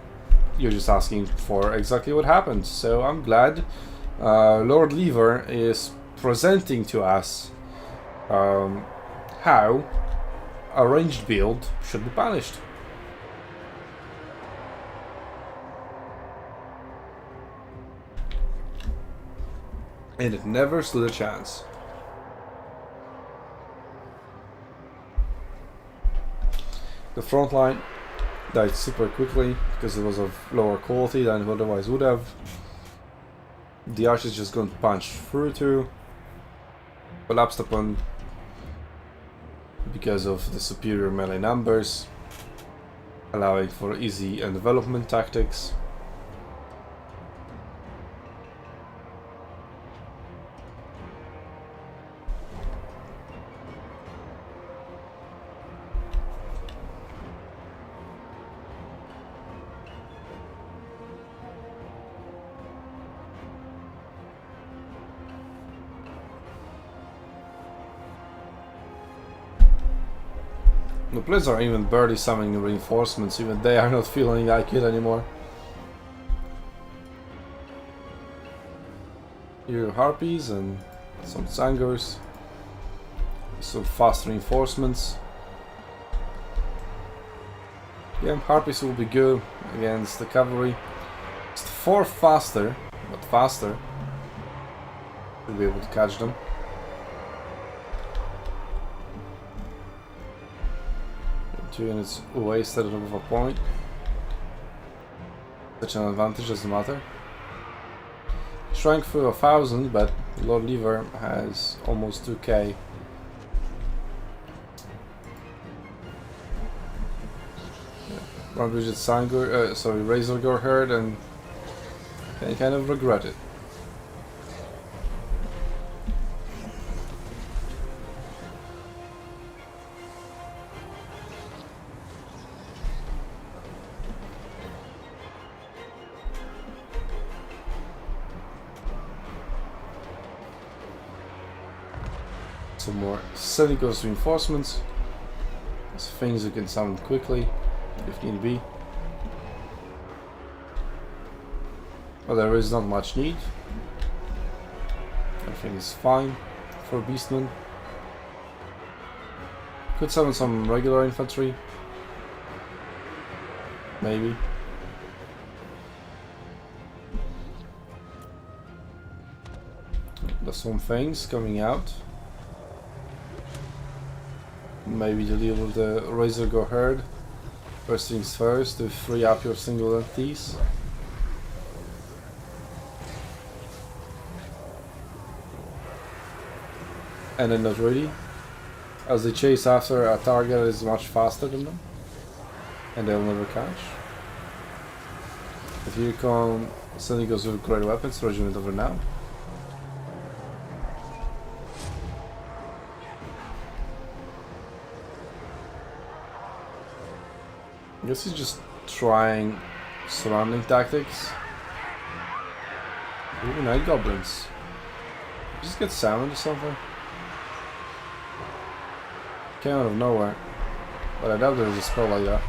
you're just asking for exactly what happened. So I'm glad Lord Lever is presenting to us how a ranged build should be punished. And it never stood a chance. The front line died super quickly because it was of lower quality than it otherwise would have. The archers just gonna punch through to, collapsed upon because of the superior melee numbers, allowing for easy and development tactics. The players are even barely summoning reinforcements, even they are not feeling like it anymore. Here are harpies and some sangers, some fast reinforcements. Yeah, harpies will be good against the cavalry. It's 4 faster, but faster. We'll be able to catch them. Units wasted of a point. Such an advantage doesn't matter. Shrank through 1,000, but Lord Lever has almost 2k. Rampage Razor Gore Herd, and I kind of regret it. Some more Senegal's reinforcements. There's things you can summon quickly if need be. But there is not much need. Everything is fine for Beastmen. Could summon some regular infantry. Maybe. There's some things coming out. Maybe to deal with the Razor Gore Herd. First things first, to free up your single entities. And then not really, as they chase after a target that is much faster than them, and they'll never catch. But here come Senegals with great weapons, regiment over now. I guess he's just trying surrounding tactics. Ooh, night goblins. Just get summoned or something. Came out of nowhere. But I doubt there's a spell like that.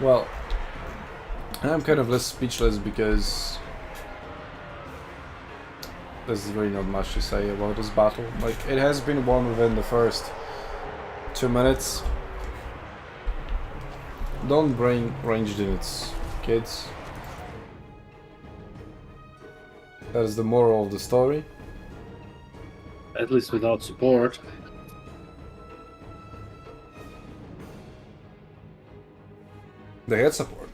Well, I'm kind of less speechless because there's really not much to say about this battle. Like, it has been won within the first 2 minutes. Don't bring ranged units, kids. That is the moral of the story. At least without support. They had support.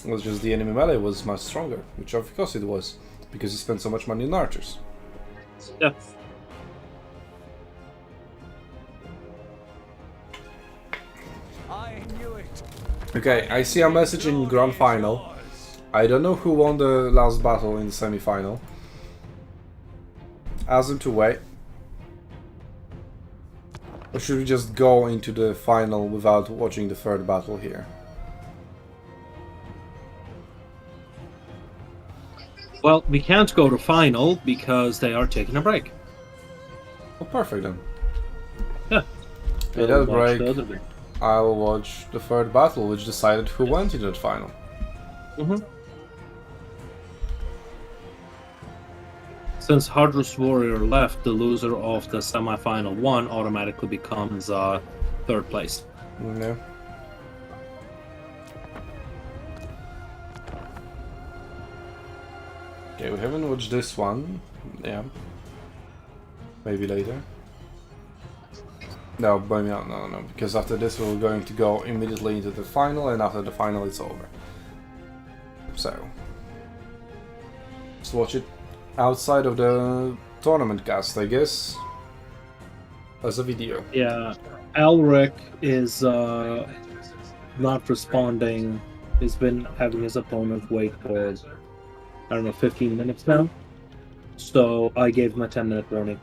It was just the enemy melee was much stronger, which of course it was, because you spent so much money on archers. Yeah. I knew it. Okay, I see a message in Grand Final. I don't know who won the last battle in the semi-final. Ask them to wait. Or should we just go into the final without watching the third battle here? Well, we can't go to final because they are taking a break. Oh, perfect then. Yeah. In that break, I'll watch the third battle, which decided who went into that final. Since Hardrus Warrior left, the loser of the semi-final one automatically becomes third place. Yeah. Okay, we haven't watched this one. Yeah. Maybe later. No, maybe not. No, because after this we're going to go immediately into the final, and after the final it's over. So, let's watch it outside of the tournament cast, I guess, as a video. Yeah, Alrik is not responding. He's been having his opponent wait for, I don't know, 15 minutes now. So I gave him a 10-minute warning.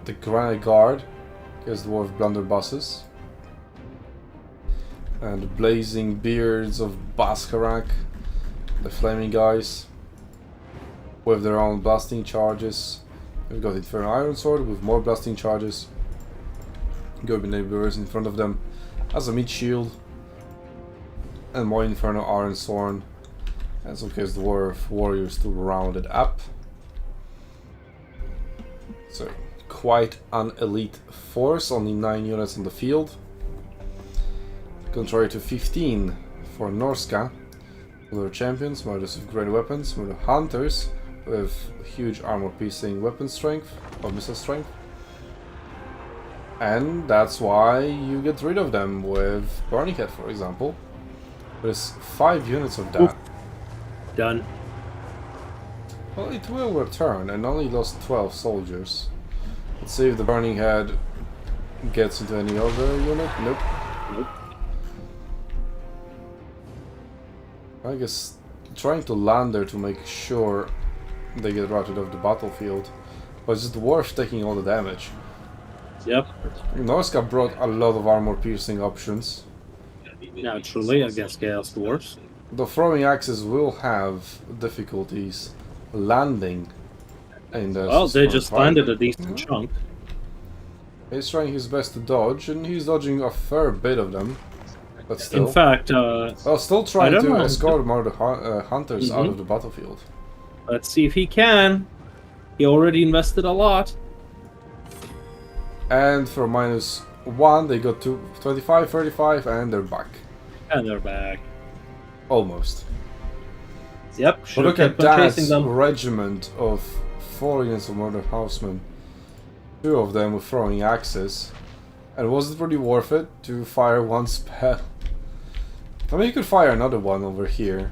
The Granite Guard against Dwarf Blunderbusses. And the Blazing Beards of Baskarak, the Flaming guys, with their own blasting charges. We've got Infernal Iron Sword with more blasting charges. Goblin Neighbors in front of them as a mid shield. And more Infernal Iron Sword. And some case Dwarf Warriors to round it up. So, quite an elite force, only 9 units on the field. Contrary to 15 for Norsca, with their champions, murders with great weapons, with the hunters with huge armor-piercing weapon strength, or missile strength. And that's why you get rid of them with Burning Head, for example. There's 5 units of that. Done. Well, it will return, and only lost 12 soldiers. Let's see if the Burning Head gets into any other unit. Nope. Nope. I guess trying to land there to make sure they get routed off the battlefield. But it's just Dwarf taking all the damage. Yep. Norsca brought a lot of armor-piercing options. Naturally, against Chaos Dwarfs. The throwing axes will have difficulties landing in the... Well, they just landed a decent chunk. He's trying his best to dodge, and he's dodging a fair bit of them. But still... In fact, well, still trying to know. escort more of the hunters out of the battlefield. Let's see if he can. He already invested a lot. And for -1, they got to 25, 35, and they're back. And they're back. Almost. Yep, But should look have at kept on that chasing them. regiment of 4 units of Murder Housemen. 2 of them with throwing axes. And was it really worth it to fire one spell? I mean, you could fire another one over here.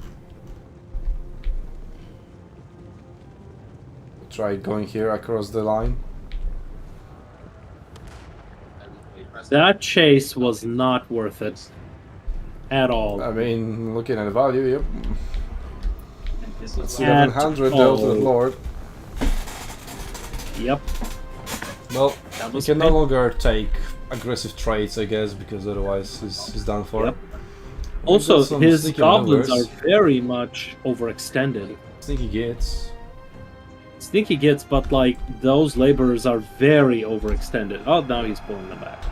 Try going here across the line. That chase was not worth it. At all. I mean, looking at the value, yep. It's At 1100 the all. Ultimate Lord. Yep. Well, That he was can no great. longer take aggressive traits, I guess, because otherwise he's done for. Yep. We've Also, got some his sneaky goblins maneuvers. are very much overextended. Sneaky gets. Sneaky gets, but like those laborers are very overextended. Oh, now he's pulling them back.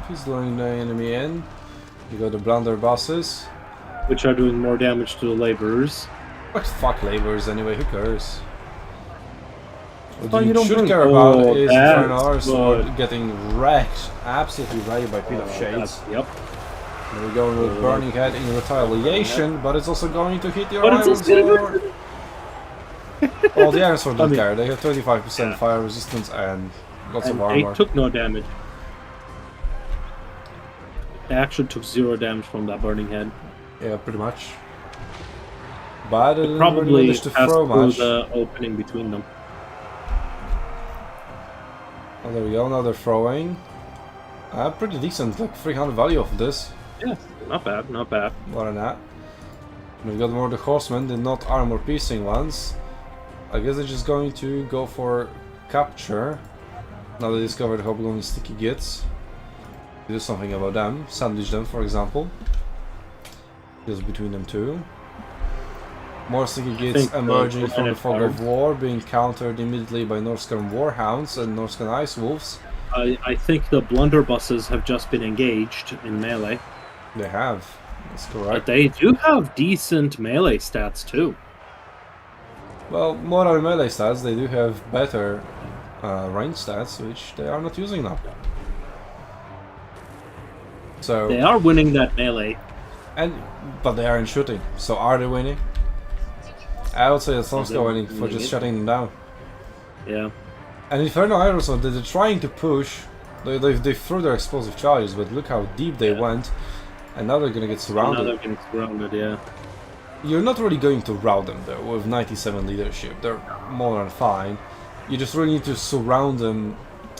He's luring the enemy in. You got the blunderbusses. Which are doing more damage to the laborers. But fuck laborers anyway, who cares? Oh, What you you don't should bring- care about Oh, is that's Infernal Sword good. getting wrecked, absolutely wrecked by Pit of Shades. Yep. There we go with Burning Head in retaliation, but it's also going to hit your But it's Iron also gonna Sword. Well, the Iron Sword I don't mean, care. They have 25% yeah. fire resistance and lots And of armor. they took no damage. They actually took 0 damage from that burning head. Yeah, pretty much. But it didn't really Probably manage to passed throw through much. the opening between them. Oh, there we go, another throwing. Pretty decent, like 300 value of this. Yeah, not bad, not bad. More than that. And we've got more of the horsemen, the not armor piercing ones. I guess they're just going to go for capture. Now they discovered how long Sticky gets. Do something about them, sandwich them for example. Just between them two. More Sticky Gits emerging from the fog of war, being countered immediately by Norscan Warhounds and Norscan Ice Wolves. I think the blunderbusses have just been engaged in melee. They have, that's But correct. they do have decent melee stats too. Well, more than melee stats, they do have better range stats, which they are not using now. So, They are winning that melee. but they aren't shooting. So are they winning? I would say it's Norsca they're winning for winning just it. shutting them down. Yeah. And Infernal Aerosol, they're trying to push. They threw their explosive charges, but look how deep they went. And now they're gonna get Now surrounded. they're getting surrounded, yeah. You're not really going to rout them though, with 97 leadership. They're more than fine. You just really need to surround them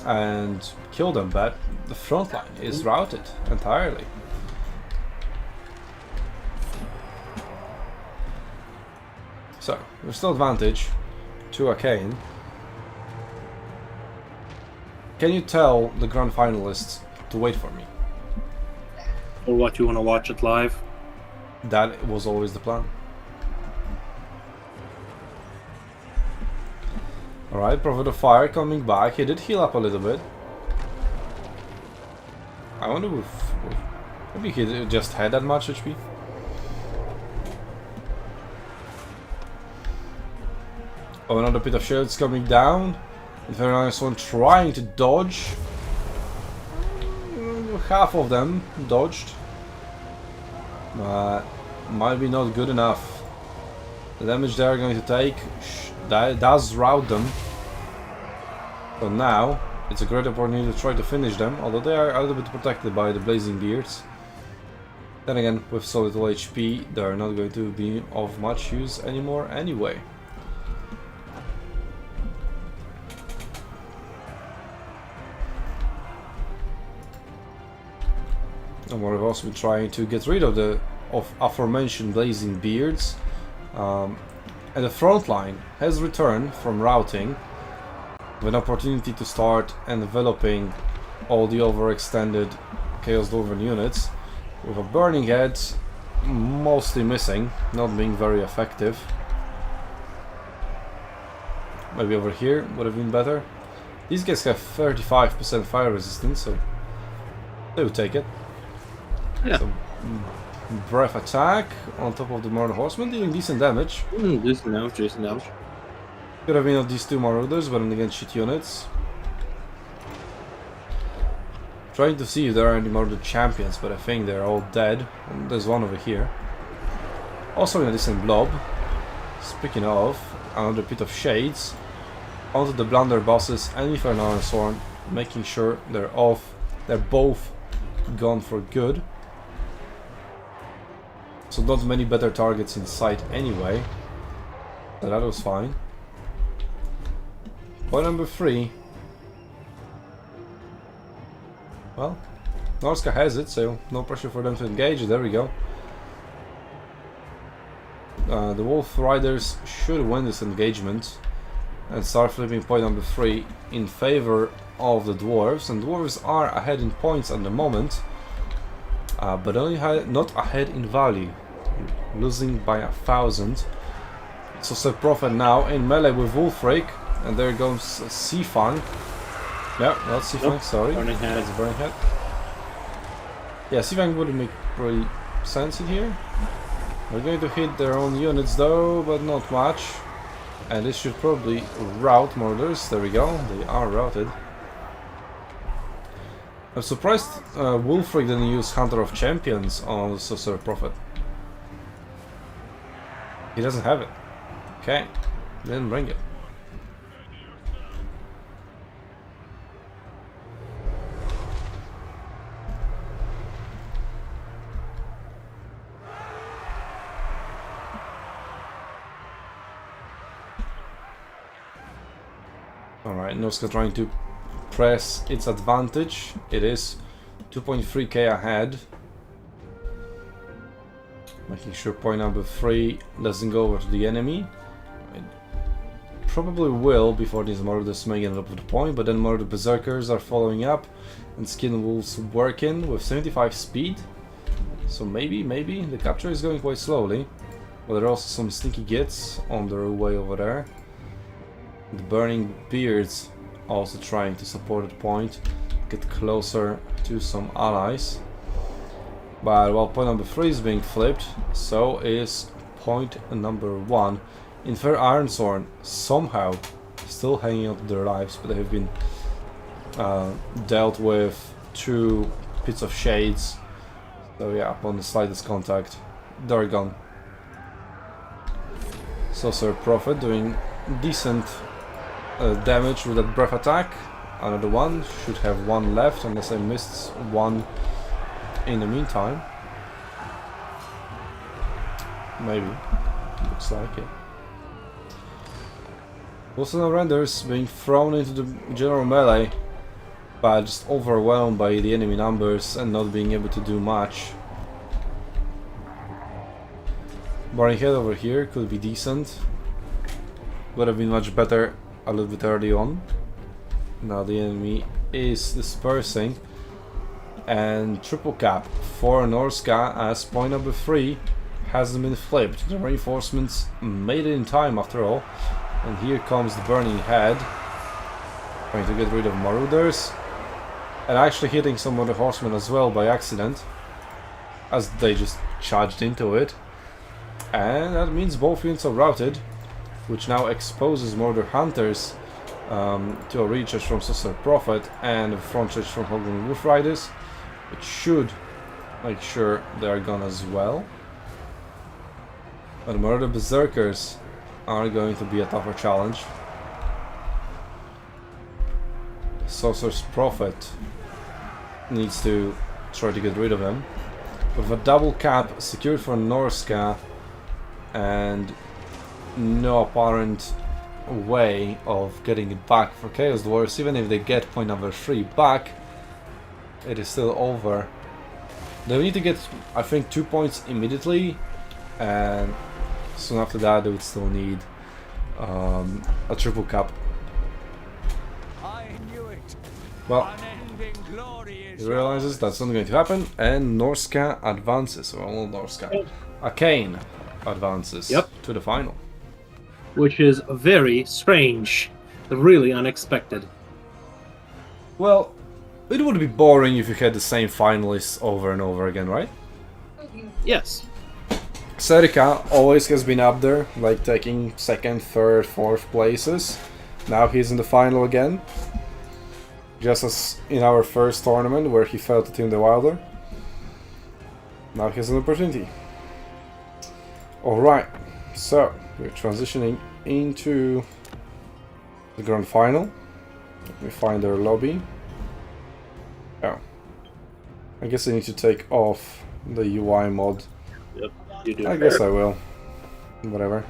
and kill them, but the front line is routed entirely. So, there's still advantage to akkeinn. Can you tell the grand finalists to wait for me? Or what, you want to watch it live? That was always the plan. Alright, Prophet of Fire coming back. He did heal up a little bit. I wonder if maybe he just had that much HP. Oh, another Pit of Shields coming down. Infernal one trying to dodge. Half of them dodged. But might be not good enough. The damage they're going to take that does rout them. So now it's a great opportunity to try to finish them, although they are a little bit protected by the Blazing Beards. Then again, with so little HP, they're not going to be of much use anymore anyway. And we're also trying to get rid of the aforementioned Blazing Beards. And the front line has returned from routing with an opportunity to start enveloping all the overextended Chaos Dwarven units, with a Burning Head mostly missing, not being very effective. Maybe over here would have been better. These guys have 35% fire resistance, so they would take it. Yeah. So, breath attack on top of the Murder Horseman, dealing decent damage. Decent damage. Could have been of these two Marauders, but then again shit units. Trying to see if there are any Marauder champions, but I think they're all dead. And there's one over here. Also in a decent blob. Speaking of, another Pit of Shades. Onto the blunderbusses and Infernal Sworn, making sure they're off. They're both gone for good. So not many better targets in sight anyway. So that was fine. Point number 3. Well, Norsca has it, so no pressure for them to engage. There we go. The Wolf Riders should win this engagement and start flipping point number 3 in favor of the Dwarves. And Dwarves are ahead in points at the moment, but only not ahead in value, losing by 1,000. So Sir Prophet now in melee with Wolfric, and there goes Seafang. Yeah, not Seafang, sorry. Burning Head. It's a Burning Head. Yeah, Seafang wouldn't make really sense in here. We're going to hit their own units though, but not much. And this should probably rout murders. There we go, they are routed. I'm surprised Wulfric didn't use Hunter of Champions on the Sorcerer Prophet. He doesn't have it. Okay, then bring it. Alright, Norsca trying to press its advantage. It is 2.3k ahead. Making sure point number 3 doesn't go over to the enemy. It probably will before these Marauders may end up with the point, but then Marauder Berserkers are following up and Skin Wolves working with 75 speed. So maybe the capture is going quite slowly. But there are also some sneaky gits on their way over there. The Burning Beards also trying to support the point, get closer to some allies. But while point number 3 is being flipped, so is point number 1. In fair, Ironsworn somehow still hanging on to their lives, but they have been dealt with 2 Pits of Shades. So yeah, upon the slightest contact, they're gone. Sorcerer Prophet doing decent damage with that breath attack. Another one, should have 1 left unless I missed 1 in the meantime. Maybe, looks like it. Also, renders being thrown into the general melee, but just overwhelmed by the enemy numbers and not being able to do much. Burning Head over here could be decent. Would have been much better a little bit early on. Now the enemy is dispersing. And triple cap for Norsca as point number 3 hasn't been flipped. The reinforcements made it in time after all. And here comes the Burning Head, trying to get rid of Marauders. And actually hitting some of the horsemen as well by accident, as they just charged into it. And that means both units are routed, which now exposes Murder Hunters to a recharge from Sorcerer Prophet and a front charge from Hogwarts Wolf Riders, which should make sure they are gone as well. But Murder Berserkers are going to be a tougher challenge. Sorcerer's Prophet needs to try to get rid of them. With a double cap secured for Norsca and no apparent way of getting it back for Chaos Dwarfs, even if they get point number 3 back, it is still over. They need to get, I think, 2 points immediately, and soon after that they would still need a triple cap. I knew it. Well, Unending glory is he realizes that's not going to happen, and Norsca advances, or well, Norsca. Akkeinn advances to the final. Which is very strange, really unexpected. Well, it would be boring if you had the same finalists over and over again, right? Yes. Serika always has been up there, like taking 2nd, 3rd, 4th places. Now he's in the final again. Just as in our first tournament where he fell to Team the Wilder. Now he has an opportunity. Alright, so we're transitioning into the grand final. Let me find our lobby. Oh. I guess I need to take off the UI mod. Yep, you do. I guess I will. Whatever.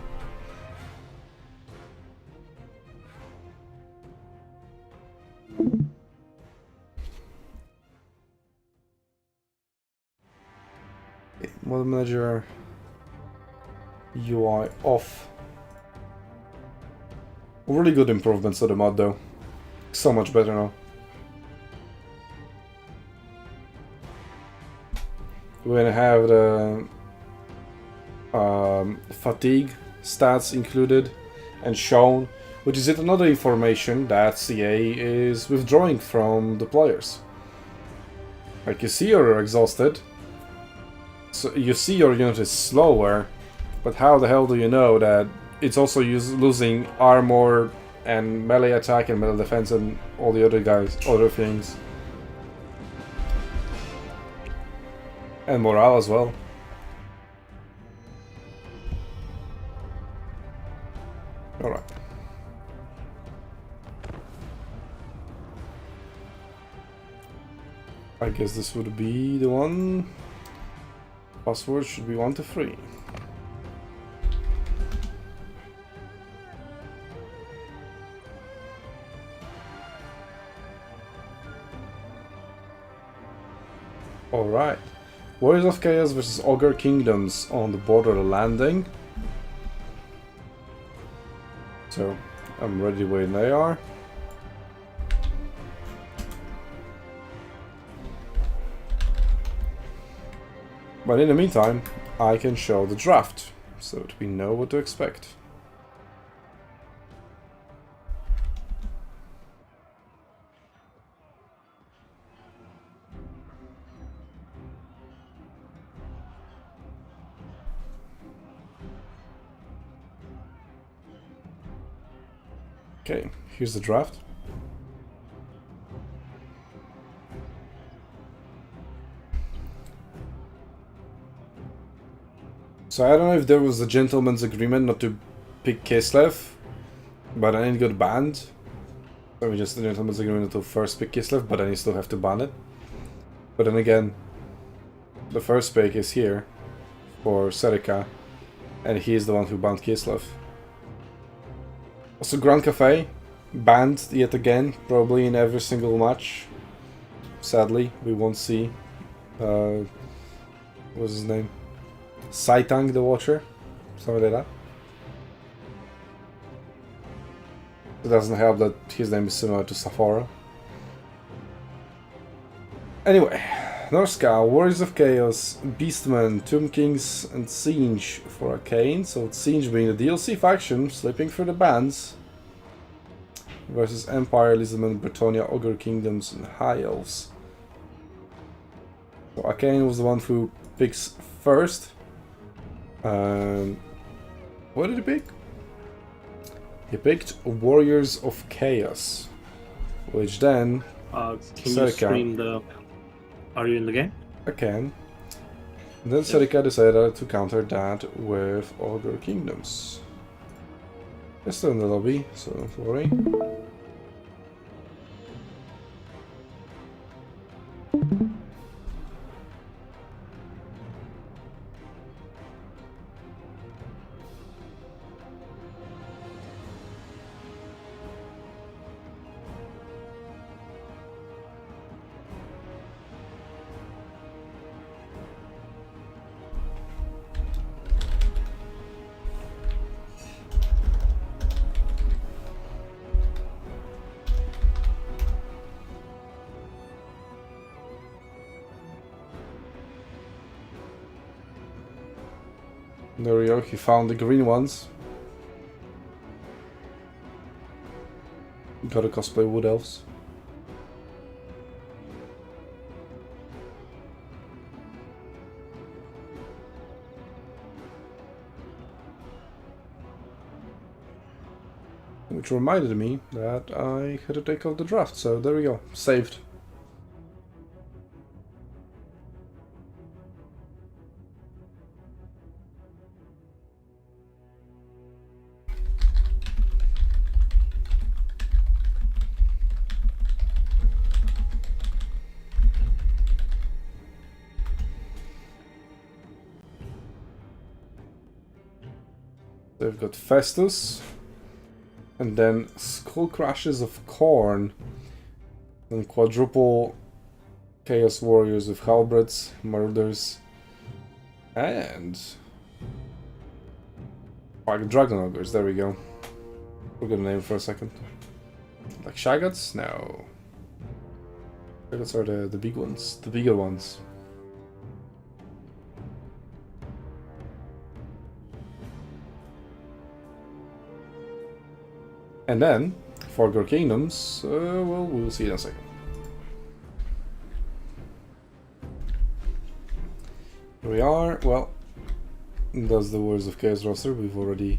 Mod manager UI off. Really good improvements to the mod though. So much better now. We're gonna have the fatigue stats included and shown, which is yet another information that CA is withdrawing from the players. Like you see, you're exhausted. So you see your unit is slower, but how the hell do you know that it's also losing armor and melee attack and melee defense and all the other things? And morale as well. Alright. I guess this would be the one. Password should be 1 to 3. Alright. Warriors of Chaos versus Ogre Kingdoms on the border landing. So, I'm ready where they are. But in the meantime, I can show the draft, so that we know what to expect. Okay, here's the draft. So I don't know if there was a gentleman's agreement not to pick Kislev, but then it got banned. So we just a gentleman's agreement to first pick Kislev, but then you still have to ban it. But then again, the first pick is here for Serika, and he is the one who banned Kislev. Also, Grand Cafe banned yet again, probably in every single match. Sadly, we won't see. What's his name? Saitang the Watcher, something like that. It doesn't help that his name is similar to Saphora. Anyway, Norsca, Warriors of Chaos, Beastmen, Tomb Kings, and Tzeentch for akkeinn. So Tzeentch being the DLC faction, slipping through the bans. Versus Empire, Lizardmen, Bretonnia, Ogre Kingdoms, and High Elves. So akkeinn was the one who picks first. What did he pick? He picked Warriors of Chaos, which then Can you stream the... Are you in the game? I can. And then Serika decided to counter that with Ogre Kingdoms. They're still in the lobby, so don't worry. There we go, he found the green ones. Gotta cosplay Wood Elves. Which reminded me that I had to take out the draft, so there we go, saved. They've got Festus, and then Skull Crashes of Khorne, and quadruple Chaos Warriors with Halberds, Murders, and Dragon Ogres, there we go. Forgot the name for a second. Like Shaggots? No. Shaggots are the big ones, the bigger ones. And then, for Ogre Kingdoms, well, we'll see in a second. Here we are. Well, that's the words of Chaos roster. We've already...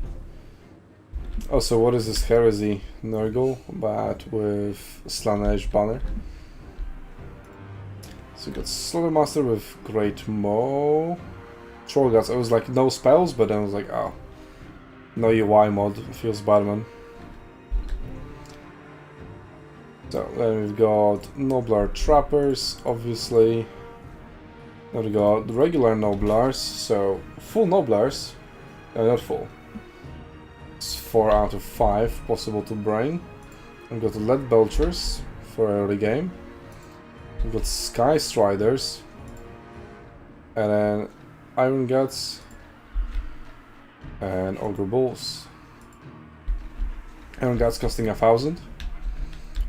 Oh, so what is this heresy? Nurgle, but with Slaanesh banner. So we got Slaughtermaster with Great Maw. Troll Gods, I was like, no spells, but then I was like, oh. No UI mod, feels bad, man. So then we've got Noblar Trappers, obviously. Then we got the regular Noblars, so full Noblars. Not full. It's 4 out of 5 possible to bring. We've got the Lead Belchers for early game. We've got Sky Striders. And then Iron Guts. And Ogre Bulls. Iron Guts costing 1,000.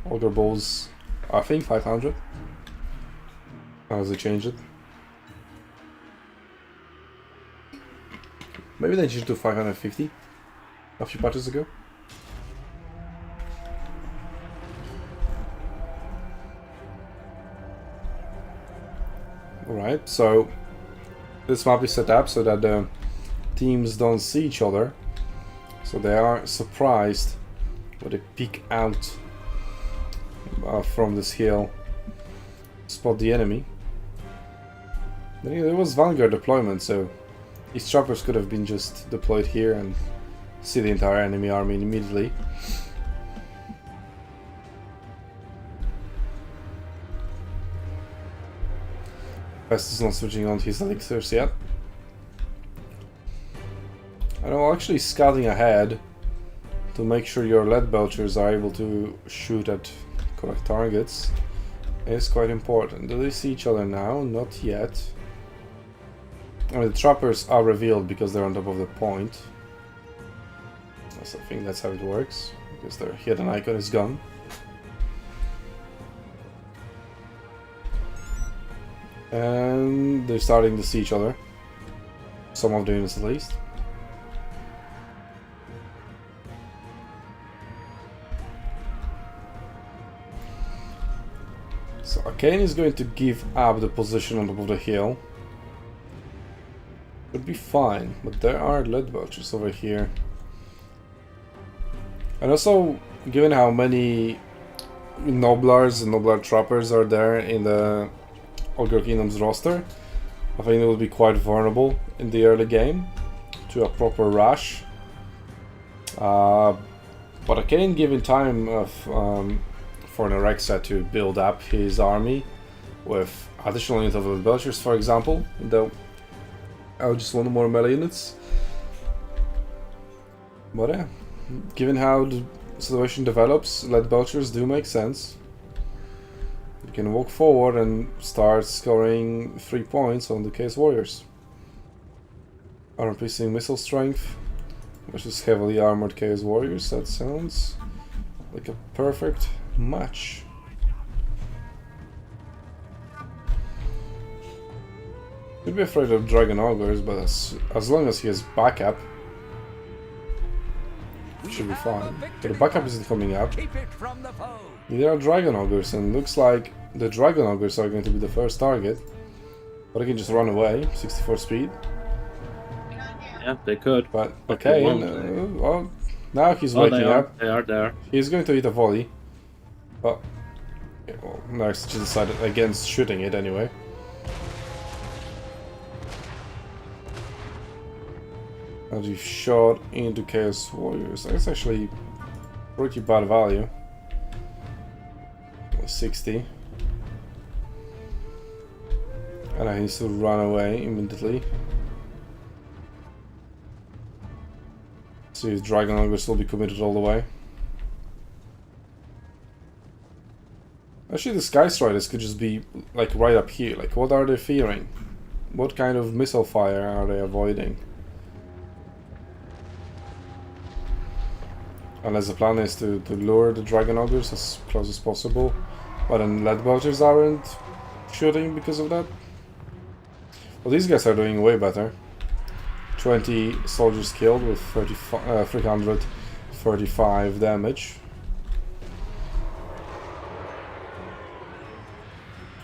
Ogre Bulls, I think 500. As they changed it. Maybe they changed it to 550 a few patches ago. Alright, so this map is set up so that the teams don't see each other. So they are surprised when they peek out from this hill, spot the enemy. Then there was Vanguard deployment, so these trappers could have been just deployed here and see the entire enemy army immediately. Pest is not switching on his elixirs yet. I know, actually scouting ahead to make sure your lead belchers are able to shoot at correct targets is quite important. Do they see each other now? Not yet. I mean, the trappers are revealed because they're on top of the point. I think that's how it works, because their hidden icon is gone. And they're starting to see each other. Some of the units at least. So Akkeinn is going to give up the position on top of the hill. Would be fine, but there are lead belchers over here. And also, given how many Noblars and Noblar Trappers are there in the Ogre Kingdom's roster, I think it will be quite vulnerable in the early game to a proper rush. But Akkeinn, given time of, for Nerexa to build up his army with additional units of lead belchers, for example, though I would just want more melee units. But yeah, given how the situation develops, lead belchers do make sense. You can walk forward and start scoring 3 points on the Chaos Warriors. Armor-piercing missile strength versus heavily armored Chaos Warriors. That sounds like a perfect match. Could be afraid of Dragon Ogres, but as long as he has backup, it should be fine. But the backup isn't coming up. There are Dragon Ogres, and looks like the Dragon Ogres are going to be the first target. But I can just run away, 64 speed. Yeah, they could. But okay, well, now he's waking up. They are there. He's going to hit a volley. But well, Nerexa just decided against shooting it anyway. And you shot into Chaos Warriors. That's actually pretty bad value. 60. And I need to run away immediately. See if Dragon Ogres will be committed all the way. Actually, the Sky Striders could just be like right up here. Like, what are they fearing? What kind of missile fire are they avoiding? Unless the plan is to lure the Dragon Ogres as close as possible. But then lead belchers aren't shooting because of that. Well, these guys are doing way better. 20 soldiers killed with 335 damage.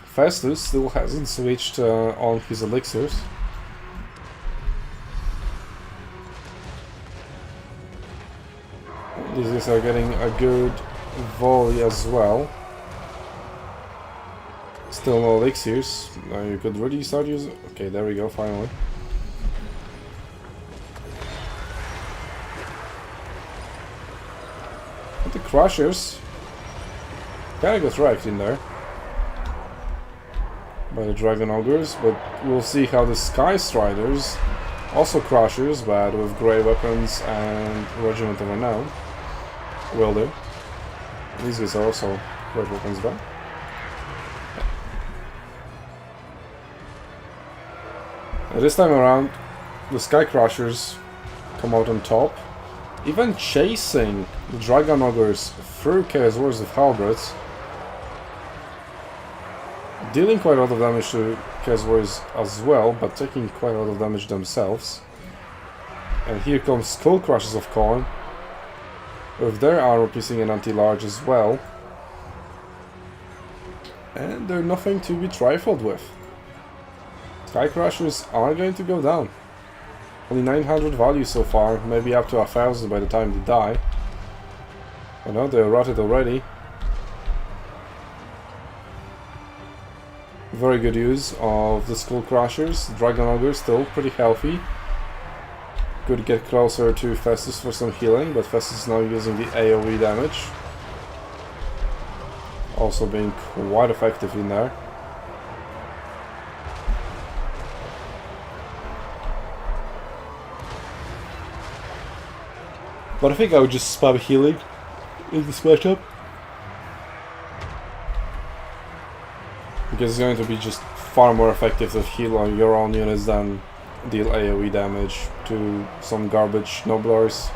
Festus still hasn't switched on his elixirs. These guys are getting a good volley as well. Still no elixirs. Now you could really start using... Okay, there we go, finally. But the Crushers kinda got wrecked in there by the Dragon Ogres, but we'll see how the Sky Striders, also Crushers, but with grey weapons and Regiment of Renown, will do. These guys are also great weapons, but this time around, the Sky Crushers come out on top, even chasing the Dragon Ogres through Chaos Wars of Halberds, dealing quite a lot of damage to Chaos Warriors as well, but taking quite a lot of damage themselves. And here comes Skull Crushers of Khorne, with their armor piercing and anti-large as well. And they're nothing to be trifled with. Sky Crushers are going to go down. Only 900 value so far, maybe up to 1000 by the time they die. I know they're rotted already. Very good use of the Skull Crushers. Dragon Ogre still pretty healthy. Could get closer to Festus for some healing, but Festus is now using the AoE damage. Also being quite effective in there. But I think I would just spam healing in this matchup. Because it's going to be just far more effective to heal on your own units than deal AoE damage to some garbage noblars.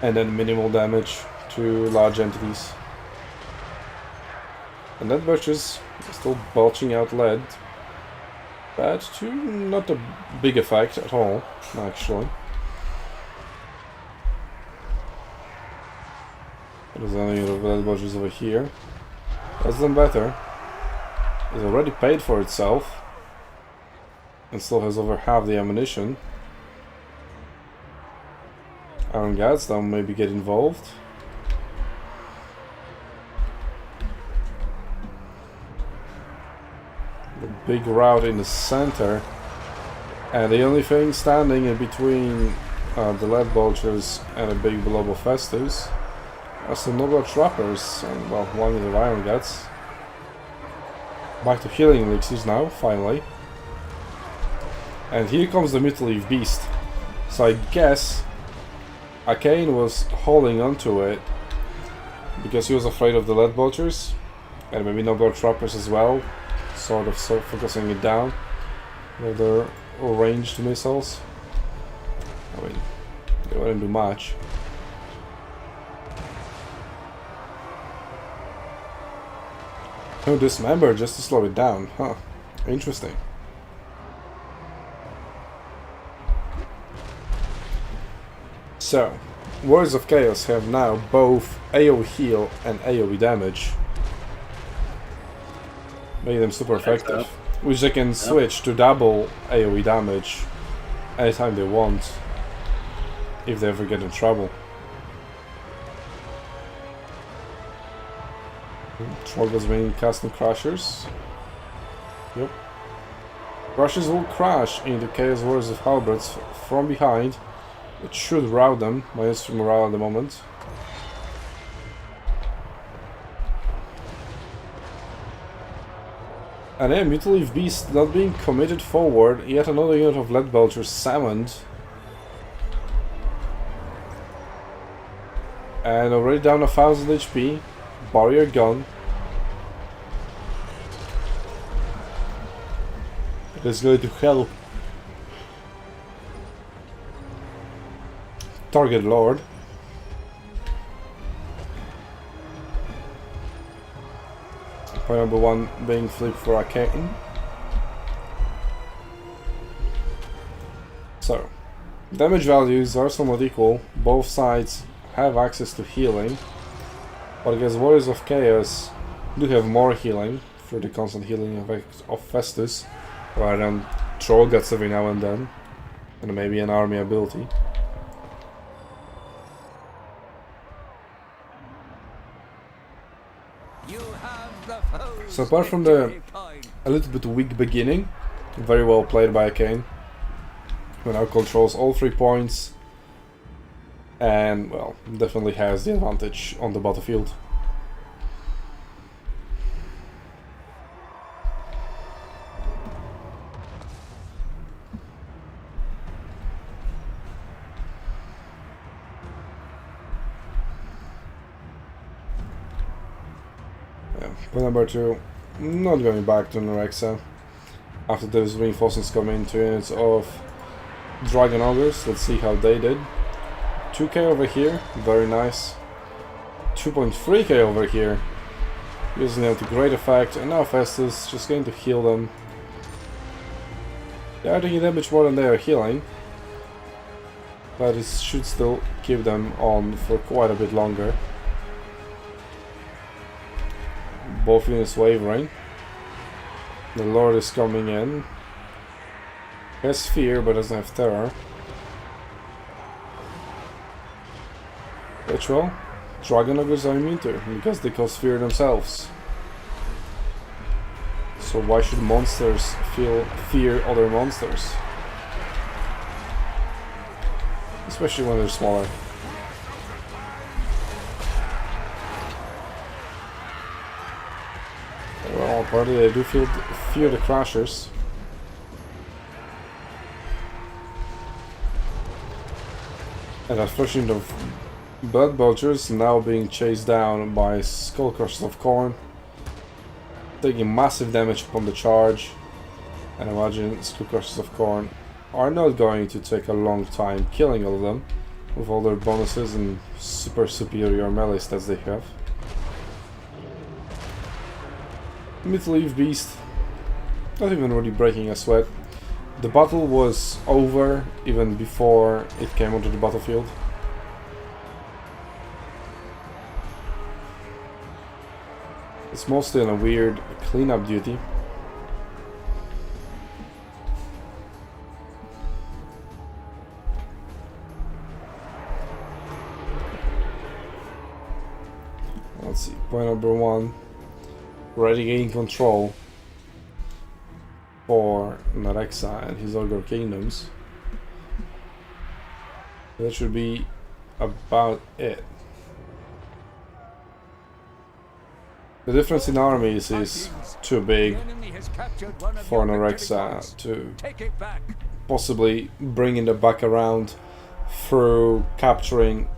And then minimal damage to large entities. And that Birch is still belching out lead. But to not a big effect at all, actually. There's only the lead Birches over here. That's done better. It's already paid for itself. And still has over half the ammunition. Iron Guards now maybe get involved. The big route in the center. And the only thing standing in between the lead vultures and a big blob of Festus are some noble trappers, and well, one of the Iron Guts. Back to healing elixirs now, finally. And here comes the Mutilated Beast. So I guess Akkeinn was holding onto it because he was afraid of the lead vultures, and maybe noble trappers as well, sort of focusing it down with their ranged missiles. I mean, they wouldn't do much. Oh, dismember just to slow it down, huh? Interesting. So, Warriors of Chaos have now both AoE heal and AoE damage, making them super effective, which they can switch to double AoE damage anytime they want, if they ever get in trouble. Troggles being casting Crushers. Yep. Crushers will crash into Chaos Warriors of Halberds from behind, which should rout them, minus 3 morale at the moment. And yeah, Mutilated Beast not being committed forward, yet another unit of lead vultures summoned. And already down 1000 HP. Barrier gone. It is going to help. Target Lord. Point number 1 being flipped for Akkeinn. So, damage values are somewhat equal. Both sides have access to healing. But against Warriors of Chaos do have more healing through the constant healing effect of Festus, rather than Troll Guts every now and then, and maybe an army ability. So apart from the a little bit weak beginning, very well played by akkeinn, who now controls all 3 points and, well, definitely has the advantage on the battlefield. Point number 2, not going back to Nerexa. After those reinforcements come in, 2 units of Dragon Ogres, let's see how they did. 2k over here, very nice. 2.3k over here, using them to great effect, and now Festus just going to heal them. They are taking damage more than they are healing, but it should still keep them on for quite a bit longer. Both units wavering. The Lord is coming in. He has fear but doesn't have terror. Which, well, Dragon Ogres are immune to, because they cause fear themselves. So why should monsters fear other monsters? Especially when they're smaller. Well, partly they do fear the Crashers. And that first unit of Blood Belchers now being chased down by Skull Crushers of Khorne, taking massive damage upon the charge. And imagine Skull Crushers of Khorne are not going to take a long time killing all of them, with all their bonuses and super superior melee stats they have. Mid-leaf Beast, not even really breaking a sweat. The battle was over even before it came onto the battlefield. It's mostly on a weird cleanup duty. Let's see, point number 1. Already gaining control for Nerexa and his Ogre Kingdoms. That should be about it. The difference in armies is too big for Nerexa to possibly bringing it back around through capturing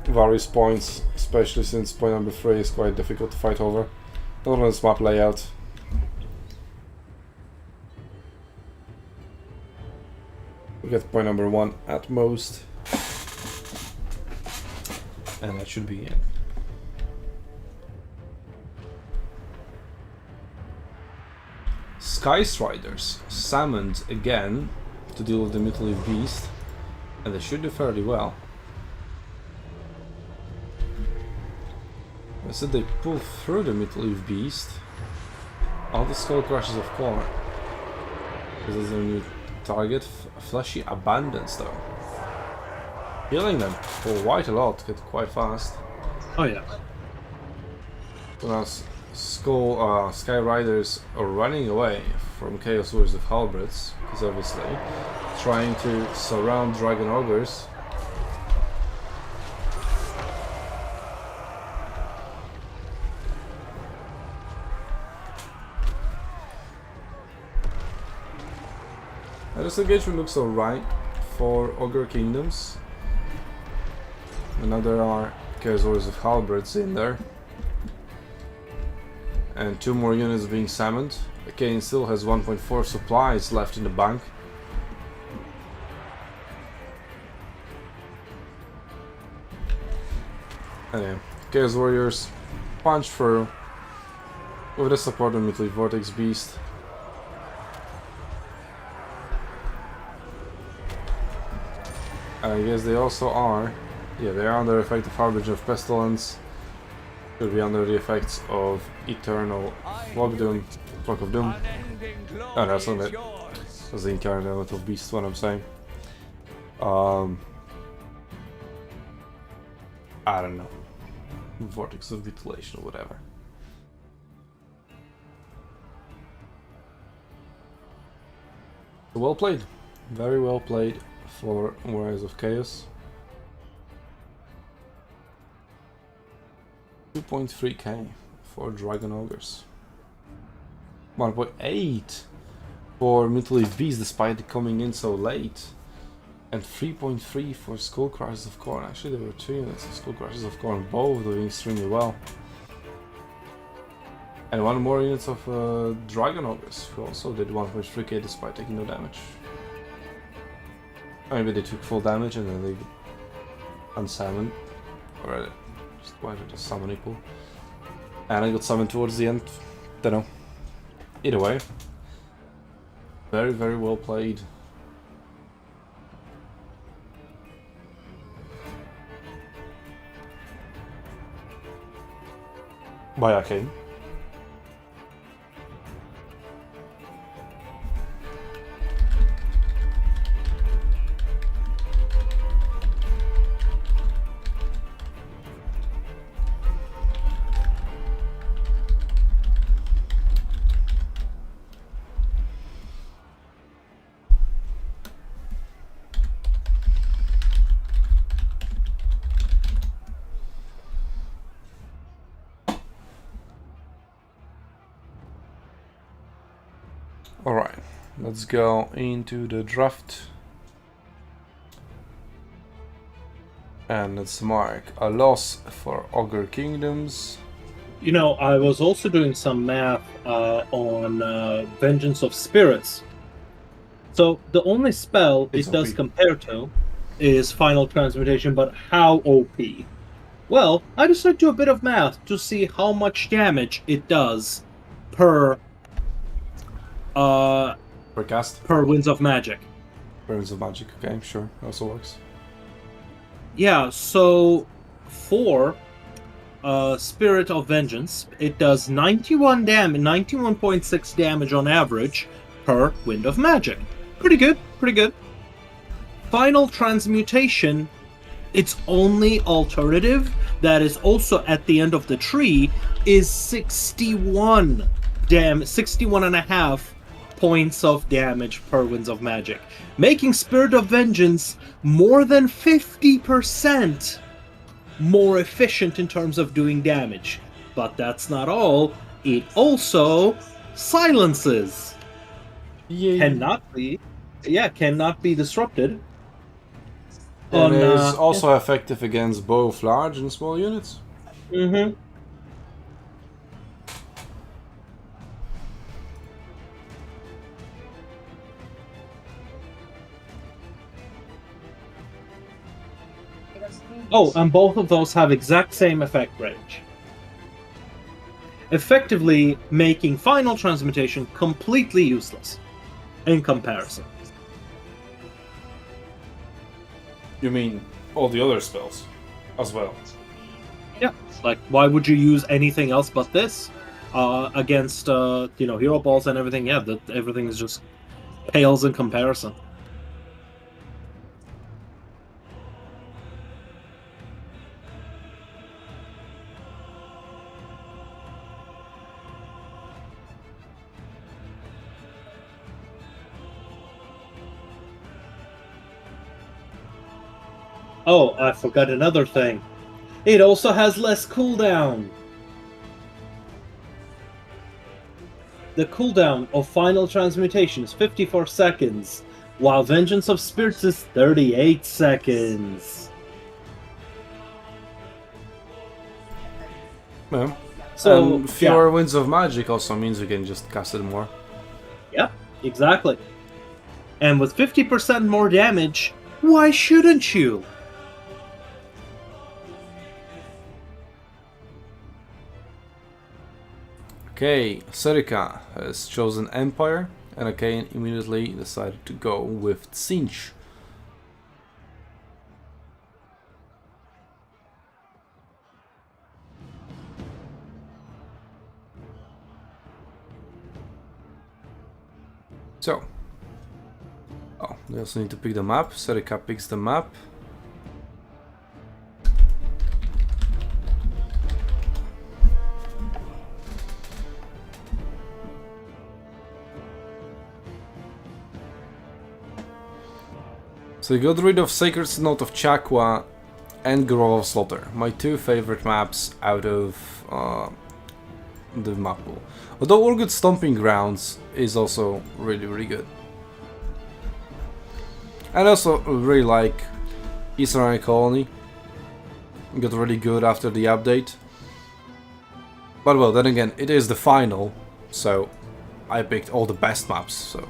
various points, especially since point number 3 is quite difficult to fight over. Not on this map layout. We get point number 1 at most. And that should be it. Sky Striders summoned again to deal with the Mid-leaf Beast, and they should do fairly well. I said they pull through the Mid-leaf Beast. All the Skull Crushers of Khorne. This is a new target. Fleshy Abundance though. Healing them for quite a lot, get quite fast. Oh yeah. So now Sky Riders are running away from Chaos Warriors of Halberds, because obviously trying to surround Dragon Ogres. This engagement looks alright for Ogre Kingdoms. And now there are Chaos Warriors of Halberds in there. And 2 more units being summoned. akkeinn still has 1.4 supplies left in the bank. Anyway, Chaos Warriors punch through with the support of Mid-leaf Vortex Beast. I guess they also are. Yeah, they are under the effect of Harbinger of Pestilence. Should be under the effects of Eternal Flock of Doom. Oh, that's not it. That's the incarnate element of Beast, what I'm saying. I don't know. Vortex of Mutilation or whatever. Well played. Very well played for Warriors of Chaos. 2.3k for Dragon Ogres. 1.8 for Mutilated Beast despite coming in so late. And 3.3 for Skull Crushers of Khorne. Actually, there were 2 units of Skull Crushers of Khorne, both doing extremely well. And 1 more unit of Dragon Ogres, who also did 1.3k despite taking no damage. Maybe they took full damage and then they unsummoned. Or just went into summoning pool. And I got summoned towards the end. Don't know. Either way. Very, very well played. By Akkeinn. Alright, let's go into the draft. And let's mark a loss for Ogre Kingdoms. You know, I was also doing some math on Vengeance of Spirits. So the only spell It's it does OP. compare to is Final Transmutation, but how OP? Well, I decided to do a bit of math to see how much damage it does per Per cast. per Winds of Magic. Burns of Magic, okay, sure, also works. Yeah, so for Spirit of Vengeance, it does 91.6 damage on average per Wind of Magic. Pretty good, pretty good. Final Transmutation, its only alternative that is also at the end of the tree is 61 and a half points of damage per Winds of Magic, making Spirit of Vengeance more than 50% more efficient in terms of doing damage. But that's not all, it also silences. Yay. Cannot be disrupted. And is also effective against both large and small units. Mm-hmm. Oh, and both of those have exact same effect range. Effectively making Final Transmutation completely useless in comparison. You mean all the other spells as well? Yeah, like why would you use anything else but this against hero balls and everything? Yeah, that everything is just pales in comparison. Oh, I forgot another thing. It also has less cooldown. The cooldown of Final Transmutation is 54 seconds, while Vengeance of Spirits is 38 seconds. Yeah. So, and fewer Winds of Magic also means you can just cast it more. Yeah, exactly. And with 50% more damage, why shouldn't you? Okay, Serika has chosen Empire, and Akkeinn immediately decided to go with Tzeentch. So, they also need to pick the map. Serika picks the map. So you got rid of Sacred Synod of Chaqua and Grove of Slaughter, my two favorite maps out of the map pool. Although Urgut Stomping Grounds is also really good. And also really like Eastern Colony. Got really good after the update. But well, then again, it is the final, so I picked all the best maps, so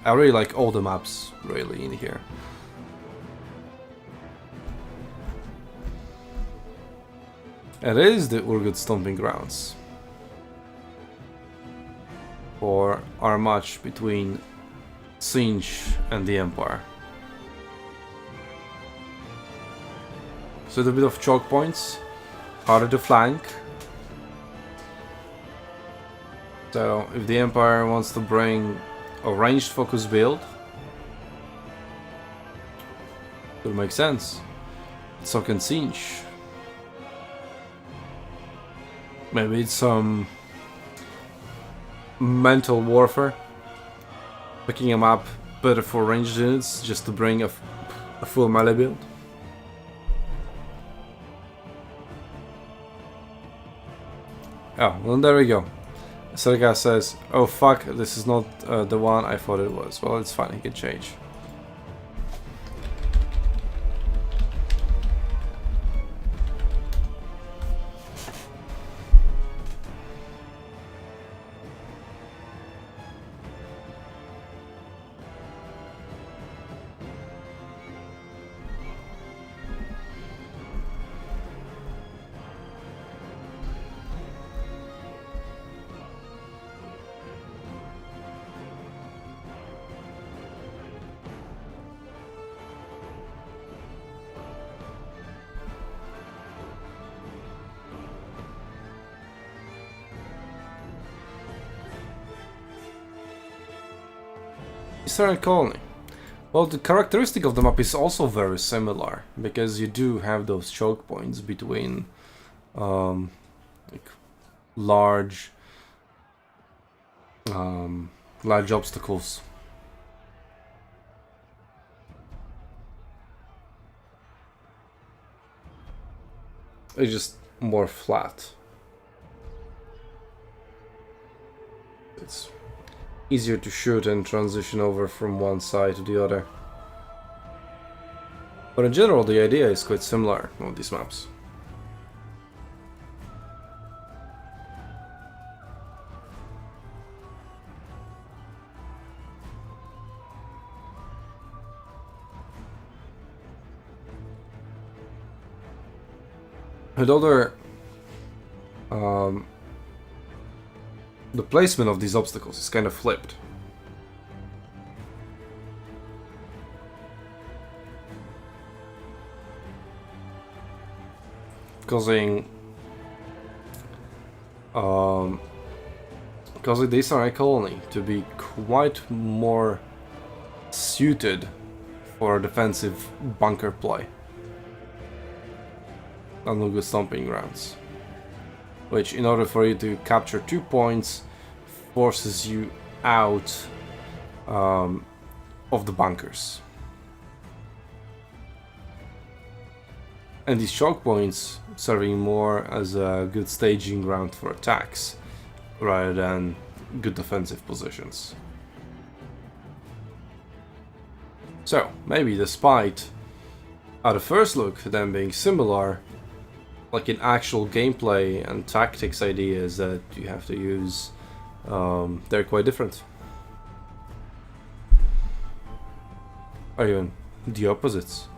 I really like all the maps really in here. It is the Urgut Stomping Grounds for our match between Tzeentch and the Empire. So a bit of choke points, harder to flank. So if the Empire wants to bring a ranged focus build, it would make sense. So can Tzeentch. Maybe it's some mental warfare, picking a map better for ranged units just to bring a full melee build. Oh, well, there we go. Serga says, oh fuck, this is not the one I thought it was. Well, it's fine, he can change. Eastern Colony. Well, the characteristic of the map is also very similar, because you do have those choke points between like large obstacles. It's just more flat. It's easier to shoot and transition over from one side to the other. But in general, the idea is quite similar on these maps. However, the placement of these obstacles is kind of flipped. Causing the Eastern Colony to be quite more suited for defensive bunker play than Urgut Stomping Grounds, which, in order for you to capture 2 points, forces you out of the bunkers. And these choke points serving more as a good staging ground for attacks, rather than good defensive positions. So, maybe despite, at a first look, them being similar, like in actual gameplay and tactics ideas that you have to use, they're quite different. Or even the opposites.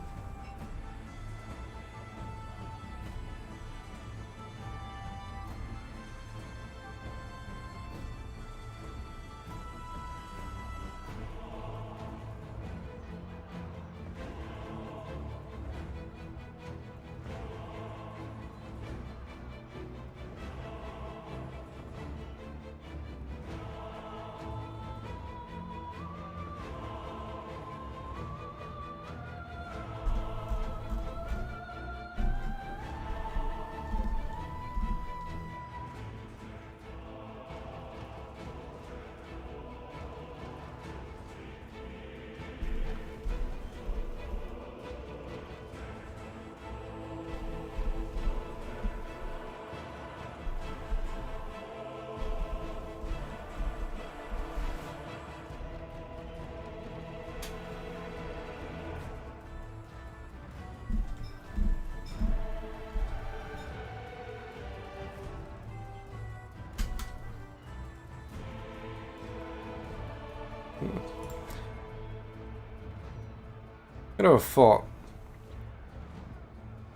I never thought,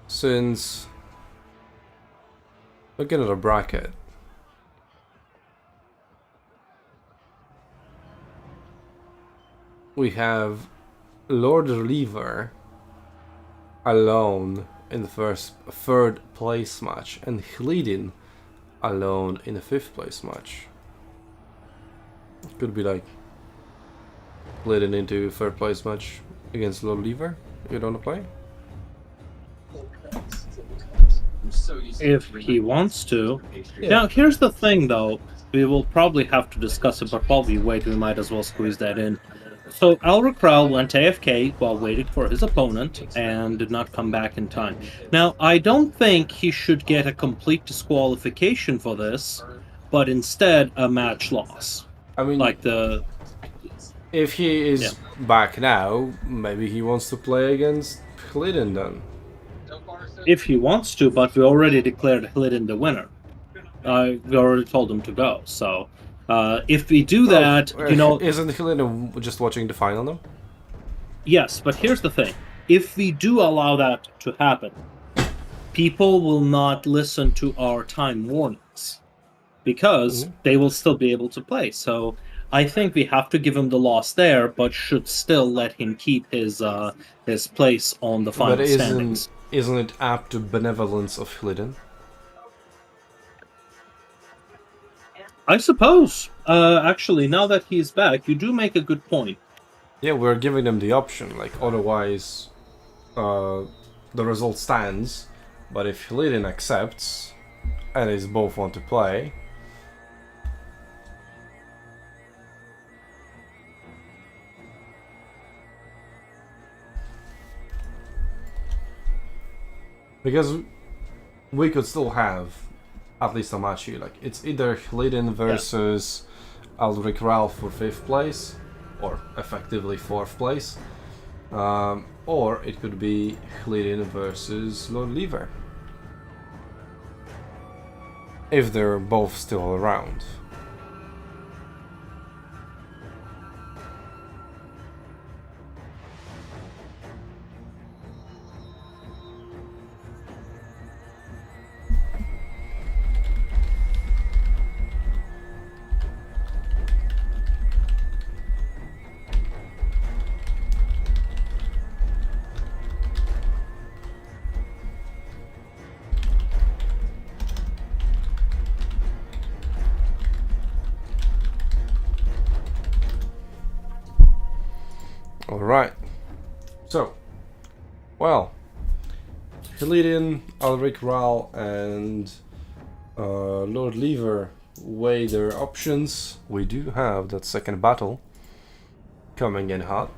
since looking at a bracket, we have Lord Reliever alone in the third place match, and Hlidin alone in the 5th place match. Could be like Hlidin into 3rd place match against Lord Reliever. You don't want to play? If he wants to. Now, here's the thing, though. We will probably have to discuss it, but while we wait, we might as well squeeze that in. So, Alrik went AFK while waiting for his opponent and did not come back in time. Now, I don't think he should get a complete disqualification for this, but instead a match loss. I mean, Like the... if he is back now, maybe he wants to play against Hlidin then. If he wants to, but we already declared Hlidin the winner. We already told him to go, so... if we do that, you know... Isn't Hlidin just watching the final now? Yes, but here's the thing. If we do allow that to happen, people will not listen to our time warnings. Because they will still be able to play. So I think we have to give him the loss there, but should still let him keep his place on the final standings. Isn't it up to benevolence of Hlidin? I suppose. Actually, now that he's back, you do make a good point. Yeah, we're giving them the option. Like, otherwise, the result stands. But if Hlidin accepts, and they both want to play, because we could still have at least a match here. Like, it's either Hlidin versus Alrik for 5th place, or effectively 4th place, or it could be Hlidin versus Lord Reliever, if they're both still around. Alright, so, well, Hlidin, Alrik, and Lord Reliever weigh their options. We do have that second battle coming in hot.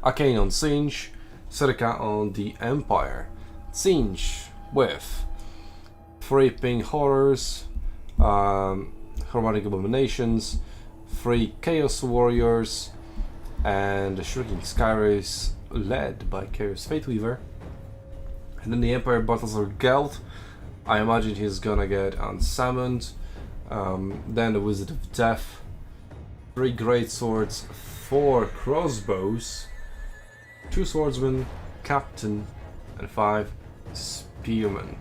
Akkeinn on Tzeentch, Circa on the Empire. Tzeentch with 3 pink horrors, chromatic abominations, 3 chaos warriors, and the Shrieking Skyrays led by Chaos Fateweaver. And then the Empire battles are Geld. I imagine he's gonna get unsummoned. Then the Wizard of Death, 3 great swords, 4 crossbows, 2 swordsmen, captain, and 5 spearmen.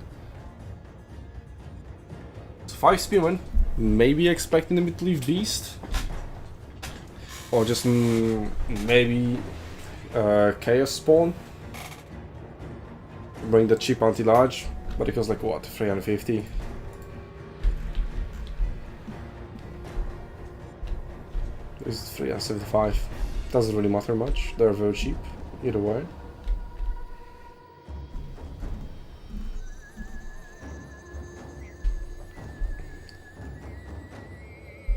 So 5 spearmen, maybe expecting them to leave Beast. Or just maybe Chaos Spawn. Bring the cheap anti-large, but it costs like what, 350? This is 375. Doesn't really matter much, they're very cheap, either way.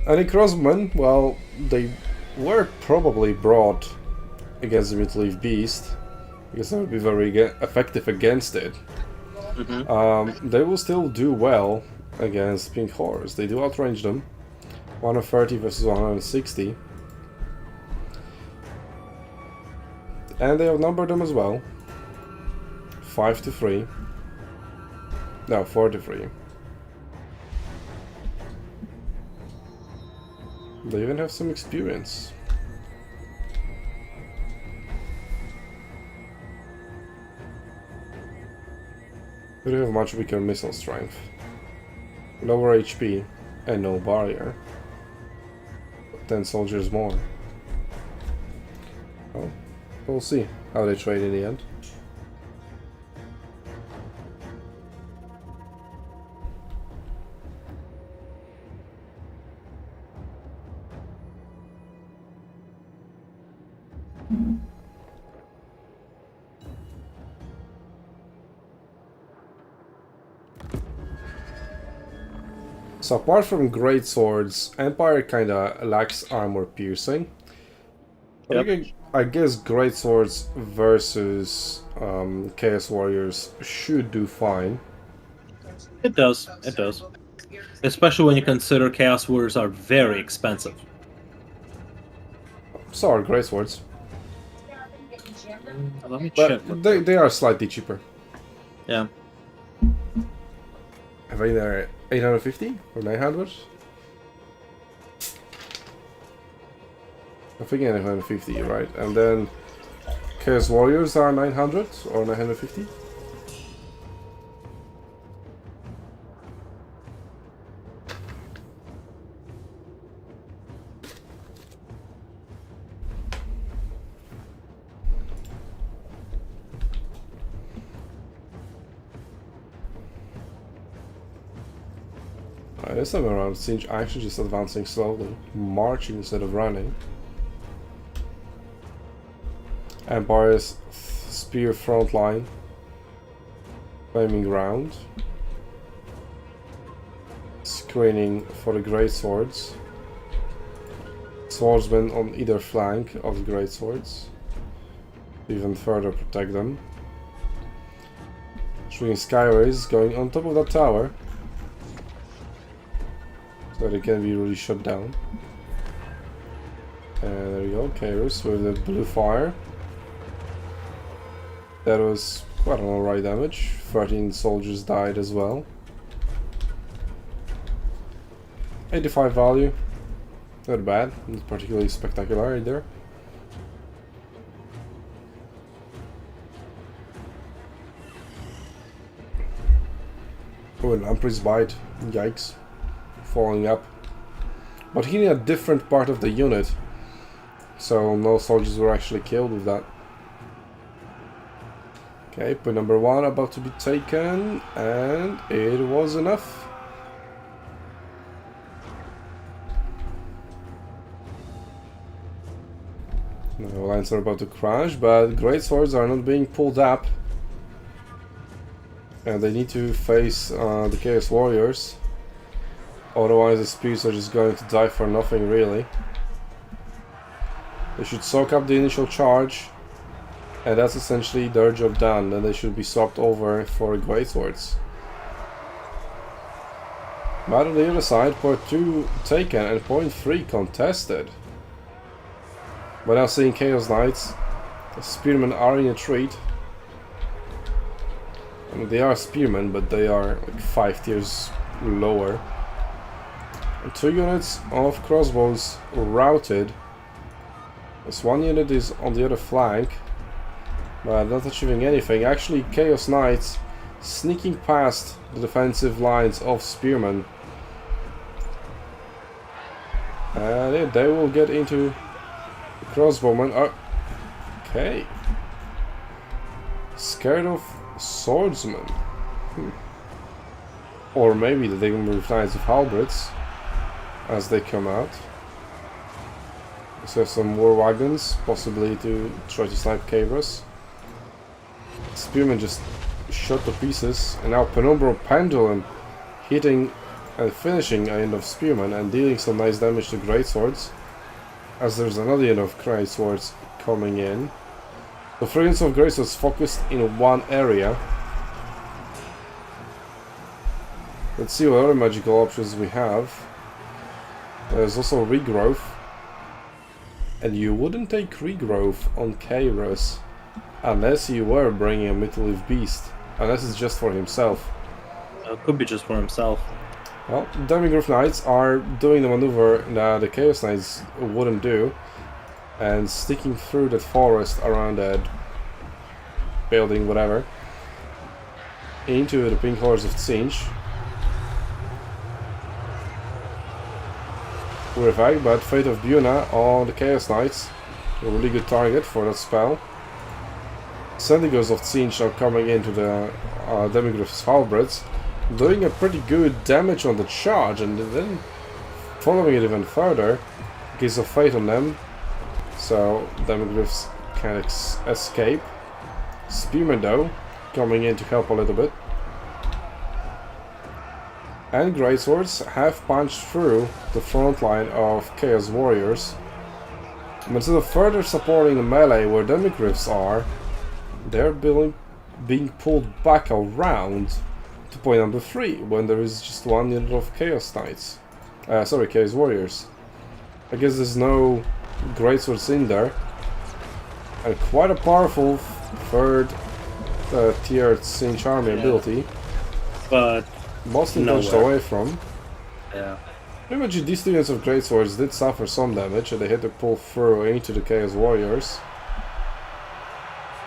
And the Crossmen, well, they were probably brought against the Mutleaf Beast, because they would be very effective against it. They will still do well against Pink Horrors. They do outrange them. 130 versus 160. And they outnumber them as well. 5-3. No, 4-3. They even have some experience. They have much weaker missile strength, lower HP, and no barrier. 10 soldiers more. Well, we'll see how they trade in the end. So apart from great swords, Empire kinda lacks armor piercing. But I guess great swords versus Chaos Warriors should do fine. It does. It does. Especially when you consider Chaos Warriors are very expensive. So are great swords. Let me check. But they are slightly cheaper. Yeah. I think they're 850 or 900. I think 950, right? And then Chaos Warriors are 900 or 950. This time around, Tzeentch actually just advancing slowly, marching instead of running. Empire's spear front line, claiming ground, screening for the great swords. Swordsmen on either flank of the great swords, even further protect them. Shooting skyways going on top of that tower, so they can be really shut down. And there we go, Chaos with the blue fire. That was quite an alright damage. 13 soldiers died as well. 85 value. Not bad, not particularly spectacular either. Oh, and Lamprey's bite. Yikes. Falling up. But he in a different part of the unit, so no soldiers were actually killed with that. Okay, point number 1 about to be taken, and it was enough. No lines are about to crash, but great swords are not being pulled up, and they need to face the Chaos Warriors. Otherwise the spears are just going to die for nothing, really. They should soak up the initial charge, and that's essentially their job done. Then they should be swapped over for great swords. But on the other side, point 2 taken and point 3 contested. But now seeing Chaos Knights, the spearmen are in a retreat. I mean, they are spearmen, but they are like 5 tiers lower. And 2 units of crossbows routed. This 1 unit is on the other flank, but not achieving anything. Actually, Chaos Knights sneaking past the defensive lines of spearmen. And yeah, they will get into the crossbowmen. Oh, okay. Scared of swordsmen. Or maybe that they can move knights of halberds as they come out. So some war wagons, possibly to try to snipe cavers. Spearmen just shot to pieces, and now Penumbral Pendulum hitting and finishing a unit of spearmen and dealing some nice damage to greatswords. As there's another unit of greatswords coming in. The 3 units of greatswords focused in one area. Let's see what other magical options we have. There's also regrowth. And you wouldn't take regrowth on Kairos unless you were bringing a Mytholive Beast. Unless it's just for himself. It could be just for himself. Well, Demigryph Knights are doing the maneuver that the Chaos Knights wouldn't do, and sticking through that forest around that building, whatever, into the Pink Horse of Tzeentch. Terrific, but Fate of Buna on the Chaos Knights, a really good target for that spell. Sendigos of Tzeentch are coming into the Demigryph's halberds, doing a pretty good damage on the charge, and then following it even further, gives a Fate on them, so Demigryphs can escape. Spearmen though, coming in to help a little bit. And Greatswords have punched through the front line of Chaos Warriors. But instead of further supporting the melee where Demigryphs are, they're being pulled back around to point number 3, when there is just one unit of Chaos Knights. Chaos Warriors. I guess there's no Greatswords in there. And quite a powerful third tier Tzeentch army ability. But mostly punched away from. yeah. Pretty much these two units of Greatswords did suffer some damage, and they had to pull through into the Chaos Warriors.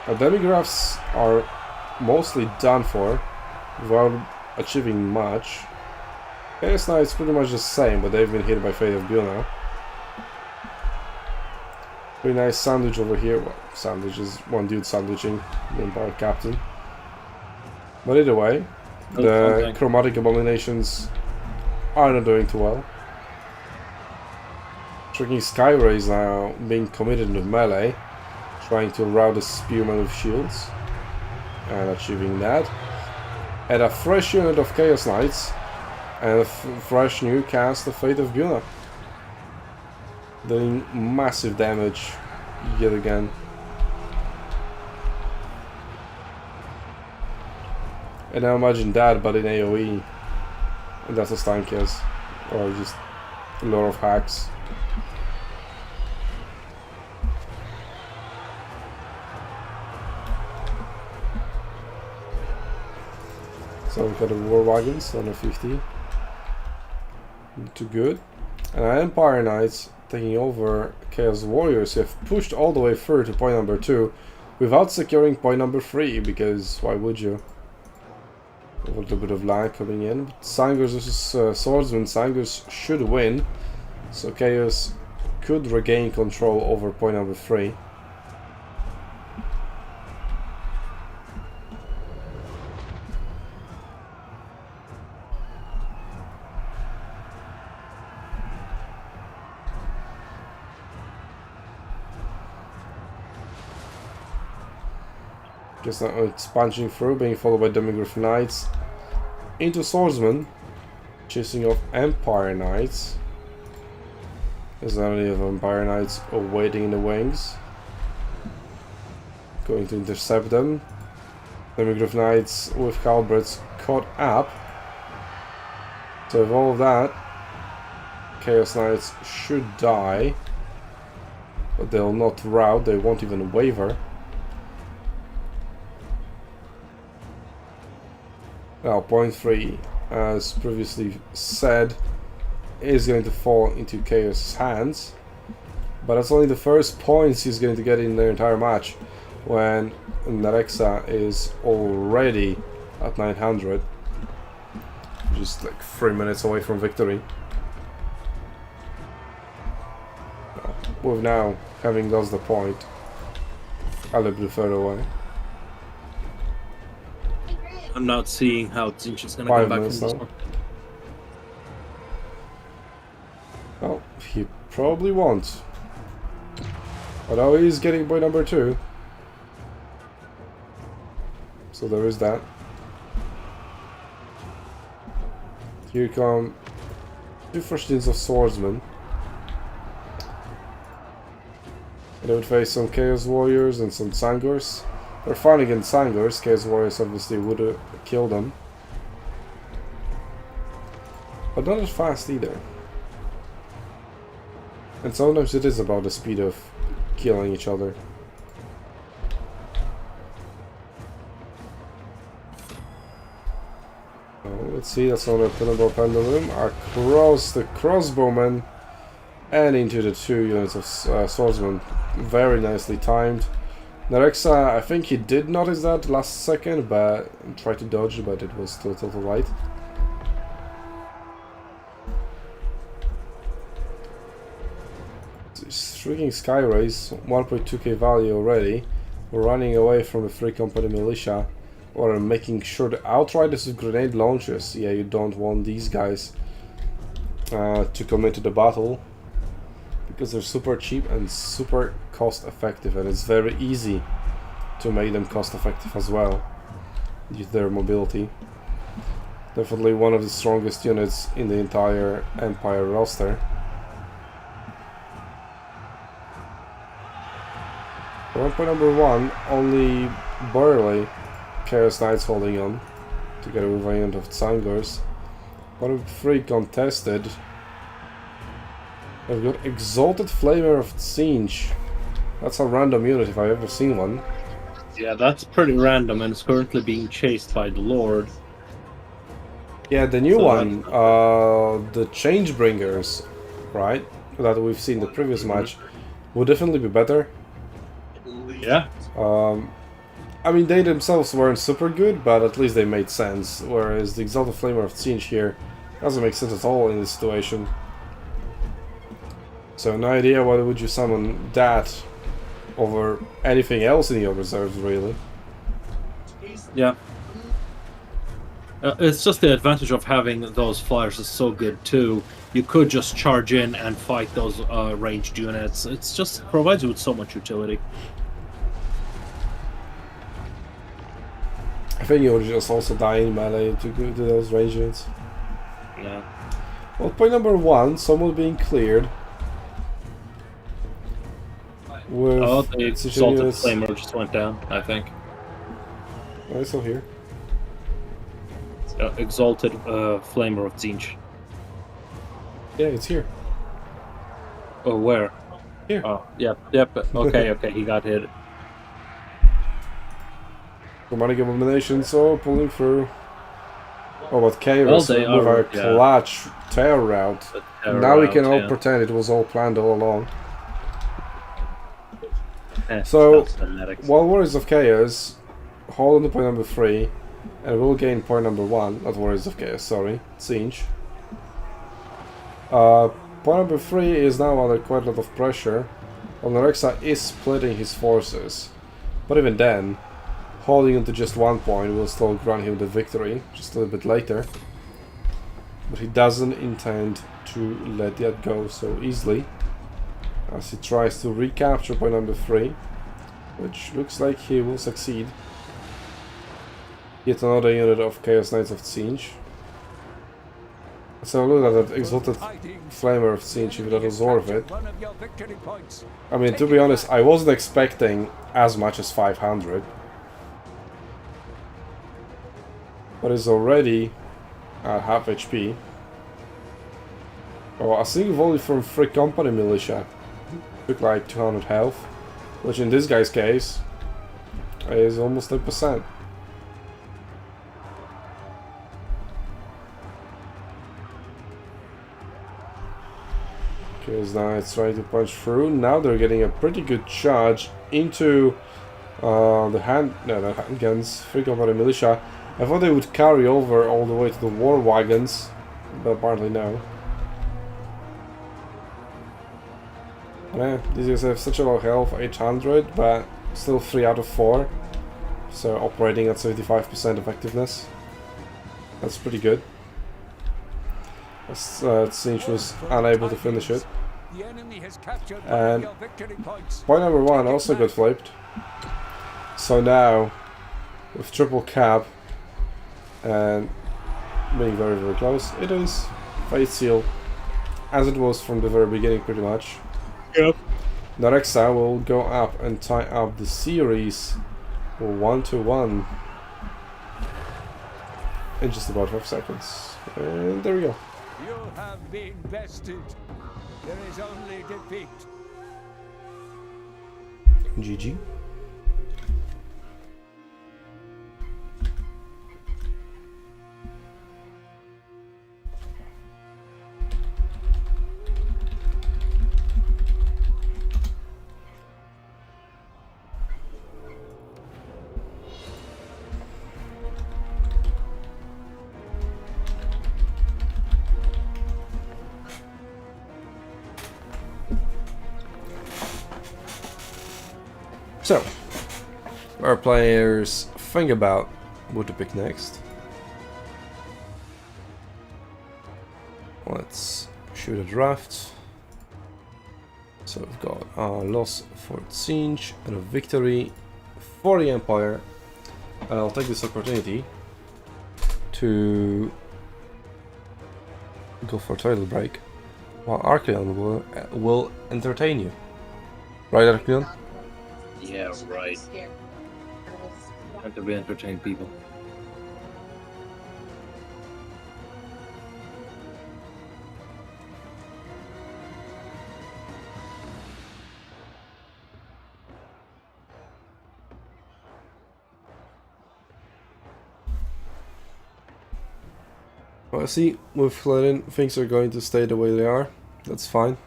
Demigryphs are mostly done for, without achieving much. Chaos Knights pretty much the same, but they've been hit by Fate of Buna. Pretty nice sandwich over here. Well, sandwich is one dude sandwiching the entire captain. But either way, the chromatic abominations are not doing too well. Tricking Skyray is now being committed to melee, trying to rout the spearmen with shields, and achieving that. And a fresh unit of Chaos Knights, and a fresh new cast of Fate of Buna, doing massive damage yet again. And now imagine that, but in AoE, and that's a stun kills, or just a lot of hacks. So we've got the War Wagons on the 50. Too good. And our Empire Knights taking over Chaos Warriors who have pushed all the way through to point number 2 without securing point number 3, because why would you? A little bit of lag coming in. But Sangers versus Swordsmen. Sangers should win, so Chaos could regain control over point number 3. Just now it's punching through, being followed by Demigryph Knights into Swordsmen, chasing off Empire Knights. There's only of Empire Knights waiting in the wings, going to intercept them. Demigryph Knights with halberds caught up. So with all of that, Chaos Knights should die, but they'll not rout, they won't even waver. Now, point 3, as previously said, is going to fall into Chaos' hands, but that's only the first points he's going to get in the entire match, when Nerexa is already at 900, just like 3 minutes away from victory. With now having lost the point, a little bit further away. I'm not seeing how Tzeentch is going to come back from this one. Well, he probably won't. Although he's getting point number 2. So there is that. Here come 2 fresh units of Swordsmen. They would face some Chaos Warriors and some Sangors. They're fine against Sangors. Chaos Warriors obviously would kill them. But not as fast either. And sometimes it is about the speed of killing each other. Let's see, that's another pinnable pendulum across the crossbowmen and into the 2 units of swordsmen. Very nicely timed. Nerexa, I think he did notice that last second, but tried to dodge, but it was still total right. Shrieking Sky Rays, 1.2k value already. We're running away from the 3 company militia, or making sure the outriders with grenade launchers. Yeah, you don't want these guys to come into the battle, because they're super cheap and super cost effective, and it's very easy to make them cost effective as well due to their mobility. Definitely one of the strongest units in the entire Empire roster. For point number 1, only barely Chaos Knights holding on, together with a unit of Tsangors. Point 3 contested. I've got Exalted Flamer of Tzeentch. That's a random unit if I've ever seen one. Yeah, that's pretty random, and it's currently being chased by the Lord. Yeah, the new So one, the Changebringers, right, that we've seen the previous match, would definitely be better. Yeah. I mean, they themselves weren't super good, but at least they made sense, whereas the Exalted Flamer of Tzeentch here doesn't make sense at all in this situation. So no idea why would you summon that over anything else in your reserves, really. Yeah. It's just the advantage of having those flyers is so good too. You could just charge in and fight those ranged units. It's just provides you with so much utility. I think you would just also die in melee to go to those range units. Yeah. Well, point number 1, someone being cleared. With Oh, the Exalted Exalted units. Flamer just went down, I think. Oh, it's still here. Exalted Flamer of Tzeentch. Yeah, it's here. Oh, where? Here. Oh, yep. Okay, okay, he got hit. Chromatic Abomination, so pulling through. Oh, but Chaos Well, they with are, our clutch terror route. Now we can all pretend it was all planned all along. So, while Warriors of Chaos hold on to point number 3, and we'll gain point number 1, not Warriors of Chaos, sorry, Tzeentch. Point number 3 is now under quite a lot of pressure. Well, Nerexa is splitting his forces, but even then, holding on to just 1 point will still grant him the victory, just a little bit later. But he doesn't intend to let that go so easily, as he tries to recapture point number 3, which looks like he will succeed. Yet another unit of Chaos Knights of Tzeentch. So look at that Exalted Flamer of Tzeentch, if that was worth it. I mean, to be honest, I wasn't expecting as much as 500. But it's already at half HP. Oh, a single volley from 3 company militia took like 200 health, which in this guy's case is almost 10%. Because now it's trying to punch through. Now they're getting a pretty good charge into the handguns, 3 company militia. I thought they would carry over all the way to the war wagons, but apparently no. Yeah, these guys have such a low health, 800, but still 3 out of 4. So operating at 75% effectiveness. That's pretty good. Tzeentch was unable to finish it. And point number 1 also got flipped. So now, with triple cap, and being very, very close, it is Fate Seal, as it was from the very beginning pretty much. Yep. Nerexa will go up and tie up the series 1-1 in just about 5 seconds. And there we go. You have been bested. There is only defeat. GG. So, our players think about what to pick next. Let's shoot a draft. So we've got a loss for Tzeentch and a victory for the Empire. And I'll take this opportunity to go for title break while Arcleon will entertain you. Right, Arcleon? Yeah, right. Trying to re-entertain people. Well, I see with Hlidin, things are going to stay the way they are. That's fine.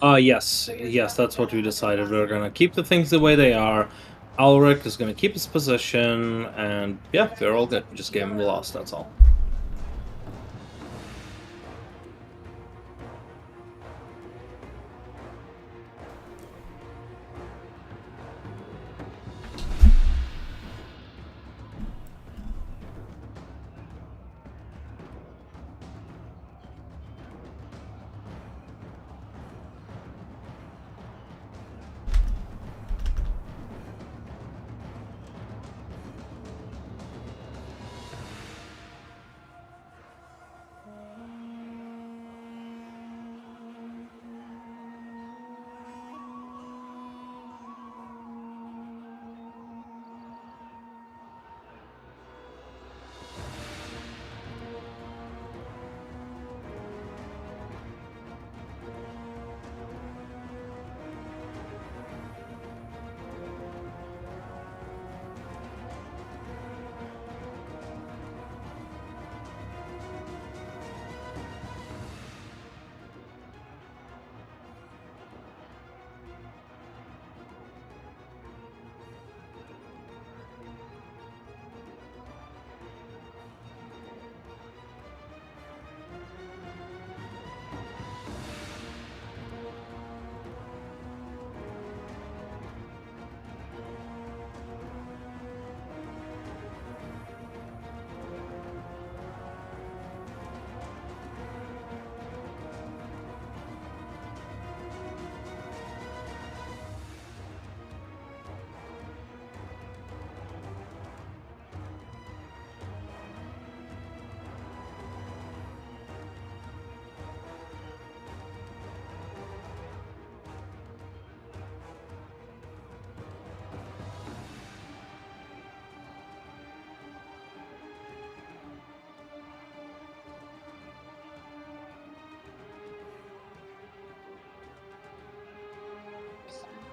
Yes, that's what we decided. We're gonna keep the things the way they are. Alrik is gonna keep his position, and yeah, we're all good. We just gave him the loss, that's all.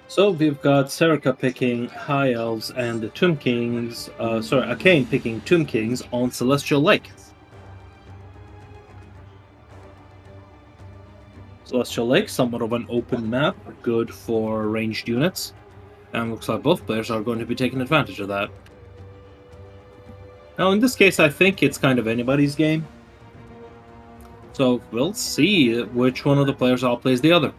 So we've got Serica picking High Elves and the Tomb Kings, akkeinn picking Tomb Kings on Celestial Lake. Celestial Lake, somewhat of an open map, good for ranged units, and looks like both players are going to be taking advantage of that. Now in this case I think it's kind of anybody's game, so we'll see which one of the players outplays the other.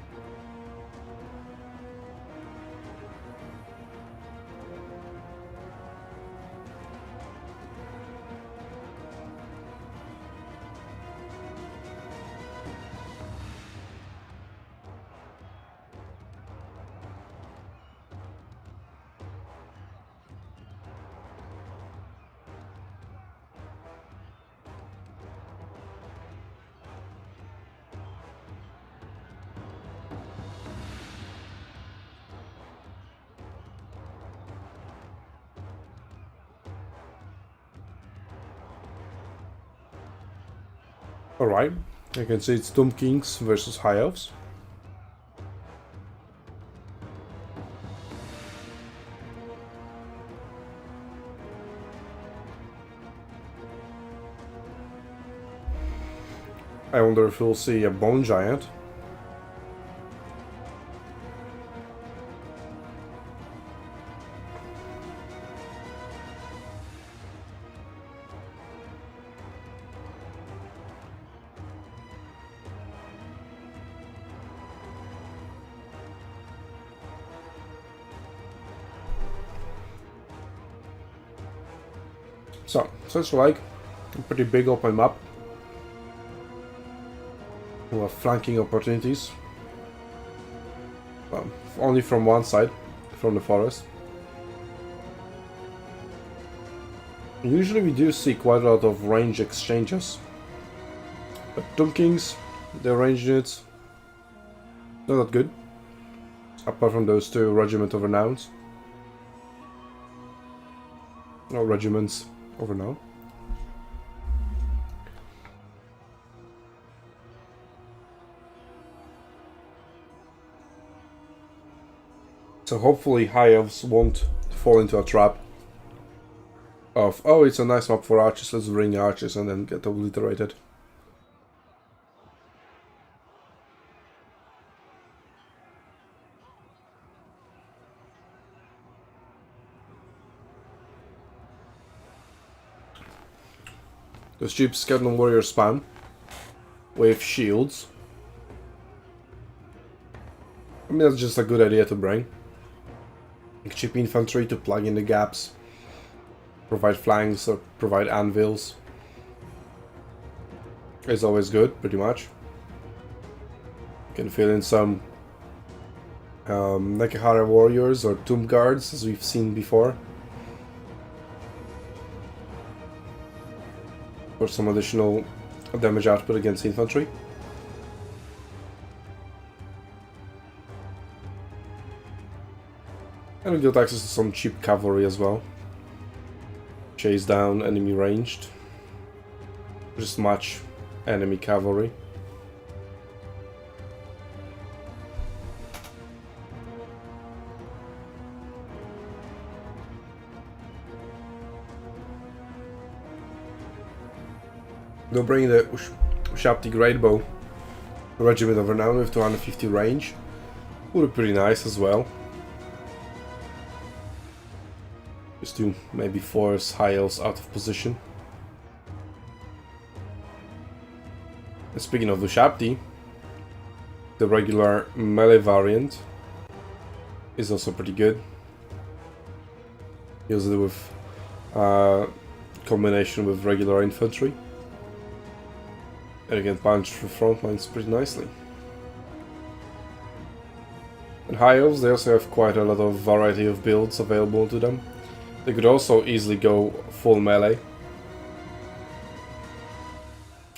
Alright, I can see it's Tomb Kings versus High Elves. I wonder if we'll see a Bone Giant. So, such like a pretty big open map. We have flanking opportunities. Well, only from one side, from the forest. Usually we do see quite a lot of range exchanges. But Tomb Kings, their range units, they're not good. Apart from those two Regiment of Renowns. No, Regiments of Renown. So hopefully High Elves won't fall into a trap of, oh, it's a nice map for archers, let's bring archers and then get obliterated. Those cheap Skeleton Warrior spam with shields. I mean, that's just a good idea to bring. Like cheap infantry to plug in the gaps, provide flanks or provide anvils. It's always good, pretty much. You can fill in some Nekahara warriors or tomb guards, as we've seen before, for some additional damage output against infantry. And we got access to some cheap cavalry as well. Chase down enemy ranged. Just match enemy cavalry. They'll bring the Ushapti Greatbow Regiment of Renown with 250 range. Would be pretty nice as well. Just to maybe force High Elves out of position. And speaking of the Ushapti, the regular melee variant is also pretty good. Usually with combination with regular infantry. And you can punch through front lines pretty nicely. And High Elves, they also have quite a lot of variety of builds available to them. They could also easily go full melee.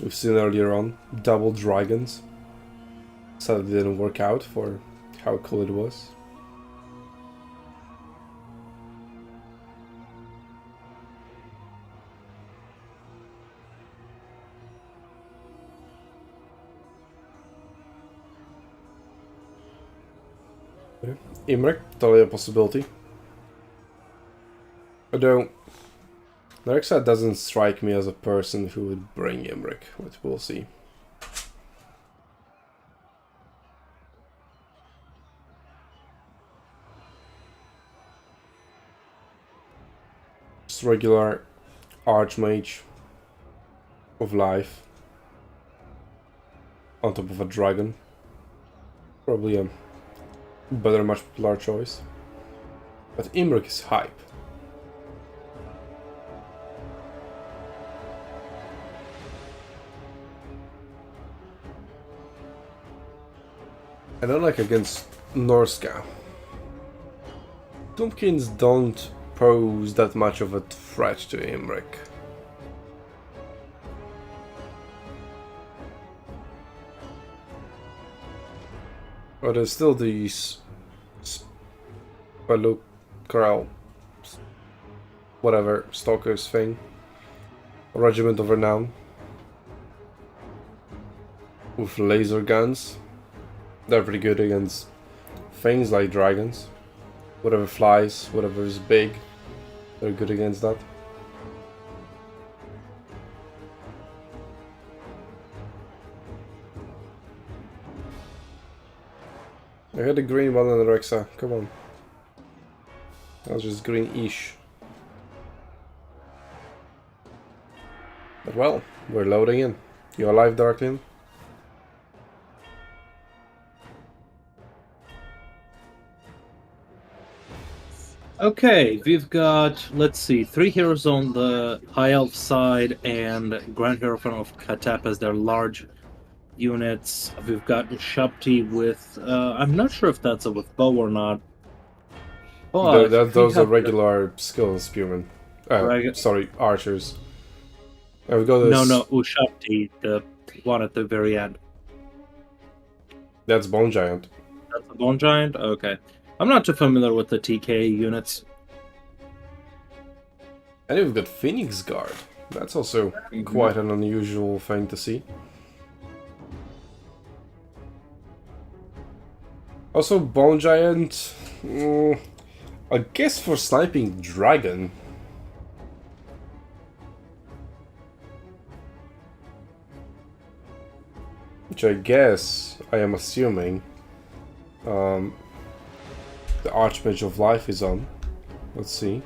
We've seen earlier on double dragons. Sadly didn't work out for how cool it was. Imrek, totally a possibility. Although, Nerexa doesn't strike me as a person who would bring Imrek, but we'll see. Just regular Archmage of Life on top of a dragon. Probably a better, much popular choice. But Imrek is hype. I don't like against Norsca. Tombkins don't pose that much of a threat to Imrek. But there's still these Spelukral, whatever, Stalkers thing. Regiment of Renown. With laser guns. They're pretty good against things like dragons. Whatever flies, whatever is big, they're good against that. I had a green one on Nerexa, come on. That was just green-ish. But well, we're loading in. You alive, Darklin? Okay, we've got, let's see, 3 heroes on the High Elf side and Grand Hierophant of Katep as their large units. We've got Shabti with, I'm not sure if that's a with bow or not. But Those are regular skill spearmen. Sorry, archers. And we got this. No, Ushabti, the one at the very end. That's Bone Giant. That's the Bone Giant? Okay. I'm not too familiar with the TK units. And we've got Phoenix Guard. That's also quite an unusual thing to see. Also, Bone Giant. I guess for sniping Dragon. Which I guess, I am assuming, the Archmage of Life is on. Let's see.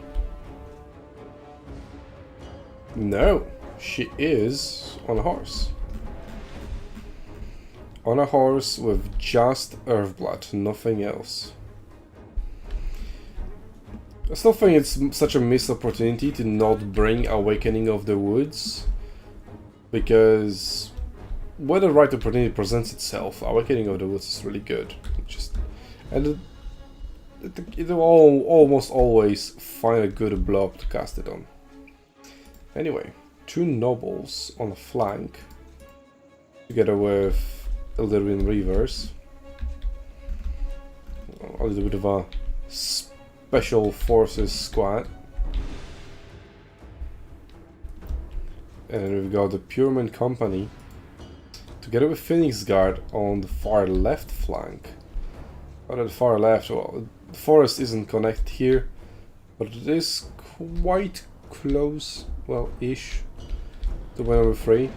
No, she is on a horse. On a horse with just Earthblood, nothing else. I still think it's such a missed opportunity to not bring Awakening of the Woods, because when the right opportunity presents itself, Awakening of the Woods is really good. It will almost always find a good blob to cast it on. Anyway, 2 nobles on a flank, together with Hlidin Reavers. A little bit of a special forces squad. And we've got the Pureman Company, together with Phoenix Guard on the far left flank. On the far left, well, the forest isn't connected here, but it is quite close, well, ish, to number 3.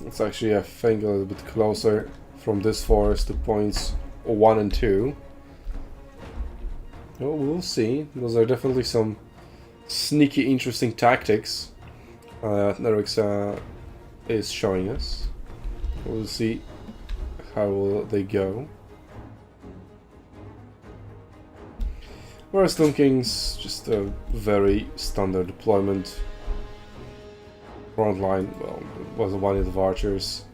It's actually, I think, a little bit closer from this forest to points 1 and 2. Well, we'll see. Those are definitely some sneaky, interesting tactics Nerexa is showing us. We'll see how will they go. Whereas Stone King's just a very standard deployment. Front line, well, was a 1 unit of archers.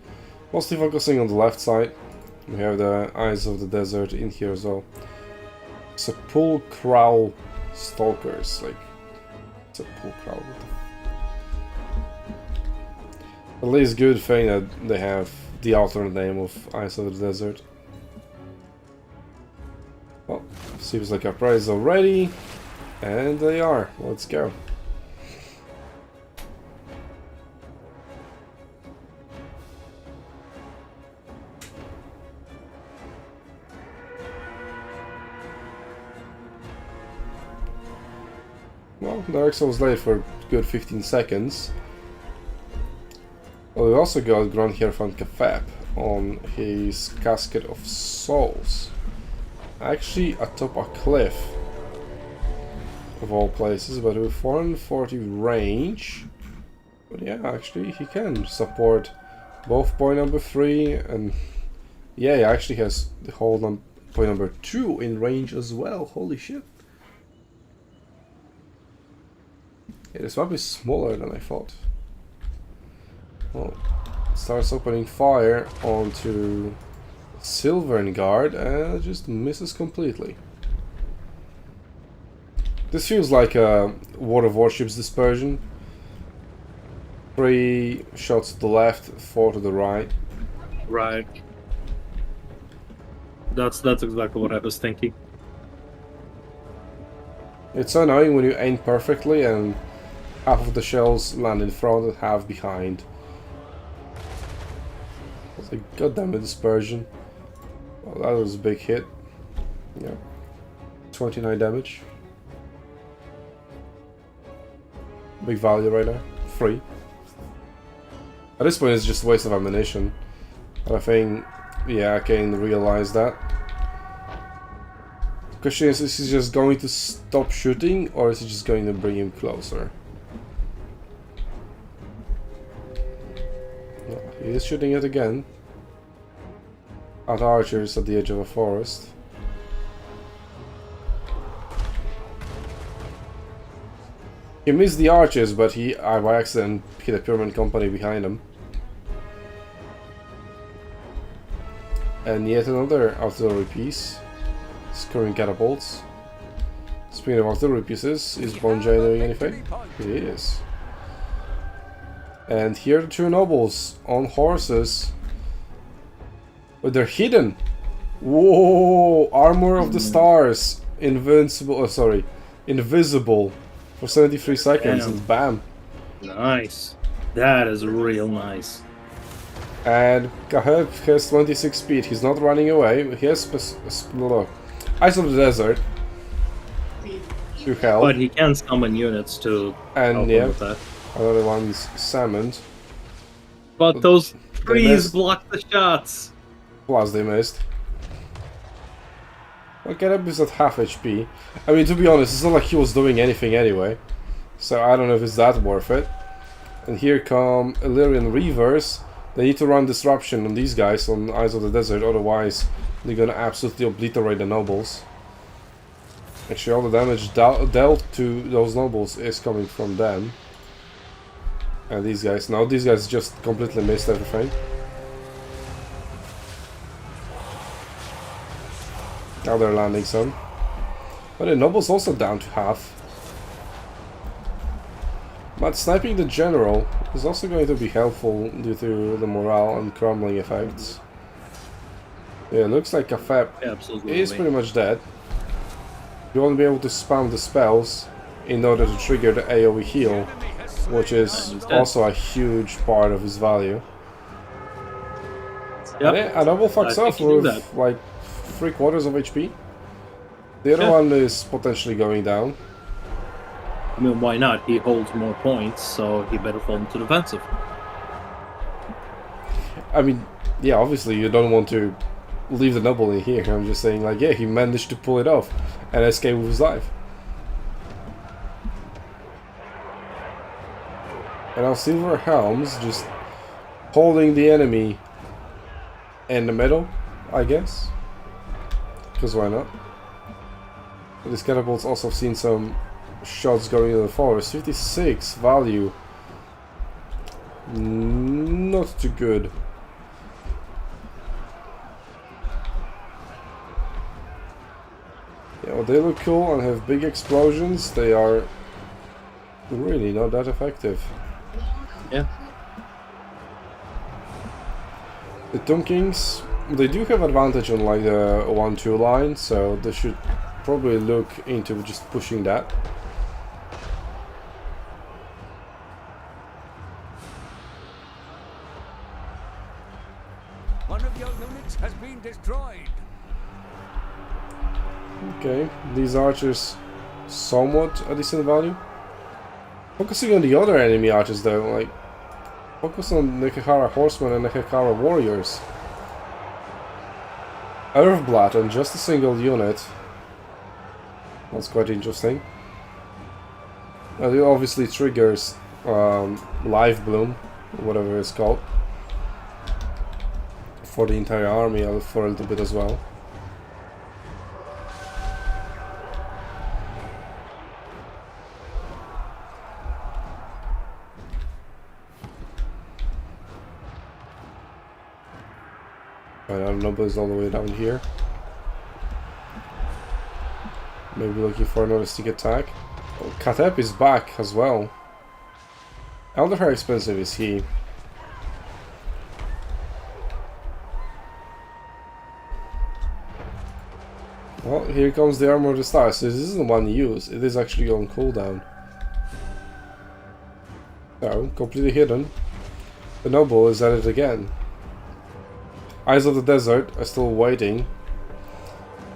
Mostly focusing on the left side. We have the Eyes of the Desert in here as well. Sepulchral Stalkers, like Sepulchral. At least good thing that they have the alternate name of Eyes of the Desert. Well, seems like our prize already, and they are. Let's go. Well, Nerexa was late for a good 15 seconds. Well, we also got Grand Hierophant Kefab on his Casket of Souls. Actually atop a cliff, of all places, but with 440 range. But yeah, actually he can support both point number 3 and yeah, he actually has the whole point number 2 in range as well. Holy shit. Yeah, this map is smaller than I thought. Well, starts opening fire onto Silvern Guard and just misses completely. This feels like a War of Warships dispersion. 3 shots to the left, 4 to the right. Right. That's exactly what I was thinking. It's so annoying when you aim perfectly and half of the shells land in front and half behind. It's like, goddamn dispersion. Well, that was a big hit. Yeah. 29 damage. Big value right there. 3. At this point it's just a waste of ammunition. But I think, yeah, I can realize that. The question is he just going to stop shooting or is he just going to bring him closer? Yeah, he is shooting it again. At archers at the edge of a forest. He missed the archers, but he by accident hit a Pyramid Company behind him. And yet another artillery piece. Scoring catapults. Speaking of artillery pieces, is Bonjai doing anything? He is. And here are the two nobles on horses. But they're hidden! Whoa! Armor of the stars! Invincible, oh, sorry. Invisible. For 73 seconds, and bam. Nice. That is real nice. And Kaheb has 26 speed. He's not running away. He has Eyes of the Desert to help. But he can summon units to and help yeah, him with that. another one's summoned. But those trees missed. block the shots. Plus they missed. Well, Kaheb is at half HP. I mean, to be honest, it's not like he was doing anything anyway. So I don't know if it's that worth it. And here come Illyrian Reavers. They need to run Disruption on these guys on Eyes of the Desert, otherwise they're gonna absolutely obliterate the nobles. Actually, all the damage dealt to those nobles is coming from them. And these guys, now these guys just completely missed everything. Now they're landing some. But the nobles also down to half. But sniping the general is also going to be helpful due to the morale and crumbling effects. Yeah, looks like Kaheb is pretty much dead. You won't be able to spam the spells in order to trigger the AoE heal, which is also a huge part of his value. Yep. And a noble fucks off with like 3/4 of HP. The other one is potentially going down. I mean, why not? He holds more points, so he better fall into defensive. I mean, yeah, obviously you don't want to leave the noble in here. I'm just saying, like, yeah, he managed to pull it off and escape with his life. And now Silver Helms just holding the enemy in the middle, I guess. Because why not? But these catapults also have seen some shots going into the forest. 56 value. Not too good. Yeah, well, they look cool and have big explosions. They are really not that effective. Yeah. The Tomb Kings, they do have advantage on like the 1-2 line, so they should probably look into just pushing that. One of your units has been destroyed. Okay, these archers somewhat a decent value. Focusing on the other enemy archers though, like focus on Nekehara Horsemen and Nekehara Warriors. Earthblood on just a single unit. That's quite interesting. It obviously triggers Life Bloom, whatever it's called, for the entire army for a little bit as well. Nobody's all the way down here. Maybe looking for another stick attack. Oh, Kaheb is back as well. I wonder how expensive is he. Well, here comes the Armor of the Stars. This isn't one use, it is actually on cooldown. So, completely hidden. The Noble is at it again. Eyes of the Desert are still waiting,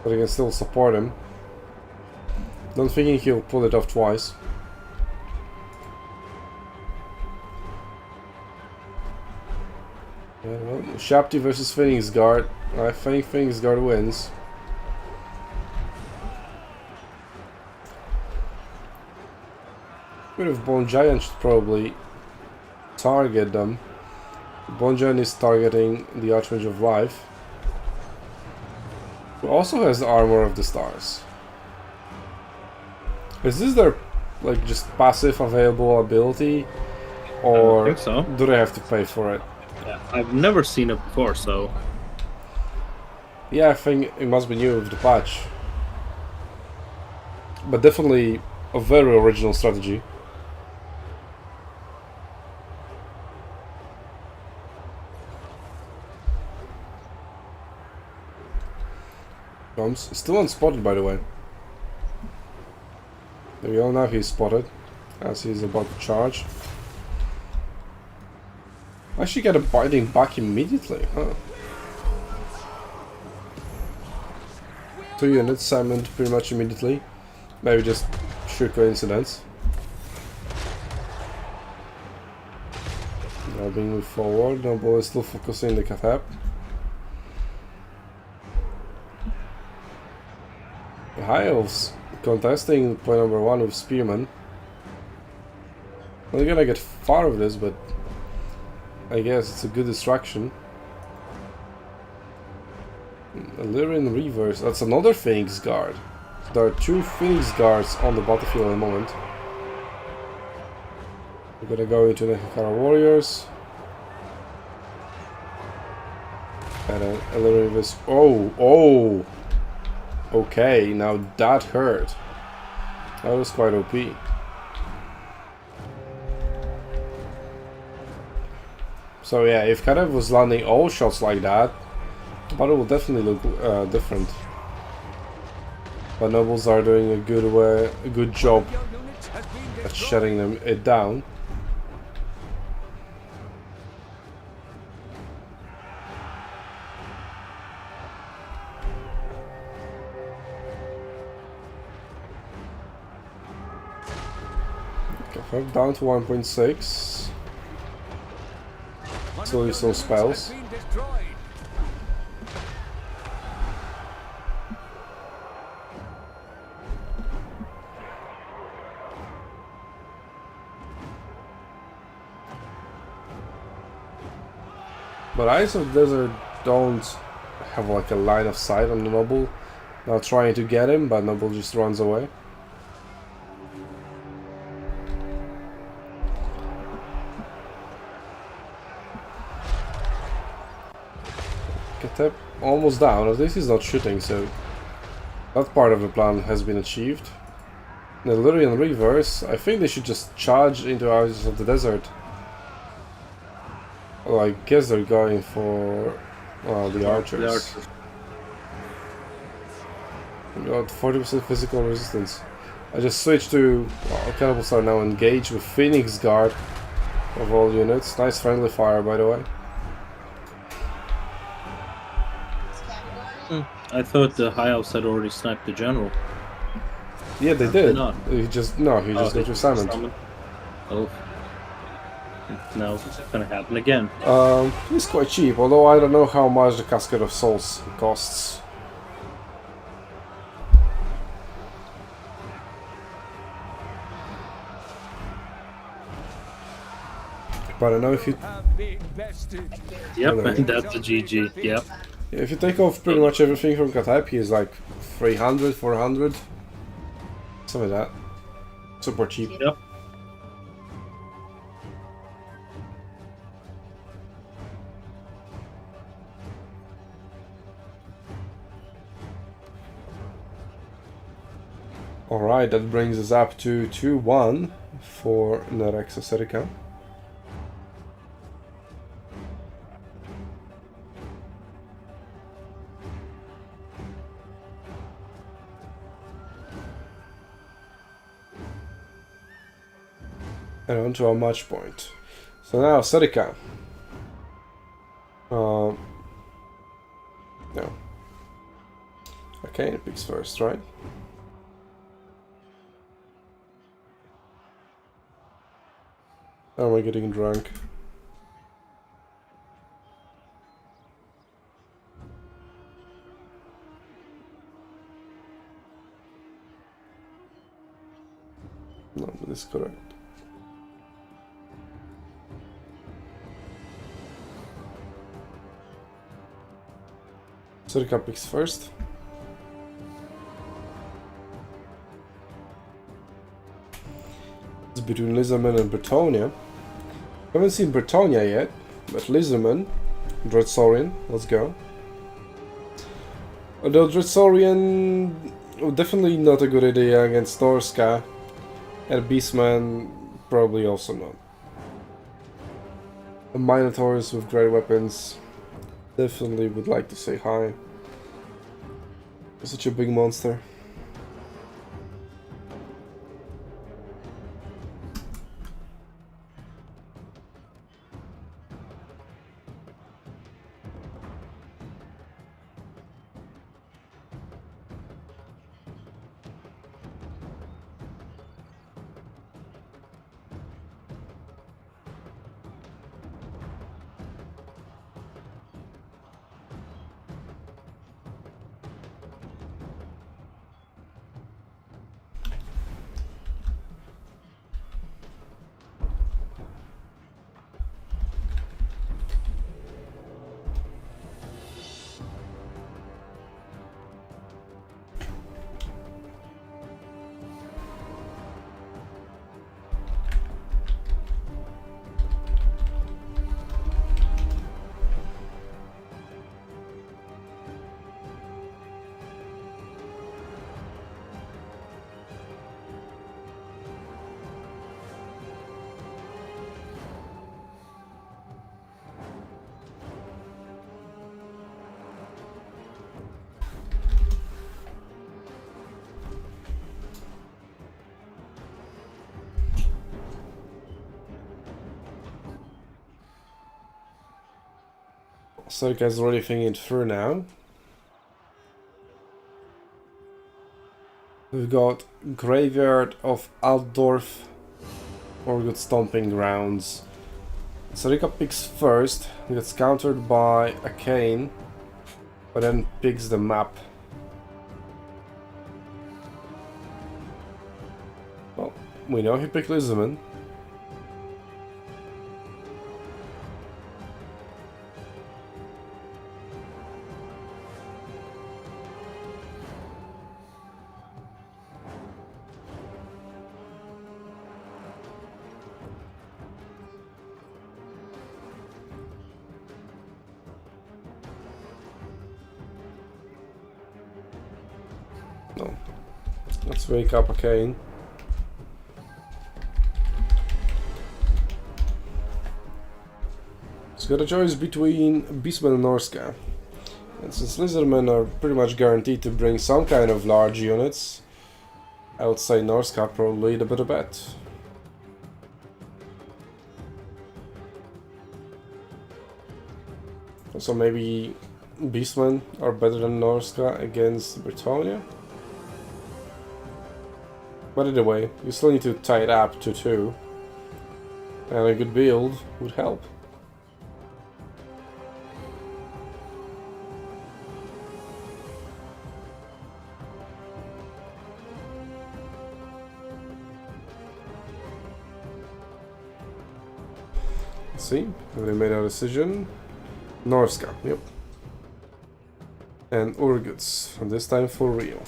but I can still support him. Not thinking he'll pull it off twice. Yeah, well, Shapti versus Phoenix Guard. I think Phoenix Guard wins. Bit of Bone Giant should probably target them. Bone Giant is targeting the Archmage of Life, who also has the Armor of the Stars. Is this their Like just passive available ability, or think so. do they have to pay for it? Yeah, I've never seen it before, so Yeah, I think it must be new with the patch. But definitely a very original strategy. Comes still unspotted, by the way. We all know he's spotted as he's about to charge. Actually get a biting back immediately, huh? 2 units summoned pretty much immediately. Maybe just sheer coincidence. Now being moved forward, Noble is still focusing the Cathap. The High Elves contesting point number 1 with Spearman. Not gonna get far with this, but I guess it's a good distraction. Illyrian Reavers, that's another Phoenix Guard. There are 2 Phoenix Guards on the battlefield at the moment. We're gonna go into the Hikara Warriors. And then Illyrian Reavers. Oh! Okay, now that hurt. That was quite OP. So yeah, if Karev was landing all shots like that, the battle will definitely look different. But nobles are doing a good job at shutting it down. Okay, down to 1.6. Still use some spells. But Eyes of the Desert don't have like a line of sight on the Noble. Now trying to get him, but Noble just runs away. Katep almost down, at least he's not shooting, so that part of the plan has been achieved. The Illyrian Reavers, I think they should just charge into Eyes of the Desert. Well, I guess they're going for the archers. We got 40% physical resistance. I just switched to cannibals are now engaged with Phoenix Guard of all units. Nice friendly fire, by the way. I thought the High Elves had already sniped the general. Yeah, they did. Not. He just got to summon. Oh. No, it's gonna happen again. It's quite cheap, although I don't know how much the Cascade of Souls costs. But I know if you... Yep, and that's a GG, yep. Yeah, if you take off pretty much everything from Katap, he's like 300, 400. Something like that. Super cheap. Yep. Alright, that brings us up to 2-1 for Nerexa Serica. And on to our match point. So now, Serica. No. Okay, picks first, right? Am I getting drunk? No, that is correct. Serica picks first. between Lizardmen and Bretonnia. Haven't seen Bretonnia yet, but Lizardmen, Dreadsaurian, let's go. Although Dreadsaurian, definitely not a good idea against Norsca, and Beastmen, probably also not. A Minotaurs with great weapons, definitely would like to say hi. Such a big monster. So you guys already thinking it through now. We've got Graveyard of Altdorf or good Stomping Grounds. Sarika picks first, gets countered by Akkeinn, but then picks the map. Well, we know he picked Lizardmen. No. Let's wake up Akkeinn. He's got a choice between Beastmen and Norsca. And since Lizardmen are pretty much guaranteed to bring some kind of large units, I would say Norsca probably the better bet. So maybe Beastmen are better than Norsca against Bretonnia? But either way, you still need to tie it up to 2. And a good build would help. Let's see, have they made a decision? Norsca, yep. And Urguts, and this time for real.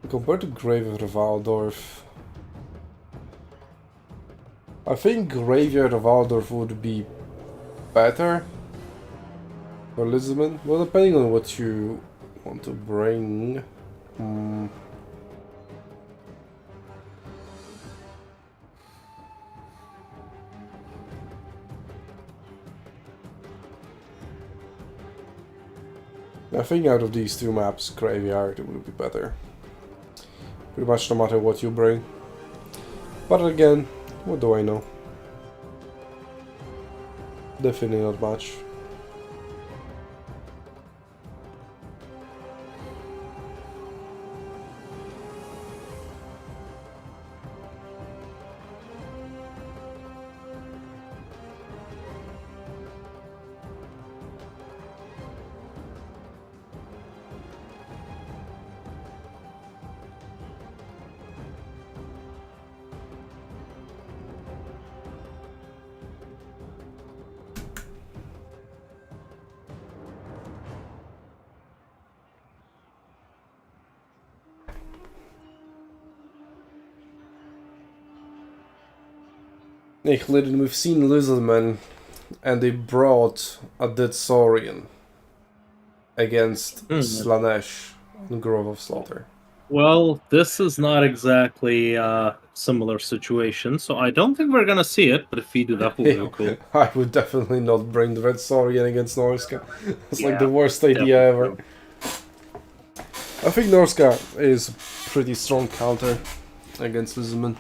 Compared to Graveyard of Altdorf, I think Graveyard of Altdorf would be better for Lizardmen. Well, depending on what you want to bring. I think out of these two maps, Graveyard would be better. Pretty much no matter what you bring. But again, what do I know? Definitely not much. Hey, Hlidin, we've seen Lizardmen, and they brought a dead Saurian against Slaanesh on Grove of Slaughter. Well, this is not exactly a similar situation, so I don't think we're gonna see it, but if we do, that will be cool. I would definitely not bring the Red Saurian against Norsca. It's like Yeah, the worst idea ever. I think Norsca is pretty strong counter against Lizardmen.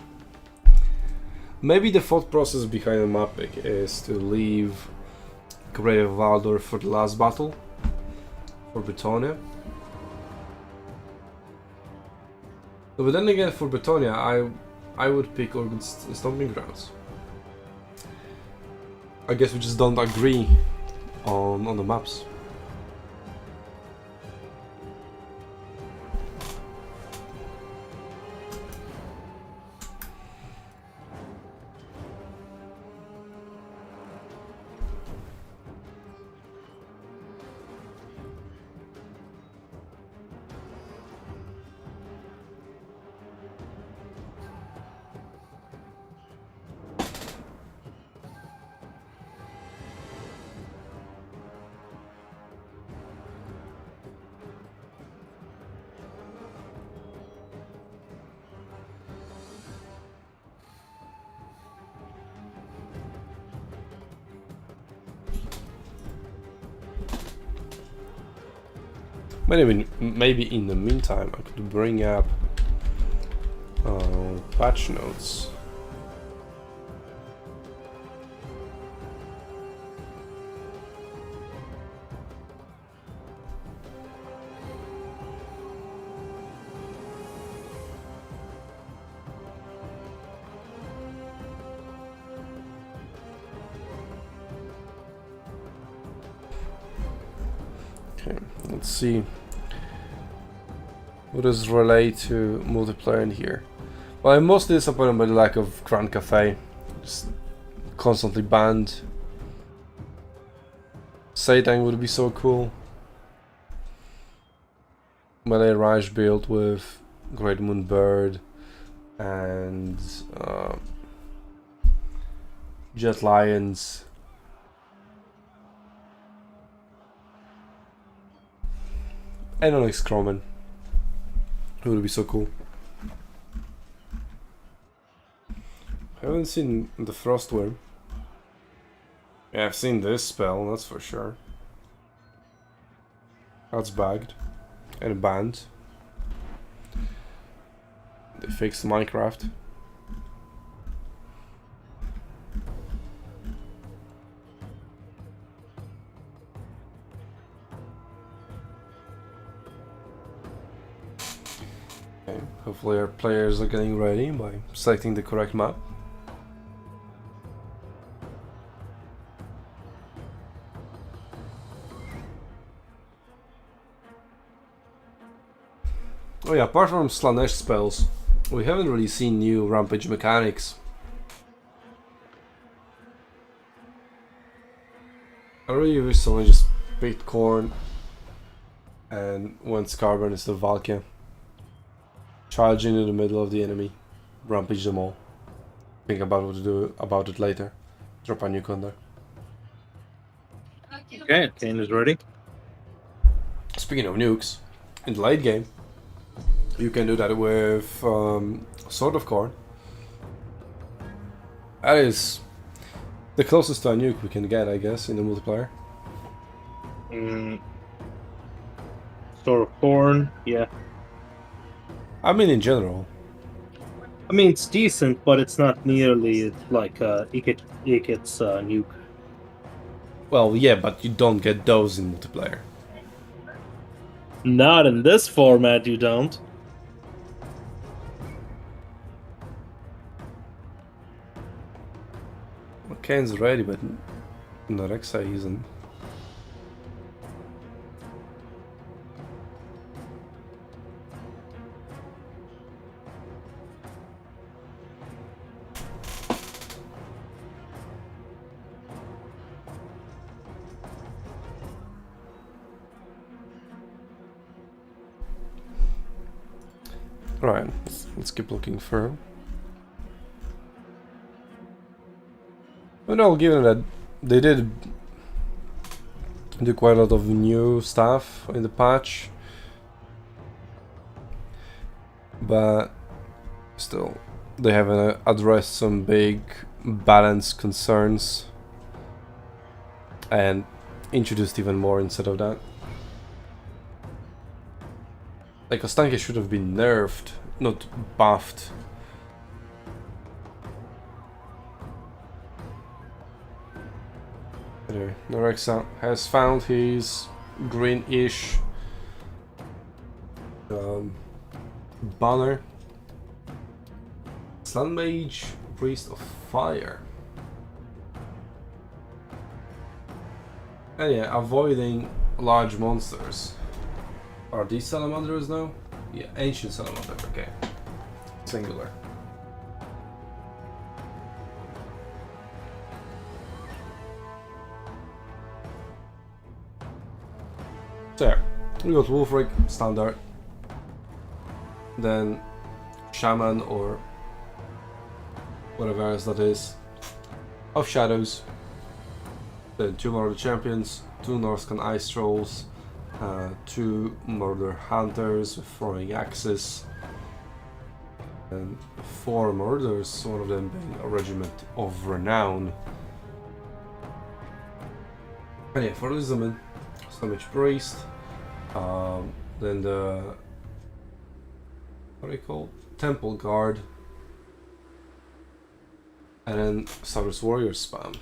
Maybe the thought process behind the map pick is to leave Grey of Valdor for the last battle for Britannia. But then again, for Britannia, I would pick Organ's Stomping Grounds. I guess we just don't agree on the maps. Maybe in the meantime I could bring up patch notes. Okay, let's see. What does relate to multiplayer in here? Well, I'm mostly disappointed by the lack of Grand Cafe. Just constantly banned. Tzeentch would be so cool. Melee Raj build with Great Moon Bird and Jet Lions. And Onyx Crowman. It would be so cool. I haven't seen the Frostworm. Yeah, I've seen this spell, that's for sure. That's bagged. And banned. They fixed Minecraft. Okay, hopefully our players are getting ready by selecting the correct map. Oh yeah, apart from Slaanesh spells, we haven't really seen new rampage mechanics. I really wish someone just picked Khorne and went Scarburn instead of Valkia. Charge into the middle of the enemy, rampage them all. Think about what to do about it later. Drop a nuke on there. Okay, Kane is ready. Speaking of nukes, in the late game, you can do that with Sword of Khorne. That is the closest to a nuke we can get, I guess, in the multiplayer. Sword of Khorne, yeah. I mean, in general. I mean, it's decent, but it's not nearly like Ikit's nuke. Well, yeah, but you don't get those in multiplayer. Not in this format, you don't. Kane's ready, but Nerexa isn't. Right, let's keep looking for him. But no, given that they did do quite a lot of new stuff in the patch, but still, they haven't addressed some big balance concerns and introduced even more instead of that. Like, Ostanke should have been nerfed, not buffed. Anyway, Nerexa has found his greenish banner. Slaanesh, Priest of Fire. And yeah, avoiding large monsters. Are these salamanders now? Yeah, ancient salamander, okay. Singular. So yeah, we got Wolfric, standard. Then Shaman or whatever else that is. Of Shadows. Then 2 more of the champions, 2 Norscan ice trolls, 2 murder hunters with throwing axes, and 4 murders, one of them being a regiment of renown. And yeah, for Lizardmen, Slaanesh Priest, then the what are they called? Temple Guard, and then Saurus Warrior spam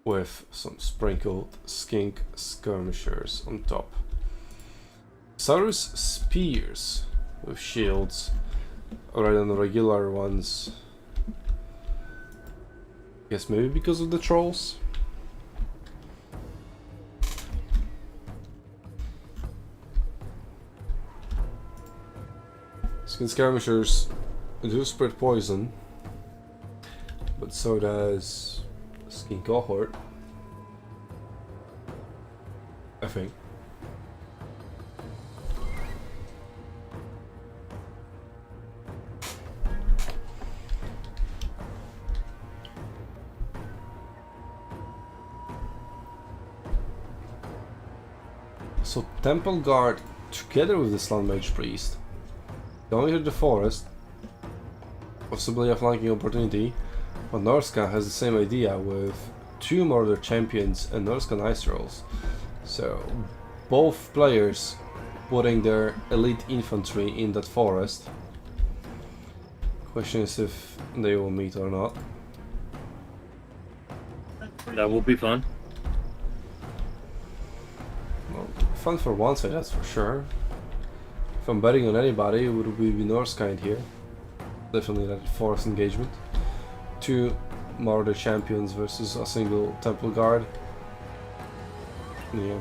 with some sprinkled skink skirmishers on top. Saurus Spears with shields, rather than the regular ones. Guess maybe because of the trolls? Skin skirmishers do spread poison, but so does Skin Cohort, I think. So Temple Guard together with the Slaanesh Priest going to the forest, possibly a flanking opportunity, but Norsca has the same idea with 2 murder champions and Norscan ice rolls. So both players putting their elite infantry in that forest. Question is if they will meet or not. That will be fun. Well, fun for one side, that's for sure. If I'm betting on anybody, it would be Norsca in here. Definitely that forest engagement. 2 murder champions versus a single temple guard. Yeah.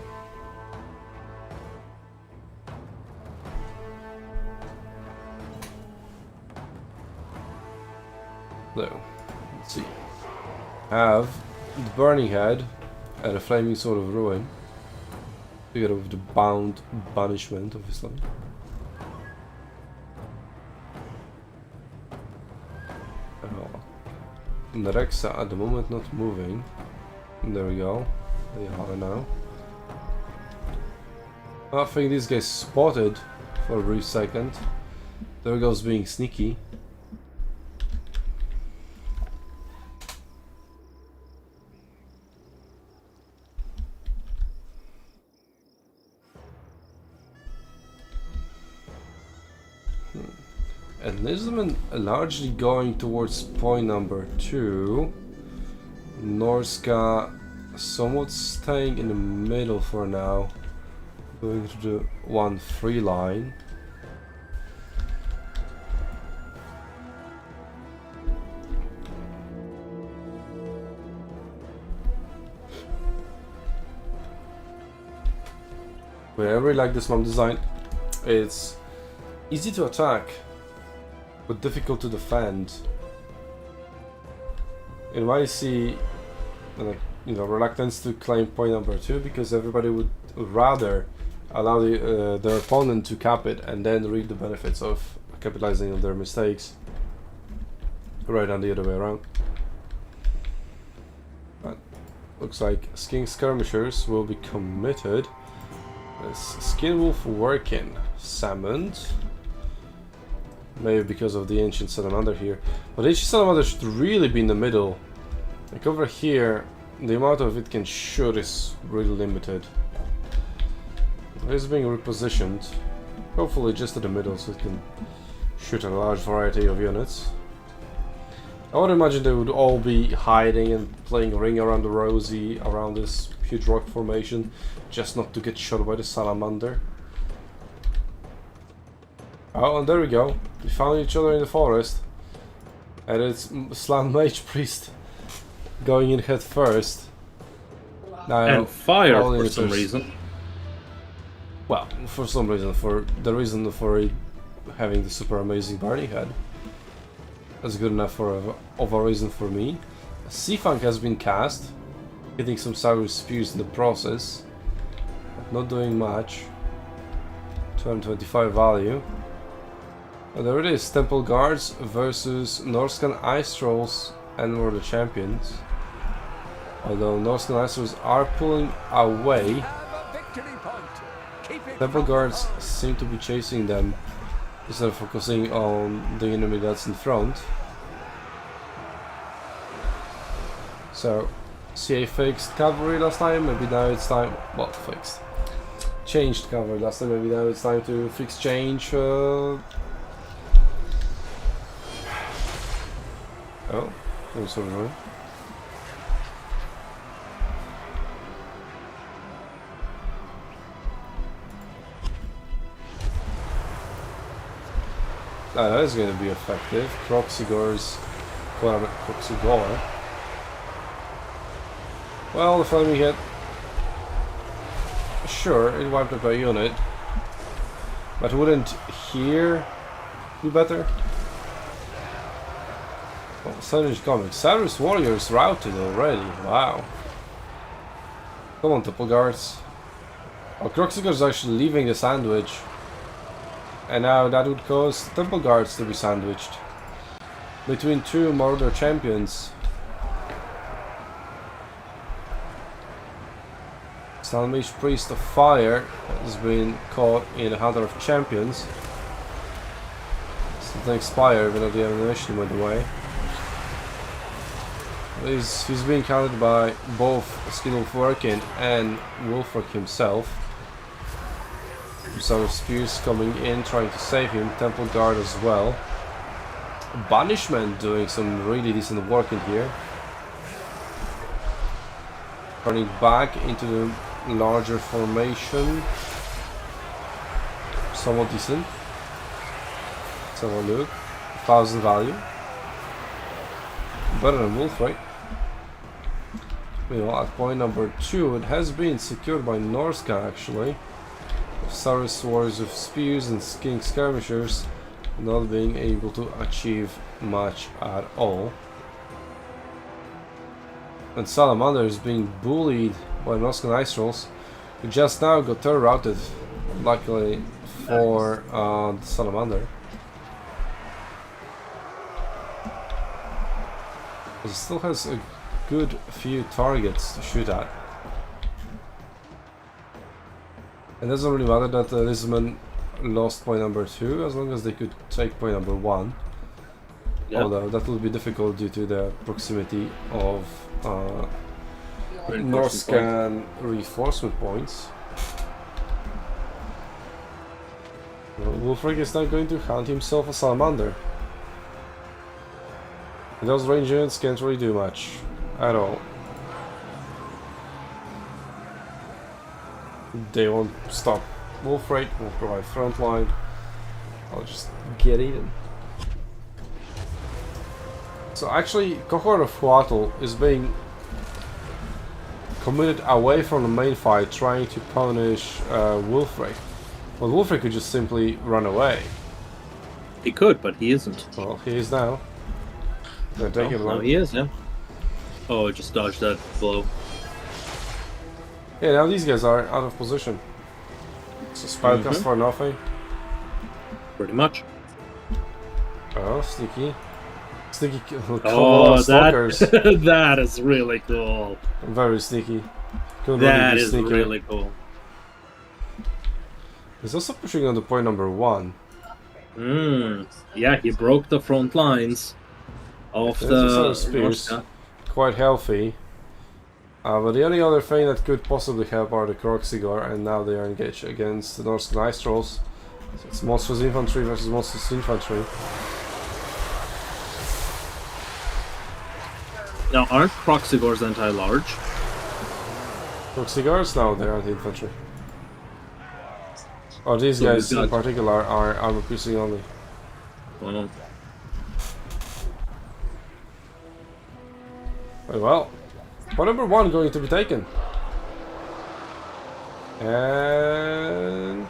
So, let's see. Have the Burning Head and a Flaming Sword of Ruin, together with the Bound Banishment, obviously. Nerexa at the moment not moving. There we go. They are now. I think this guy's spotted for a brief second. There goes being sneaky. And Lizardmen largely going towards point number 2. Norsca somewhat staying in the middle for now. Going to the 1-3 line. But I really like this map design. It's easy to attack, but difficult to defend. And why I see, like, reluctance to claim point number 2, because everybody would rather allow their opponent to cap it and then reap the benefits of capitalizing on their mistakes, rather than the other way around. looks like Skin Skirmishers will be committed. Skin Wolf working. Summoned. Maybe because of the Ancient Salamander here. But Ancient Salamander should really be in the middle. Like over here, the amount of it can shoot is really limited. It's being repositioned. Hopefully just to the middle so it can shoot a large variety of units. I would imagine they would all be hiding and playing Ring Around the Rosie around this huge rock formation, just not to get shot by the Salamander. Oh, and there we go. We found each other in the forest. And it's Slaanesh Priest going in head first. Now, And fire all for some units are reason. Well, for some reason, for the reason for it having the super amazing burning head. That's good enough of a reason for me. Sea Funk has been cast, hitting some sour spears in the process. Not doing much. 225 value. And there it is, Temple Guards versus Norscan Ice Trolls and we're the champions. Although Norscan Ice Trolls are pulling away. Temple Guards seem to be chasing them instead of focusing on the enemy that's in front. So, CA fixed cavalry last time, maybe now it's time. Well, fixed. Changed cavalry last time, maybe now it's time to fix change. Oh, I'm sorry. That is going to be effective. Croxigor's Croxigor. Well, the flaming hit. Sure, it wiped up a unit. But wouldn't here be better? Well, Slaanesh coming. Cyrus Warriors routed already. Wow. Come on, Temple Guards. Oh, Croxigor's actually leaving the sandwich. And now that would cause Temple Guards to be sandwiched between two Murder champions. Slaanesh Priest of Fire has been caught in a Hunter of Champions. Something expire even though the ammunition went away. He's being countered by both Skinwolf Working and Wolfric himself. Some spears coming in, trying to save him. Temple Guard as well. Banishment doing some really decent work in here. Turning back into the larger formation. Somewhat decent. Let's have a look. 1000 value. Better than Wolfric. Well, at point number 2, it has been secured by Norsca actually. Saurus Swords with Spears and Skin Skirmishers not being able to achieve much at all. And Salamander is being bullied by Norscan Ice Trolls, who just now got turret routed, luckily for the Salamander. It still has a good few targets to shoot at. It doesn't really matter that the Lizardmen lost point number 2, as long as they could take point number 1. Yep. Although that will be difficult due to the proximity of Norscan reinforcement points. Well, Wolfric is now going to hunt himself a Salamander. And those range units can't really do much at all. They won't stop Wolfric, will provide frontline. I'll just get eaten. So actually, Cohort of Fojtu is being committed away from the main fight, trying to punish Wolfric. But Wolfric could just simply run away. He could, but he isn't. Well, he is now. They're taking him no, he is, yeah. Oh, just dodged that blow. Yeah, now these guys are out of position. So spellcast for nothing. Pretty much. Oh, sneaky. Sneaky Oh, stalkers. that is really cool. Very sneaky. Could That be is sneaky. really cool. He's also pushing on the point number 1. Yeah, he broke the front lines of There's a set the of spears. Norsca. Quite healthy. But the only other thing that could possibly help are the Kroxigar, and now they are engaged against the Norscan Ice Trolls. So it's monstrous infantry versus monstrous infantry. Now, aren't Kroxigors anti-large? Kroxigars? No, they aren't infantry. Oh, these So guys we've in got- particular are armor piercing only. Well, Very well. Point number 1 going to be taken. And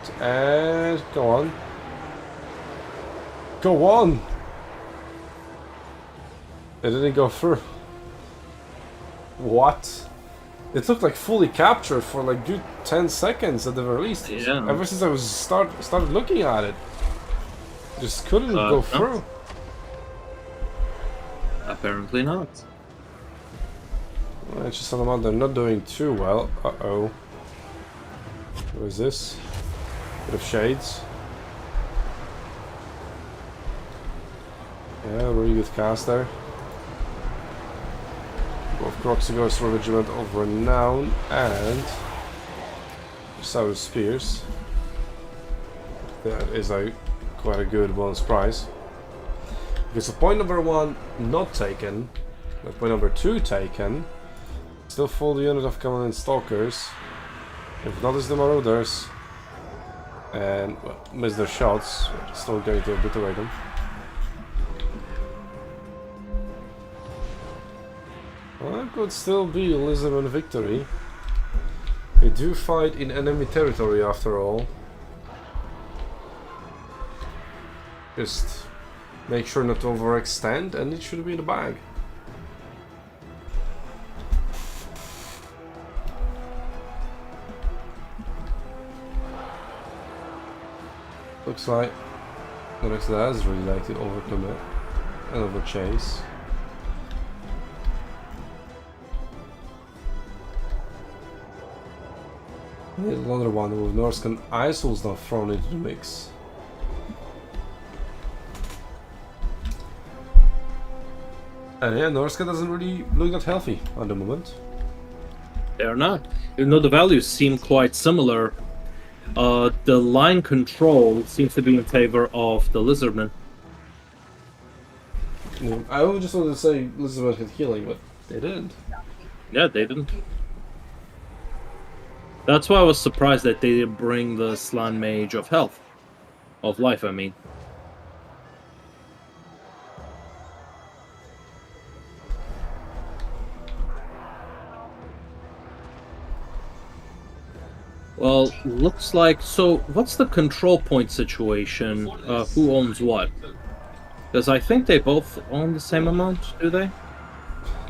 go on. Go on! It didn't go through. What? It looked like fully captured for like good 10 seconds at the very least. Yeah. Ever since I was started looking at it. Just couldn't go no. through. apparently not. Well, it's just they're not doing too well. Uh-oh. What is this? Bit of shades. Yeah, really good cast there. Both Kroxigars for Regiment of Renown and Sour Spears. That is quite a good bonus prize. Because the point number 1 not taken, but point number 2 taken. Still full unit of Command Stalkers. If notice the Marauders and well, miss their shots, still going to obliterate them. Well, that could still be a Lizardmen victory. They do fight in enemy territory after all. Just make sure not to overextend and it should be in the bag. Looks like Nerexa does really like to overcommit and overchase. Need another one with Norscan Isols now thrown into the mix. And yeah, Norsca doesn't really look that healthy at the moment. They're not. Even though the values seem quite similar, the line control seems to be in favor of the Lizardmen. Yeah, I would just wanted to say Lizardmen had healing, but they didn't. Yeah, they didn't. That's why I was surprised that they didn't bring the Slan Mage of health. Of life, I mean. Well, looks like... So, what's the control point situation? Who owns what? Because I think they both own the same amount, do they?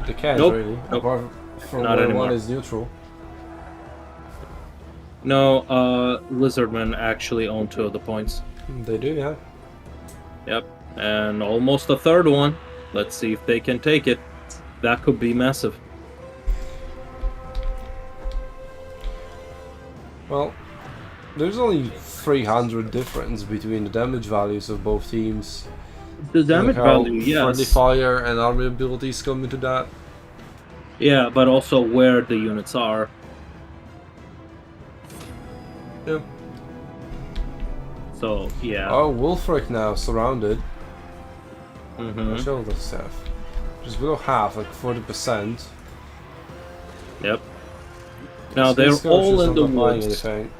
They can't Nope. really. Nope. Apart from Not where anymore. one is neutral. No, Lizardmen actually own 2 of the points. They do, yeah. Yep, and almost a third one. Let's see if they can take it. That could be massive. Well, there's only 300 difference between the damage values of both teams. The damage Look how value, friendly yes. fire and army abilities come into that. Yeah, but also where the units are. Yeah. So, yeah. Oh, Wolfric now surrounded. Mm-hmm. Show the stuff. Just below half, like 40%. Yep. Now These they're guys all just in the not buying woods. anything.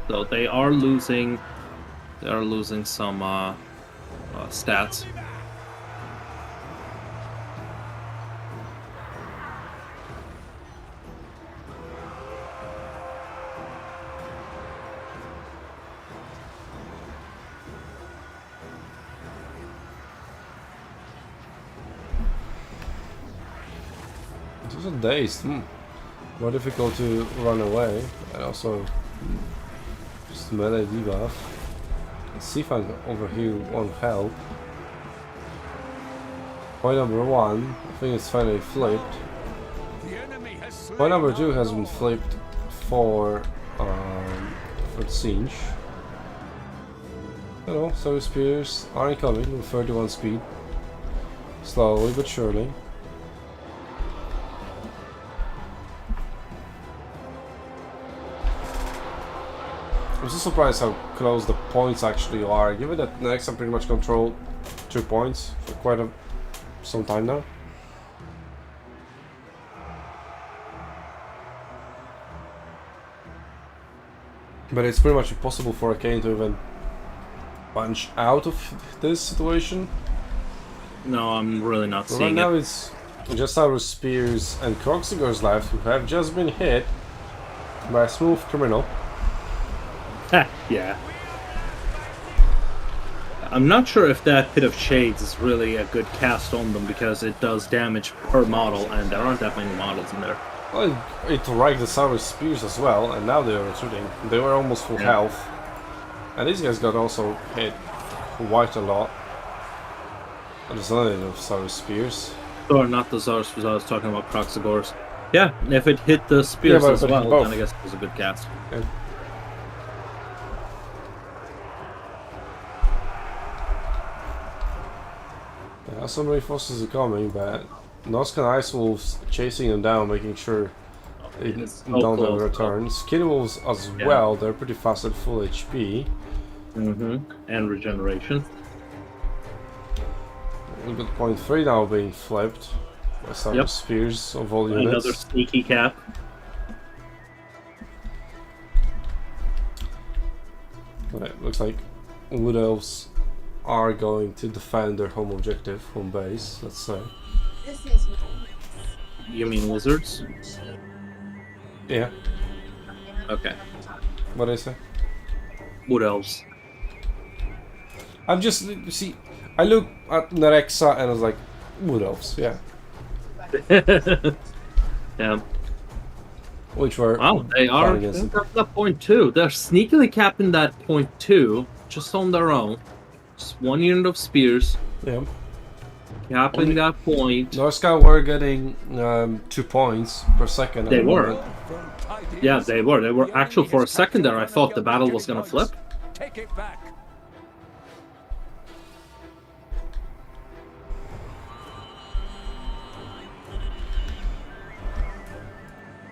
So they are losing. They are losing some stats. It was a dazed. More difficult to run away, and also just melee debuff. Let's see if I can overheal one help. Point number 1, I think it's finally flipped. The enemy has slain Point number 2 has been flipped for Tzeentch. Hello, so spears are incoming with 31 speed. Slowly but surely. I'm so surprised how close the points actually are, given that Nerexa pretty much control 2 points for quite some time now. But it's pretty much impossible for akkeinn to even punch out of this situation. No, I'm really not But right seeing now it. it's just our spears and Kroxigor's left, who have just been hit by a smooth criminal. Yeah. I'm not sure if that Pit of Shades is really a good cast on them because it does damage per model and there aren't that many models in there. Well, it wrecked the Sour Spears as well, and now they are retreating. They were almost full health. And these guys got also hit quite a lot. There's not enough Sour Spears. Or not the Zars, because I was talking about Kroxigors. Yeah, if it hit the spears but as it hit well, both. then I guess it was a good cast. Okay. Yeah, some reinforcements are coming, but Norsca and Ice Wolves chasing them down, making sure they It's so don't have close, returns. Skin Wolves as Yeah. well, they're pretty fast at full HP. And regeneration. We've got point 3 now being flipped by some Yep. spears of all Another units. sneaky cap. Right, looks like Wood Elves are going to defend their home objective, home base, let's say. You mean wizards? Yeah, Okay. what did I say? Wood elves. I'm just, you see, I look at Nerexa and I was like, Wood Elves, yeah. Yeah. Which were Wow, they are fighting against it. at that point 2. They're sneakily capping that point 2 just on their own. Just 1 unit of spears, Yeah. capping that point. Norsca were getting 2 points per second. at They the were. moment. from tidings. Yeah, they were. They were actually for a second there. I thought the battle was gonna flip. Take it back.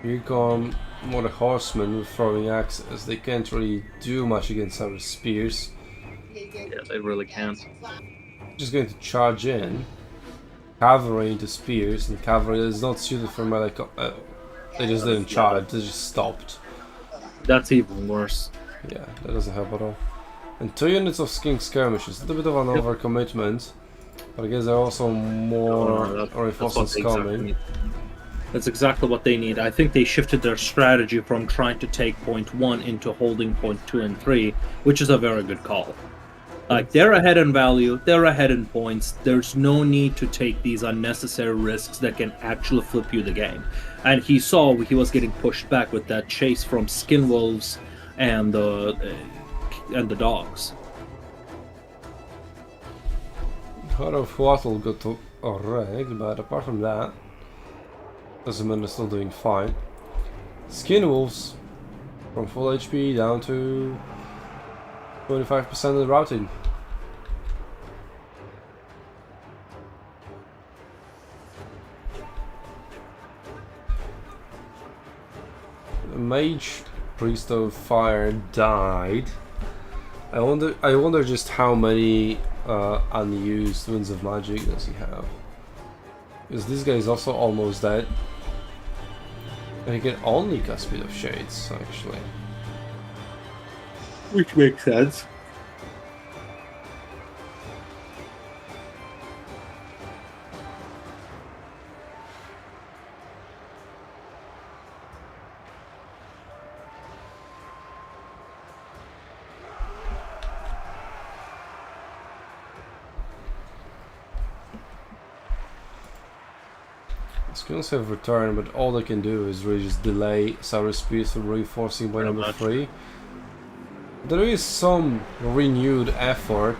Here come more the horsemen with throwing axes. They can't really do much against our spears. Yeah, they really can't. Just going to charge in. Cavalry into spears, and cavalry is not suited for melee. They just didn't charge, they just stopped. That's even worse. Yeah, that doesn't help at all. And 2 units of skin skirmishes. A little bit of an overcommitment, but I guess there are also more That's what reinforcements they coming. exactly need. That's exactly what they need. I think they shifted their strategy from trying to take point 1 into holding point 2 and 3, which is a very good call. Like, they're ahead in value, they're ahead in points, there's no need to take these unnecessary risks that can actually flip you the game. And he saw he was getting pushed back with that chase from Skin Wolves and the dogs. Heart of Wattle got to wrecked, but apart from that, Lizardmen are still doing fine. Skin Wolves from full HP down to 25% of the routing. The Mage Priest of Fire died. I wonder just how many unused Winds of Magic does he have? Because this guy is also almost dead. And he can only cast Speed of Shades, actually. Which makes sense. Skills have returned, but all they can do is really just delay Sour Spears from reinforcing by number 3. There is some renewed effort.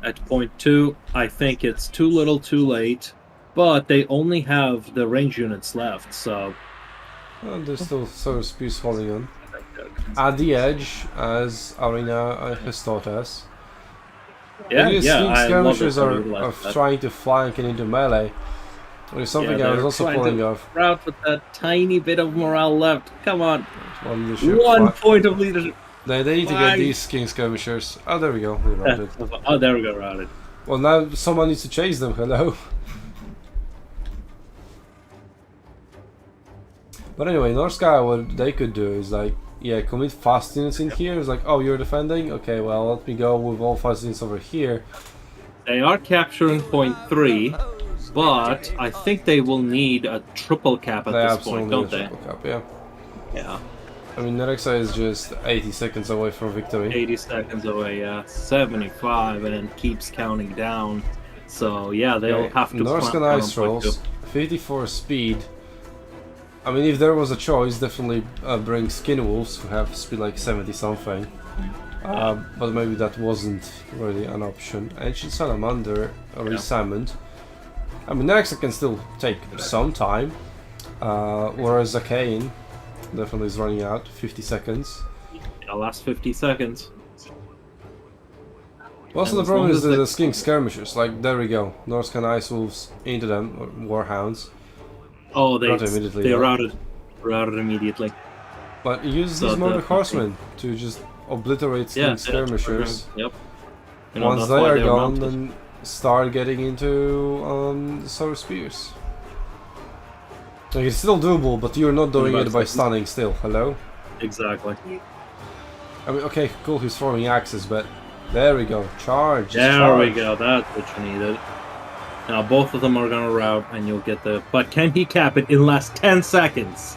at point 2. I think it's too little too late, but they only have the range units left, so... Well, there's still sort of spears holding on. At the edge, as Arena has taught us. Yeah, These I love skirmishers it. are trying to flank and into melee. There's something I was they're also trying pulling to off. rout with that tiny bit of morale left. Come on. Leadership. One point of leadership. They need to get these king skirmishers. Oh, there we go. We routed. Oh, there we go, routed. Well, now someone needs to chase them. Hello. But anyway, Norsca, what they could do is like, yeah, commit fast units in here. It's like, oh, you're defending? Okay, well, let me go with all fast units over here. They are capturing point 3, but I think they will need a triple cap at this point, don't they? Triple cap, yeah. Yeah. I mean, Nerexa is just 80 seconds away from victory. 80 seconds away, yeah. 75, and it keeps counting down. So, yeah, they'll have to... Norsca nice rolls, 54 speed. I mean, if there was a choice, definitely bring Skin Wolves, who have speed like 70-something. But maybe that wasn't really an option. Ancient Salamander, resummoned. I mean, Nerexa can still take some time, whereas akkeinn definitely is running out, 50 seconds. The last 50 seconds. Also, the problem is the Skink Skirmishers, like, there we go. Norsca Ice Wolves into them, or Warhounds. Oh, they immediately, routed immediately. But use these Murder Horsemen to just obliterate Skink Skirmishers. Yep. Once they are gone, then start getting into the Sour Spears. Like, it's still doable, but you're not doing it by stunning still. Hello? Exactly. I mean, okay, cool, he's throwing axes, but there we go. Charge! There we go, that's what you needed. Now both of them are gonna rout and you'll get the... But can he cap it in last 10 seconds?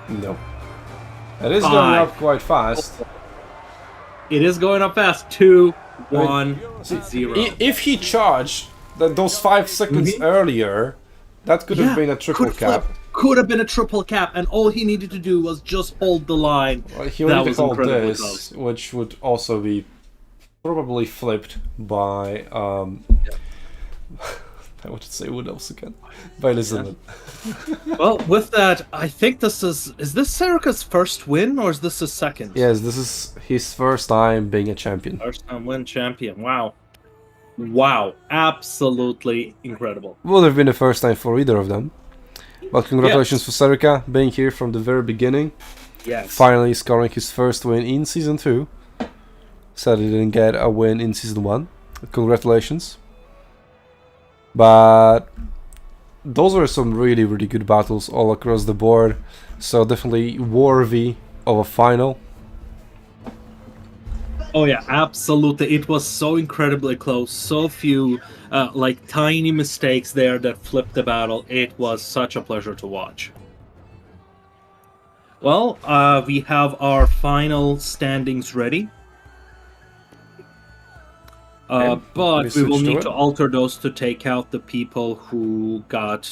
No. It is going up quite fast. It is going up fast. 2, 1, 0. If he charged those 5 seconds earlier, that could have been a triple cap. Could have been a triple cap, and all he needed to do was just hold the line. Well, he would have hold this, which would also be probably flipped by... I would say what else again? By Lizardmen. Yeah. Well, with that, I think this is this Serica's first win, or is this his second? Yes, this is his first time being a champion. First time win champion, wow. Wow, absolutely incredible. Would have been the first time for either of them. But congratulations for Serica, being here from the very beginning. Yes. Finally scoring his first win in Season 2. Sadly didn't get a win in Season 1. Congratulations. But those were some really, really good battles all across the board. So definitely worthy of a final. Oh yeah, absolutely. It was so incredibly close. So few, like, tiny mistakes there that flipped the battle. It was such a pleasure to watch. Well, we have our final standings ready. But we will need to alter those to take out the people who got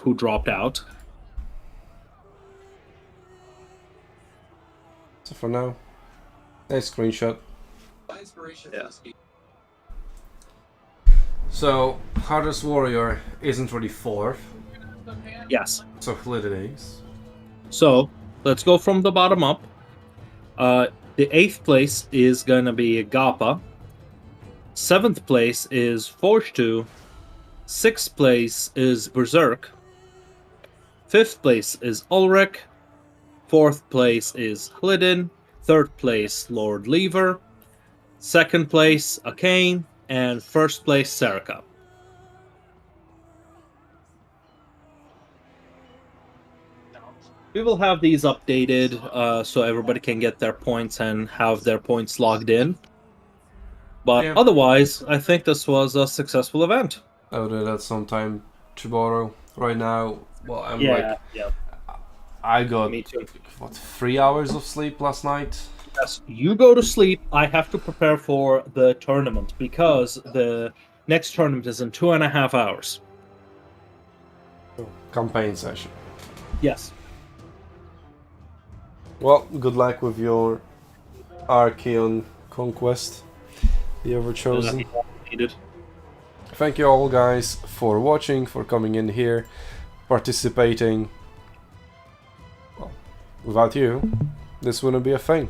who dropped out. So for now, nice screenshot. Yeah. So hardest warrior isn't really 4th. Yes. So Hlidin is. So let's go from the bottom up. The 8th place is gonna be Gapa. 7th place is Fojtu. 6th place is Berrserk. 5th place is Alrik. 4th place is Hlidin. 3rd place Lord Lever. 2nd place akkeinn. And 1st place Serica. We will have these updated so everybody can get their points and have their points logged in. But otherwise, I think this was a successful event. I will do that sometime tomorrow. Right now, well, I'm I got, me too. What, 3 hours of sleep last night? Yes, you go to sleep. I have to prepare for the tournament because the next tournament is in 2.5 hours. Campaign session. Yes. Well, good luck with your Archeon conquest. The ever chosen. needed. Thank you all, guys, for watching, for coming in here, participating. Well, without you, this wouldn't be a thing.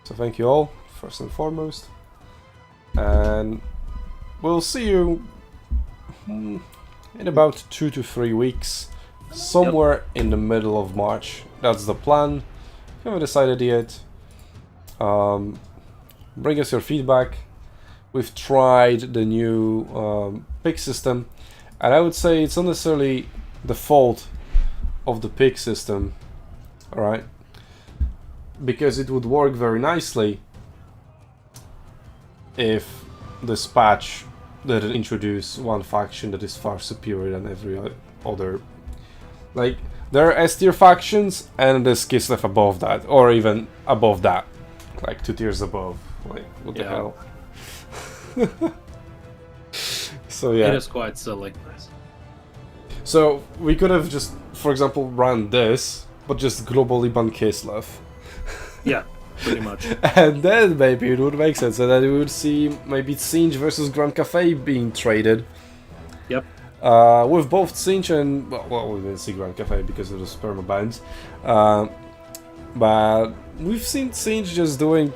So thank you all, first and foremost. And we'll see you in about 2 to 3 weeks, somewhere in the middle of March. That's the plan. Haven't decided yet. Bring us your feedback. We've tried the new pick system, and I would say it's not necessarily the fault of the pick system, alright? Because it would work very nicely if this patch didn't introduce one faction that is far superior than every other. Like, there are S tier factions, and there's Kislev above that, or even above that, like 2 tiers above. Like, what the hell? So yeah, It is quite silly. so we could have just, for example, run this, but just globally ban Kislev. Yeah, pretty much. And then maybe it would make sense, and then we would see maybe Tzeentch versus Grand Cafe being traded. Yep. With both Tzeentch and, well, we didn't see Grand Cafe because of the sperma bans. But we've seen Tzeentch just doing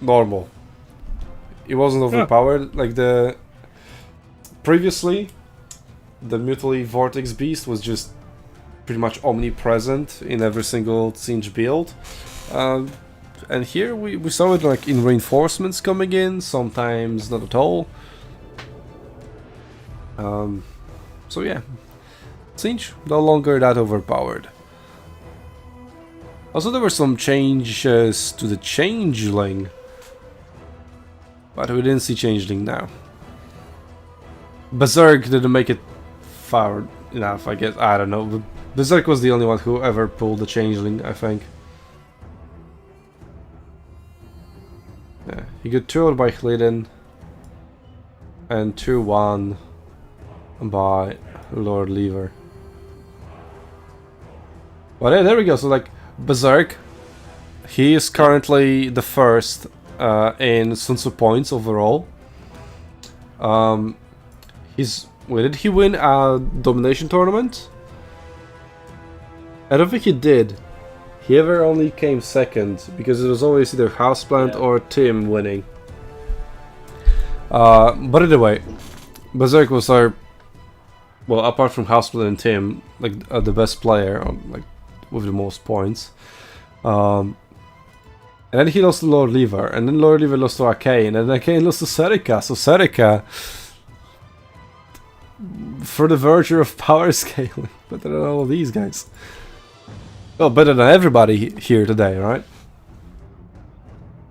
normal. It wasn't overpowered like the previously. The Mutually Vortex Beast was just pretty much omnipresent in every single Tzeentch build. And here we saw it like in reinforcements coming in, sometimes not at all. So yeah, Tzeentch no longer that overpowered. Also, there were some changes to the Changeling, but we didn't see Changeling now. Berrserk didn't make it far enough, I guess. I don't know. But Berrserk was the only one who ever pulled the Changeling, I think. Yeah, he got 2-0 by Hlidin and 2-1 by Lord Lever. But yeah, there we go. So like Berrserk, he is currently the first in SUNTZU points overall. Did he win a domination tournament? I don't think he did. He ever only came second because it was always either Houseplant or Tim winning. But anyway, Berrserk was our, well, apart from Houseplant and Tim, like the best player, like with the most points. And then he lost to Lord Lever, and then Lord Lever lost to Akkeinn, and Akkeinn lost to Serika. So Serika, for the virtue of power scaling, better than all of these guys. Well, better than everybody here today, right?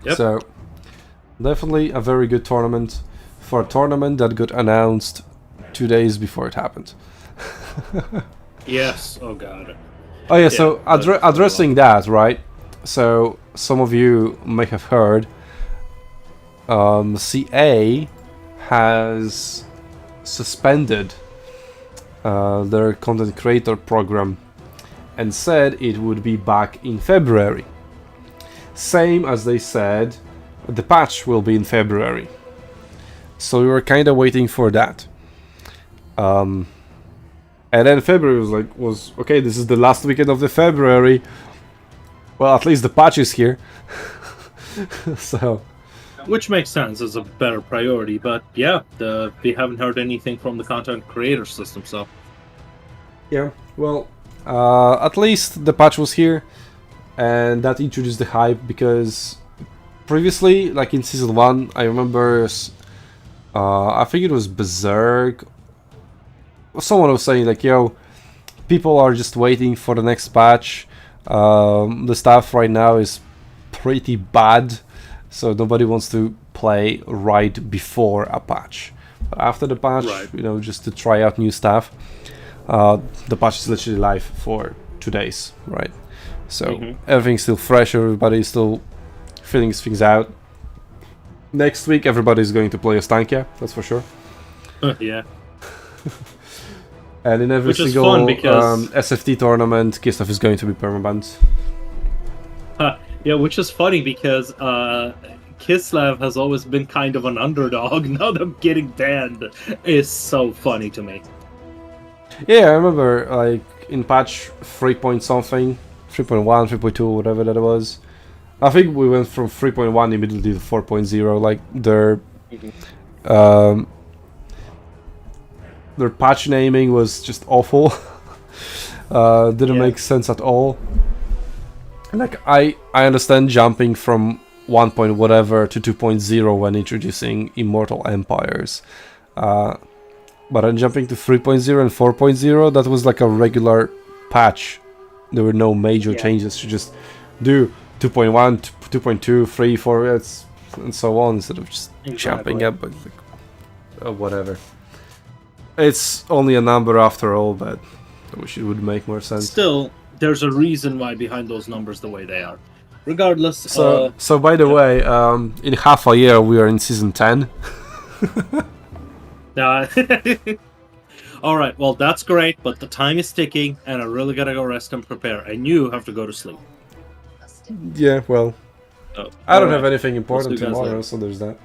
Yep. So, definitely a very good tournament for a tournament that got announced 2 days before it happened. Yes. Oh god. Oh yeah, so addressing that, right? So, some of you may have heard CA has suspended their content creator program and said it would be back in February. Same as they said the patch will be in February. So we were kind of waiting for that. And then February was okay, this is the last weekend of the February. Well, at least the patch is here. So, which makes sense as a better priority, but yeah, we haven't heard anything from the content creator system, so yeah, well, at least the patch was here, and that introduced the hype, because previously, like in Season 1, I remember, I think it was Berrserk, someone was saying like, yo, people are just waiting for the next patch, the stuff right now is pretty bad, so nobody wants to play right before a patch. But after the patch, right, you know, just to try out new stuff, the patch is literally live for 2 days, right? So everything's still fresh, everybody's still feeling things out. Next week, everybody's going to play Ostankia, that's for sure. Yeah. And in every Which is single fun because SFT tournament, Kislev is going to be permabanned. Yeah, which is funny because Kislev has always been kind of an underdog. Now them getting banned is so funny to me. Yeah, I remember, like, in patch 3 point something, 3.1, 3.2, whatever that was. I think we went from 3.1 immediately to 4.0, like, their patch naming was just awful. Didn't make sense at all. Like, I understand jumping from 1 point whatever to 2.0 when introducing Immortal Empires. But then jumping to 3.0 and 4.0, that was like a regular patch. There were no major changes to just do 2.1, 2.2, 3, 4, and so on, instead of just jumping up. But like, whatever. It's only a number after all, but I wish it would make more sense. Still, there's a reason why behind those numbers the way they are. Regardless. So by the way, in half a year we are in season 10. Alright, well that's great, but the time is ticking and I really gotta go rest and prepare. And you have to go to sleep. Yeah, well, Oh, I don't alright. have anything important We'll see you guys tomorrow, later. so there's that.